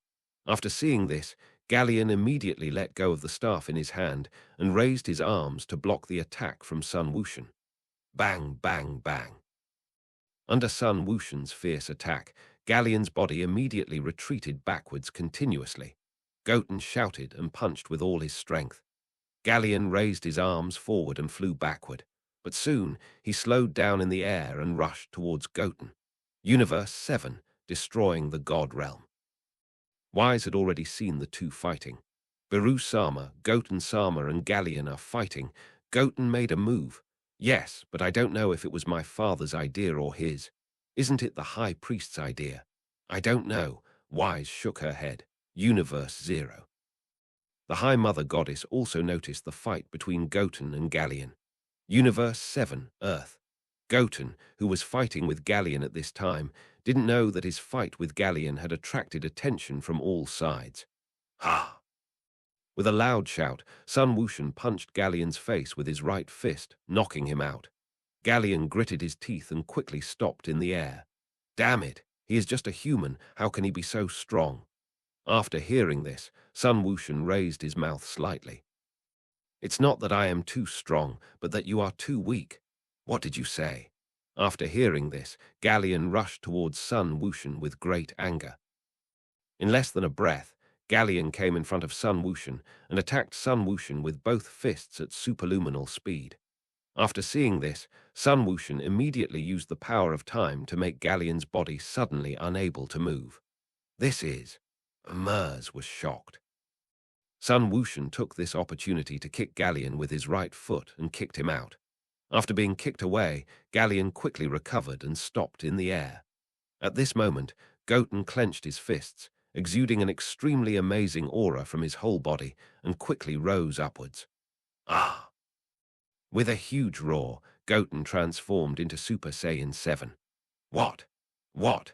After seeing this, Galleon immediately let go of the staff in his hand and raised his arms to block the attack from Sun Wushan. Bang, bang, bang. Under Sun Wushan's fierce attack, Galleon's body immediately retreated backwards continuously. Goten shouted and punched with all his strength. Galleon raised his arms forward and flew backward, but soon he slowed down in the air and rushed towards Goten. Universe 7, destroying the God realm. Wise had already seen the two fighting. Beru-sama, Goten-sama and Galleon are fighting. Goten made a move. Yes, but I don't know if it was my father's idea or his. Isn't it the High Priest's idea? I don't know. Wise shook her head. Universe 0. The High Mother Goddess also noticed the fight between Goten and Galleon. Universe 7, Earth. Goten, who was fighting with Galleon at this time, didn't know that his fight with Galleon had attracted attention from all sides. Ha! With a loud shout, Sun Wushan punched Galleon's face with his right fist, knocking him out. Galleon gritted his teeth and quickly stopped in the air. Damn it! He is just a human. How can he be so strong? After hearing this, Sun Wushan raised his mouth slightly. It's not that I am too strong, but that you are too weak. What did you say? After hearing this, Galleon rushed towards Sun Wushan with great anger. In less than a breath, Galleon came in front of Sun Wushan and attacked Sun Wushan with both fists at superluminal speed. After seeing this, Sun Wushan immediately used the power of time to make Galleon's body suddenly unable to move. This is... Mers was shocked. Sun Wushan took this opportunity to kick Galleon with his right foot and kicked him out. After being kicked away, Galleon quickly recovered and stopped in the air. At this moment, Goten clenched his fists, exuding an extremely amazing aura from his whole body, and quickly rose upwards. Ah! With a huge roar, Goten transformed into Super Saiyan 7. What? What?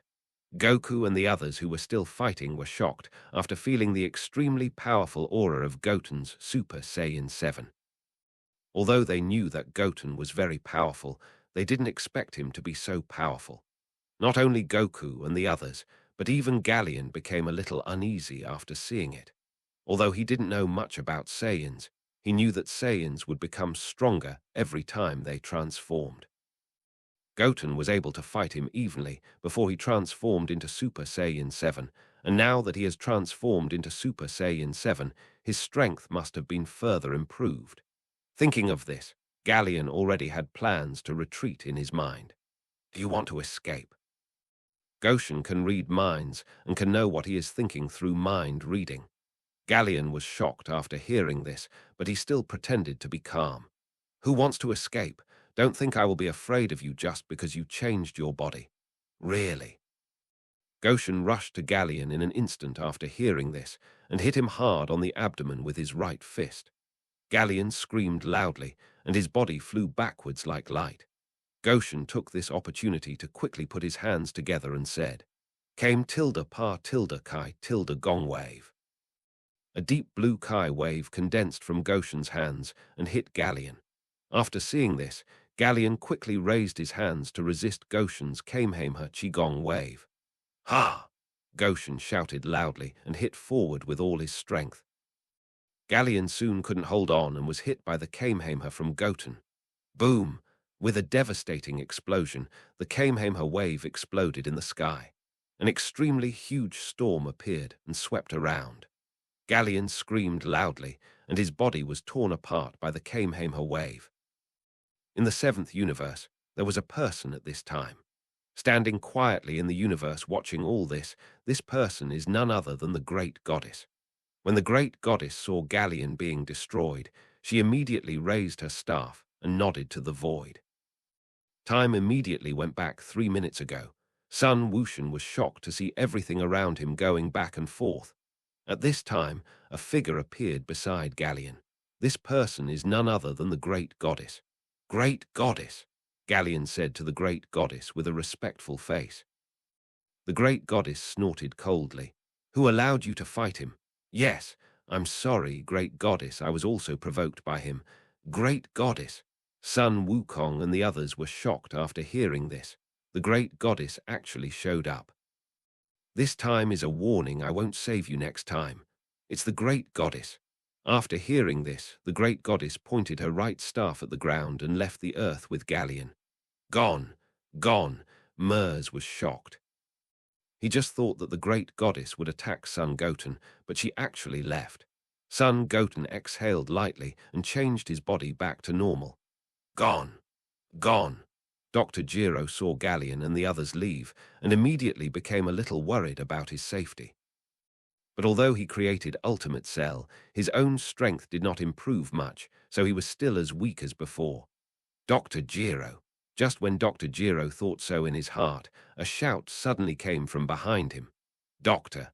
Goku and the others who were still fighting were shocked after feeling the extremely powerful aura of Goten's Super Saiyan 7. Although they knew that Goten was very powerful, they didn't expect him to be so powerful. Not only Goku and the others, but even Galleon became a little uneasy after seeing it. Although he didn't know much about Saiyans, he knew that Saiyans would become stronger every time they transformed. Goten was able to fight him evenly before he transformed into Super Saiyan 7, and now that he has transformed into Super Saiyan 7, his strength must have been further improved. Thinking of this, Galleon already had plans to retreat in his mind. Do you want to escape? Goshen can read minds and can know what he is thinking through mind reading. Galleon was shocked after hearing this, but he still pretended to be calm. Who wants to escape? Don't think I will be afraid of you just because you changed your body. Really? Goshen rushed to Galleon in an instant after hearing this and hit him hard on the abdomen with his right fist. Galleon screamed loudly, and his body flew backwards like light. Goshen took this opportunity to quickly put his hands together and said, Came tilde pa tilde kai tilde gong wave. A deep blue Kai wave condensed from Goshen's hands and hit Galleon. After seeing this, Galleon quickly raised his hands to resist Goshen's Kamehameha Qigong wave. Ha! Goshen shouted loudly and hit forward with all his strength. Galleon soon couldn't hold on and was hit by the Kamehameha from Goten. Boom! With a devastating explosion, the Kamehameha wave exploded in the sky. An extremely huge storm appeared and swept around. Galleon screamed loudly, and his body was torn apart by the Kamehameha wave. In the 7th universe, there was a person at this time. Standing quietly in the universe watching all this person is none other than the Great Goddess. When the Great Goddess saw Galleon being destroyed, she immediately raised her staff and nodded to the void. Time immediately went back 3 minutes ago. Sun Wushan was shocked to see everything around him going back and forth. At this time, a figure appeared beside Galleon. This person is none other than the Great Goddess. Great Goddess, Galleon said to the Great Goddess with a respectful face. The Great Goddess snorted coldly. Who allowed you to fight him? Yes, I'm sorry, Great Goddess, I was also provoked by him. Great Goddess. Sun Wukong and the others were shocked after hearing this. The Great Goddess actually showed up. This time is a warning, I won't save you next time. It's the Great Goddess. After hearing this, the Great Goddess pointed her right staff at the ground and left the earth with Galleon. Gone, gone, Mers was shocked. He just thought that the Great Goddess would attack Son Goten, but she actually left. Son Goten exhaled lightly and changed his body back to normal. Gone, gone. Dr. Jiro saw Galleon and the others leave and immediately became a little worried about his safety. But although he created Ultimate Cell, his own strength did not improve much, so he was still as weak as before. Dr. Jiro, Just when Dr. Jiro thought so in his heart, a shout suddenly came from behind him. "Doctor!"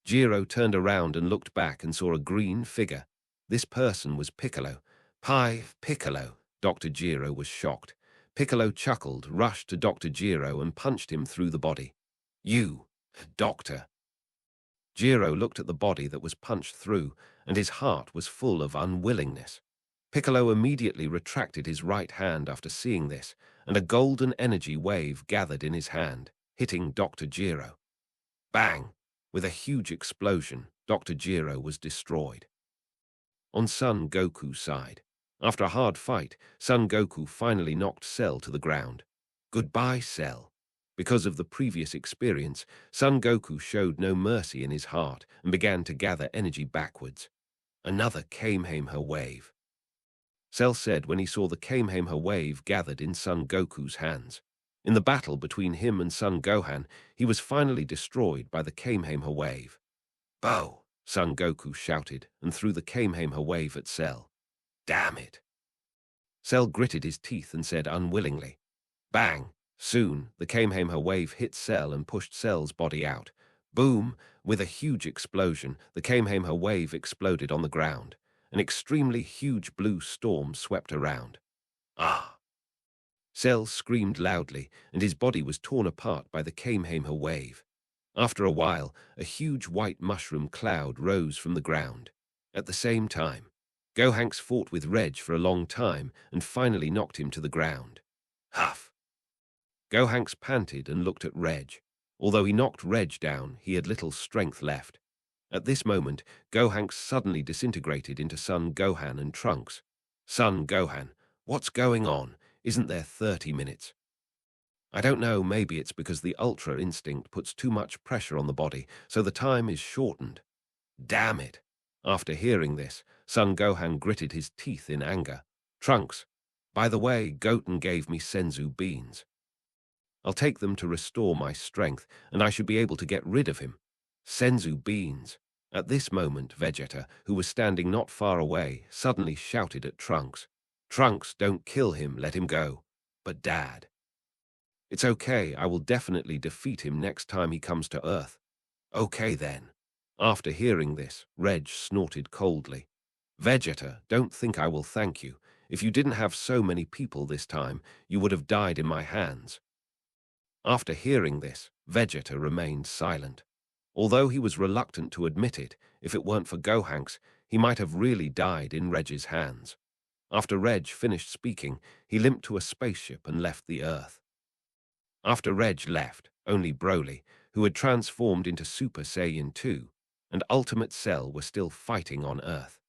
Jiro turned around and looked back and saw a green figure. This person was Piccolo. Piccolo! Dr. Jiro was shocked. Piccolo chuckled, rushed to Dr. Jiro and punched him through the body. "You, Doctor!" Jiro looked at the body that was punched through, and his heart was full of unwillingness. Piccolo immediately retracted his right hand after seeing this, and a golden energy wave gathered in his hand, hitting Dr. Jiro. Bang! With a huge explosion, Dr. Jiro was destroyed. On Son Goku's side, after a hard fight, Son Goku finally knocked Cell to the ground. Goodbye, Cell. Because of the previous experience, Son Goku showed no mercy in his heart and began to gather energy backwards. Another Kamehameha wave. Cell said when he saw the Kamehameha wave gathered in Son Goku's hands. In the battle between him and Son Gohan, he was finally destroyed by the Kamehameha wave. "Bow!" Son Goku shouted and threw the Kamehameha wave at Cell. "Damn it!" Cell gritted his teeth and said unwillingly. Bang! Soon, the Kamehameha wave hit Cell and pushed Cell's body out. Boom! With a huge explosion, the Kamehameha wave exploded on the ground. An extremely huge blue storm swept around. Ah! Cell screamed loudly, and his body was torn apart by the Kamehameha wave. After a while, a huge white mushroom cloud rose from the ground. At the same time, Gohanks fought with Reg for a long time and finally knocked him to the ground. Huff! Gohanks panted and looked at Reg. Although he knocked Reg down, he had little strength left. At this moment, Gohanks suddenly disintegrated into Son Gohan and Trunks. "Son Gohan, what's going on? Isn't there 30 minutes? I don't know, maybe it's because the Ultra Instinct puts too much pressure on the body, so the time is shortened." Damn it! After hearing this, Son Gohan gritted his teeth in anger. "Trunks, by the way, Goten gave me senzu beans. I'll take them to restore my strength, and I should be able to get rid of him." Senzu beans. At this moment, Vegeta, who was standing not far away, suddenly shouted at Trunks. "Trunks, don't kill him, let him go." "But Dad." "It's okay, I will definitely defeat him next time he comes to Earth." "Okay then." After hearing this, Reg snorted coldly. "Vegeta, don't think I will thank you. If you didn't have so many people this time, you would have died in my hands." After hearing this, Vegeta remained silent. Although he was reluctant to admit it, if it weren't for Gohanks, he might have really died in Reg's hands. After Reg finished speaking, he limped to a spaceship and left the Earth. After Reg left, only Broly, who had transformed into Super Saiyan 2, and Ultimate Cell were still fighting on Earth.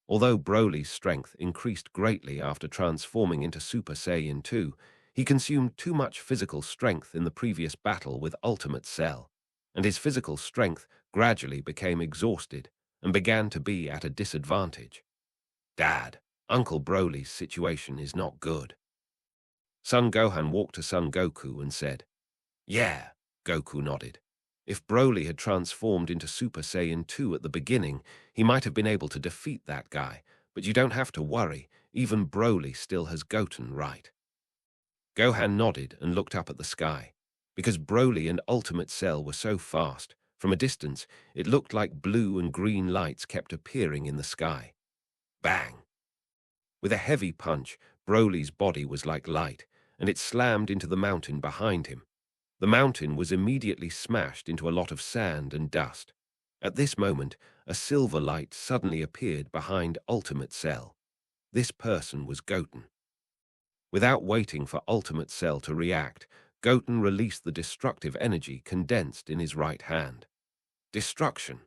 Although Broly's strength increased greatly after transforming into Super Saiyan 2, he consumed too much physical strength in the previous battle with Ultimate Cell, and his physical strength gradually became exhausted and began to be at a disadvantage. "Dad, Uncle Broly's situation is not good." Son Gohan walked to Son Goku and said, "Yeah," Goku nodded. If Broly had transformed into Super Saiyan 2 at the beginning, he might have been able to defeat that guy, but you don't have to worry, even Broly still has Goten, right? Gohan nodded and looked up at the sky. Because Broly and Ultimate Cell were so fast, from a distance, it looked like blue and green lights kept appearing in the sky. Bang! With a heavy punch, Broly's body was like light, and it slammed into the mountain behind him. The mountain was immediately smashed into a lot of sand and dust. At this moment, a silver light suddenly appeared behind Ultimate Cell. This person was Goten. Without waiting for Ultimate Cell to react, Goten released the destructive energy condensed in his right hand. Destruction!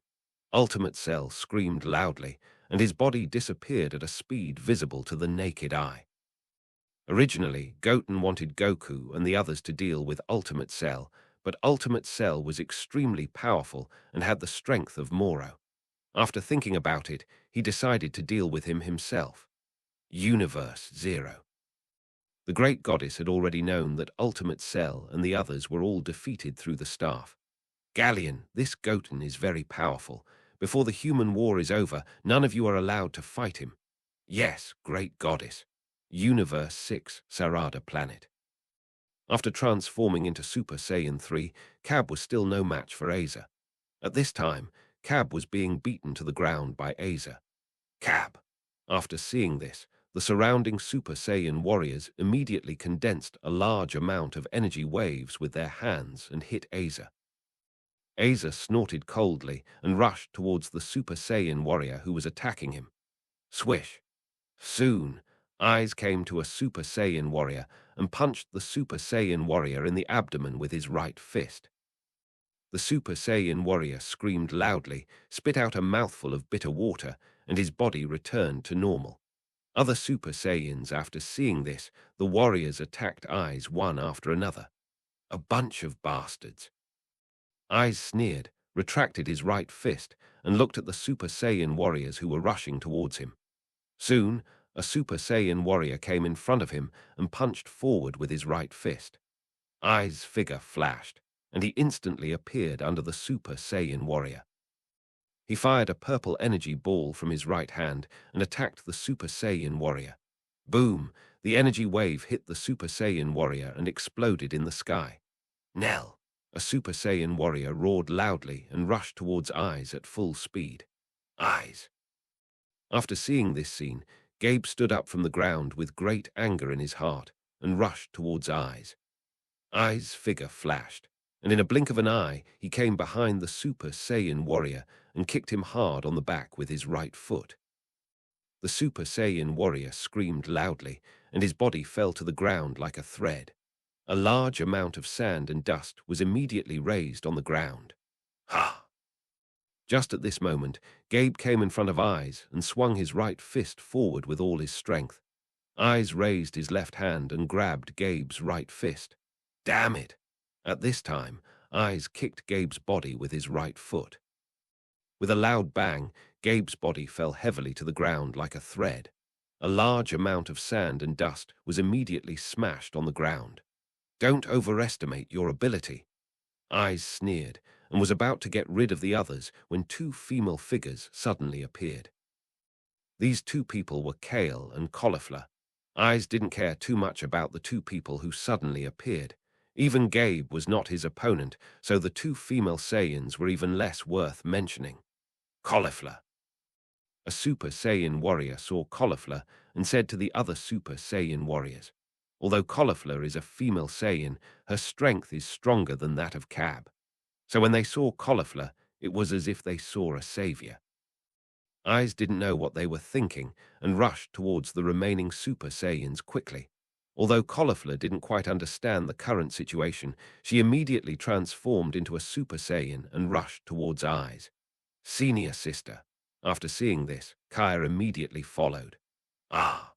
Ultimate Cell screamed loudly, and his body disappeared at a speed visible to the naked eye. Originally, Goten wanted Goku and the others to deal with Ultimate Cell, but Ultimate Cell was extremely powerful and had the strength of Moro. After thinking about it, he decided to deal with him himself. Universe 0. The Great Goddess had already known that Ultimate Cell and the others were all defeated through the staff. "Galleon, this Goten is very powerful. Before the human war is over, none of you are allowed to fight him." "Yes, Great Goddess." Universe 6, Sarada Planet. After transforming into Super Saiyan 3, Cab was still no match for Aza. At this time, Cab was being beaten to the ground by Aza. Cab. After seeing this, the surrounding Super Saiyan warriors immediately condensed a large amount of energy waves with their hands and hit Aza. Aza snorted coldly and rushed towards the Super Saiyan warrior who was attacking him. Swish. Soon, Eyes came to a Super Saiyan warrior and punched the Super Saiyan warrior in the abdomen with his right fist. The Super Saiyan warrior screamed loudly, spit out a mouthful of bitter water, and his body returned to normal. Other Super Saiyans, after seeing this, the warriors attacked Eyes one after another. A bunch of bastards. Eyes sneered, retracted his right fist, and looked at the Super Saiyan warriors who were rushing towards him. Soon, a Super Saiyan warrior came in front of him and punched forward with his right fist. Eyes' figure flashed, and he instantly appeared under the Super Saiyan warrior. He fired a purple energy ball from his right hand and attacked the Super Saiyan warrior. Boom! The energy wave hit the Super Saiyan warrior and exploded in the sky. Nell! A Super Saiyan warrior roared loudly and rushed towards Eyes at full speed. Eyes! After seeing this scene, Gabe stood up from the ground with great anger in his heart and rushed towards Eyes. Eyes' figure flashed, and in a blink of an eye, he came behind the Super Saiyan warrior and kicked him hard on the back with his right foot. The Super Saiyan warrior screamed loudly, and his body fell to the ground like a thread. A large amount of sand and dust was immediately raised on the ground. Ha! Just at this moment, Gabe came in front of Eyes and swung his right fist forward with all his strength. Eyes raised his left hand and grabbed Gabe's right fist. Damn it! At this time, Eyes kicked Gabe's body with his right foot. With a loud bang, Gabe's body fell heavily to the ground like a thread. A large amount of sand and dust was immediately smashed on the ground. Don't overestimate your ability. Eyes sneered and was about to get rid of the others when two female figures suddenly appeared. These two people were Kale and Cauliflower. Eyes didn't care too much about the two people who suddenly appeared. Even Gabe was not his opponent, so the two female Saiyans were even less worth mentioning. Cauliflower. A Super Saiyan warrior saw Cauliflower and said to the other Super Saiyan warriors, although Cauliflower is a female Saiyan, her strength is stronger than that of Cab. So when they saw Cauliflower, it was as if they saw a savior. Eyes didn't know what they were thinking and rushed towards the remaining Super Saiyans quickly. Although Cauliflower didn't quite understand the current situation, she immediately transformed into a Super Saiyan and rushed towards Eyes. Senior sister. After seeing this, Kaya immediately followed. Ah!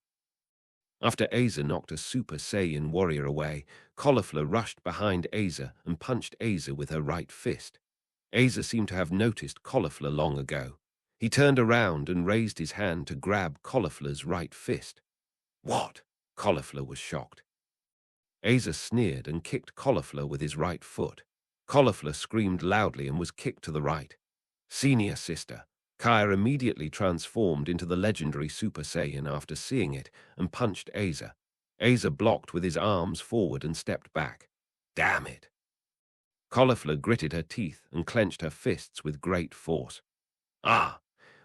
After Aza knocked a Super Saiyan warrior away, Cauliflower rushed behind Aza and punched Aza with her right fist. Aza seemed to have noticed Cauliflower long ago. He turned around and raised his hand to grab Cauliflower's right fist. What? Cauliflower was shocked. Aza sneered and kicked Cauliflower with his right foot. Cauliflower screamed loudly and was kicked to the right. Senior sister. Kaya immediately transformed into the legendary Super Saiyan after seeing it and punched Aza. Aza blocked with his arms forward and stepped back. Damn it! Cauliflower gritted her teeth and clenched her fists with great force. Ah!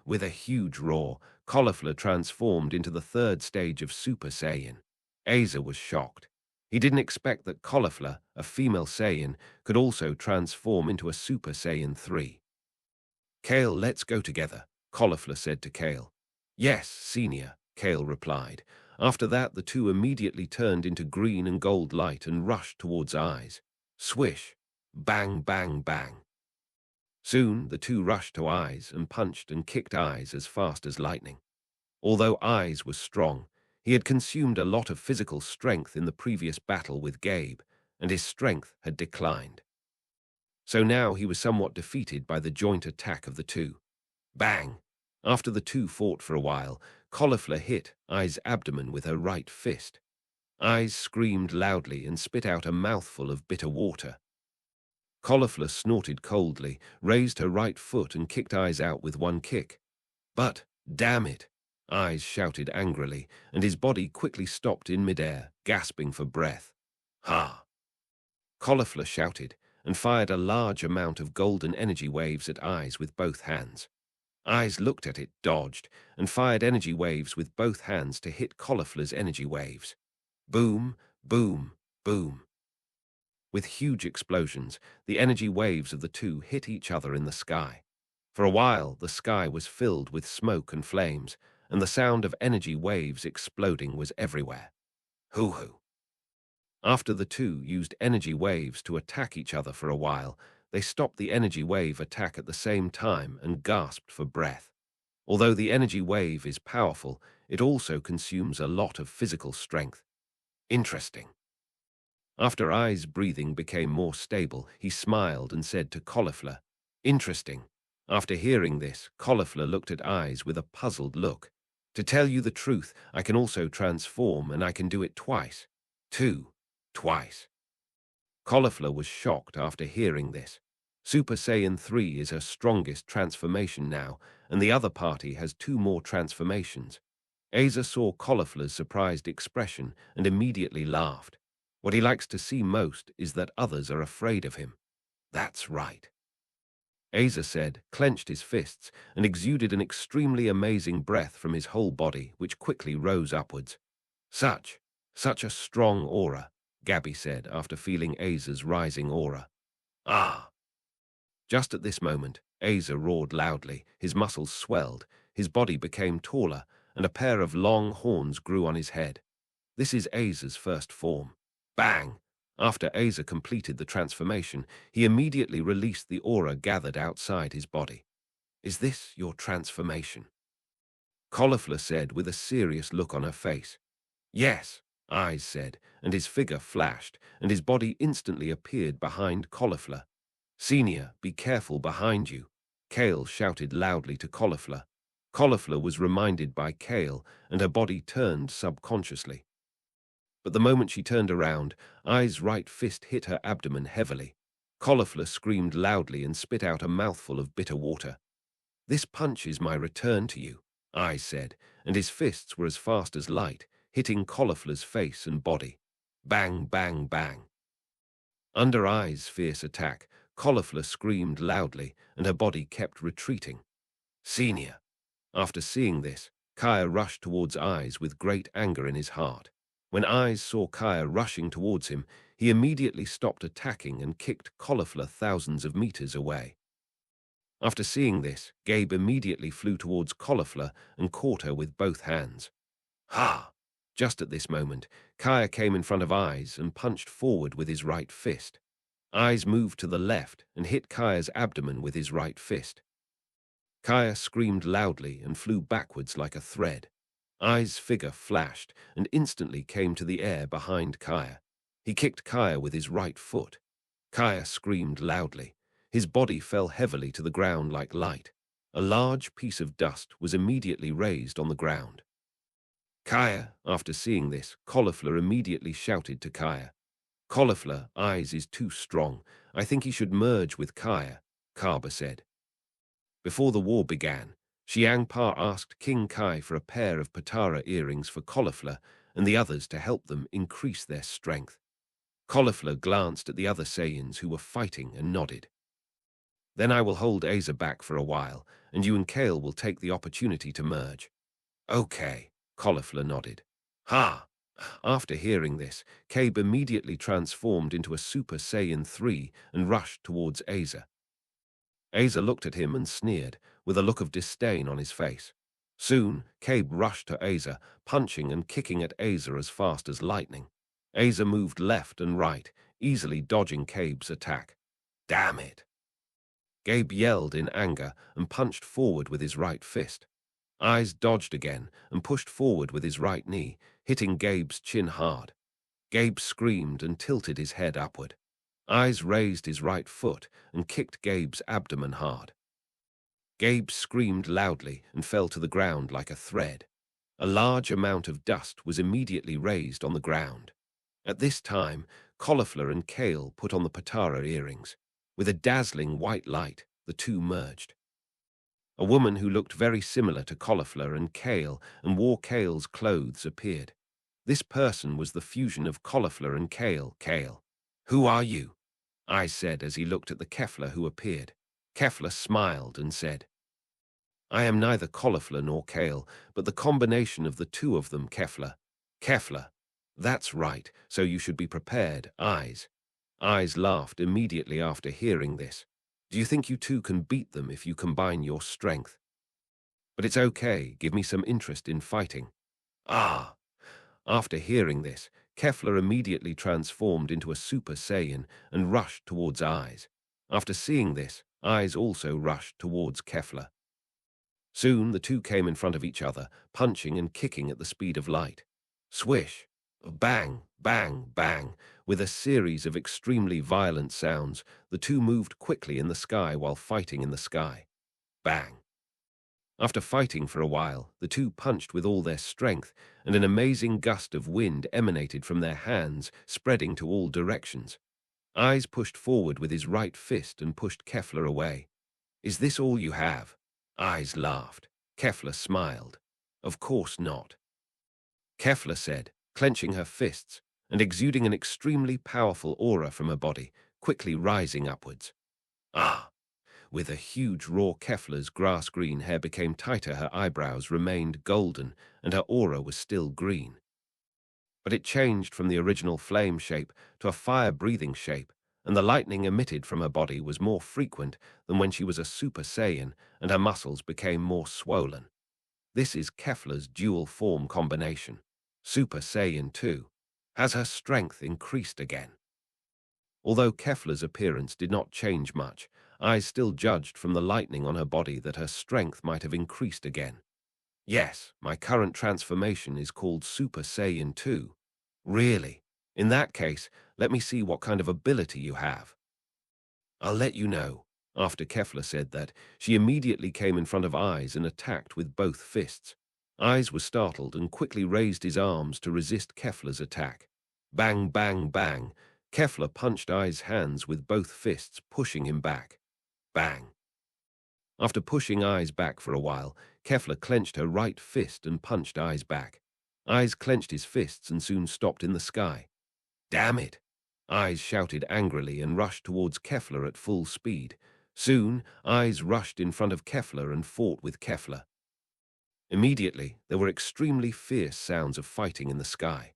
With a huge roar, Cauliflower transformed into the third stage of Super Saiyan. Aza was shocked. He didn't expect that Cauliflower, a female Saiyan, could also transform into a Super Saiyan 3. Kale, let's go together, Cauliflower said to Kale. Yes, senior, Kale replied. After that, the two immediately turned into green and gold light and rushed towards Eyes. Swish! Bang, bang, bang. Soon, the two rushed to Eyes and punched and kicked Eyes as fast as lightning. Although Eyes was strong, he had consumed a lot of physical strength in the previous battle with Gabe, and his strength had declined. So now he was somewhat defeated by the joint attack of the two. Bang! After the two fought for a while, Cauliflower hit Eyes' abdomen with her right fist. Eyes screamed loudly and spit out a mouthful of bitter water. Cauliflower snorted coldly, raised her right foot and kicked Eyes out with one kick. But, damn it! Eyes shouted angrily, and his body quickly stopped in midair, gasping for breath. Ha! Cauliflower shouted, and fired a large amount of golden energy waves at Eyes with both hands. Eyes looked at it, dodged, and fired energy waves with both hands to hit Cauliflower's energy waves. Boom, boom, boom. With huge explosions, the energy waves of the two hit each other in the sky. For a while, the sky was filled with smoke and flames, and the sound of energy waves exploding was everywhere. Hoo-hoo. After the two used energy waves to attack each other for a while, they stopped the energy wave attack at the same time and gasped for breath. Although the energy wave is powerful, it also consumes a lot of physical strength. Interesting. After Eyes' breathing became more stable, he smiled and said to Cauliflower, "Interesting." After hearing this, Cauliflower looked at Eyes with a puzzled look. "To tell you the truth, I can also transform, and I can do it twice. Twice. Cauliflower was shocked after hearing this. Super Saiyan 3 is her strongest transformation now, and the other party has 2 more transformations. Asa saw Cauliflower's surprised expression and immediately laughed. What he likes to see most is that others are afraid of him. That's right. Asa said, clenched his fists, and exuded an extremely amazing breath from his whole body, which quickly rose upwards. Such a strong aura, Gabby said after feeling Asa's rising aura. Ah! Just at this moment, Asa roared loudly, his muscles swelled, his body became taller, and a pair of long horns grew on his head. This is Asa's first form. Bang! After Asa completed the transformation, he immediately released the aura gathered outside his body. Is this your transformation? Cauliflower said with a serious look on her face. Yes, Eyes said, and his figure flashed, and his body instantly appeared behind Cauliflower. Senior, be careful behind you, Kale shouted loudly to Cauliflower. Cauliflower was reminded by Kale, and her body turned subconsciously. But the moment she turned around, Eyes' right fist hit her abdomen heavily. Cauliflower screamed loudly and spit out a mouthful of bitter water. This punch is my return to you, Eyes said, and his fists were as fast as light, hitting Cauliflower's face and body. Bang, bang, bang. Under Eyes' fierce attack, Cauliflower screamed loudly, and her body kept retreating. Senior. After seeing this, Kaya rushed towards Eyes with great anger in his heart. When Eyes saw Kaya rushing towards him, he immediately stopped attacking and kicked Cauliflower thousands of meters away. After seeing this, Gabe immediately flew towards Cauliflower and caught her with both hands. Ha! Just at this moment, Kaya came in front of Eyes and punched forward with his right fist. Eyes moved to the left and hit Kaya's abdomen with his right fist. Kaya screamed loudly and flew backwards like a thread. Eyes' figure flashed and instantly came to the air behind Kaya. He kicked Kaya with his right foot. Kaya screamed loudly. His body fell heavily to the ground like light. A large piece of dust was immediately raised on the ground. Kaya, after seeing this, Cauliflower immediately shouted to Kaya. Cauliflower, Eyes is too strong. I think he should merge with Kaya, Kaba said. Before the war began, Xiangpa asked King Kai for a pair of Patara earrings for Cauliflower and the others to help them increase their strength. Cauliflower glanced at the other Saiyans who were fighting and nodded. Then I will hold Asa back for a while, and you and Kale will take the opportunity to merge. Okay, Cauliflower nodded. Ha! After hearing this, Cabe immediately transformed into a Super Saiyan 3 and rushed towards Asa. Asa looked at him and sneered, with a look of disdain on his face. Soon, Cabe rushed to Asa, punching and kicking at Asa as fast as lightning. Asa moved left and right, easily dodging Cabe's attack. Damn it! Gabe yelled in anger and punched forward with his right fist. Eyes dodged again and pushed forward with his right knee, hitting Gabe's chin hard. Gabe screamed and tilted his head upward. Eyes raised his right foot and kicked Gabe's abdomen hard. Gabe screamed loudly and fell to the ground like a thread. A large amount of dust was immediately raised on the ground. At this time, Cauliflower and Kale put on the Patara earrings. With a dazzling white light, the two merged. A woman who looked very similar to Cauliflower and Kale and wore Kale's clothes appeared. This person was the fusion of Cauliflower and Kale. Kale, who are you? I said as he looked at the Kefla who appeared. Kefla smiled and said, I am neither Cauliflower nor Kale, but the combination of the two of them, Kefla. Kefla, that's right, so you should be prepared, Eyes. Eyes laughed immediately after hearing this. Do you think you two can beat them if you combine your strength? But it's okay, give me some interest in fighting. Ah! After hearing this, Kefla immediately transformed into a Super Saiyan and rushed towards Eyes. After seeing this, Eyes also rushed towards Kefla. Soon the two came in front of each other, punching and kicking at the speed of light. Swish! Bang! Bang! Bang! With a series of extremely violent sounds, the two moved quickly in the sky while fighting in the sky. Bang! After fighting for a while, the two punched with all their strength, and an amazing gust of wind emanated from their hands, spreading to all directions. Eyes pushed forward with his right fist and pushed Kefla away. Is this all you have? Eyes laughed. Kefla smiled. Of course not. Kefla said, clenching her fists and exuding an extremely powerful aura from her body, quickly rising upwards. Ah! With a huge raw, Kefla's grass-green hair became tighter, her eyebrows remained golden, and her aura was still green. But it changed from the original flame shape to a fire-breathing shape, and the lightning emitted from her body was more frequent than when she was a Super Saiyan, and her muscles became more swollen. This is Kefla's dual form combination. Super Saiyan 2. Has her strength increased again? Although Kefla's appearance did not change much, Eyes still judged from the lightning on her body that her strength might have increased again. Yes, my current transformation is called Super Saiyan 2. Really? In that case, let me see what kind of ability you have. I'll let you know. After Kefla said that, she immediately came in front of Eyes and attacked with both fists. Eyes was startled and quickly raised his arms to resist Kefla's attack. Bang, bang, bang. Kefla punched Eyes' hands with both fists, pushing him back. Bang. After pushing Eyes back for a while, Kefla clenched her right fist and punched Eyes back. Eyes clenched his fists and soon stopped in the sky. Damn it! Eyes shouted angrily and rushed towards Kefla at full speed. Soon, Eyes rushed in front of Kefla and fought with Kefla. Immediately, there were extremely fierce sounds of fighting in the sky.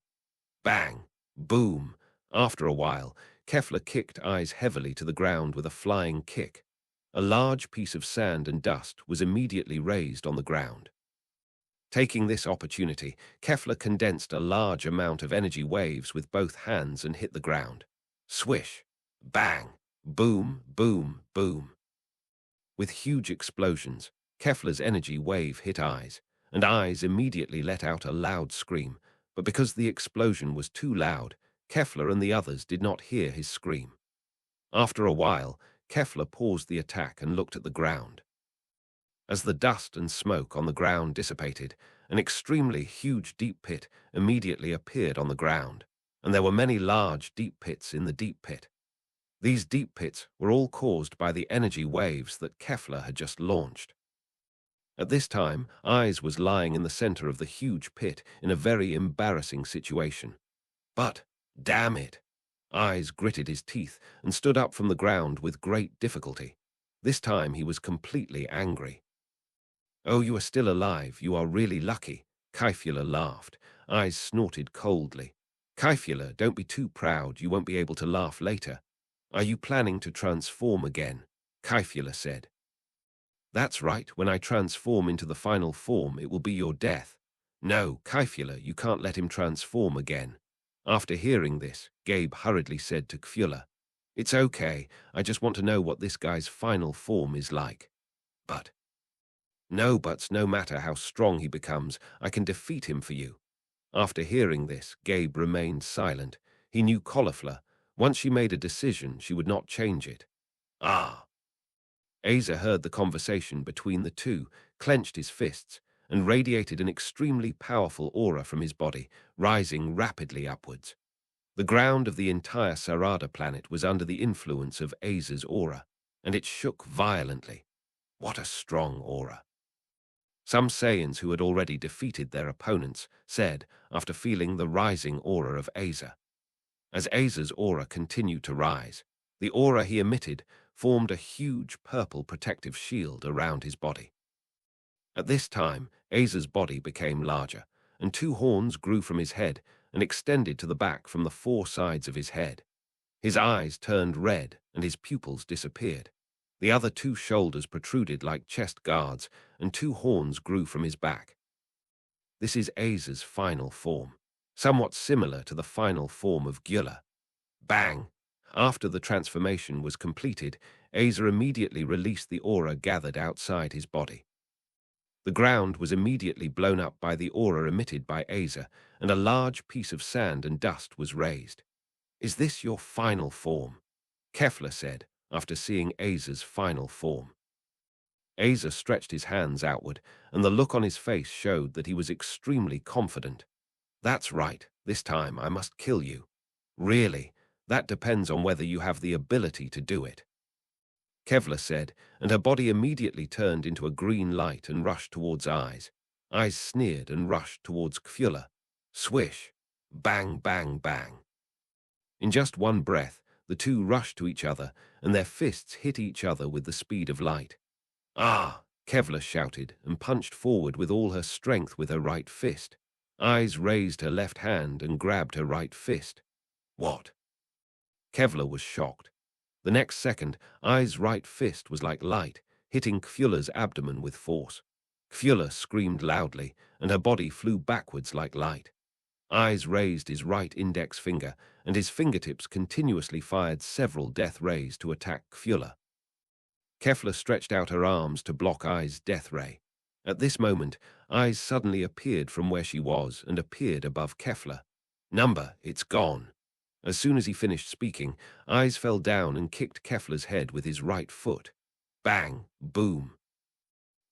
Bang! Boom! After a while, Kefla kicked Eyes heavily to the ground with a flying kick. A large piece of sand and dust was immediately raised on the ground. Taking this opportunity, Kefla condensed a large amount of energy waves with both hands and hit the ground. Swish! Bang! Boom! Boom! Boom! With huge explosions, Kefla's energy wave hit Eyes, and Eyes immediately let out a loud scream, but because the explosion was too loud, Kefla and the others did not hear his scream. After a while, Kefla paused the attack and looked at the ground. As the dust and smoke on the ground dissipated, an extremely huge deep pit immediately appeared on the ground, and there were many large deep pits in the deep pit. These deep pits were all caused by the energy waves that Kefla had just launched. At this time, Eyes was lying in the center of the huge pit in a very embarrassing situation. But, damn it! Eyes gritted his teeth and stood up from the ground with great difficulty. This time he was completely angry. Oh, you are still alive, you are really lucky. Kaifula laughed. Eyes snorted coldly. Kaifula, don't be too proud, you won't be able to laugh later. Are you planning to transform again? Kaifula said. That's right, when I transform into the final form, it will be your death. No, Kaifula, you can't let him transform again. After hearing this, Gabe hurriedly said to Kfula, It's okay, I just want to know what this guy's final form is like. But no buts, no matter how strong he becomes, I can defeat him for you. After hearing this, Gabe remained silent. He knew Cauliflower. Once she made a decision, she would not change it. Ah! Asa heard the conversation between the two, clenched his fists, and radiated an extremely powerful aura from his body, rising rapidly upwards. The ground of the entire Sarada planet was under the influence of Asa's aura, and it shook violently. What a strong aura. Some Saiyans who had already defeated their opponents said, after feeling the rising aura of Aiza. As Aiza's aura continued to rise, the aura he emitted formed a huge purple protective shield around his body. At this time, Aiza's body became larger, and two horns grew from his head and extended to the back from the four sides of his head. His eyes turned red and his pupils disappeared. The other two shoulders protruded like chest guards, and two horns grew from his back. This is Aiza's final form, somewhat similar to the final form of Gyula. Bang! After the transformation was completed, Aiza immediately released the aura gathered outside his body. The ground was immediately blown up by the aura emitted by Aiza, and a large piece of sand and dust was raised. "Is this your final form?" Kefla said, after seeing Aiza's final form. Aiza stretched his hands outward, and the look on his face showed that he was extremely confident. "That's right, this time I must kill you." "Really? That depends on whether you have the ability to do it," Kevlar said, and her body immediately turned into a green light and rushed towards Eyes. Eyes sneered and rushed towards Kfula. Swish! Bang, bang, bang. In just one breath, the two rushed to each other, and their fists hit each other with the speed of light. "Ah!" Kevlar shouted and punched forward with all her strength with her right fist. Eyes raised her left hand and grabbed her right fist. "What?" Kevlar was shocked. The next second, Ai's right fist was like light, hitting Kfula's abdomen with force. Kfula screamed loudly, and her body flew backwards like light. Ai's raised his right index finger, and his fingertips continuously fired several death rays to attack Kfula. Kefla stretched out her arms to block Ai's death ray. At this moment, Ai's suddenly appeared from where she was and appeared above Kefla. "Number, it's gone." As soon as he finished speaking, Eyes fell down and kicked Kefla's head with his right foot. Bang! Boom!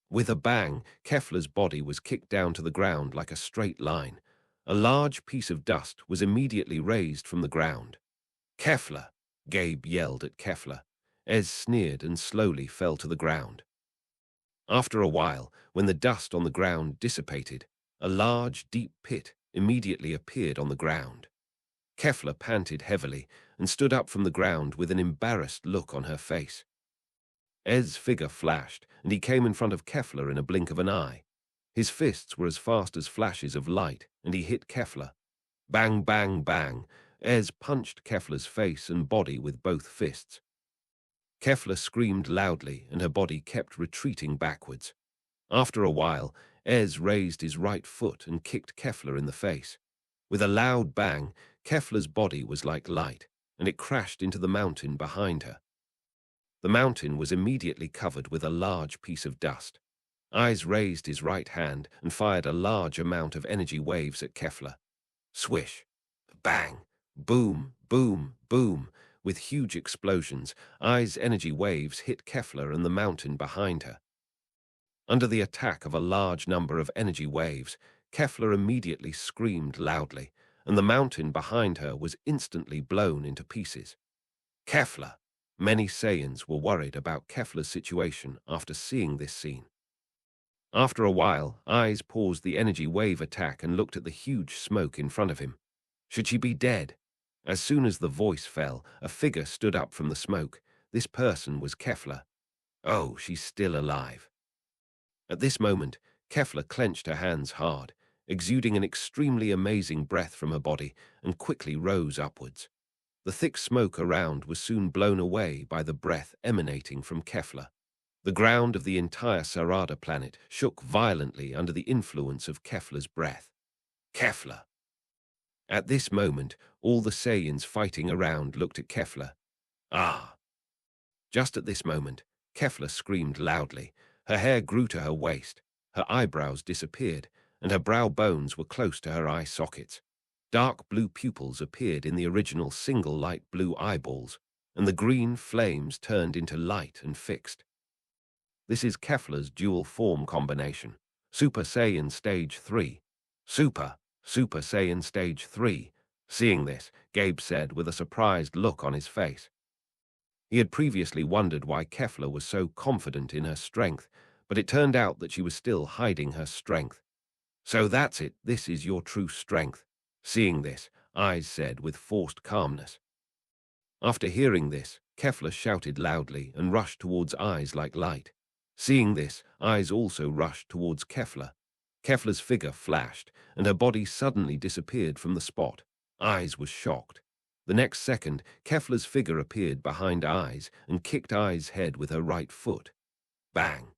With a bang, Kefla's body was kicked down to the ground like a straight line. A large piece of dust was immediately raised from the ground. "Kefla!" Gabe yelled at Kefla. Ez sneered and slowly fell to the ground. After a while, when the dust on the ground dissipated, a large, deep pit immediately appeared on the ground. Kefla panted heavily and stood up from the ground with an embarrassed look on her face. Ez's figure flashed, and he came in front of Kefla in a blink of an eye. His fists were as fast as flashes of light, and he hit Kefla. Bang, bang, bang. Ez punched Kefla's face and body with both fists. Kefla screamed loudly, and her body kept retreating backwards. After a while, Ez raised his right foot and kicked Kefla in the face. With a loud bang, Kefla's body was like light, and it crashed into the mountain behind her. The mountain was immediately covered with a large piece of dust. Eyes raised his right hand and fired a large amount of energy waves at Kefla. Swish! Bang! Boom! Boom! Boom! With huge explosions, Eyes' energy waves hit Kefla and the mountain behind her. Under the attack of a large number of energy waves, Kefla immediately screamed loudly, and the mountain behind her was instantly blown into pieces. Kefla! Many Saiyans were worried about Kefla's situation after seeing this scene. After a while, Eyes paused the energy wave attack and looked at the huge smoke in front of him. Should she be dead? As soon as the voice fell, a figure stood up from the smoke. This person was Kefla. Oh, she's still alive. At this moment, Kefla clenched her hands hard, exuding an extremely amazing breath from her body, and quickly rose upwards. The thick smoke around was soon blown away by the breath emanating from Kefla. The ground of the entire Sarada planet shook violently under the influence of Kefla's breath. Kefla! At this moment, all the Saiyans fighting around looked at Kefla. Ah! Just at this moment, Kefla screamed loudly. Her hair grew to her waist, her eyebrows disappeared, and her brow bones were close to her eye sockets. Dark blue pupils appeared in the original single light blue eyeballs, and the green flames turned into light and fixed. This is Kefla's dual form combination. Super Saiyan Stage 3. Super Saiyan Stage 3. Seeing this, Gabe said with a surprised look on his face. He had previously wondered why Kefla was so confident in her strength, but it turned out that she was still hiding her strength. "So that's it, this is your true strength." Seeing this, Eyes said with forced calmness. After hearing this, Kefla shouted loudly and rushed towards Eyes like light. Seeing this, Eyes also rushed towards Kefla. Kefla's figure flashed, and her body suddenly disappeared from the spot. Eyes was shocked. The next second, Kefla's figure appeared behind Eyes and kicked Eyes' head with her right foot. Bang!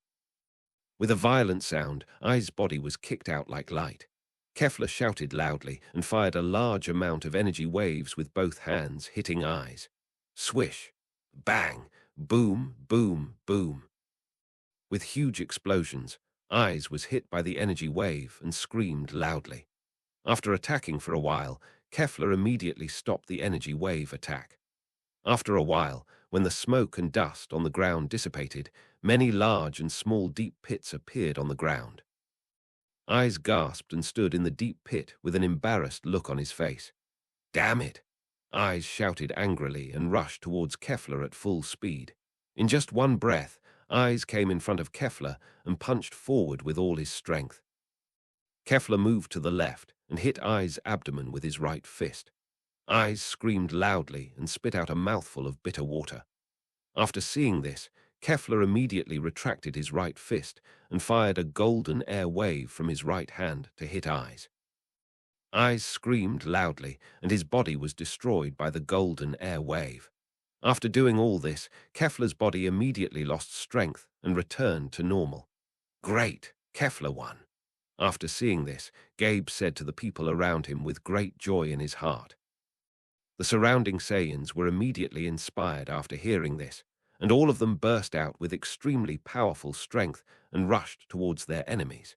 With a violent sound, Eyes' body was kicked out like light. Kefla shouted loudly and fired a large amount of energy waves with both hands, hitting Eyes. Swish! Bang! Boom! Boom! Boom! With huge explosions, Eyes was hit by the energy wave and screamed loudly. After attacking for a while, Kefla immediately stopped the energy wave attack. After a while, when the smoke and dust on the ground dissipated, many large and small deep pits appeared on the ground. Eyes gasped and stood in the deep pit with an embarrassed look on his face. "Damn it!" Eyes shouted angrily and rushed towards Kefla at full speed. In just one breath, Eyes came in front of Kefla and punched forward with all his strength. Kefla moved to the left and hit Eyes' abdomen with his right fist. Eyes screamed loudly and spit out a mouthful of bitter water. After seeing this, Kefla immediately retracted his right fist and fired a golden air wave from his right hand to hit Eyes. Eyes screamed loudly, and his body was destroyed by the golden air wave. After doing all this, Kefla's body immediately lost strength and returned to normal. "Great, Kefla won." After seeing this, Gabe said to the people around him with great joy in his heart. The surrounding Saiyans were immediately inspired after hearing this, and all of them burst out with extremely powerful strength and rushed towards their enemies.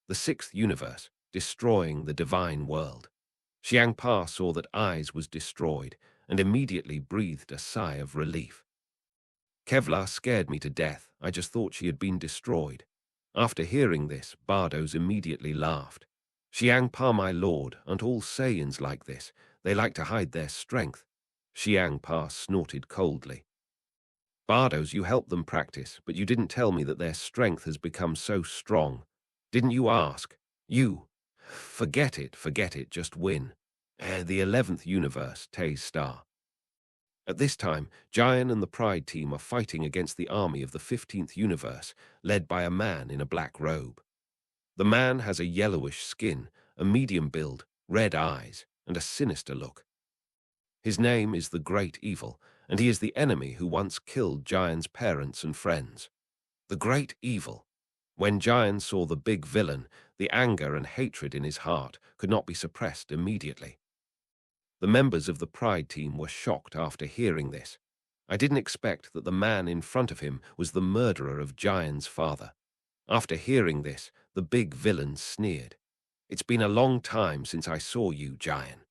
The sixth universe, destroying the divine world. Xiangpa saw that Eyes was destroyed and immediately breathed a sigh of relief. "Kevlar scared me to death. I just thought she had been destroyed." After hearing this, Bardos immediately laughed. "Xiangpa, my lord, aren't all Saiyans like this? They like to hide their strength." Xiangpa snorted coldly. "Bardos, you helped them practice, but you didn't tell me that their strength has become so strong. Didn't you ask? You. Forget it, just win." The 11th universe, Tay's Star. At this time, Jian and the Pride team are fighting against the army of the 15th universe, led by a man in a black robe. The man has a yellowish skin, a medium build, red eyes, and a sinister look. His name is the Great Evil, and he is the enemy who once killed Jian's parents and friends. The Great Evil. When Jian saw the big villain, the anger and hatred in his heart could not be suppressed immediately. The members of the Pride team were shocked after hearing this. I didn't expect that the man in front of him was the murderer of Jian's father. After hearing this, the big villain sneered. "It's been a long time since I saw you, Jian."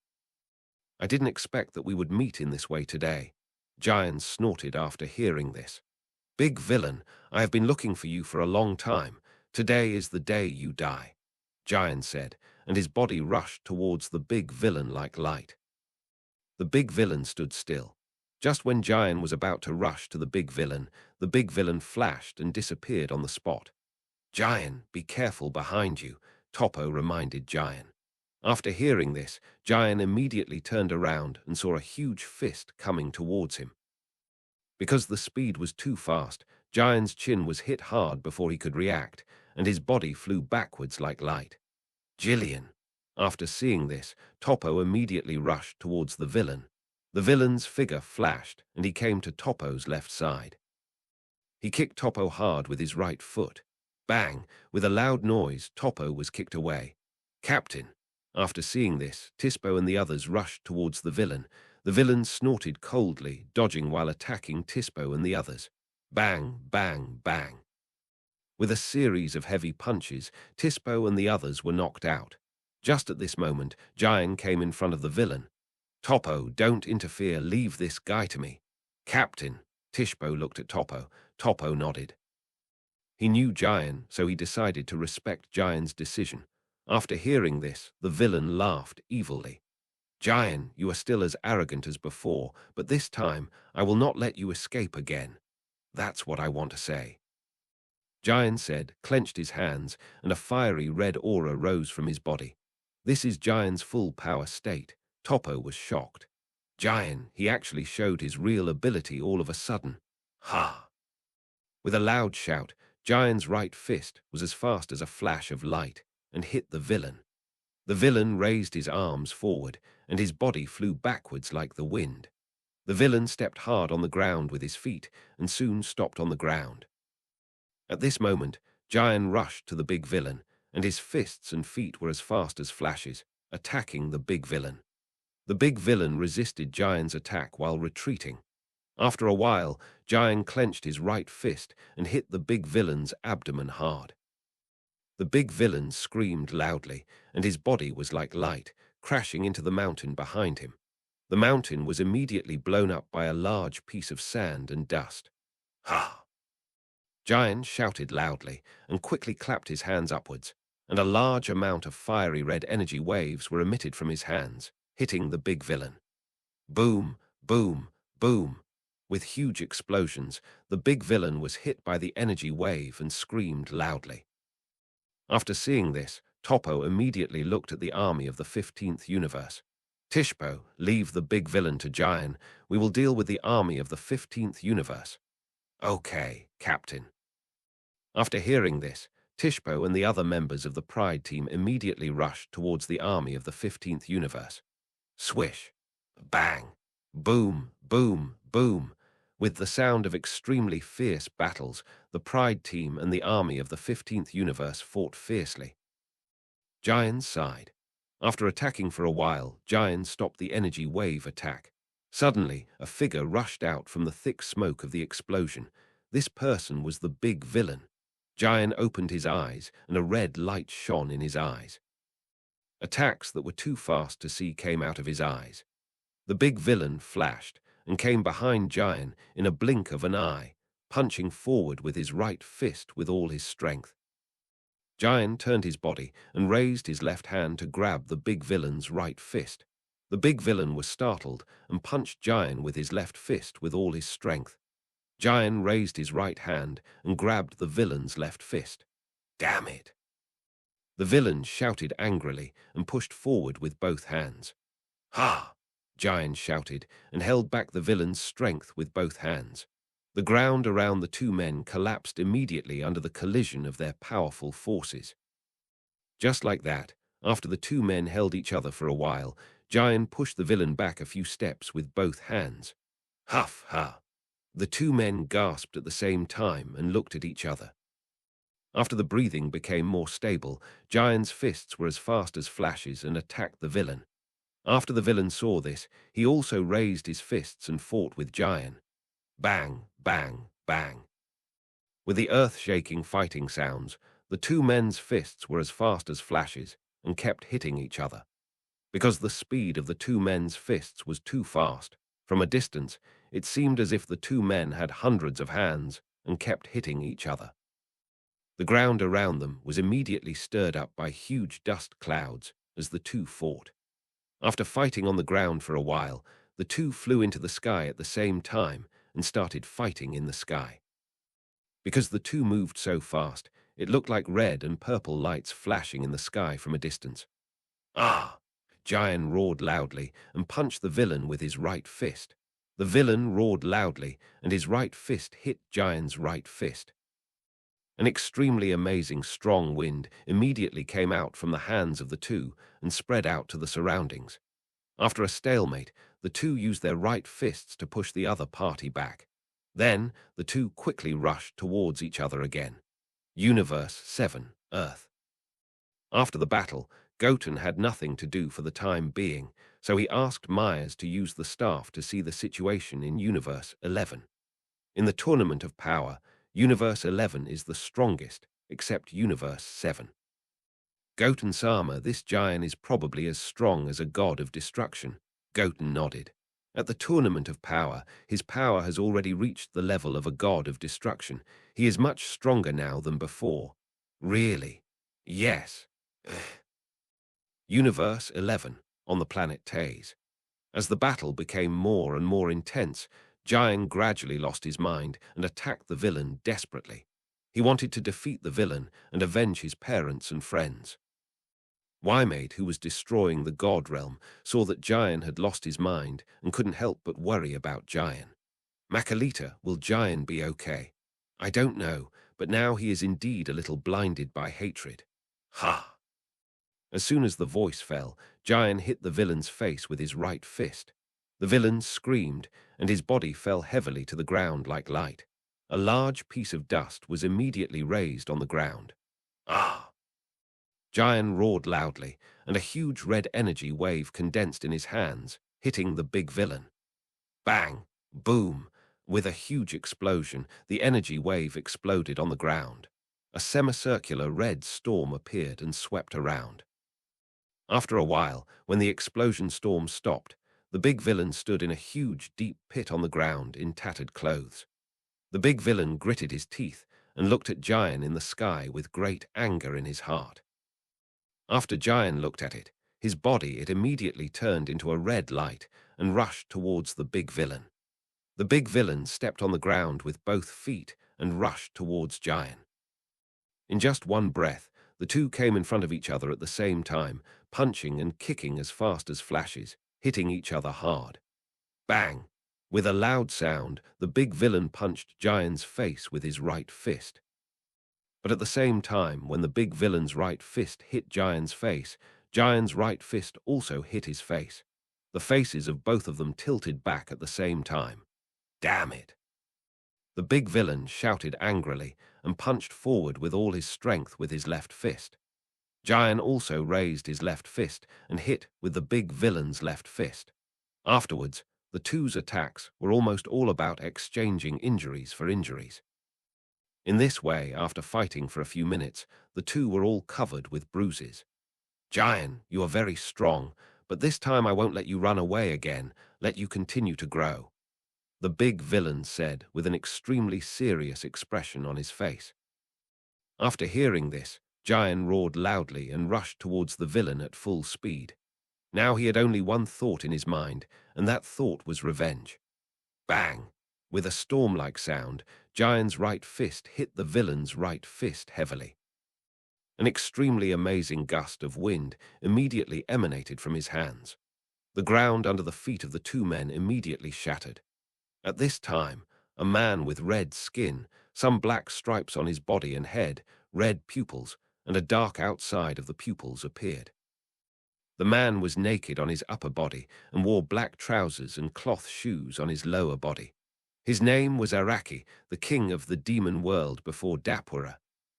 "I didn't expect that we would meet in this way today." Jian snorted after hearing this. "Big villain, I have been looking for you for a long time. Today is the day you die," Jian said, and his body rushed towards the big villain like light. The big villain stood still. Just when Jian was about to rush to the big villain flashed and disappeared on the spot. "Jian, be careful behind you," Toppo reminded Jian. After hearing this, Jian immediately turned around and saw a huge fist coming towards him. Because the speed was too fast, Jian's chin was hit hard before he could react, and his body flew backwards like light. "Jillian." After seeing this, Toppo immediately rushed towards the villain. The villain's figure flashed, and he came to Toppo's left side. He kicked Toppo hard with his right foot. Bang! With a loud noise, Toppo was kicked away. "Captain." After seeing this, Tispo and the others rushed towards the villain. The villain snorted coldly, dodging while attacking Tispo and the others. Bang, bang, bang. With a series of heavy punches, Tispo and the others were knocked out. Just at this moment, Jian came in front of the villain. "Toppo, don't interfere, leave this guy to me." "Captain." Tishpo looked at Toppo. Toppo nodded. He knew Jian, so he decided to respect Jian's decision. After hearing this, the villain laughed evilly. Giant, you are still as arrogant as before, but this time I will not let you escape again. That's what I want to say. Giant said, clenched his hands, and a fiery red aura rose from his body. This is Giant's full power state. Topo was shocked. Giant, he actually showed his real ability all of a sudden. Ha! With a loud shout, Giant's right fist was as fast as a flash of light and hit the villain. The villain raised his arms forward, and his body flew backwards like the wind. The villain stepped hard on the ground with his feet and soon stopped on the ground. At this moment, Giant rushed to the big villain, and his fists and feet were as fast as flashes, attacking the big villain. The big villain resisted Giant's attack while retreating. After a while, Giant clenched his right fist and hit the big villain's abdomen hard. The big villain screamed loudly, and his body was like light, crashing into the mountain behind him. The mountain was immediately blown up by a large piece of sand and dust. Ha! Giant shouted loudly and quickly clapped his hands upwards, and a large amount of fiery red energy waves were emitted from his hands, hitting the big villain. Boom, boom, boom. With huge explosions, the big villain was hit by the energy wave and screamed loudly. After seeing this, Topo immediately looked at the army of the 15th universe. Tishpo, leave the big villain to Giant. We will deal with the army of the 15th universe. Okay, Captain. After hearing this, Tishpo and the other members of the Pride team immediately rushed towards the army of the 15th universe. Swish, bang, boom, boom, boom. With the sound of extremely fierce battles, the Pride team and the army of the 15th universe fought fiercely. Giant sighed. After attacking for a while, Giant stopped the energy wave attack. Suddenly, a figure rushed out from the thick smoke of the explosion. This person was the big villain. Giant opened his eyes, and a red light shone in his eyes. Attacks that were too fast to see came out of his eyes. The big villain flashed and came behind Giant in a blink of an eye, punching forward with his right fist with all his strength. Giant turned his body and raised his left hand to grab the big villain's right fist. The big villain was startled and punched Giant with his left fist with all his strength. Giant raised his right hand and grabbed the villain's left fist. Damn it! The villain shouted angrily and pushed forward with both hands. Ha! Giant shouted and held back the villain's strength with both hands. The ground around the two men collapsed immediately under the collision of their powerful forces. Just like that, after the two men held each other for a while, Giant pushed the villain back a few steps with both hands. Huff, ha! The two men gasped at the same time and looked at each other. After the breathing became more stable, Giant's fists were as fast as flashes and attacked the villain. After the villain saw this, he also raised his fists and fought with Giant. Bang, bang, bang. With the earth-shaking fighting sounds, the two men's fists were as fast as flashes and kept hitting each other. Because the speed of the two men's fists was too fast, from a distance, it seemed as if the two men had hundreds of hands and kept hitting each other. The ground around them was immediately stirred up by huge dust clouds as the two fought. After fighting on the ground for a while, the two flew into the sky at the same time and started fighting in the sky. Because the two moved so fast, it looked like red and purple lights flashing in the sky from a distance. Ah! Giant roared loudly and punched the villain with his right fist. The villain roared loudly, and his right fist hit Giant's right fist. An extremely amazing strong wind immediately came out from the hands of the two and spread out to the surroundings. After a stalemate, the two used their right fists to push the other party back. Then, the two quickly rushed towards each other again. Universe 7, Earth. After the battle, Goten had nothing to do for the time being, so he asked Myers to use the staff to see the situation in Universe 11. In the Tournament of Power, Universe 11 is the strongest, except Universe 7. Goten-sama, this giant is probably as strong as a god of destruction. Goten nodded. At the Tournament of Power, his power has already reached the level of a god of destruction. He is much stronger now than before. Really? Yes. Universe 11. on the planet Taze. As the battle became more and more intense, Jian gradually lost his mind and attacked the villain desperately. He wanted to defeat the villain and avenge his parents and friends. Wymade, who was destroying the god realm, saw that Jian had lost his mind and couldn't help but worry about Jian. Makalita, will Jian be okay? I don't know, but now he is indeed a little blinded by hatred. Ha! As soon as the voice fell, Jian hit the villain's face with his right fist. The villain screamed, and his body fell heavily to the ground like light. A large piece of dust was immediately raised on the ground. Ah! Jian roared loudly, and a huge red energy wave condensed in his hands, hitting the big villain. Bang! Boom! With a huge explosion, the energy wave exploded on the ground. A semicircular red storm appeared and swept around. After a while, when the explosion storm stopped, the big villain stood in a huge, deep pit on the ground in tattered clothes. The big villain gritted his teeth and looked at Jian in the sky with great anger in his heart. After Jian looked at it, his body it immediately turned into a red light and rushed towards the big villain. The big villain stepped on the ground with both feet and rushed towards Jian. In just one breath, the two came in front of each other at the same time, punching and kicking as fast as flashes, hitting each other hard. Bang! With a loud sound, the big villain punched Jian's face with his right fist. But at the same time, when the big villain's right fist hit Jian's face, Jian's right fist also hit his face. The faces of both of them tilted back at the same time. Damn it! The big villain shouted angrily and punched forward with all his strength with his left fist. Jian also raised his left fist and hit with the big villain's left fist. Afterwards, the two's attacks were almost all about exchanging injuries for injuries. In this way, after fighting for a few minutes, the two were all covered with bruises. Jian, you are very strong, but this time I won't let you run away again, let you continue to grow, the big villain said with an extremely serious expression on his face. After hearing this, Jian roared loudly and rushed towards the villain at full speed. Now he had only one thought in his mind, and that thought was revenge. Bang! With a storm-like sound, Jian's right fist hit the villain's right fist heavily. An extremely amazing gust of wind immediately emanated from his hands. The ground under the feet of the two men immediately shattered. At this time, a man with red skin, some black stripes on his body and head, red pupils, and a dark outside of the pupils appeared. The man was naked on his upper body and wore black trousers and cloth shoes on his lower body. His name was Araki, the king of the demon world before Dapura.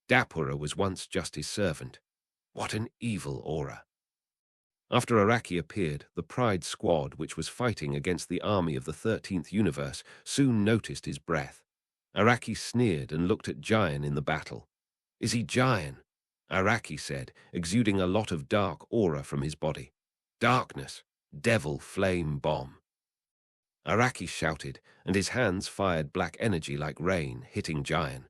Dapura was once just his servant. What an evil aura! After Araki appeared, the Pride Squad, which was fighting against the army of the 13th universe, soon noticed his breath. Araki sneered and looked at Jian in the battle. Is he Jian? Araki said, exuding a lot of dark aura from his body. Darkness, devil flame bomb. Araki shouted, and his hands fired black energy like rain, hitting Jian.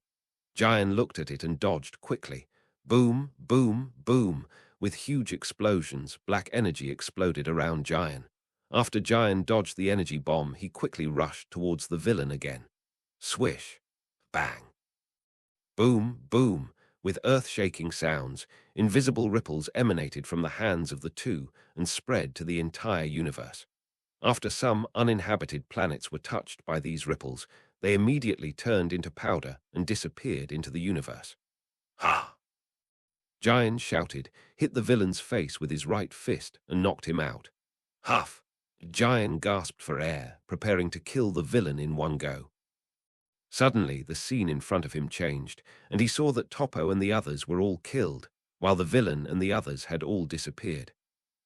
Jian looked at it and dodged quickly. Boom, boom, boom. With huge explosions, black energy exploded around Jian. After Jian dodged the energy bomb, he quickly rushed towards the villain again. Swish. Bang. Boom, boom. With earth-shaking sounds, invisible ripples emanated from the hands of the two and spread to the entire universe. After some uninhabited planets were touched by these ripples, they immediately turned into powder and disappeared into the universe. Ha! Jian shouted, hit the villain's face with his right fist and knocked him out. Huff! Jian gasped for air, preparing to kill the villain in one go. Suddenly, the scene in front of him changed, and he saw that Topo and the others were all killed, while the villain and the others had all disappeared.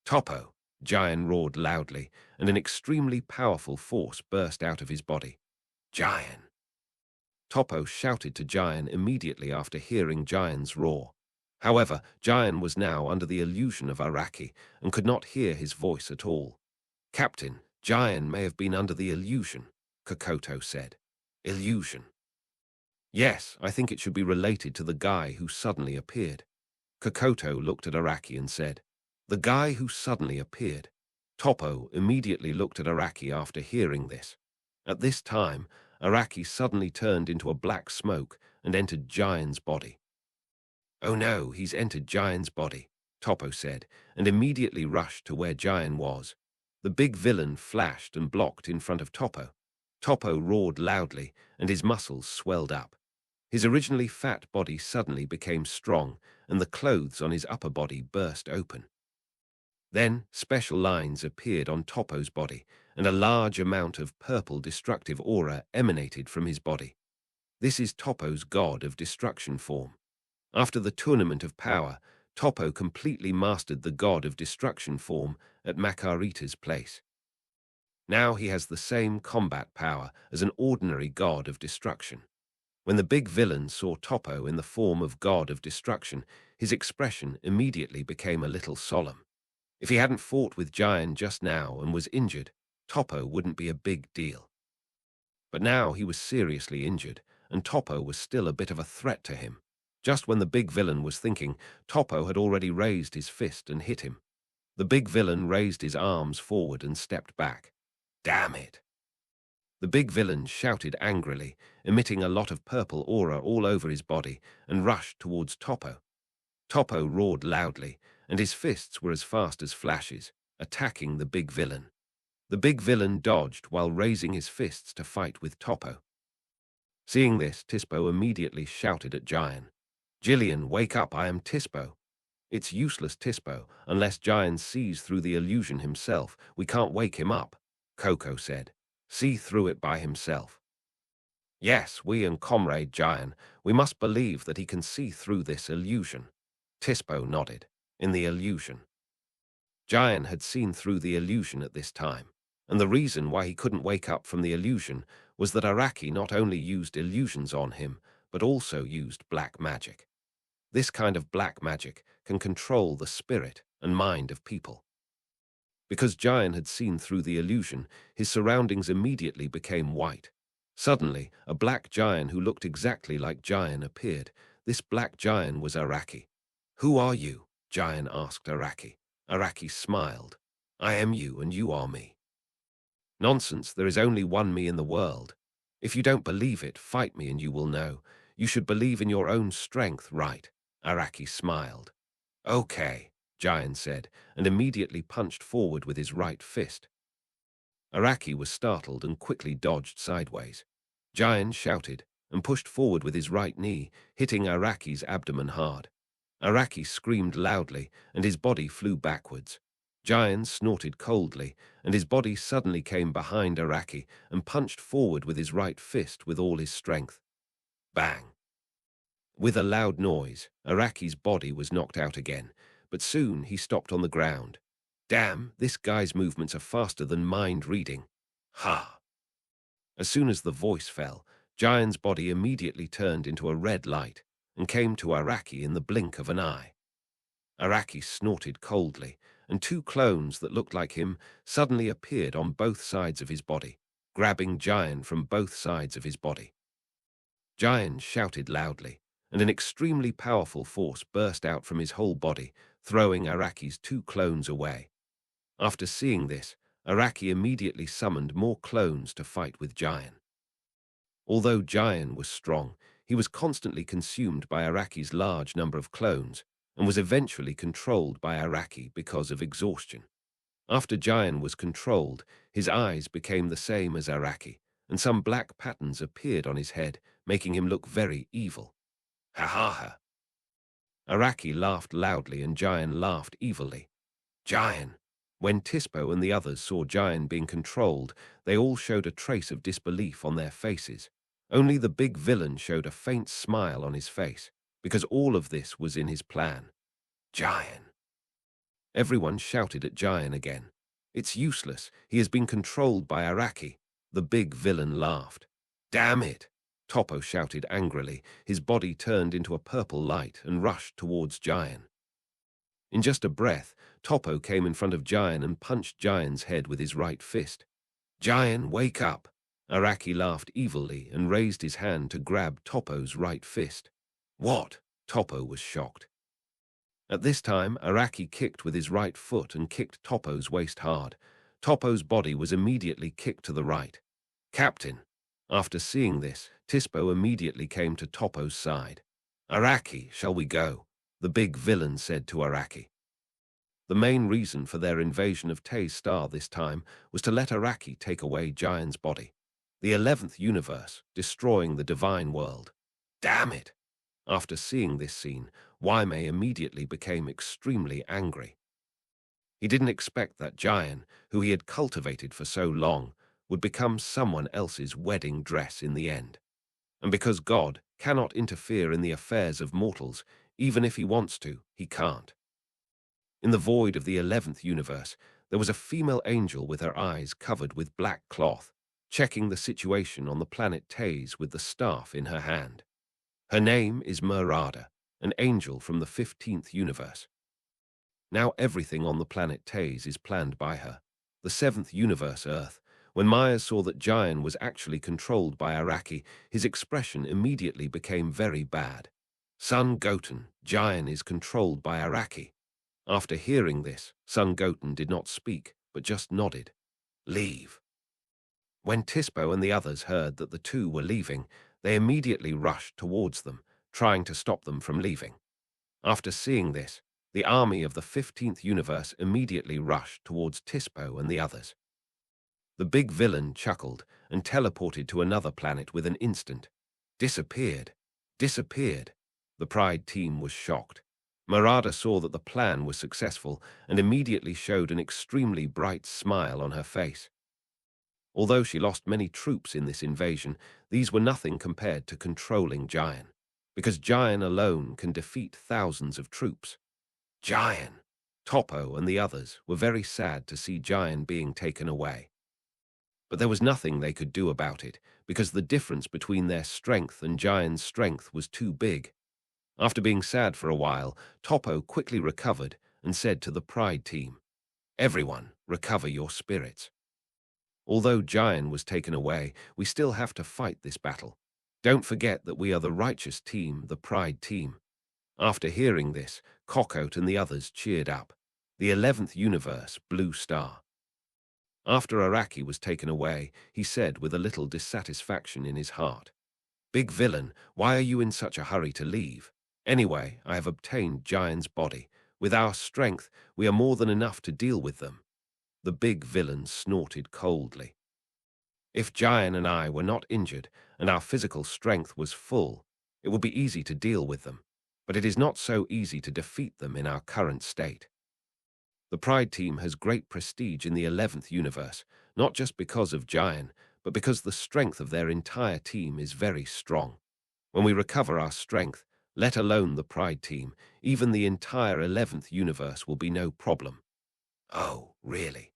Topo! Jian roared loudly, and an extremely powerful force burst out of his body. Jian! Topo shouted to Jian immediately after hearing Jian's roar. However, Jian was now under the illusion of Araki and could not hear his voice at all. Captain, Jian may have been under the illusion, Kokoto said. Illusion? Yes, I think it should be related to the guy who suddenly appeared. Kokoto looked at Araki and said, The guy who suddenly appeared. Topo immediately looked at Araki after hearing this. At this time, Araki suddenly turned into a black smoke and entered Giant's body. "Oh no, he's entered Giant's body," Topo said, and immediately rushed to where Giant was. The big villain flashed and blocked in front of Topo. Topo roared loudly, and his muscles swelled up. His originally fat body suddenly became strong, and the clothes on his upper body burst open. Then special lines appeared on Topo's body, and a large amount of purple destructive aura emanated from his body. This is Topo's god of destruction form. After the tournament of power, Topo completely mastered the god of destruction form at Makarita's place. Now he has the same combat power as an ordinary god of destruction. When the big villain saw Topo in the form of god of destruction, his expression immediately became a little solemn. If he hadn't fought with Giant just now and was injured, Topo wouldn't be a big deal. But now he was seriously injured, and Topo was still a bit of a threat to him. Just when the big villain was thinking, Topo had already raised his fist and hit him. The big villain raised his arms forward and stepped back. "Damn it!" The big villain shouted angrily, emitting a lot of purple aura all over his body, and rushed towards Topo. Topo roared loudly, and his fists were as fast as flashes, attacking the big villain. The big villain dodged while raising his fists to fight with Topo. Seeing this, Tispo immediately shouted at Giant. "Jillian, wake up, I am Tispo." "It's useless, Tispo, unless Giant sees through the illusion himself. We can't wake him up," Coco said. "See through it by himself." "Yes, we and Comrade Giant, we must believe that he can see through this illusion." Tispo nodded. In the illusion. Giant had seen through the illusion at this time, and the reason why he couldn't wake up from the illusion was that Araki not only used illusions on him, but also used black magic. This kind of black magic can control the spirit and mind of people. Because Giant had seen through the illusion, his surroundings immediately became white. Suddenly, a black giant who looked exactly like Giant appeared. This black giant was Araki. "Who are you?" Giant asked Araki. Araki smiled. "I am you and you are me." "Nonsense, there is only one me in the world. If you don't believe it, fight me and you will know. You should believe in your own strength, right?" Araki smiled. "Okay," Giant said, and immediately punched forward with his right fist. Araki was startled and quickly dodged sideways. Giant shouted and pushed forward with his right knee, hitting Araki's abdomen hard. Araki screamed loudly, and his body flew backwards. Giant snorted coldly, and his body suddenly came behind Araki and punched forward with his right fist with all his strength. Bang! With a loud noise, Araki's body was knocked out again, but soon he stopped on the ground. "Damn, this guy's movements are faster than mind reading. Ha!" As soon as the voice fell, Giant's body immediately turned into a red light and came to Araki in the blink of an eye. Araki snorted coldly, and two clones that looked like him suddenly appeared on both sides of his body, grabbing Giant from both sides of his body. Giant shouted loudly, and an extremely powerful force burst out from his whole body, throwing Araki's two clones away. After seeing this, Araki immediately summoned more clones to fight with Giant. Although Giant was strong, he was constantly consumed by Araki's large number of clones and was eventually controlled by Araki because of exhaustion. After Giant was controlled, his eyes became the same as Araki, and some black patterns appeared on his head, making him look very evil. Ha ha ha! Araki laughed loudly and Giant laughed evilly. "Giant!" When Tispo and the others saw Giant being controlled, they all showed a trace of disbelief on their faces. Only the big villain showed a faint smile on his face, because all of this was in his plan. "Giant!" Everyone shouted at Giant again. "It's useless. He has been controlled by Araki." The big villain laughed. "Damn it!" Topo shouted angrily. His body turned into a purple light and rushed towards Giant. In just a breath, Topo came in front of Giant and punched Giant's head with his right fist. "Giant, wake up!" Araki laughed evilly and raised his hand to grab Topo's right fist. "What?" Topo was shocked. At this time, Araki kicked with his right foot and kicked Toppo's waist hard. Toppo's body was immediately kicked to the right. Captain. After seeing this, Tispo immediately came to Toppo's side. Araki, shall we go? The big villain said to Araki. The main reason for their invasion of Tay's star this time was to let Araki take away Giant's body. The 11th universe, destroying the divine world. Damn it! After seeing this scene, Waimei immediately became extremely angry. He didn't expect that Giant, who he had cultivated for so long, would become someone else's wedding dress in the end. And because God cannot interfere in the affairs of mortals, even if he wants to, he can't. In the void of the 11th universe, there was a female angel with her eyes covered with black cloth, checking the situation on the planet Taze with the staff in her hand. Her name is Murada, an angel from the 15th universe. Now everything on the planet Taze is planned by her. The 7th universe, Earth. When Myers saw that Giant was actually controlled by Araki, his expression immediately became very bad. Son Goten, Giant is controlled by Araki. After hearing this, Son Goten did not speak, but just nodded. Leave. When Tispo and the others heard that the two were leaving, they immediately rushed towards them, trying to stop them from leaving. After seeing this, the army of the 15th universe immediately rushed towards Tispo and the others. The big villain chuckled and teleported to another planet with an instant. Disappeared. Disappeared. The Pride team was shocked. Murada saw that the plan was successful and immediately showed an extremely bright smile on her face. Although she lost many troops in this invasion, these were nothing compared to controlling Giant, because Giant alone can defeat thousands of troops. Giant, Toppo and the others were very sad to see Giant being taken away. But there was nothing they could do about it, because the difference between their strength and Giant's strength was too big. After being sad for a while, Toppo quickly recovered and said to the Pride team, Everyone, recover your spirits. Although Giant was taken away, we still have to fight this battle. Don't forget that we are the righteous team, the Pride team. After hearing this, Cockoat and the others cheered up. The 11th universe, Blue Star. After Araki was taken away, he said with a little dissatisfaction in his heart, Big villain, why are you in such a hurry to leave? Anyway, I have obtained Giant's body. With our strength, we are more than enough to deal with them. The big villain snorted coldly. If Giant and I were not injured and our physical strength was full, it would be easy to deal with them, but it is not so easy to defeat them in our current state. The Pride team has great prestige in the 11th universe, not just because of Giant, but because the strength of their entire team is very strong. When we recover our strength, let alone the Pride team, even the entire 11th universe will be no problem. Oh, really?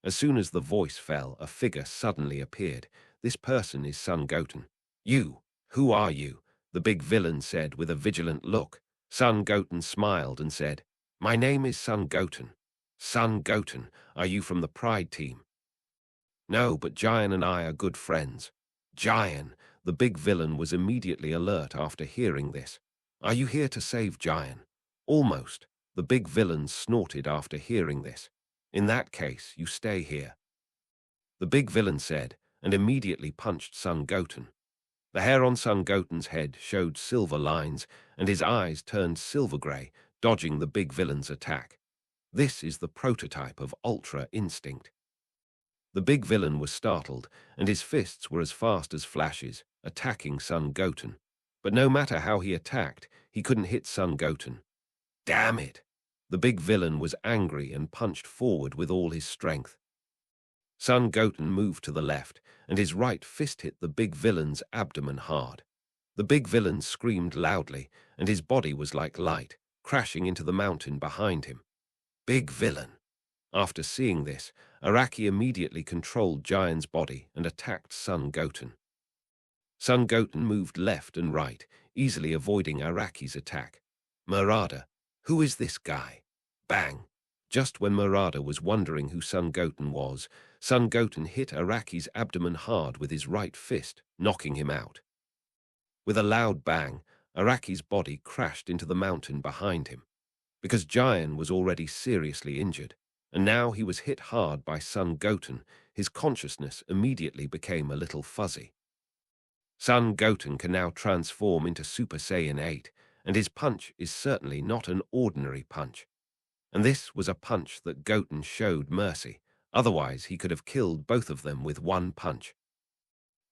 As soon as the voice fell, a figure suddenly appeared. This person is Son Goten. You, who are you? The big villain said with a vigilant look. Son Goten smiled and said, My name is Son Goten. Son Goten, are you from the Pride team? No, but Giant and I are good friends. Giant, the big villain was immediately alert after hearing this. Are you here to save Giant? Almost. The big villain snorted after hearing this. In that case, you stay here. The big villain said, and immediately punched Son Goten. The hair on Son Goten's head showed silver lines, and his eyes turned silver-gray, dodging the big villain's attack. This is the prototype of Ultra Instinct. The big villain was startled, and his fists were as fast as flashes, attacking Son Goten. But no matter how he attacked, he couldn't hit Son Goten. Damn it! The big villain was angry and punched forward with all his strength. Son Goten moved to the left, and his right fist hit the big villain's abdomen hard. The big villain screamed loudly, and his body was like light, crashing into the mountain behind him. Big villain! After seeing this, Araki immediately controlled Giant's body and attacked Son Goten. Son Goten moved left and right, easily avoiding Araki's attack. Murada, who is this guy? Bang! Just when Murada was wondering who Son Goten was, Son Goten hit Araki's abdomen hard with his right fist, knocking him out. With a loud bang, Araki's body crashed into the mountain behind him. because Jian was already seriously injured, and now he was hit hard by Son Goten. His consciousness immediately became a little fuzzy. Son Goten can now transform into Super Saiyan 8, and his punch is certainly not an ordinary punch. And this was a punch that Goten showed mercy, otherwise he could have killed both of them with one punch.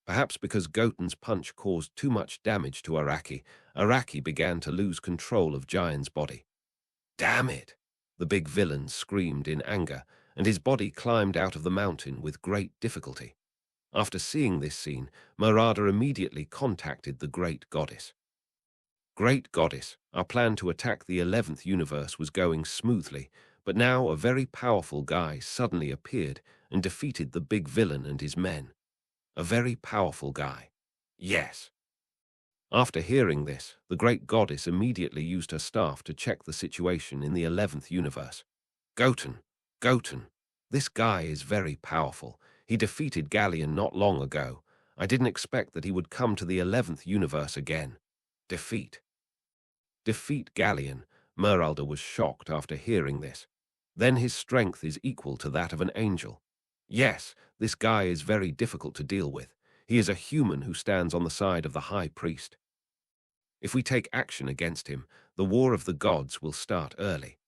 Perhaps because Goten's punch caused too much damage to Araki, Araki began to lose control of Jian's body. "Damn it!" the big villain screamed in anger, and his body climbed out of the mountain with great difficulty. After seeing this scene, Marada immediately contacted the Great Goddess. "Great Goddess, our plan to attack the 11th universe was going smoothly, but now a very powerful guy suddenly appeared and defeated the big villain and his men. A very powerful guy. Yes." After hearing this, the Great Goddess immediately used her staff to check the situation in the 11th universe. "Goten, Goten, this guy is very powerful. He defeated Galleon not long ago. I didn't expect that he would come to the 11th universe again. Defeat Galleon." Meralda was shocked after hearing this. "Then his strength is equal to that of an angel. Yes, this guy is very difficult to deal with. He is a human who stands on the side of the High Priest. If we take action against him, the War of the Gods will start early.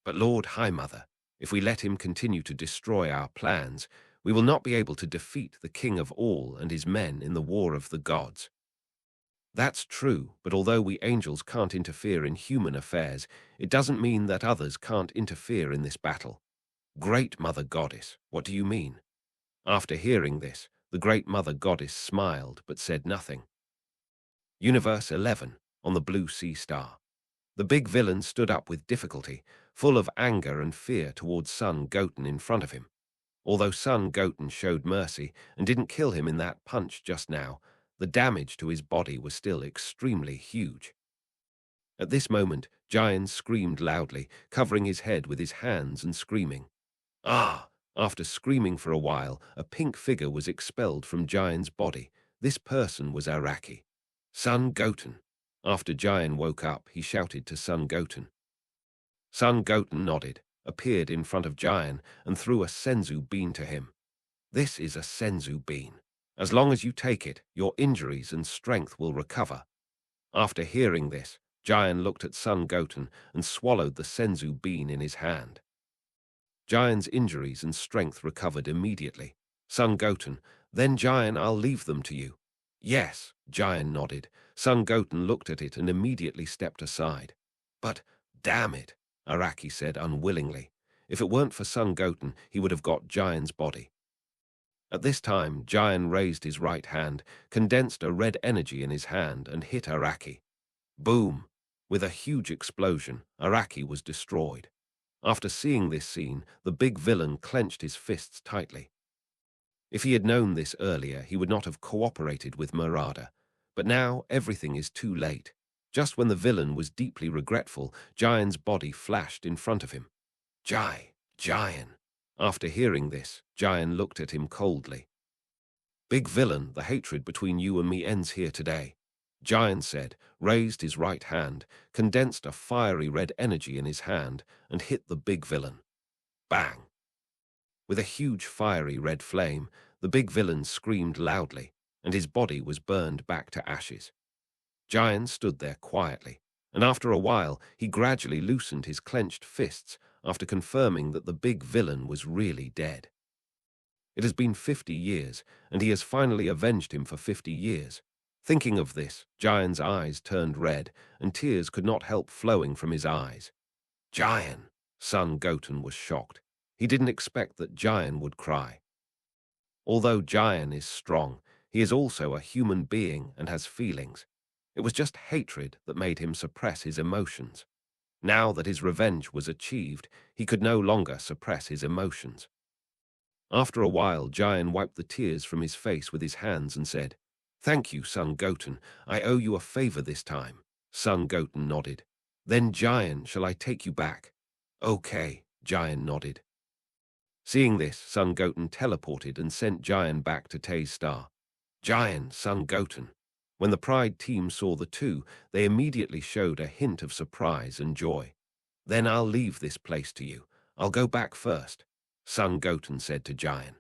But Lord High Mother, if we let him continue to destroy our plans, we will not be able to defeat the King of All and his men in the War of the Gods." "That's true, but although we angels can't interfere in human affairs, it doesn't mean that others can't interfere in this battle." "Great Mother Goddess, what do you mean?" After hearing this, the Great Mother Goddess smiled but said nothing. Universe 11, on the Blue Sea Star. The big villain stood up with difficulty, full of anger and fear towards Son Goten in front of him. Although Son Goten showed mercy and didn't kill him in that punch just now, the damage to his body was still extremely huge. At this moment, Jian screamed loudly, covering his head with his hands and screaming. "Ah!" After screaming for a while, a pink figure was expelled from Jian's body. This person was Araki. "Son Goten." After Jian woke up, he shouted to Son Goten. Son Goten nodded, appeared in front of Jian, and threw a senzu bean to him. "This is a senzu bean. As long as you take it, your injuries and strength will recover." After hearing this, Jian looked at Son Goten and swallowed the senzu bean in his hand. Jian's injuries and strength recovered immediately. Son Goten, "Then Jian, I'll leave them to you." "Yes," Jian nodded. Son Goten looked at it and immediately stepped aside. "But, damn it," Araki said unwillingly. If it weren't for Son Goten, he would have got Jian's body. At this time, Jian raised his right hand, condensed a red energy in his hand, and hit Araki. Boom! With a huge explosion, Araki was destroyed. After seeing this scene, the big villain clenched his fists tightly. If he had known this earlier, he would not have cooperated with Marada. But now everything is too late. Just when the villain was deeply regretful, Jian's body flashed in front of him. Jian." After hearing this, Jian looked at him coldly. "Big villain, the hatred between you and me ends here today," Jian said, raised his right hand, condensed a fiery red energy in his hand, and hit the big villain. Bang! With a huge fiery red flame, the big villain screamed loudly, and his body was burned back to ashes. Jian stood there quietly, and after a while he gradually loosened his clenched fists after confirming that the big villain was really dead. It has been 50 years, and he has finally avenged him for 50 years. Thinking of this, Jian's eyes turned red, and tears could not help flowing from his eyes. "Jian!" Son Goten was shocked. He didn't expect that Jian would cry. Although Jian is strong, he is also a human being and has feelings. It was just hatred that made him suppress his emotions. Now that his revenge was achieved, he could no longer suppress his emotions. After a while, Jian wiped the tears from his face with his hands and said, "Thank you, Son Goten. I owe you a favor this time." Son Goten nodded. "Then, Jian, shall I take you back?" "Okay," Jian nodded. Seeing this, Son Goten teleported and sent Jian back to Tay's star. Jian, Son Goten. When the Pride team saw the two, they immediately showed a hint of surprise and joy. Then I'll leave this place to you. I'll go back first, Son Goten said to Giant.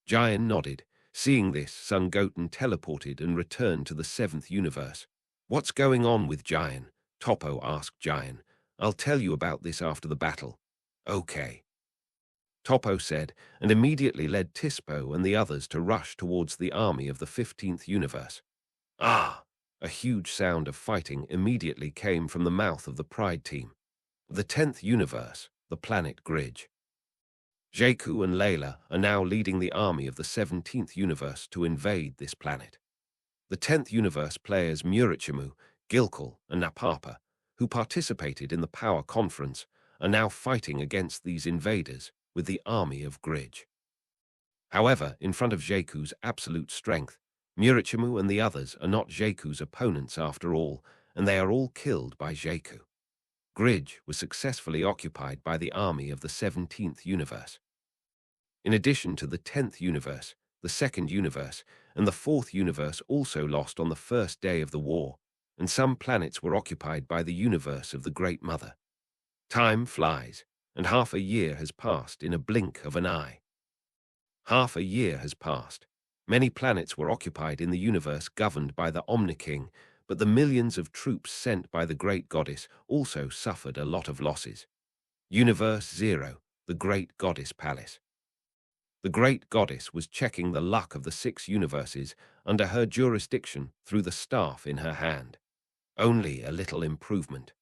Giant nodded. Seeing this, Son Goten teleported and returned to the seventh universe. What's going on with Giant? Toppo asked Giant. I'll tell you about this after the battle. Okay, Toppo said, and immediately led Tispo and the others to rush towards the army of the 15th universe. Ah! A huge sound of fighting immediately came from the mouth of the Pride team. The 10th universe, the planet Gridge. Jakku and Layla are now leading the army of the 17th universe to invade this planet. The 10th universe players Murichimu, Gilkal, and Napapa, who participated in the Power Conference, are now fighting against these invaders with the army of Gridge. However, in front of Jakku's absolute strength, Murichimu and the others are not Jakku's opponents after all, and they are all killed by Jakku. Gridge was successfully occupied by the army of the 17th universe. In addition to the 10th universe, the 2nd universe, and the 4th universe also lost on the first day of the war, and some planets were occupied by the universe of the Great Mother. Time flies, and half a year has passed in a blink of an eye. Half a year has passed. Many planets were occupied in the universe governed by the Omni-King, but the millions of troops sent by the Great Goddess also suffered a lot of losses. Universe 0, the Great Goddess Palace. The Great Goddess was checking the luck of the 6 universes under her jurisdiction through the staff in her hand. Only a little improvement,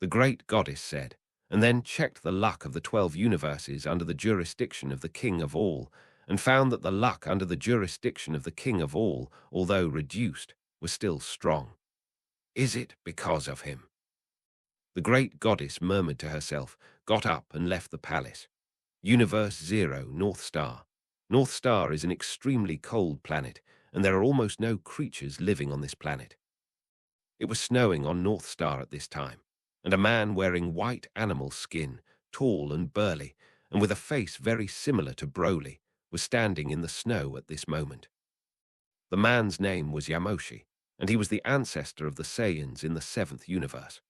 the Great Goddess said, and then checked the luck of the 12 universes under the jurisdiction of the King of All, and found that the luck under the jurisdiction of the King of All, although reduced, was still strong. Is it because of him? The Great Goddess murmured to herself, got up and left the palace. Universe 0, North Star. North Star is an extremely cold planet, and there are almost no creatures living on this planet. It was snowing on North Star at this time, and a man wearing white animal skin, tall and burly, and with a face very similar to Broly, was standing in the snow at this moment. The man's name was Yamoshi, and he was the ancestor of the Saiyans in the 7th universe.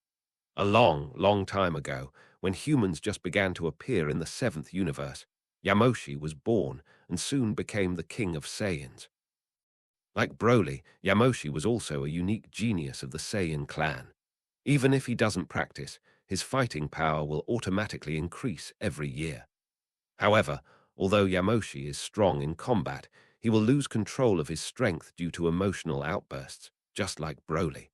A long, long time ago, when humans just began to appear in the 7th universe, Yamoshi was born and soon became the king of Saiyans. Like Broly, Yamoshi was also a unique genius of the Saiyan clan. Even if he doesn't practice, his fighting power will automatically increase every year. However, although Yamoshi is strong in combat, he will lose control of his strength due to emotional outbursts, just like Broly.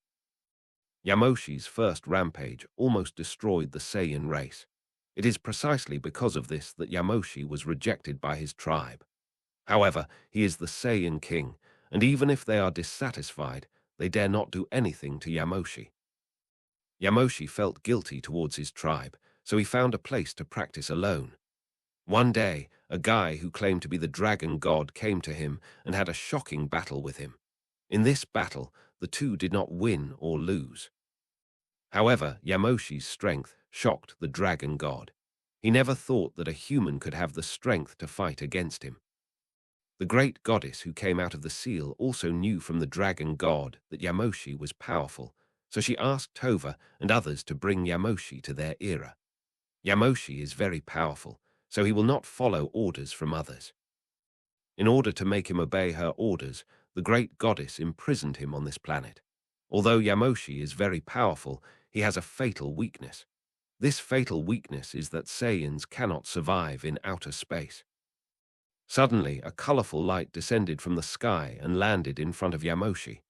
Yamoshi's first rampage almost destroyed the Saiyan race. It is precisely because of this that Yamoshi was rejected by his tribe. However, he is the Saiyan king, and even if they are dissatisfied, they dare not do anything to Yamoshi. Yamoshi felt guilty towards his tribe, so he found a place to practice alone. One day, a guy who claimed to be the dragon god came to him and had a shocking battle with him. In this battle, the two did not win or lose. However, Yamoshi's strength shocked the dragon god. He never thought that a human could have the strength to fight against him. The great goddess who came out of the seal also knew from the dragon god that Yamoshi was powerful, so she asked Tova and others to bring Yamoshi to their era. Yamoshi is very powerful, so he will not follow orders from others. In order to make him obey her orders, the great goddess imprisoned him on this planet. Although Yamoshi is very powerful, he has a fatal weakness. This fatal weakness is that Saiyans cannot survive in outer space. Suddenly, a colorful light descended from the sky and landed in front of Yamoshi.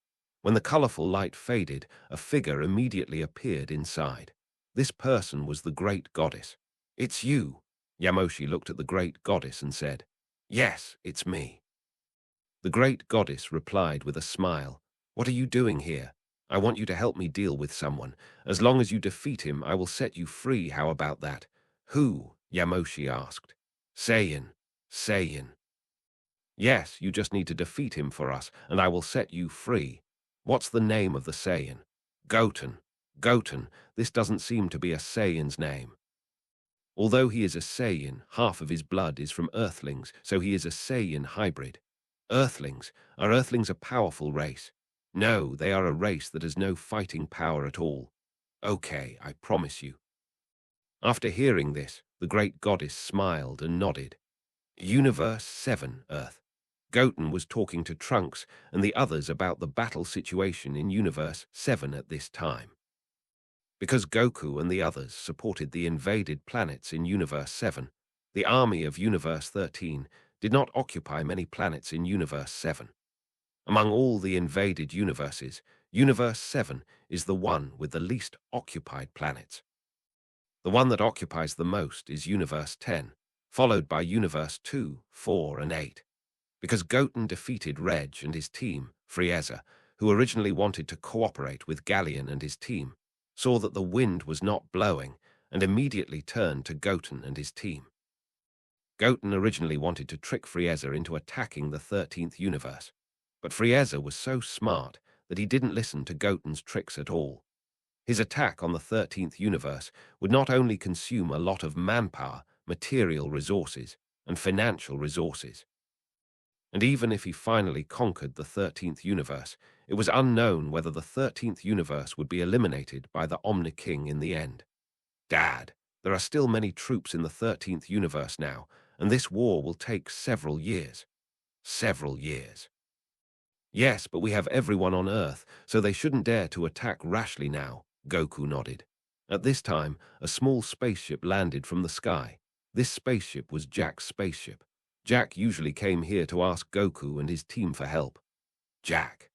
When the colorful light faded, a figure immediately appeared inside. This person was the great goddess. "It's you." Yamoshi looked at the great goddess and said, "Yes, it's me." The great goddess replied with a smile, "What are you doing here? I want you to help me deal with someone. As long as you defeat him, I will set you free. How about that?" "Who?" Yamoshi asked. "Saiyan. Saiyan." "Yes, you just need to defeat him for us, and I will set you free." "What's the name of the Saiyan?" "Goten." "Goten, this doesn't seem to be a Saiyan's name." Although he is a Saiyan, half of his blood is from Earthlings, so he is a Saiyan hybrid. Earthlings? Are Earthlings a powerful race? No, they are a race that has no fighting power at all. Okay, I promise you. After hearing this, the great goddess smiled and nodded. Universe 7, Earth. Goten was talking to Trunks and the others about the battle situation in Universe 7 at this time. Because Goku and the others supported the invaded planets in Universe 7, the army of Universe 13 did not occupy many planets in Universe 7. Among all the invaded universes, Universe 7 is the one with the least occupied planets. The one that occupies the most is Universe 10, followed by Universe 2, 4, and 8. Because Goten defeated Reg and his team, Frieza, who originally wanted to cooperate with Galleon and his team, saw that the wind was not blowing and immediately turned to Goten and his team. Goten originally wanted to trick Frieza into attacking the 13th universe, but Frieza was so smart that he didn't listen to Goten's tricks at all. His attack on the 13th universe would not only consume a lot of manpower, material resources, and financial resources. And even if he finally conquered the 13th universe, it was unknown whether the 13th universe would be eliminated by the Omni King in the end. Dad, there are still many troops in the 13th universe now, and this war will take several years. Several years. Yes, but we have everyone on Earth, so they shouldn't dare to attack rashly now, Goku nodded. At this time, a small spaceship landed from the sky. This spaceship was Jack's spaceship. Jack usually came here to ask Goku and his team for help. Jack.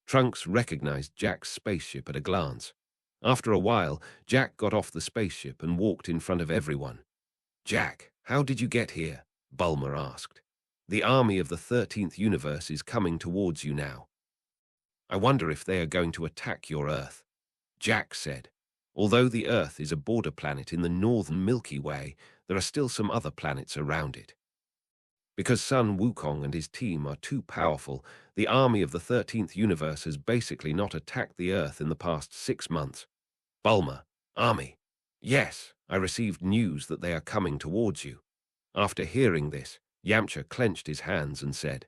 Trunks recognized Jack's spaceship at a glance. After a while, Jack got off the spaceship and walked in front of everyone. Jack, how did you get here? Bulma asked. The army of the 13th universe is coming towards you now. I wonder if they are going to attack your Earth. Jack said. Although the Earth is a border planet in the northern Milky Way, there are still some other planets around it. Because Son Wukong and his team are too powerful, the army of the 13th universe has basically not attacked the Earth in the past 6 months. Bulma, army. Yes, I received news that they are coming towards you. After hearing this, Yamcha clenched his hands and said,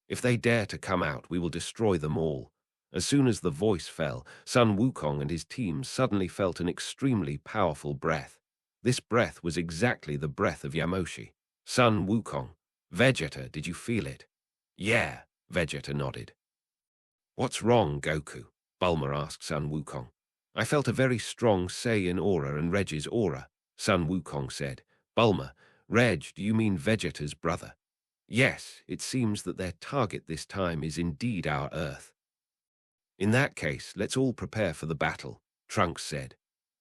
If they dare to come out, we will destroy them all. As soon as the voice fell, Son Wukong and his team suddenly felt an extremely powerful breath. This breath was exactly the breath of Yamoshi. Son Wukong, Vegeta, did you feel it? Yeah, Vegeta nodded. What's wrong, Goku? Bulma asked Son Wukong. I felt a very strong Saiyan aura and Reg's aura, Son Wukong said. Bulma, Reg, do you mean Vegeta's brother? Yes, it seems that their target this time is indeed our Earth. In that case, let's all prepare for the battle, Trunks said.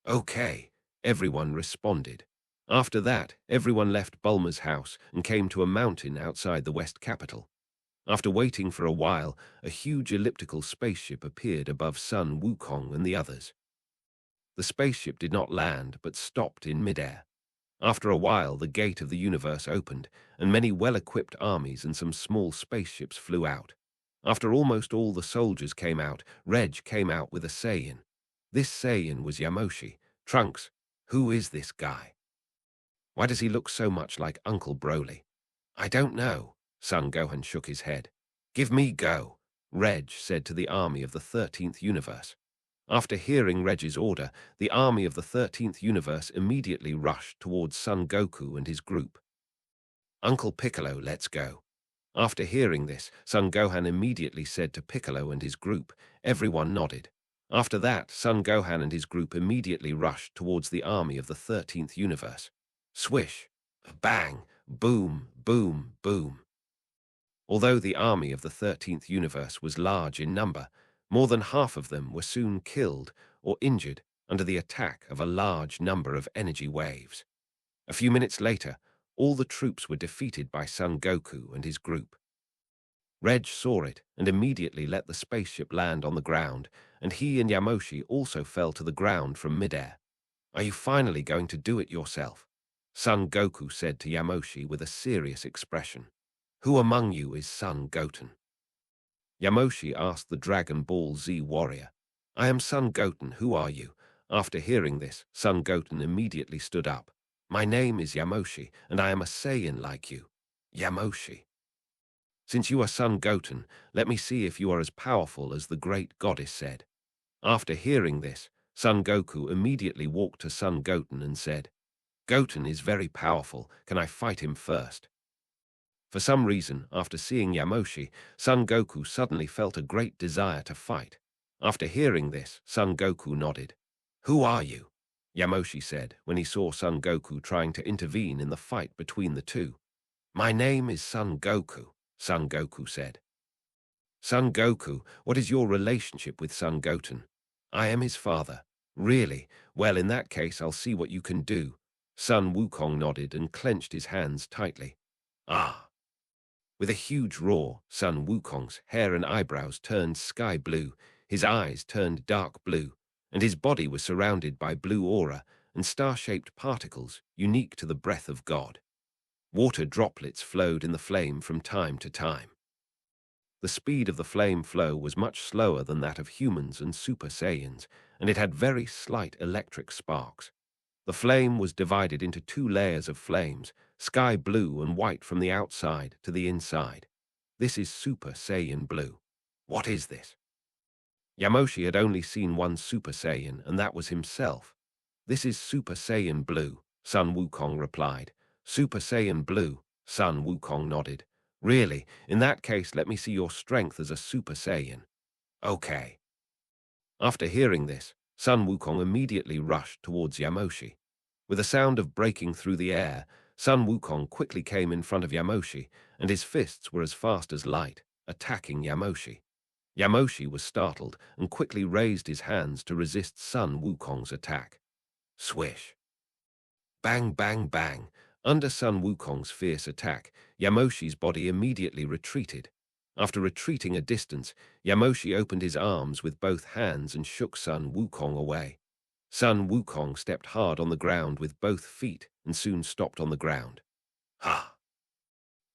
Okay, everyone responded. After that, everyone left Bulma's house and came to a mountain outside the West capital. After waiting for a while, a huge elliptical spaceship appeared above Son Wukong and the others. The spaceship did not land, but stopped in midair. After a while, the gate of the universe opened, and many well-equipped armies and some small spaceships flew out. After almost all the soldiers came out, Reg came out with a Saiyan. This Saiyan was Yamoshi. Trunks, who is this guy? Why does he look so much like Uncle Broly? I don't know. Son Gohan shook his head. Give me go, Reg said to the army of the 13th universe. After hearing Reg's order, the army of the 13th universe immediately rushed towards Son Goku and his group. Uncle Piccolo, let's go. After hearing this, Son Gohan immediately said to Piccolo and his group. Everyone nodded. After that, Son Gohan and his group immediately rushed towards the army of the 13th universe. Swish, bang, boom, boom, boom. Although the army of the 13th universe was large in number, more than half of them were soon killed or injured under the attack of a large number of energy waves. A few minutes later, all the troops were defeated by Son Goku and his group. Reg saw it and immediately let the spaceship land on the ground, and he and Yamoshi also fell to the ground from midair. Are you finally going to do it yourself? Son Goku said to Yamoshi with a serious expression. Who among you is Son Goten? Yamoshi asked the Dragon Ball Z warrior. I am Son Goten, who are you? After hearing this, Son Goten immediately stood up. My name is Yamoshi, and I am a Saiyan like you. Yamoshi. Since you are Son Goten, let me see if you are as powerful as the great goddess said. After hearing this, Son Goku immediately walked to Son Goten and said, "Goten is very powerful. Can I fight him first?" For some reason, after seeing Yamoshi, Son Goku suddenly felt a great desire to fight. After hearing this, Son Goku nodded. "Who are you?" Yamoshi said when he saw Son Goku trying to intervene in the fight between the two. "My name is Son Goku," Son Goku said. "Son Goku, what is your relationship with Son Goten?" "I am his father." "Really? Well, in that case, I'll see what you can do." Son Wukong nodded and clenched his hands tightly. "Ah!" With a huge roar, Sun Wukong's hair and eyebrows turned sky blue, his eyes turned dark blue, and his body was surrounded by blue aura and star-shaped particles unique to the breath of God. Water droplets flowed in the flame from time to time. The speed of the flame flow was much slower than that of humans and Super Saiyans, and it had very slight electric sparks. The flame was divided into two layers of flames, sky blue and white from the outside to the inside. This is Super Saiyan blue. What is this? Yamoshi had only seen one Super Saiyan, and that was himself. This is Super Saiyan blue, Sun Wukong replied. Super Saiyan blue, Sun Wukong nodded. Really? In that case, let me see your strength as a Super Saiyan. Okay. After hearing this, Sun Wukong immediately rushed towards Yamoshi. With a sound of breaking through the air, Sun Wukong quickly came in front of Yamoshi, and his fists were as fast as light, attacking Yamoshi. Yamoshi was startled and quickly raised his hands to resist Sun Wukong's attack. Swish! Bang, bang, bang! Under Sun Wukong's fierce attack, Yamoshi's body immediately retreated. After retreating a distance, Yamoshi opened his arms with both hands and shook Sun Wukong away. Sun Wukong stepped hard on the ground with both feet and soon stopped on the ground. Ha!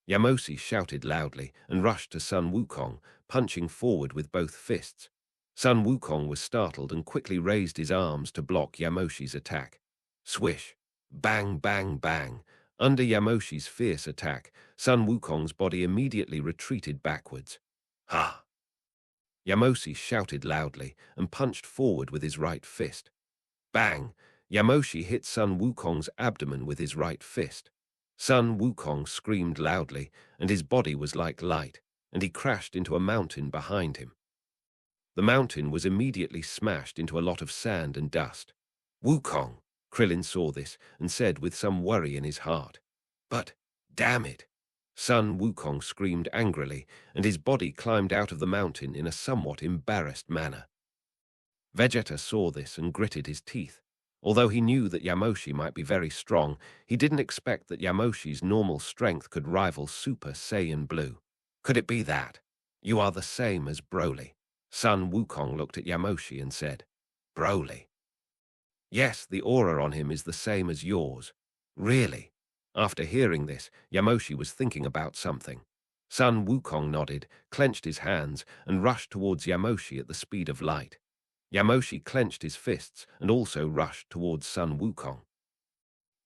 Yamoshi shouted loudly and rushed to Sun Wukong, punching forward with both fists. Sun Wukong was startled and quickly raised his arms to block Yamoshi's attack. Swish! Bang, bang, bang! Under Yamoshi's fierce attack, Sun Wukong's body immediately retreated backwards. Ha! Yamoshi shouted loudly and punched forward with his right fist. Bang! Yamoshi hit Sun Wukong's abdomen with his right fist. Sun Wukong screamed loudly, and his body was like light, and he crashed into a mountain behind him. The mountain was immediately smashed into a lot of sand and dust. Wukong! Krillin saw this and said with some worry in his heart. But, damn it! Sun Wukong screamed angrily, and his body climbed out of the mountain in a somewhat embarrassed manner. Vegeta saw this and gritted his teeth. Although he knew that Yamoshi might be very strong, he didn't expect that Yamoshi's normal strength could rival Super Saiyan Blue. Could it be that? You are the same as Broly. Sun Wukong looked at Yamoshi and said, Broly? Yes, the aura on him is the same as yours. Really? After hearing this, Yamoshi was thinking about something. Sun Wukong nodded, clenched his hands, and rushed towards Yamoshi at the speed of light. Yamoshi clenched his fists and also rushed towards Sun Wukong.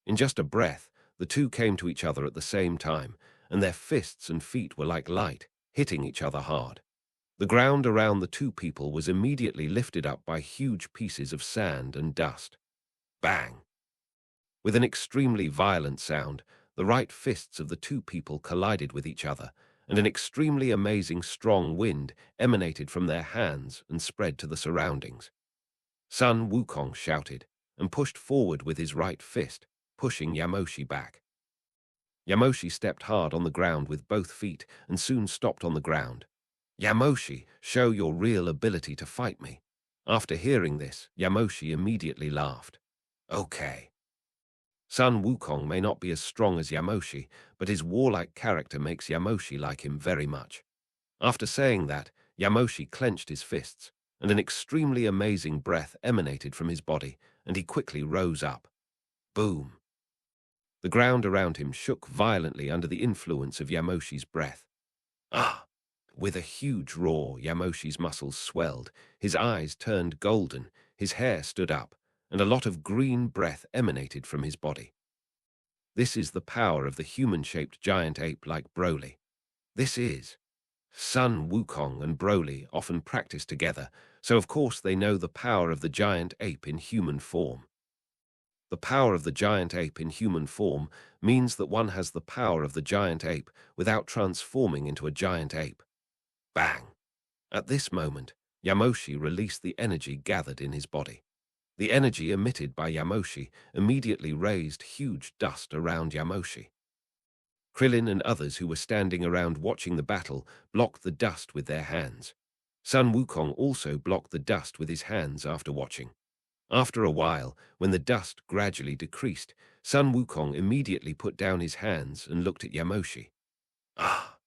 In just a breath, the two came to each other at the same time, and their fists and feet were like light, hitting each other hard. The ground around the two people was immediately lifted up by huge pieces of sand and dust. Bang! With an extremely violent sound, the right fists of the two people collided with each other, and an extremely amazing strong wind emanated from their hands and spread to the surroundings. Sun Wukong shouted and pushed forward with his right fist, pushing Yamoshi back. Yamoshi stepped hard on the ground with both feet and soon stopped on the ground. Yamoshi, show your real ability to fight me. After hearing this, Yamoshi immediately laughed. Okay. Sun Wukong may not be as strong as Yamoshi, but his warlike character makes Yamoshi like him very much. After saying that, Yamoshi clenched his fists, and an extremely amazing breath emanated from his body, and he quickly rose up. Boom! The ground around him shook violently under the influence of Yamoshi's breath. Ah! With a huge roar, Yamoshi's muscles swelled, his eyes turned golden, his hair stood up, and a lot of green breath emanated from his body. This is the power of the human-shaped giant ape like Broly. This is. Sun Wukong and Broly often practice together, So of course they know the power of the giant ape in human form. The power of the giant ape in human form means that one has the power of the giant ape without transforming into a giant ape. Bang! At this moment, Yamoshi released the energy gathered in his body. The energy emitted by Yamoshi immediately raised huge dust around Yamoshi. Krillin and others who were standing around watching the battle blocked the dust with their hands. Sun Wukong also blocked the dust with his hands after watching. After a while, when the dust gradually decreased, Sun Wukong immediately put down his hands and looked at Yamoshi. Ah!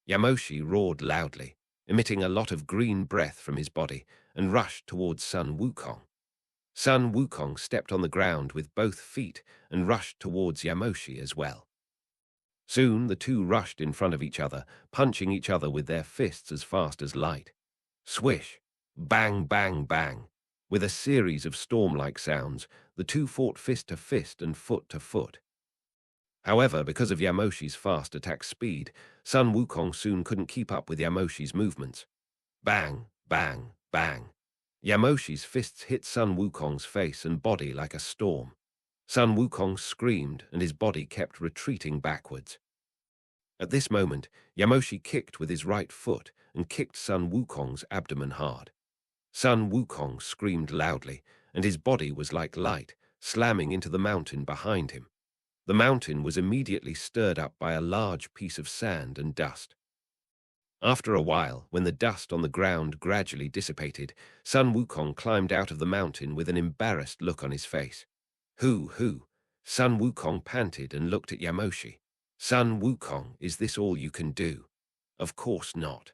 Yamoshi roared loudly, emitting a lot of green breath from his body, and rushed towards Sun Wukong. Sun Wukong stepped on the ground with both feet and rushed towards Yamoshi as well. Soon the two rushed in front of each other, punching each other with their fists as fast as light. Swish! Bang, bang, bang! With a series of storm-like sounds, the two fought fist to fist and foot to foot. However, because of Yamoshi's fast attack speed, Sun Wukong soon couldn't keep up with Yamoshi's movements. Bang, bang, bang! Yamoshi's fists hit Sun Wukong's face and body like a storm. Sun Wukong screamed and his body kept retreating backwards. At this moment, Yamoshi kicked with his right foot and kicked Sun Wukong's abdomen hard. Sun Wukong screamed loudly, and his body was like light, slamming into the mountain behind him. The mountain was immediately stirred up by a large piece of sand and dust. After a while, when the dust on the ground gradually dissipated, Sun Wukong climbed out of the mountain with an embarrassed look on his face. Hoo! Sun Wukong panted and looked at Yamoshi. Sun Wukong, is this all you can do? Of course not.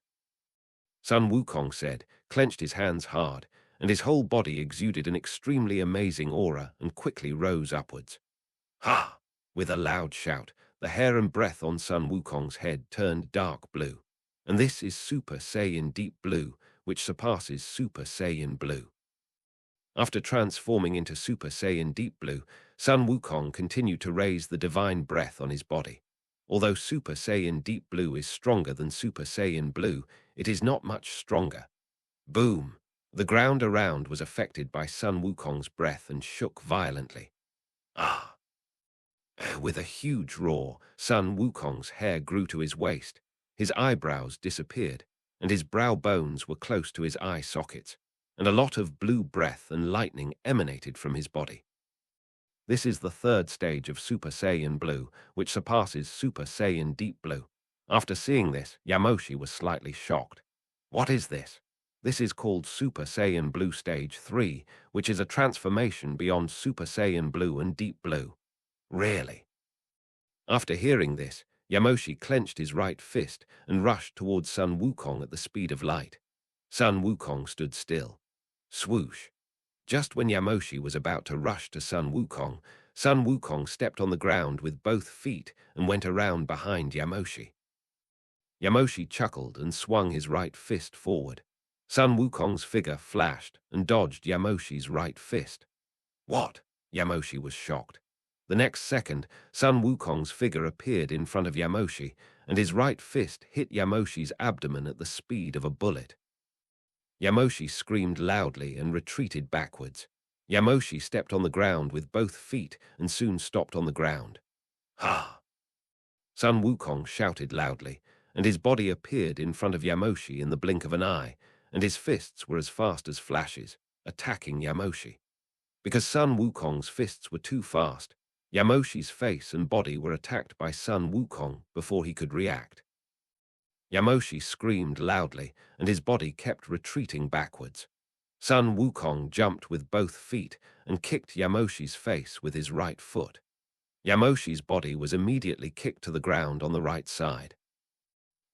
Sun Wukong said, clenched his hands hard, and his whole body exuded an extremely amazing aura and quickly rose upwards. Ha! With a loud shout, the hair and breath on Sun Wukong's head turned dark blue. And this is Super Saiyan Deep Blue, which surpasses Super Saiyan Blue. After transforming into Super Saiyan Deep Blue, Sun Wukong continued to raise the divine breath on his body. Although Super Saiyan Deep Blue is stronger than Super Saiyan Blue, it is not much stronger. Boom! The ground around was affected by Sun Wukong's breath and shook violently. Ah! With a huge roar, Sun Wukong's hair grew to his waist, his eyebrows disappeared, and his brow bones were close to his eye sockets, and a lot of blue breath and lightning emanated from his body. This is the third stage of Super Saiyan Blue, which surpasses Super Saiyan Deep Blue. After seeing this, Yamoshi was slightly shocked. What is this? This is called Super Saiyan Blue Stage 3, which is a transformation beyond Super Saiyan Blue and Deep Blue. Really? After hearing this, Yamoshi clenched his right fist and rushed towards Sun Wukong at the speed of light. Sun Wukong stood still. Swoosh! Just when Yamoshi was about to rush to Sun Wukong stepped on the ground with both feet and went around behind Yamoshi. Yamoshi chuckled and swung his right fist forward. Sun Wukong's figure flashed and dodged Yamoshi's right fist. What? Yamoshi was shocked. The next second, Sun Wukong's figure appeared in front of Yamoshi, and his right fist hit Yamoshi's abdomen at the speed of a bullet. Yamoshi screamed loudly and retreated backwards. Yamoshi stepped on the ground with both feet and soon stopped on the ground. Ha! Sun Wukong shouted loudly, and his body appeared in front of Yamoshi in the blink of an eye, and his fists were as fast as flashes, attacking Yamoshi. Because Sun Wukong's fists were too fast, Yamoshi's face and body were attacked by Sun Wukong before he could react. Yamoshi screamed loudly, and his body kept retreating backwards. Sun Wukong jumped with both feet and kicked Yamoshi's face with his right foot. Yamoshi's body was immediately kicked to the ground on the right side.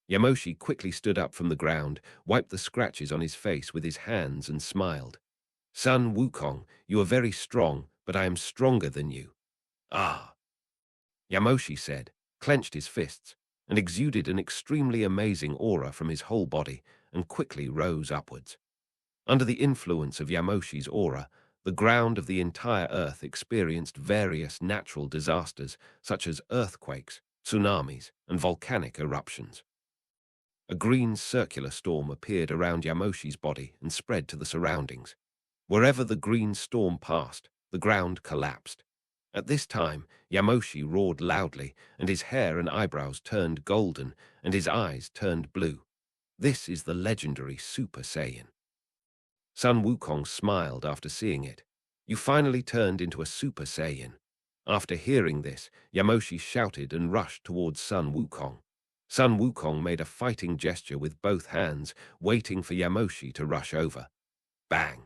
Yamoshi quickly stood up from the ground, wiped the scratches on his face with his hands and smiled. Sun Wukong, you are very strong, but I am stronger than you. Ah! Yamoshi said, clenched his fists, and exuded an extremely amazing aura from his whole body, and quickly rose upwards. Under the influence of Yamoshi's aura, the ground of the entire Earth experienced various natural disasters such as earthquakes, tsunamis, and volcanic eruptions. A green circular storm appeared around Yamoshi's body and spread to the surroundings. Wherever the green storm passed, the ground collapsed. At this time, Yamoshi roared loudly, and his hair and eyebrows turned golden, and his eyes turned blue. This is the legendary Super Saiyan. Sun Wukong smiled after seeing it. You finally turned into a Super Saiyan. After hearing this, Yamoshi shouted and rushed towards Sun Wukong. Sun Wukong made a fighting gesture with both hands, waiting for Yamoshi to rush over. Bang!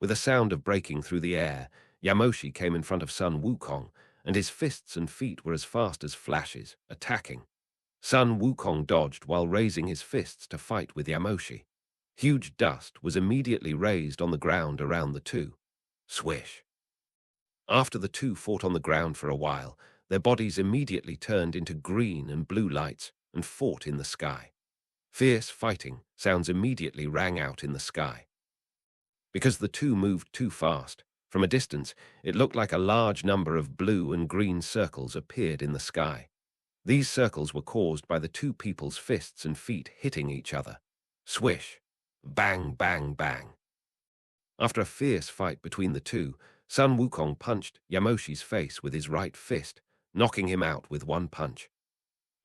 With a sound of breaking through the air, Yamoshi came in front of Sun Wukong, and his fists and feet were as fast as flashes, attacking. Sun Wukong dodged while raising his fists to fight with Yamoshi. Huge dust was immediately raised on the ground around the two. Swish! After the two fought on the ground for a while, their bodies immediately turned into green and blue lights and fought in the sky. Fierce fighting sounds immediately rang out in the sky. Because the two moved too fast, from a distance, it looked like a large number of blue and green circles appeared in the sky. These circles were caused by the two people's fists and feet hitting each other. Swish! Bang, bang, bang. After a fierce fight between the two, Sun Wukong punched Yamoshi's face with his right fist, knocking him out with one punch.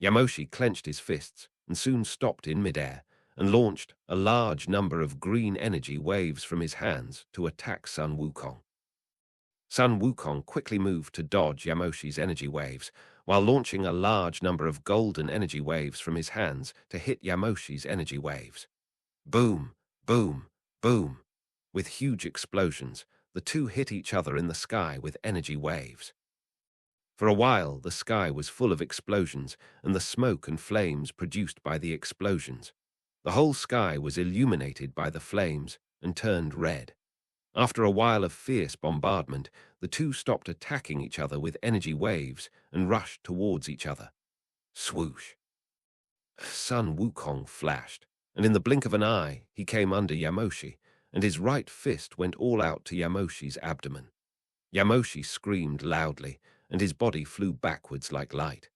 Yamoshi clenched his fists and soon stopped in midair and launched a large number of green energy waves from his hands to attack Sun Wukong. Sun Wukong quickly moved to dodge Yamoshi's energy waves, while launching a large number of golden energy waves from his hands to hit Yamoshi's energy waves. Boom, boom, boom. With huge explosions, the two hit each other in the sky with energy waves. For a while, the sky was full of explosions and the smoke and flames produced by the explosions. The whole sky was illuminated by the flames and turned red. After a while of fierce bombardment, the two stopped attacking each other with energy waves and rushed towards each other. Swoosh! Sun Wukong flashed, and in the blink of an eye, he came under Yamoshi, and his right fist went all out to Yamoshi's abdomen. Yamoshi screamed loudly, and his body flew backwards like light.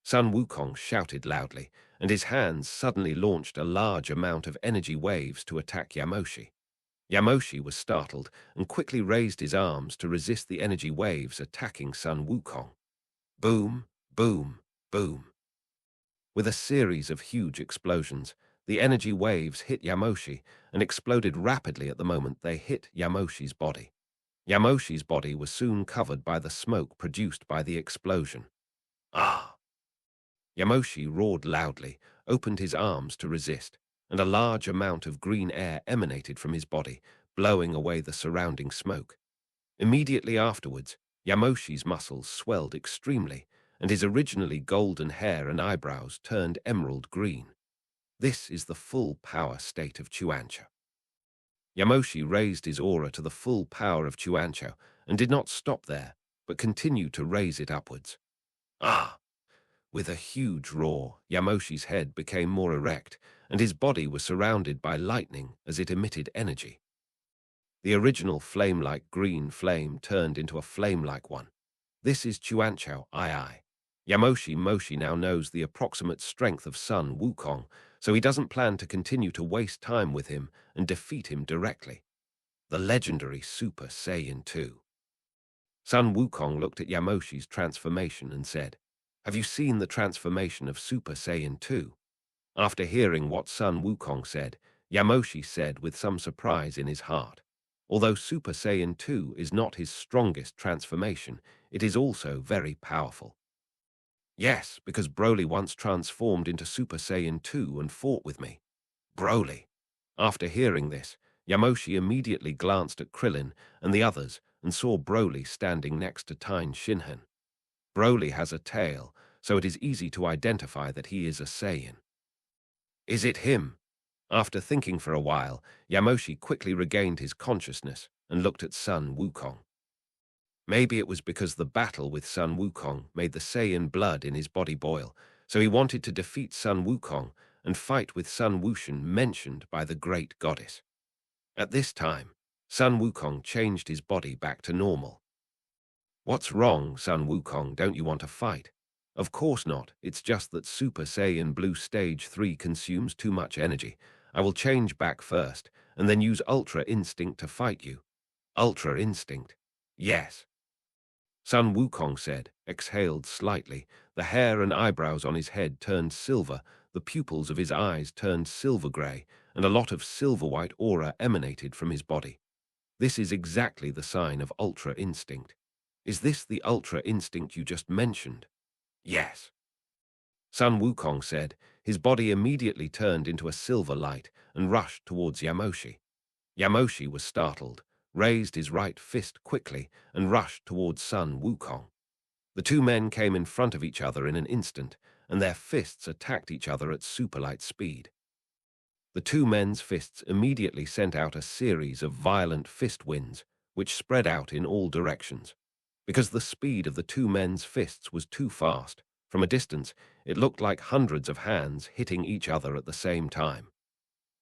Sun Wukong shouted loudly, and his hands suddenly launched a large amount of energy waves to attack Yamoshi. Yamoshi was startled and quickly raised his arms to resist the energy waves attacking Sun Wukong. Boom, boom, boom. With a series of huge explosions, the energy waves hit Yamoshi and exploded rapidly at the moment they hit Yamoshi's body. Yamoshi's body was soon covered by the smoke produced by the explosion. Ah! Yamoshi roared loudly, opened his arms to resist, and a large amount of green air emanated from his body, blowing away the surrounding smoke. Immediately afterwards, Yamoshi's muscles swelled extremely, and his originally golden hair and eyebrows turned emerald green. This is the full power state of Chuancho. Yamoshi raised his aura to the full power of Chuancho and did not stop there, but continued to raise it upwards. Ah! With a huge roar, Yamoshi's head became more erect, and his body was surrounded by lightning as it emitted energy. The original flame-like green flame turned into a flame-like one. This is Chuancho II. Yamoshi Moshi now knows the approximate strength of Sun Wukong, so he doesn't plan to continue to waste time with him and defeat him directly. The legendary Super Saiyan 2. Sun Wukong looked at Yamoshi's transformation and said, "Have you seen the transformation of Super Saiyan 2? After hearing what Sun Wukong said, Yamoshi said with some surprise in his heart, "Although Super Saiyan 2 is not his strongest transformation, it is also very powerful." "Yes, because Broly once transformed into Super Saiyan 2 and fought with me." Broly. After hearing this, Yamoshi immediately glanced at Krillin and the others and saw Broly standing next to Tine Shinhan. Broly has a tail, so it is easy to identify that he is a Saiyan. Is it him? After thinking for a while, Yamoshi quickly regained his consciousness and looked at Sun Wukong. Maybe it was because the battle with Sun Wukong made the Saiyan blood in his body boil, so he wanted to defeat Sun Wukong and fight with Sun Wushan mentioned by the great goddess. At this time, Sun Wukong changed his body back to normal. "What's wrong, Sun Wukong? Don't you want to fight?" Of course not. It's just that Super Saiyan Blue Stage 3 consumes too much energy. I will change back first, and then use Ultra Instinct to fight you. Ultra Instinct? Yes. Sun Wukong said, exhaled slightly. The hair and eyebrows on his head turned silver, the pupils of his eyes turned silver-grey, and a lot of silver-white aura emanated from his body. This is exactly the sign of Ultra Instinct. Is this the Ultra Instinct you just mentioned? Yes. Sun Wukong said. His body immediately turned into a silver light and rushed towards Yamoshi. Yamoshi was startled, raised his right fist quickly, and rushed towards Sun Wukong. The two men came in front of each other in an instant, and their fists attacked each other at superlight speed. The two men's fists immediately sent out a series of violent fist winds, which spread out in all directions. Because the speed of the two men's fists was too fast, from a distance, it looked like hundreds of hands hitting each other at the same time.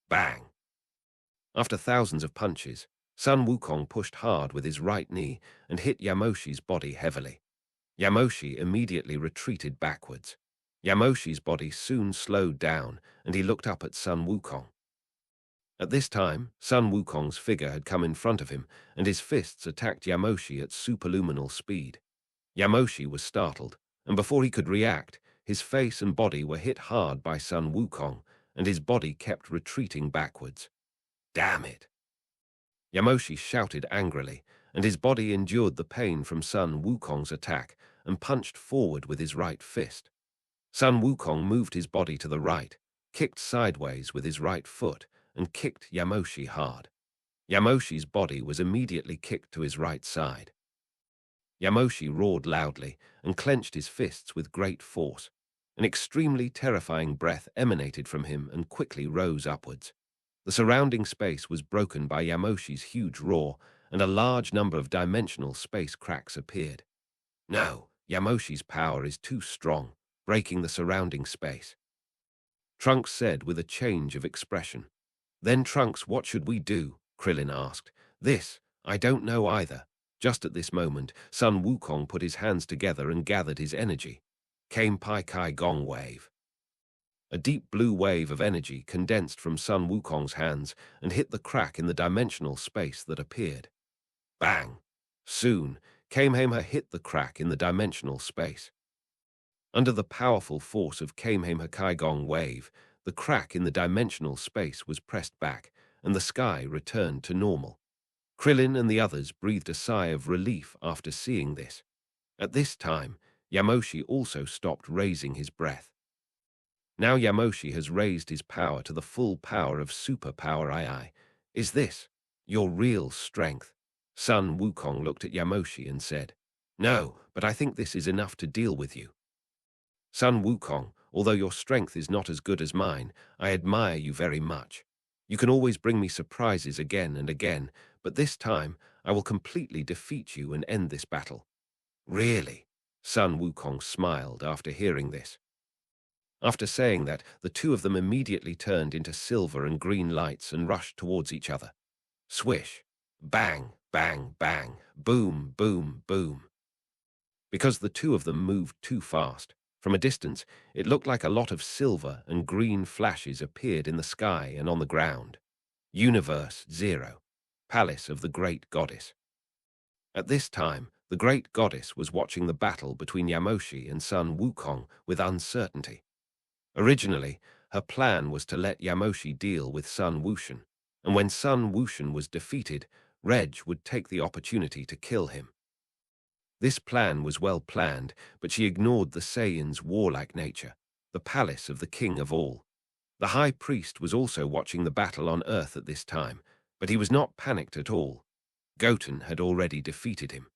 Bang! After thousands of punches, Sun Wukong pushed hard with his right knee and hit Yamoshi's body heavily. Yamoshi immediately retreated backwards. Yamoshi's body soon slowed down, and he looked up at Sun Wukong. At this time, Sun Wukong's figure had come in front of him, and his fists attacked Yamoshi at superluminal speed. Yamoshi was startled, and before he could react, his face and body were hit hard by Sun Wukong, and his body kept retreating backwards. Damn it! Yamoshi shouted angrily, and his body endured the pain from Sun Wukong's attack and punched forward with his right fist. Sun Wukong moved his body to the right, kicked sideways with his right foot, and kicked Yamoshi hard. Yamoshi's body was immediately kicked to his right side. Yamoshi roared loudly and clenched his fists with great force. An extremely terrifying breath emanated from him and quickly rose upwards. The surrounding space was broken by Yamoshi's huge roar, and a large number of dimensional space cracks appeared. No, Yamoshi's power is too strong, breaking the surrounding space. Trunks said with a change of expression. Then Trunks, what should we do? Krillin asked. This, I don't know either. Just at this moment, Sun Wukong put his hands together and gathered his energy. Came Pai Kai Gong Wave. A deep blue wave of energy condensed from Sun Wukong's hands and hit the crack in the dimensional space that appeared. Bang! Soon, Kamehameha hit the crack in the dimensional space. Under the powerful force of Kamehameha Kaigong wave, the crack in the dimensional space was pressed back, and the sky returned to normal. Krillin and the others breathed a sigh of relief after seeing this. At this time, Yamoshi also stopped raising his breath. Now Yamoshi has raised his power to the full power of Super Power II. Is this your real strength? Sun Wukong looked at Yamoshi and said, No, but I think this is enough to deal with you. Sun Wukong, although your strength is not as good as mine, I admire you very much. You can always bring me surprises again and again, but this time I will completely defeat you and end this battle. Really? Sun Wukong smiled after hearing this. After saying that, the two of them immediately turned into silver and green lights and rushed towards each other. Swish! Bang! Bang! Bang! Boom! Boom! Boom! Because the two of them moved too fast, from a distance, it looked like a lot of silver and green flashes appeared in the sky and on the ground. Universe 0, Palace of the Great Goddess. At this time, the Great Goddess was watching the battle between Yamoshi and Sun Wukong with uncertainty. Originally, her plan was to let Yamoshi deal with Sun Wushan, and when Sun Wushan was defeated, Reg would take the opportunity to kill him. This plan was well planned, but she ignored the Saiyan's warlike nature, the palace of the king of all. The high priest was also watching the battle on Earth at this time, but he was not panicked at all. Goten had already defeated him.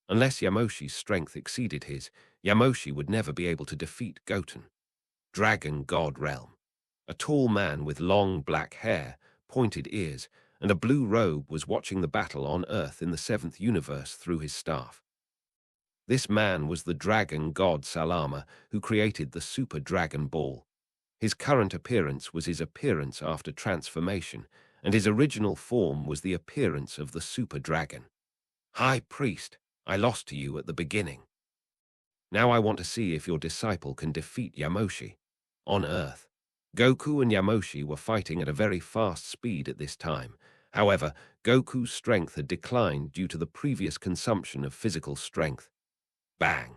Unless Yamoshi's strength exceeded his, Yamoshi would never be able to defeat Goten. Dragon God Realm. A tall man with long black hair, pointed ears, and a blue robe was watching the battle on Earth in the 7th universe through his staff. This man was the dragon god Salama, who created the Super Dragon Ball. His current appearance was his appearance after transformation, and his original form was the appearance of the Super Dragon. High Priest, I lost to you at the beginning. Now I want to see if your disciple can defeat Yamoshi. On Earth, Goku and Yamoshi were fighting at a very fast speed at this time. However, Goku's strength had declined due to the previous consumption of physical strength. Bang!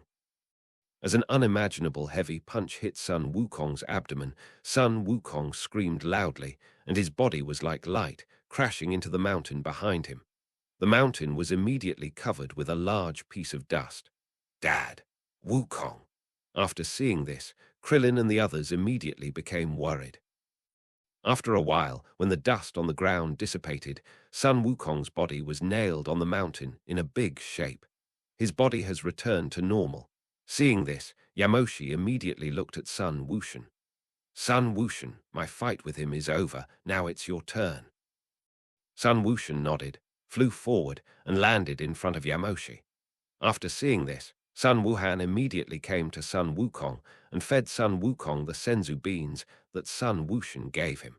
As an unimaginable heavy punch hit Sun Wukong's abdomen, Sun Wukong screamed loudly, and his body was like light, crashing into the mountain behind him. The mountain was immediately covered with a large piece of dust. Dad! Wukong! After seeing this, Krillin and the others immediately became worried. After a while, when the dust on the ground dissipated, Sun Wukong's body was nailed on the mountain in a big shape. His body has returned to normal. Seeing this, Yamoshi immediately looked at Sun Wushan. Sun Wushan, my fight with him is over, now it's your turn. Sun Wushan nodded, flew forward, and landed in front of Yamoshi. After seeing this, Sun Wuhan immediately came to Sun Wukong and fed Sun Wukong the senzu beans that Sun Wushan gave him.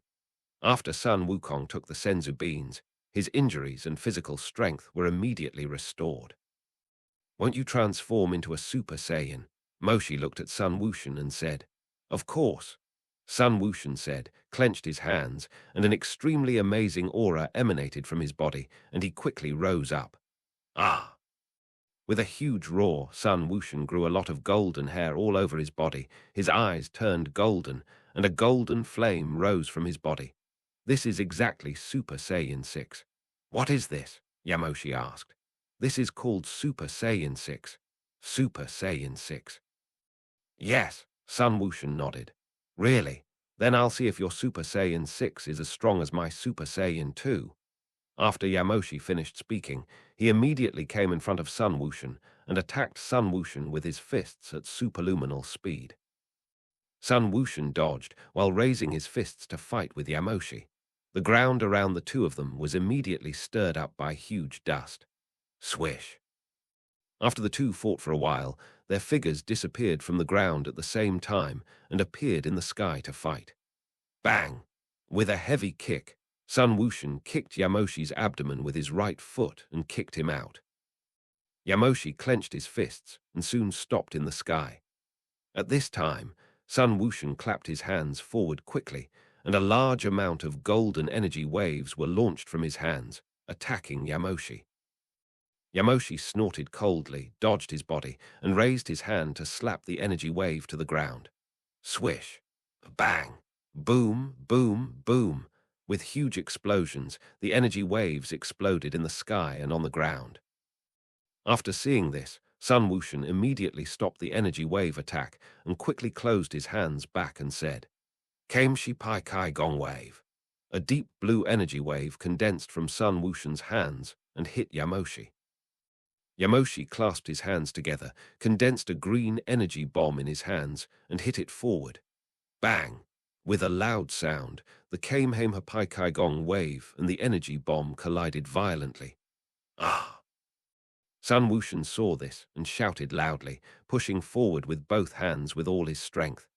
After Sun Wukong took the senzu beans, his injuries and physical strength were immediately restored. Won't you transform into a Super Saiyan? Moshi looked at Sun Wushan and said, Of course. Sun Wushan said, clenched his hands, and an extremely amazing aura emanated from his body, and he quickly rose up. Ah! With a huge roar, Sun Wushan grew a lot of golden hair all over his body, his eyes turned golden, and a golden flame rose from his body. This is exactly Super Saiyan 6. What is this? Yamoshi asked. This is called Super Saiyan 6. Super Saiyan 6. Yes, Sun Wushan nodded. Really? Then I'll see if your Super Saiyan 6 is as strong as my Super Saiyan 2. After Yamoshi finished speaking, he immediately came in front of Sun Wushan and attacked Sun Wushan with his fists at superluminal speed. Sun Wushan dodged while raising his fists to fight with Yamoshi. The ground around the two of them was immediately stirred up by huge dust. Swish! After the two fought for a while, their figures disappeared from the ground at the same time and appeared in the sky to fight. Bang! With a heavy kick, Sun Wushan kicked Yamoshi's abdomen with his right foot and kicked him out. Yamoshi clenched his fists and soon stopped in the sky. At this time, Sun Wushan clapped his hands forward quickly, and a large amount of golden energy waves were launched from his hands, attacking Yamoshi. Yamoshi snorted coldly, dodged his body, and raised his hand to slap the energy wave to the ground. Swish! Bang! Boom, boom, boom! With huge explosions, the energy waves exploded in the sky and on the ground. After seeing this, Sun Wushan immediately stopped the energy wave attack and quickly closed his hands back and said, Kameshi Pai Kai Gong Wave. A deep blue energy wave condensed from Sun Wushan's hands and hit Yamoshi. Yamoshi clasped his hands together, condensed a green energy bomb in his hands, and hit it forward. Bang! With a loud sound, the Kamehameha Pai Kai Gong wave and the energy bomb collided violently. Ah! Sun Wushan saw this and shouted loudly, pushing forward with both hands with all his strength.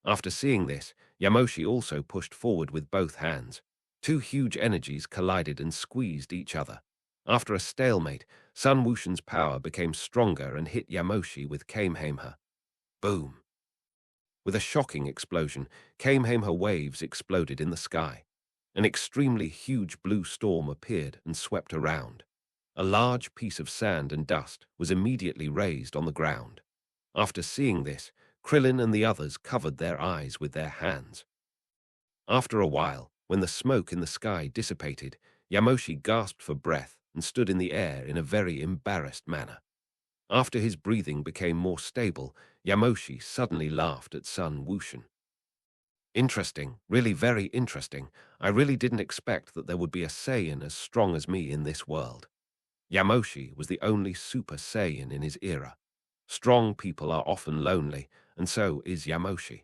After seeing this, Yamoshi also pushed forward with both hands. Two huge energies collided and squeezed each other. After a stalemate, Sun Wushan's power became stronger and hit Yamoshi with Kamehameha. Boom! With a shocking explosion, Kamehameha waves exploded in the sky. An extremely huge blue storm appeared and swept around. A large piece of sand and dust was immediately raised on the ground. After seeing this, Krillin and the others covered their eyes with their hands. After a while, when the smoke in the sky dissipated, Yamoshi gasped for breath and stood in the air in a very embarrassed manner. After his breathing became more stable, Yamoshi suddenly laughed at Sun Wushan. Interesting, really very interesting. I really didn't expect that there would be a Saiyan as strong as me in this world. Yamoshi was the only Super Saiyan in his era. Strong people are often lonely, and so is Yamoshi.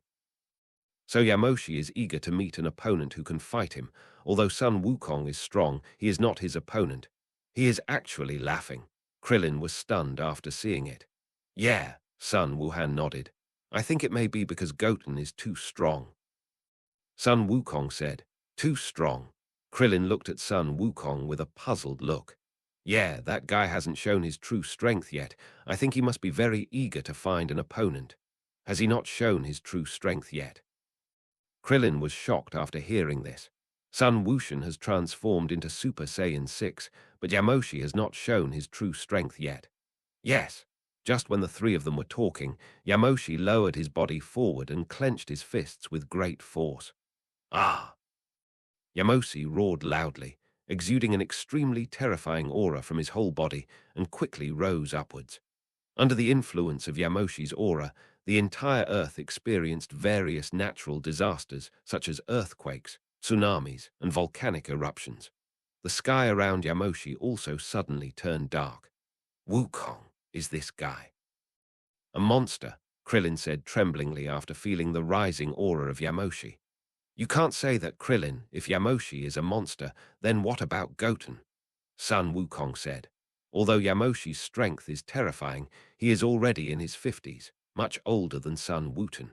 So Yamoshi is eager to meet an opponent who can fight him. Although Sun Wukong is strong, he is not his opponent. He is actually laughing. Krillin was stunned after seeing it. Yeah, Sun Wuhan nodded. I think it may be because Goten is too strong. Sun Wukong said, Too strong. Krillin looked at Sun Wukong with a puzzled look. Yeah, that guy hasn't shown his true strength yet. I think he must be very eager to find an opponent. Has he not shown his true strength yet? Krillin was shocked after hearing this. Sun Wushan has transformed into Super Saiyan 6, but Yamoshi has not shown his true strength yet. Yes. Just when the three of them were talking, Yamoshi lowered his body forward and clenched his fists with great force. Ah! Yamoshi roared loudly, exuding an extremely terrifying aura from his whole body, and quickly rose upwards. Under the influence of Yamoshi's aura, the entire Earth experienced various natural disasters such as earthquakes, tsunamis, and volcanic eruptions. The sky around Yamoshi also suddenly turned dark. Wukong is this guy. A monster, Krillin said tremblingly after feeling the rising aura of Yamoshi. You can't say that, Krillin. If Yamoshi is a monster, then what about Goten? Sun Wukong said. Although Yamoshi's strength is terrifying, he is already in his 50s, much older than Sun Wooten.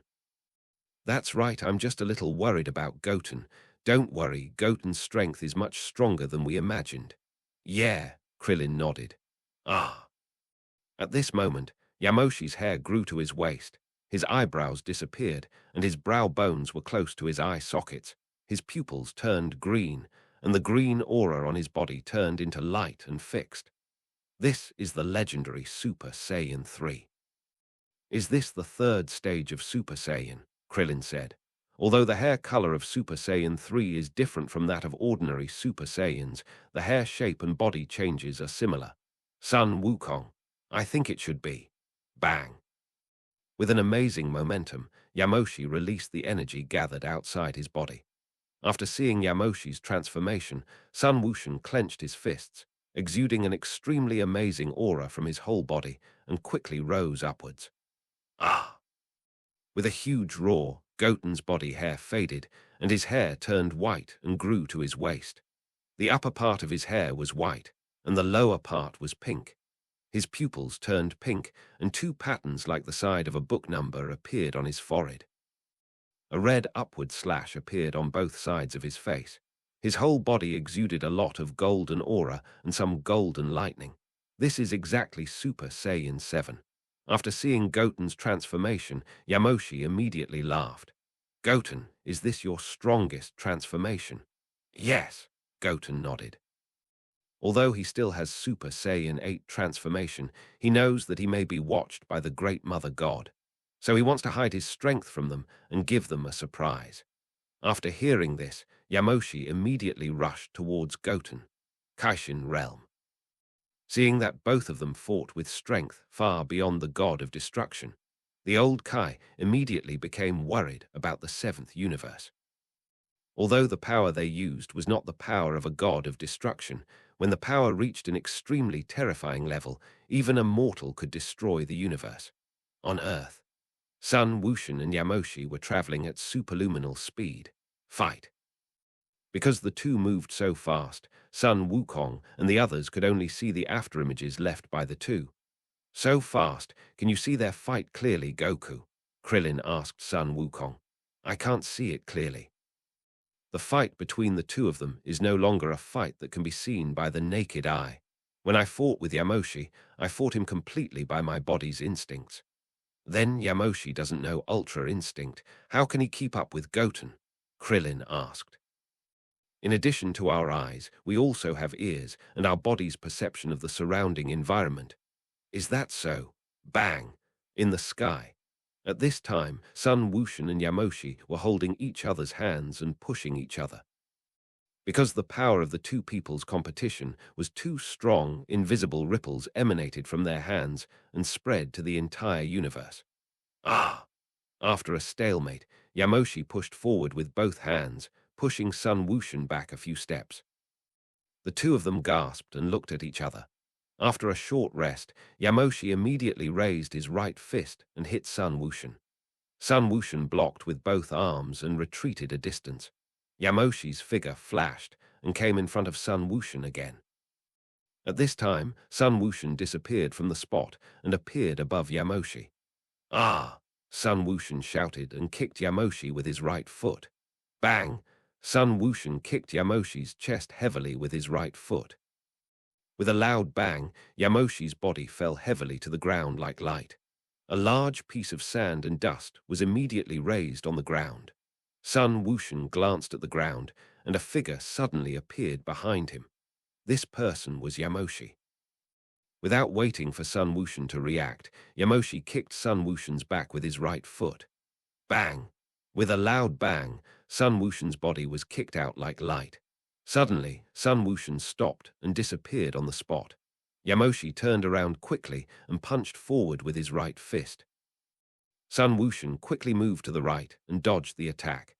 That's right, I'm just a little worried about Goten. Don't worry, Goten's strength is much stronger than we imagined. Yeah, Krillin nodded. Ah. At this moment, Yamoshi's hair grew to his waist, his eyebrows disappeared, and his brow bones were close to his eye sockets. His pupils turned green, and the green aura on his body turned into light and fixed. This is the legendary Super Saiyan 3. Is this the third stage of Super Saiyan? Krillin said. Although the hair color of Super Saiyan 3 is different from that of ordinary Super Saiyans, the hair shape and body changes are similar. Sun Wukong, I think it should be. Bang. With an amazing momentum, Yamoshi released the energy gathered outside his body. After seeing Yamoshi's transformation, Sun Wushan clenched his fists, exuding an extremely amazing aura from his whole body, and quickly rose upwards. Ah! With a huge roar, Goten's body hair faded, and his hair turned white and grew to his waist. The upper part of his hair was white, and the lower part was pink. His pupils turned pink, and two patterns like the side of a book number appeared on his forehead. A red upward slash appeared on both sides of his face. His whole body exuded a lot of golden aura and some golden lightning. This is exactly Super Saiyan 7. After seeing Goten's transformation, Yamoshi immediately laughed. Goten, is this your strongest transformation? Yes, Goten nodded. Although he still has Super Saiyan 8 transformation, he knows that he may be watched by the Great Mother God. So he wants to hide his strength from them and give them a surprise. After hearing this, Yamoshi immediately rushed towards Goten, Kaishin realm. Seeing that both of them fought with strength far beyond the god of destruction, the old Kai immediately became worried about the seventh universe. Although the power they used was not the power of a god of destruction, when the power reached an extremely terrifying level, even a mortal could destroy the universe. On Earth, Sun Wushan and Yamoshi were traveling at superluminal speed. Fight. Because the two moved so fast, Sun Wukong and the others could only see the afterimages left by the two. So fast, can you see their fight clearly, Goku? Krillin asked Sun Wukong. I can't see it clearly. The fight between the two of them is no longer a fight that can be seen by the naked eye. When I fought with Yamoshi, I fought him completely by my body's instincts. Then Yamoshi doesn't know Ultra Instinct. How can he keep up with Goten? Krillin asked. In addition to our eyes, we also have ears and our body's perception of the surrounding environment. Is that so? Bang! In the sky. At this time, Sun Wushan and Yamoshi were holding each other's hands and pushing each other. Because the power of the two people's competition was too strong, invisible ripples emanated from their hands and spread to the entire universe. Ah! After a stalemate, Yamoshi pushed forward with both hands, pushing Sun Wushan back a few steps. The two of them gasped and looked at each other. After a short rest, Yamoshi immediately raised his right fist and hit Sun Wushan. Sun Wushan blocked with both arms and retreated a distance. Yamoshi's figure flashed and came in front of Sun Wushan again. At this time, Sun Wushan disappeared from the spot and appeared above Yamoshi. Ah! Sun Wushan shouted and kicked Yamoshi with his right foot. Bang! Sun Wushan kicked Yamoshi's chest heavily with his right foot. With a loud bang, Yamoshi's body fell heavily to the ground like light. A large piece of sand and dust was immediately raised on the ground. Sun Wushan glanced at the ground, and a figure suddenly appeared behind him. This person was Yamoshi. Without waiting for Sun Wushan to react, Yamoshi kicked Sun Wushan's back with his right foot. Bang! With a loud bang, Sun Wushan's body was kicked out like light. Suddenly, Sun Wushan stopped and disappeared on the spot. Yamoshi turned around quickly and punched forward with his right fist. Sun Wushan quickly moved to the right and dodged the attack.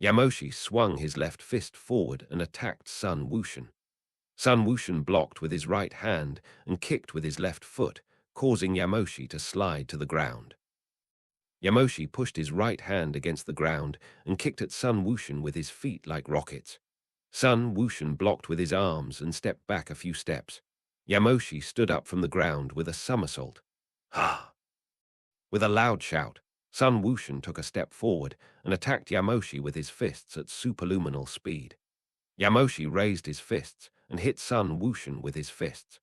Yamoshi swung his left fist forward and attacked Sun Wushan. Sun Wushan blocked with his right hand and kicked with his left foot, causing Yamoshi to slide to the ground. Yamoshi pushed his right hand against the ground and kicked at Sun Wushan with his feet like rockets. Sun Wushan blocked with his arms and stepped back a few steps. Yamoshi stood up from the ground with a somersault. Ha! With a loud shout, Sun Wushan took a step forward and attacked Yamoshi with his fists at superluminal speed. Yamoshi raised his fists and hit Sun Wushan with his fists.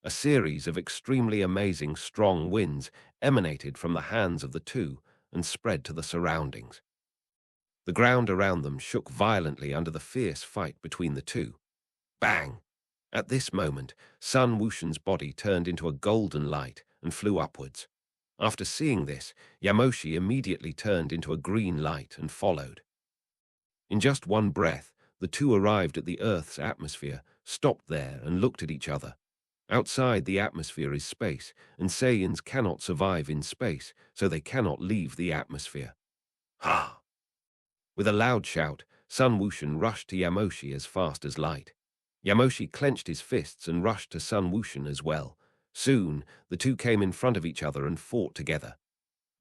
A series of extremely amazing strong winds emanated from the hands of the two and spread to the surroundings. The ground around them shook violently under the fierce fight between the two. Bang! At this moment, Sun Wushan's body turned into a golden light and flew upwards. After seeing this, Yamoshi immediately turned into a green light and followed. In just one breath, the two arrived at the Earth's atmosphere, stopped there and looked at each other. Outside the atmosphere is space, and Saiyans cannot survive in space, so they cannot leave the atmosphere. Ha! With a loud shout, Sun Wushan rushed to Yamoshi as fast as light. Yamoshi clenched his fists and rushed to Sun Wushan as well. Soon, the two came in front of each other and fought together.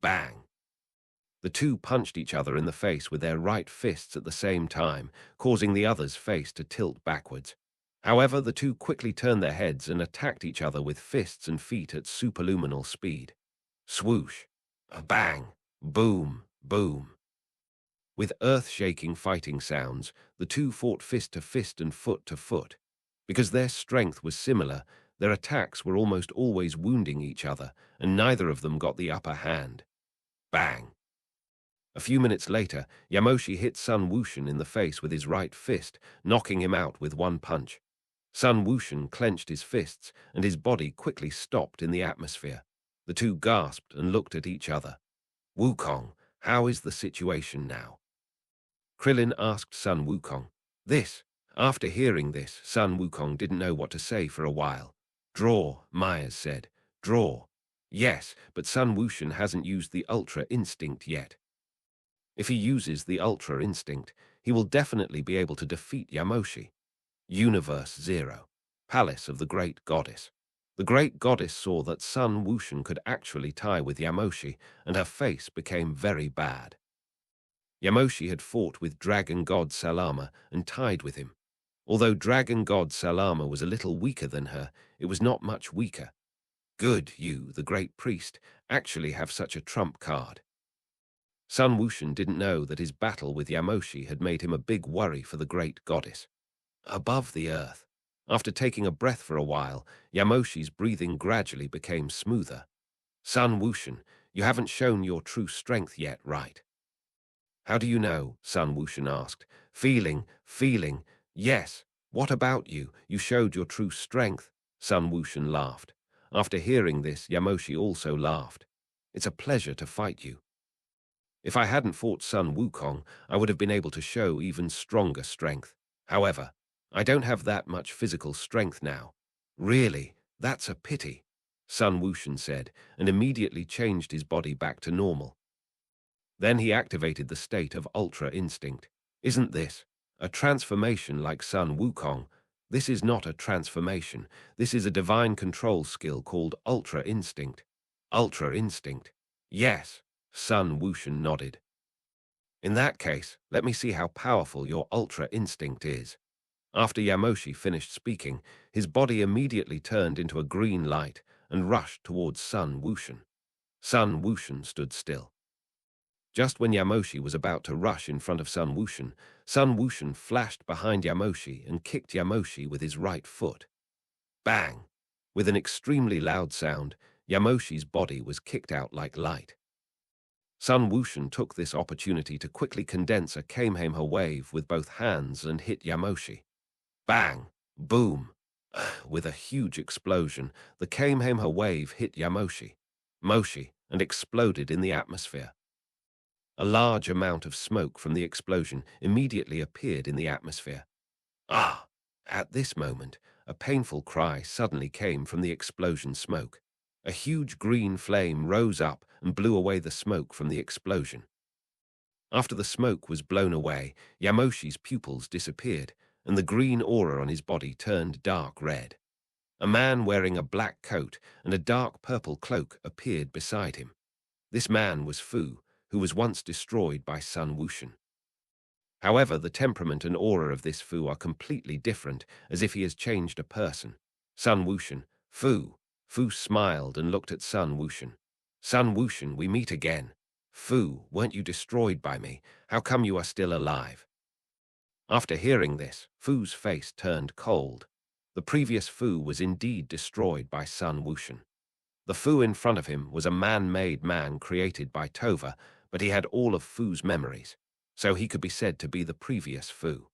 Bang! The two punched each other in the face with their right fists at the same time, causing the other's face to tilt backwards. However, the two quickly turned their heads and attacked each other with fists and feet at superluminal speed. Swoosh! A bang! Boom! Boom! With earth-shaking fighting sounds, the two fought fist to fist and foot to foot. Because their strength was similar, their attacks were almost always wounding each other, and neither of them got the upper hand. Bang! A few minutes later, Yamoshi hit Sun Wushan in the face with his right fist, knocking him out with one punch. Sun Wushan clenched his fists, and his body quickly stopped in the atmosphere. The two gasped and looked at each other. Wukong, how is the situation now? Krillin asked Sun Wukong. After hearing this, Sun Wukong didn't know what to say for a while. Draw, Myers said. Draw. Yes, but Sun Wushan hasn't used the Ultra Instinct yet. If he uses the Ultra Instinct, he will definitely be able to defeat Yamoshi. Universe 0. Palace of the Great Goddess. The Great Goddess saw that Sun Wushan could actually tie with Yamoshi, and her face became very bad. Yamoshi had fought with Dragon God Salama and tied with him. Although Dragon God Salama was a little weaker than her, it was not much weaker. Good, you, the Great Priest, actually have such a trump card. Sun Wushan didn't know that his battle with Yamoshi had made him a big worry for the Great Goddess. Above the earth, after taking a breath for a while, Yamoshi's breathing gradually became smoother. Sun Wushan, you haven't shown your true strength yet, right? How do you know? Sun Wushan asked. Feeling. Yes. What about you? You showed your true strength. Sun Wushan laughed. After hearing this, Yamoshi also laughed. It's a pleasure to fight you. If I hadn't fought Sun Wukong, I would have been able to show even stronger strength. However, I don't have that much physical strength now. Really, that's a pity, Sun Wushan said, and immediately changed his body back to normal. Then he activated the state of Ultra Instinct. Isn't this a transformation like Sun Wukong? This is not a transformation. This is a divine control skill called Ultra Instinct. Ultra Instinct. Yes, Sun Wushan nodded. In that case, let me see how powerful your Ultra Instinct is. After Yamoshi finished speaking, his body immediately turned into a green light and rushed towards Sun Wushan. Sun Wushan stood still. Just when Yamoshi was about to rush in front of Sun Wushan flashed behind Yamoshi and kicked Yamoshi with his right foot. Bang! With an extremely loud sound, Yamoshi's body was kicked out like light. Sun Wushan took this opportunity to quickly condense a Kamehameha wave with both hands and hit Yamoshi. Bang! Boom! With a huge explosion, the Kamehameha wave hit Moshi, and exploded in the atmosphere. A large amount of smoke from the explosion immediately appeared in the atmosphere. Ah! At this moment, a painful cry suddenly came from the explosion smoke. A huge green flame rose up and blew away the smoke from the explosion. After the smoke was blown away, Yamoshi's pupils disappeared, and the green aura on his body turned dark red. A man wearing a black coat and a dark purple cloak appeared beside him. This man was Fu, who was once destroyed by Sun Wushan. However, the temperament and aura of this Fu are completely different, as if he has changed a person. Sun Wushan, Fu smiled and looked at Sun Wushan. Sun Wushan, we meet again. Fu, weren't you destroyed by me? How come you are still alive? After hearing this, Fu's face turned cold. The previous Fu was indeed destroyed by Sun Wushan. The Fu in front of him was a man-made man created by Tova, but he had all of Fu's memories, so he could be said to be the previous Fu.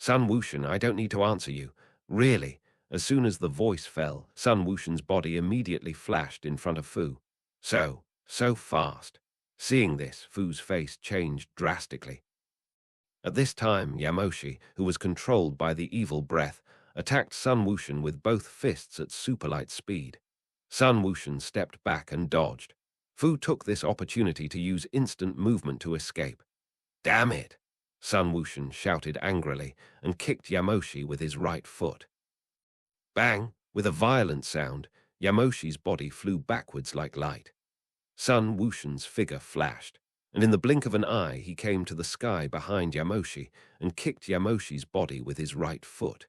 Sun Wushan, I don't need to answer you. Really, as soon as the voice fell, Sun Wushan's body immediately flashed in front of Fu. So fast. Seeing this, Fu's face changed drastically. At this time, Yamoshi, who was controlled by the evil breath, attacked Sun Wushan with both fists at superlight speed. Sun Wushan stepped back and dodged. Fu took this opportunity to use instant movement to escape. Damn it! Sun Wushan shouted angrily and kicked Yamoshi with his right foot. Bang! With a violent sound, Yamoshi's body flew backwards like light. Sun Wushan's figure flashed, and in the blink of an eye he came to the sky behind Yamoshi and kicked Yamoshi's body with his right foot.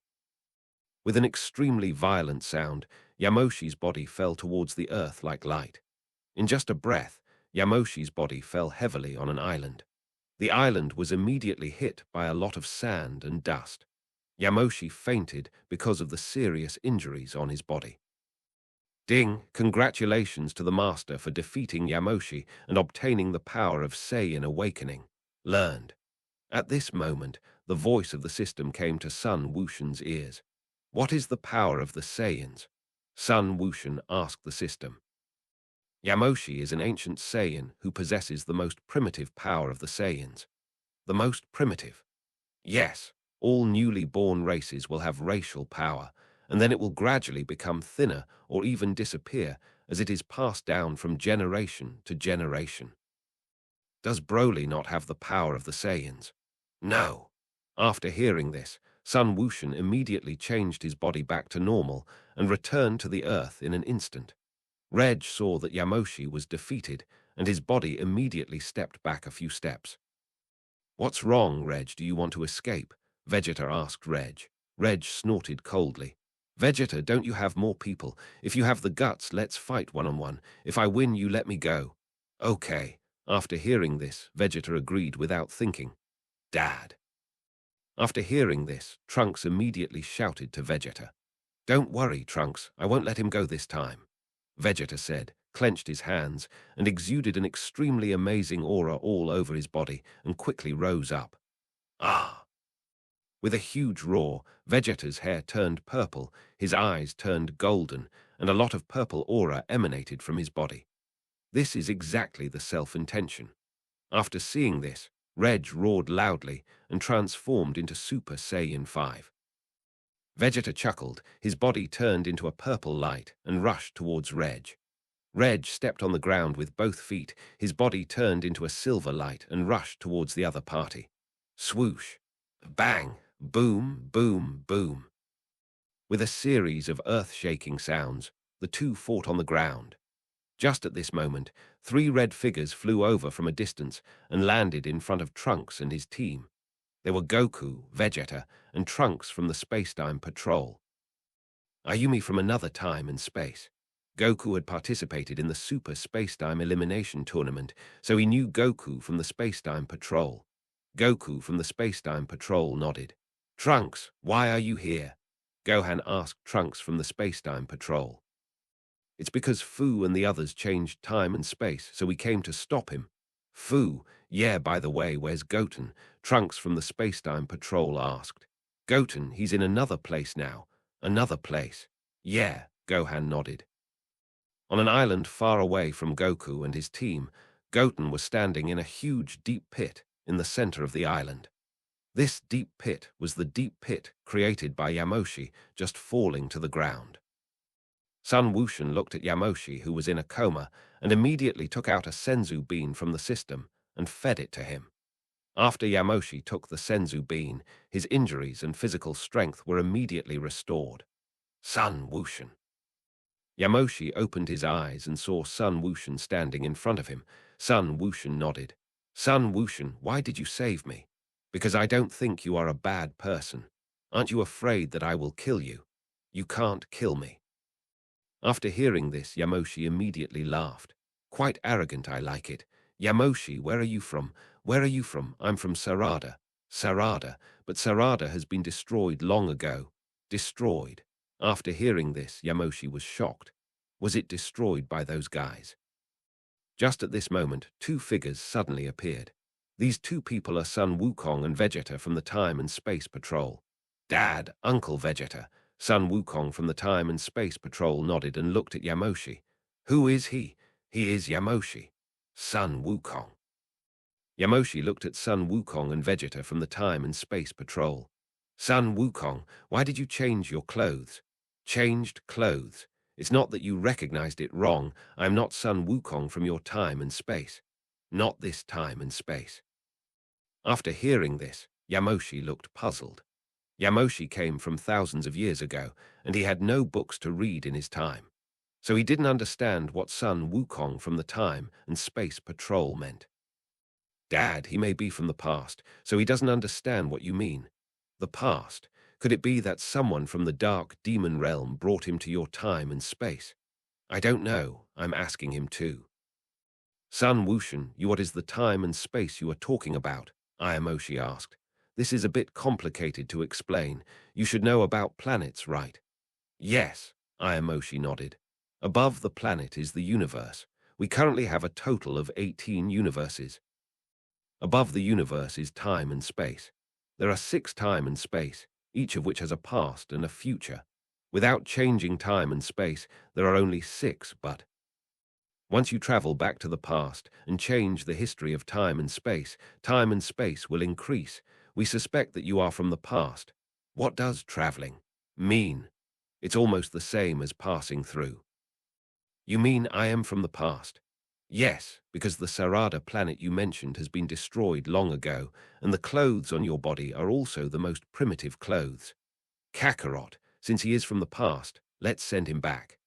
With an extremely violent sound, Yamoshi's body fell towards the earth like light. In just a breath, Yamoshi's body fell heavily on an island. The island was immediately hit by a lot of sand and dust. Yamoshi fainted because of the serious injuries on his body. Ding! Congratulations to the master for defeating Yamoshi and obtaining the power of Saiyan awakening. Learned. At this moment, the voice of the system came to Sun Wushan's ears. What is the power of the Saiyans? Sun Wushan asked the system. Yamoshi is an ancient Saiyan who possesses the most primitive power of the Saiyans. The most primitive? Yes, all newly born races will have racial power, and then it will gradually become thinner or even disappear as it is passed down from generation to generation. Does Broly not have the power of the Saiyans? No. After hearing this, Sun Wushan immediately changed his body back to normal and returned to the earth in an instant. Reg saw that Yamoshi was defeated, and his body immediately stepped back a few steps. What's wrong, Reg? Do you want to escape? Vegeta asked Reg. Reg snorted coldly. Vegeta, don't you have more people? If you have the guts, let's fight one-on-one. If I win, you let me go. Okay. After hearing this, Vegeta agreed without thinking. Dad. After hearing this, Trunks immediately shouted to Vegeta. Don't worry, Trunks, I won't let him go this time. Vegeta said, clenched his hands, and exuded an extremely amazing aura all over his body, and quickly rose up. Ah! With a huge roar, Vegeta's hair turned purple, his eyes turned golden, and a lot of purple aura emanated from his body. This is exactly the self-intention. After seeing this, Reg roared loudly and transformed into Super Saiyan 5. Vegeta chuckled, his body turned into a purple light and rushed towards Reg. Reg stepped on the ground with both feet, his body turned into a silver light and rushed towards the other party. Swoosh! Bang! Boom, boom, boom. With a series of earth-shaking sounds, the two fought on the ground. Just at this moment, 3 red figures flew over from a distance and landed in front of Trunks and his team. They were Goku, Vegeta, and Trunks from the Spacetime Patrol. Ayumi from another time and space. Goku had participated in the Super Spacetime Elimination Tournament, so he knew Goku from the Spacetime Patrol. Goku from the Spacetime Patrol nodded. Trunks, why are you here? Gohan asked Trunks from the Spacetime Patrol. It's because Fu and the others changed time and space, so we came to stop him. Fu, yeah, by the way, where's Goten? Trunks from the Spacetime Patrol asked. Goten, he's in another place now. Another place. Yeah, Gohan nodded. On an island far away from Goku and his team, Goten was standing in a huge deep pit in the center of the island. This deep pit was the deep pit created by Yamoshi just falling to the ground. Sun Wushan looked at Yamoshi, who was in a coma, and immediately took out a Senzu bean from the system and fed it to him. After Yamoshi took the Senzu bean, his injuries and physical strength were immediately restored. Sun Wushan. Yamoshi opened his eyes and saw Sun Wushan standing in front of him. Sun Wushan nodded. Sun Wushan, why did you save me? Because I don't think you are a bad person. Aren't you afraid that I will kill you? You can't kill me. After hearing this, Yamoshi immediately laughed. Quite arrogant, I like it. Yamoshi, where are you from? Where are you from? I'm from Sarada. Sarada, but Sarada has been destroyed long ago. Destroyed. After hearing this, Yamoshi was shocked. Was it destroyed by those guys? Just at this moment, two figures suddenly appeared. These two people are Sun Wukong and Vegeta from the Time and Space Patrol. Dad, Uncle Vegeta. Sun Wukong from the Time and Space Patrol nodded and looked at Yamoshi. Who is he? He is Yamoshi. Sun Wukong. Yamoshi looked at Sun Wukong and Vegeta from the Time and Space Patrol. Sun Wukong, why did you change your clothes? Changed clothes. It's not that you recognized it wrong. I'm not Sun Wukong from your time and space. Not this time and space. After hearing this, Yamoshi looked puzzled. Yamoshi came from thousands of years ago, and he had no books to read in his time. So he didn't understand what Sun Wukong from the Time and Space Patrol meant. Dad, he may be from the past, so he doesn't understand what you mean. The past? Could it be that someone from the dark demon realm brought him to your time and space? I don't know. I'm asking him too. Sun Wushan, what is the time and space you are talking about? Yamoshi asked. This is a bit complicated to explain. You should know about planets, right? Yes, Yamoshi nodded. Above the planet is the universe. We currently have a total of 18 universes. Above the universe is time and space. There are 6 time and space, each of which has a past and a future. Without changing time and space, there are only 6, but once you travel back to the past and change the history of time and space will increase. We suspect that you are from the past. What does traveling mean? It's almost the same as passing through. You mean I am from the past? Yes, because the Sarada planet you mentioned has been destroyed long ago, and the clothes on your body are also the most primitive clothes. Kakarot, since he is from the past, let's send him back.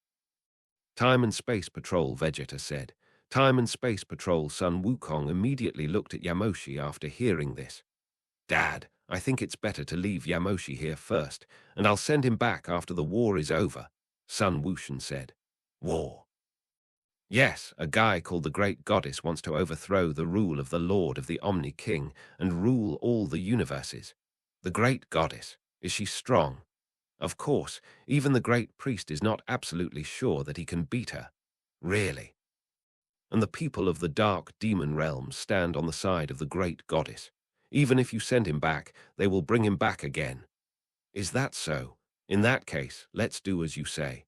Time and Space Patrol, Vegeta said. Time and Space Patrol Sun Wukong immediately looked at Yamoshi after hearing this. Dad, I think it's better to leave Yamoshi here first, and I'll send him back after the war is over, Sun Wushan said. War? Yes, a guy called the Great Goddess wants to overthrow the rule of the Lord of the Omni King and rule all the universes. The Great Goddess, is she strong? Of course, even the Great Priest is not absolutely sure that he can beat her. Really? And the people of the Dark Demon Realm stand on the side of the Great Goddess. Even if you send him back, they will bring him back again. Is that so? In that case, let's do as you say.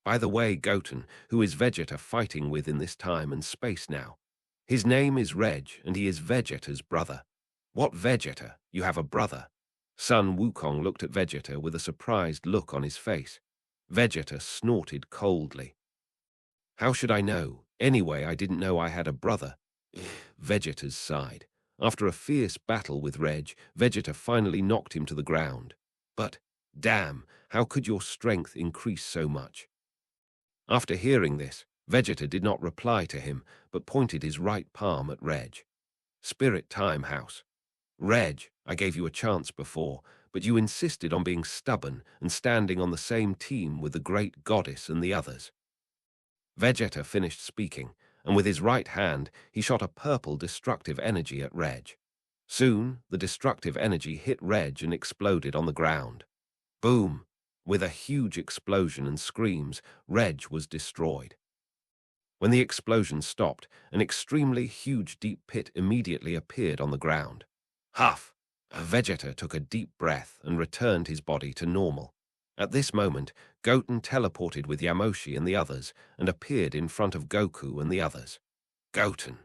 By the way, Goten, who is Vegeta fighting with in this time and space now? His name is Reg, and he is Vegeta's brother. What Vegeta? You have a brother? Sun Wukong looked at Vegeta with a surprised look on his face. Vegeta snorted coldly. How should I know? Anyway, I didn't know I had a brother. Vegeta sighed. After a fierce battle with Reg, Vegeta finally knocked him to the ground. But, damn, how could your strength increase so much? After hearing this, Vegeta did not reply to him, but pointed his right palm at Reg. Spirit Time House. Reg, I gave you a chance before, but you insisted on being stubborn and standing on the same team with the Great Goddess and the others. Vegeta finished speaking, and with his right hand, he shot a purple destructive energy at Reg. Soon, the destructive energy hit Reg and exploded on the ground. Boom! With a huge explosion and screams, Reg was destroyed. When the explosion stopped, an extremely huge deep pit immediately appeared on the ground. Huff! Vegeta took a deep breath and returned his body to normal. At this moment, Goten teleported with Yamoshi and the others and appeared in front of Goku and the others. Goten!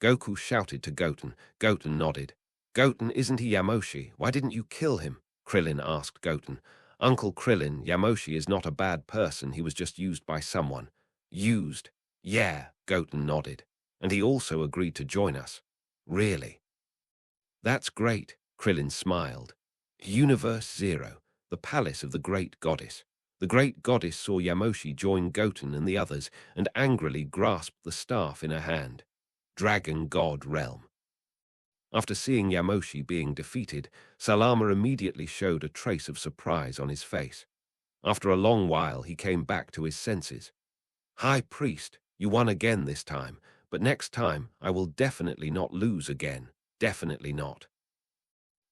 Goku shouted to Goten. Goten nodded. Goten, isn't he Yamoshi? Why didn't you kill him? Krillin asked Goten. Uncle Krillin, Yamoshi is not a bad person, he was just used by someone. Used? Yeah, Goten nodded. And he also agreed to join us. Really? That's great, Krillin smiled. Universe Zero, the palace of the great goddess. The great goddess saw Yamoshi join Goten and the others and angrily grasped the staff in her hand. Dragon God Realm. After seeing Yamoshi being defeated, Salama immediately showed a trace of surprise on his face. After a long while, he came back to his senses. High Priest, you won again this time, but next time I will definitely not lose again. Definitely not.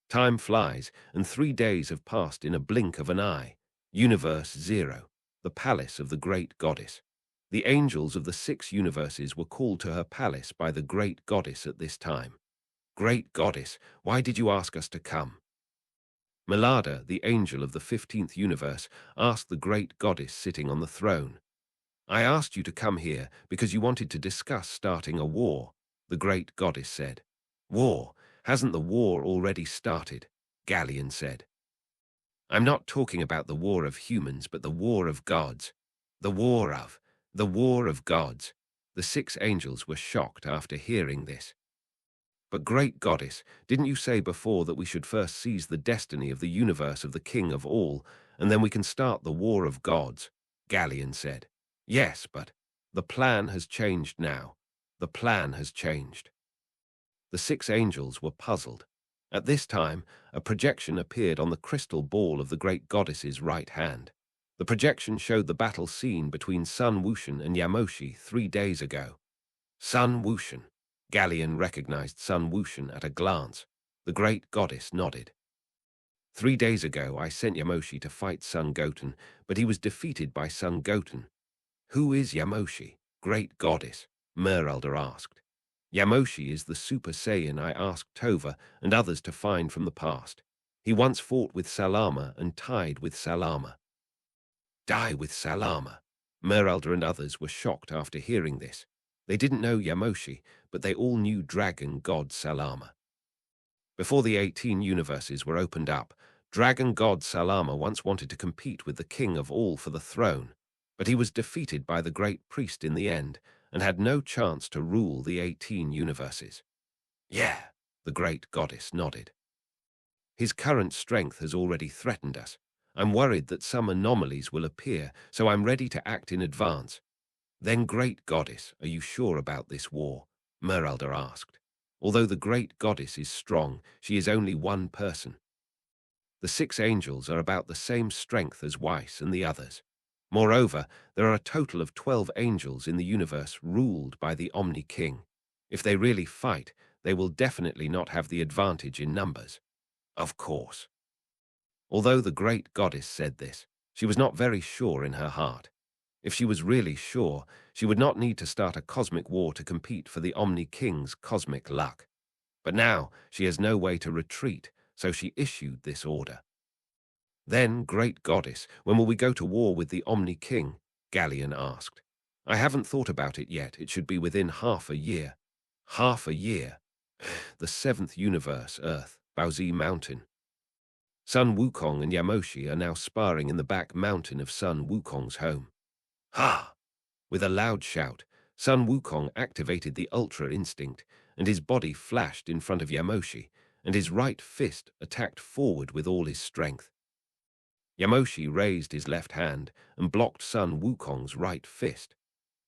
Time flies, and 3 days have passed in a blink of an eye. Universe Zero, the palace of the great goddess. The angels of the 6 universes were called to her palace by the great goddess at this time. Great goddess, why did you ask us to come? Milada, the angel of the 15th universe, asked the great goddess sitting on the throne. I asked you to come here because you wanted to discuss starting a war, the great goddess said. War? Hasn't the war already started? Galleon said. I'm not talking about the war of humans, but the war of gods. The war of gods. The 6 angels were shocked after hearing this. But great goddess, didn't you say before that we should first seize the destiny of the universe of the king of all, and then we can start the war of gods? Galleon said. Yes, but the plan has changed now. The plan has changed. The 6 angels were puzzled. At this time, a projection appeared on the crystal ball of the great goddess's right hand. The projection showed the battle scene between Son Goten and Yamoshi 3 days ago. Son Goten. Galleon recognized Son Goten at a glance. The great goddess nodded. 3 days ago, I sent Yamoshi to fight Son Goten, but he was defeated by Son Goten. Who is Yamoshi? Great goddess, Merelda asked. Yamoshi is the Super Saiyan I asked Tova and others to find from the past. He once fought with Salama and tied with Salama. Die with Salama. Merelda and others were shocked after hearing this. They didn't know Yamoshi, but they all knew Dragon God Salama. Before the 18 universes were opened up, Dragon God Salama once wanted to compete with the king of all for the throne, but he was defeated by the great priest in the end and had no chance to rule the 18 universes. Yeah, the great goddess nodded. His current strength has already threatened us. I'm worried that some anomalies will appear, so I'm ready to act in advance. Then, great goddess, are you sure about this war? Merelda asked. Although the great goddess is strong, she is only one person. The 6 angels are about the same strength as Weiss and the others. Moreover, there are a total of 12 angels in the universe ruled by the Omni King. If they really fight, they will definitely not have the advantage in numbers. Of course. Although the great goddess said this, she was not very sure in her heart. If she was really sure, she would not need to start a cosmic war to compete for the Omni King's cosmic luck. But now she has no way to retreat, so she issued this order. Then, great goddess, when will we go to war with the Omni King? Galleon asked. I haven't thought about it yet. It should be within half a year. Half a year? The 7th universe, Earth, Baozi Mountain. Sun Wukong and Yamoshi are now sparring in the back mountain of Sun Wukong's home. Ha! With a loud shout, Sun Wukong activated the Ultra Instinct, and his body flashed in front of Yamoshi, and his right fist attacked forward with all his strength. Yamoshi raised his left hand and blocked Sun Wukong's right fist.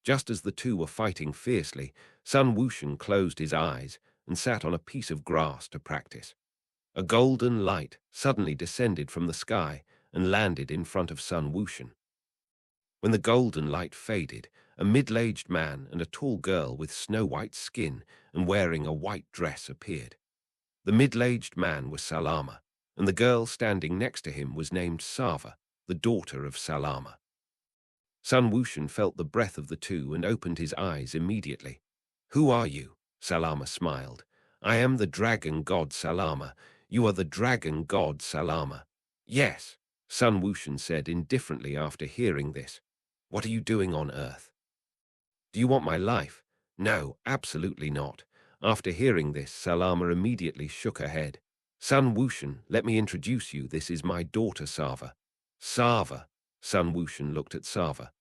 Just as the two were fighting fiercely, Sun Wukong closed his eyes and sat on a piece of grass to practice. A golden light suddenly descended from the sky and landed in front of Sun Wukong. When the golden light faded, a middle-aged man and a tall girl with snow-white skin and wearing a white dress appeared. The middle-aged man was Salama. and the girl standing next to him was named Sava, the daughter of Salama. Sun Wushan felt the breath of the two and opened his eyes immediately. "Who are you?" Salama smiled. "I am the dragon god Salama. You are the dragon god Salama." "Yes," Sun Wushan said indifferently after hearing this. "What are you doing on Earth?" "Do you want my life?" "No, absolutely not." After hearing this, Salama immediately shook her head. "Sun Wushan, let me introduce you. This is my daughter Sava." "Sava?" Sun Wushan looked at Sava.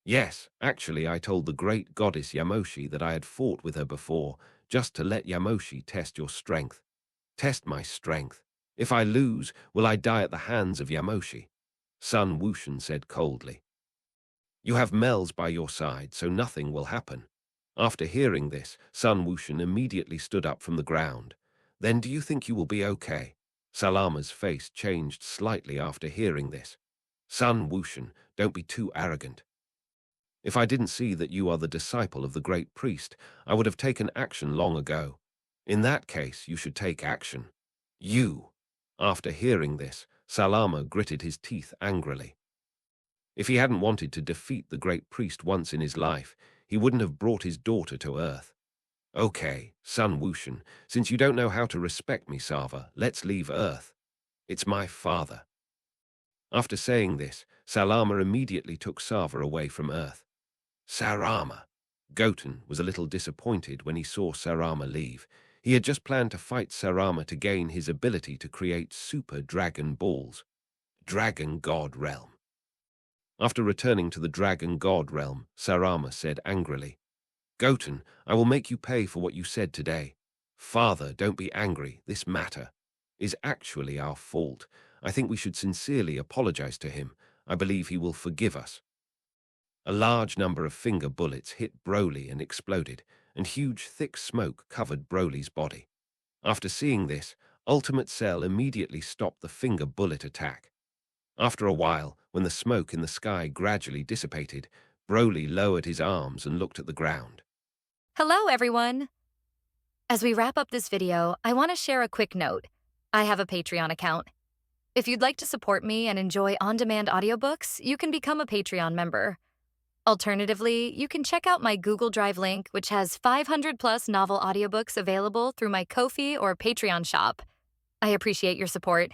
"Yes, actually I told the great goddess Yamoshi that I had fought with her before, just to let Yamoshi test your strength." "Test my strength? If I lose, will I die at the hands of Yamoshi?" Sun Wushan said coldly. "You have Mel's by your side, so nothing will happen." After hearing this, Sun Wushan immediately stood up from the ground. "Then do you think you will be okay?" Salama's face changed slightly after hearing this. "Sun Wushan, don't be too arrogant. If I didn't see that you are the disciple of the great priest, I would have taken action long ago. In that case, you should take action." "You!" After hearing this, Salama gritted his teeth angrily. If he hadn't wanted to defeat the great priest once in his life, he wouldn't have brought his daughter to Earth. "Okay, Sun Wushan, since you don't know how to respect me, Sava, let's leave Earth. It's my father." After saying this, Salama immediately took Sava away from Earth. Sarama. Goten was a little disappointed when he saw Sarama leave. He had just planned to fight Sarama to gain his ability to create super dragon balls. Dragon God Realm. After returning to the Dragon God Realm, Sarama said angrily, "Goten, I will make you pay for what you said today." "Father, don't be angry. This matter is actually our fault. I think we should sincerely apologize to him. I believe he will forgive us." A large number of finger bullets hit Broly and exploded, and huge thick smoke covered Broly's body. After seeing this, Ultimate Cell immediately stopped the finger bullet attack. After a while, when the smoke in the sky gradually dissipated, Broly lowered his arms and looked at the ground. Hello, everyone! As we wrap up this video, I want to share a quick note. I have a Patreon account. If you'd like to support me and enjoy on-demand audiobooks, you can become a Patreon member. Alternatively, you can check out my Google Drive link, which has 500-plus novel audiobooks available through my Ko-fi or Patreon shop. I appreciate your support.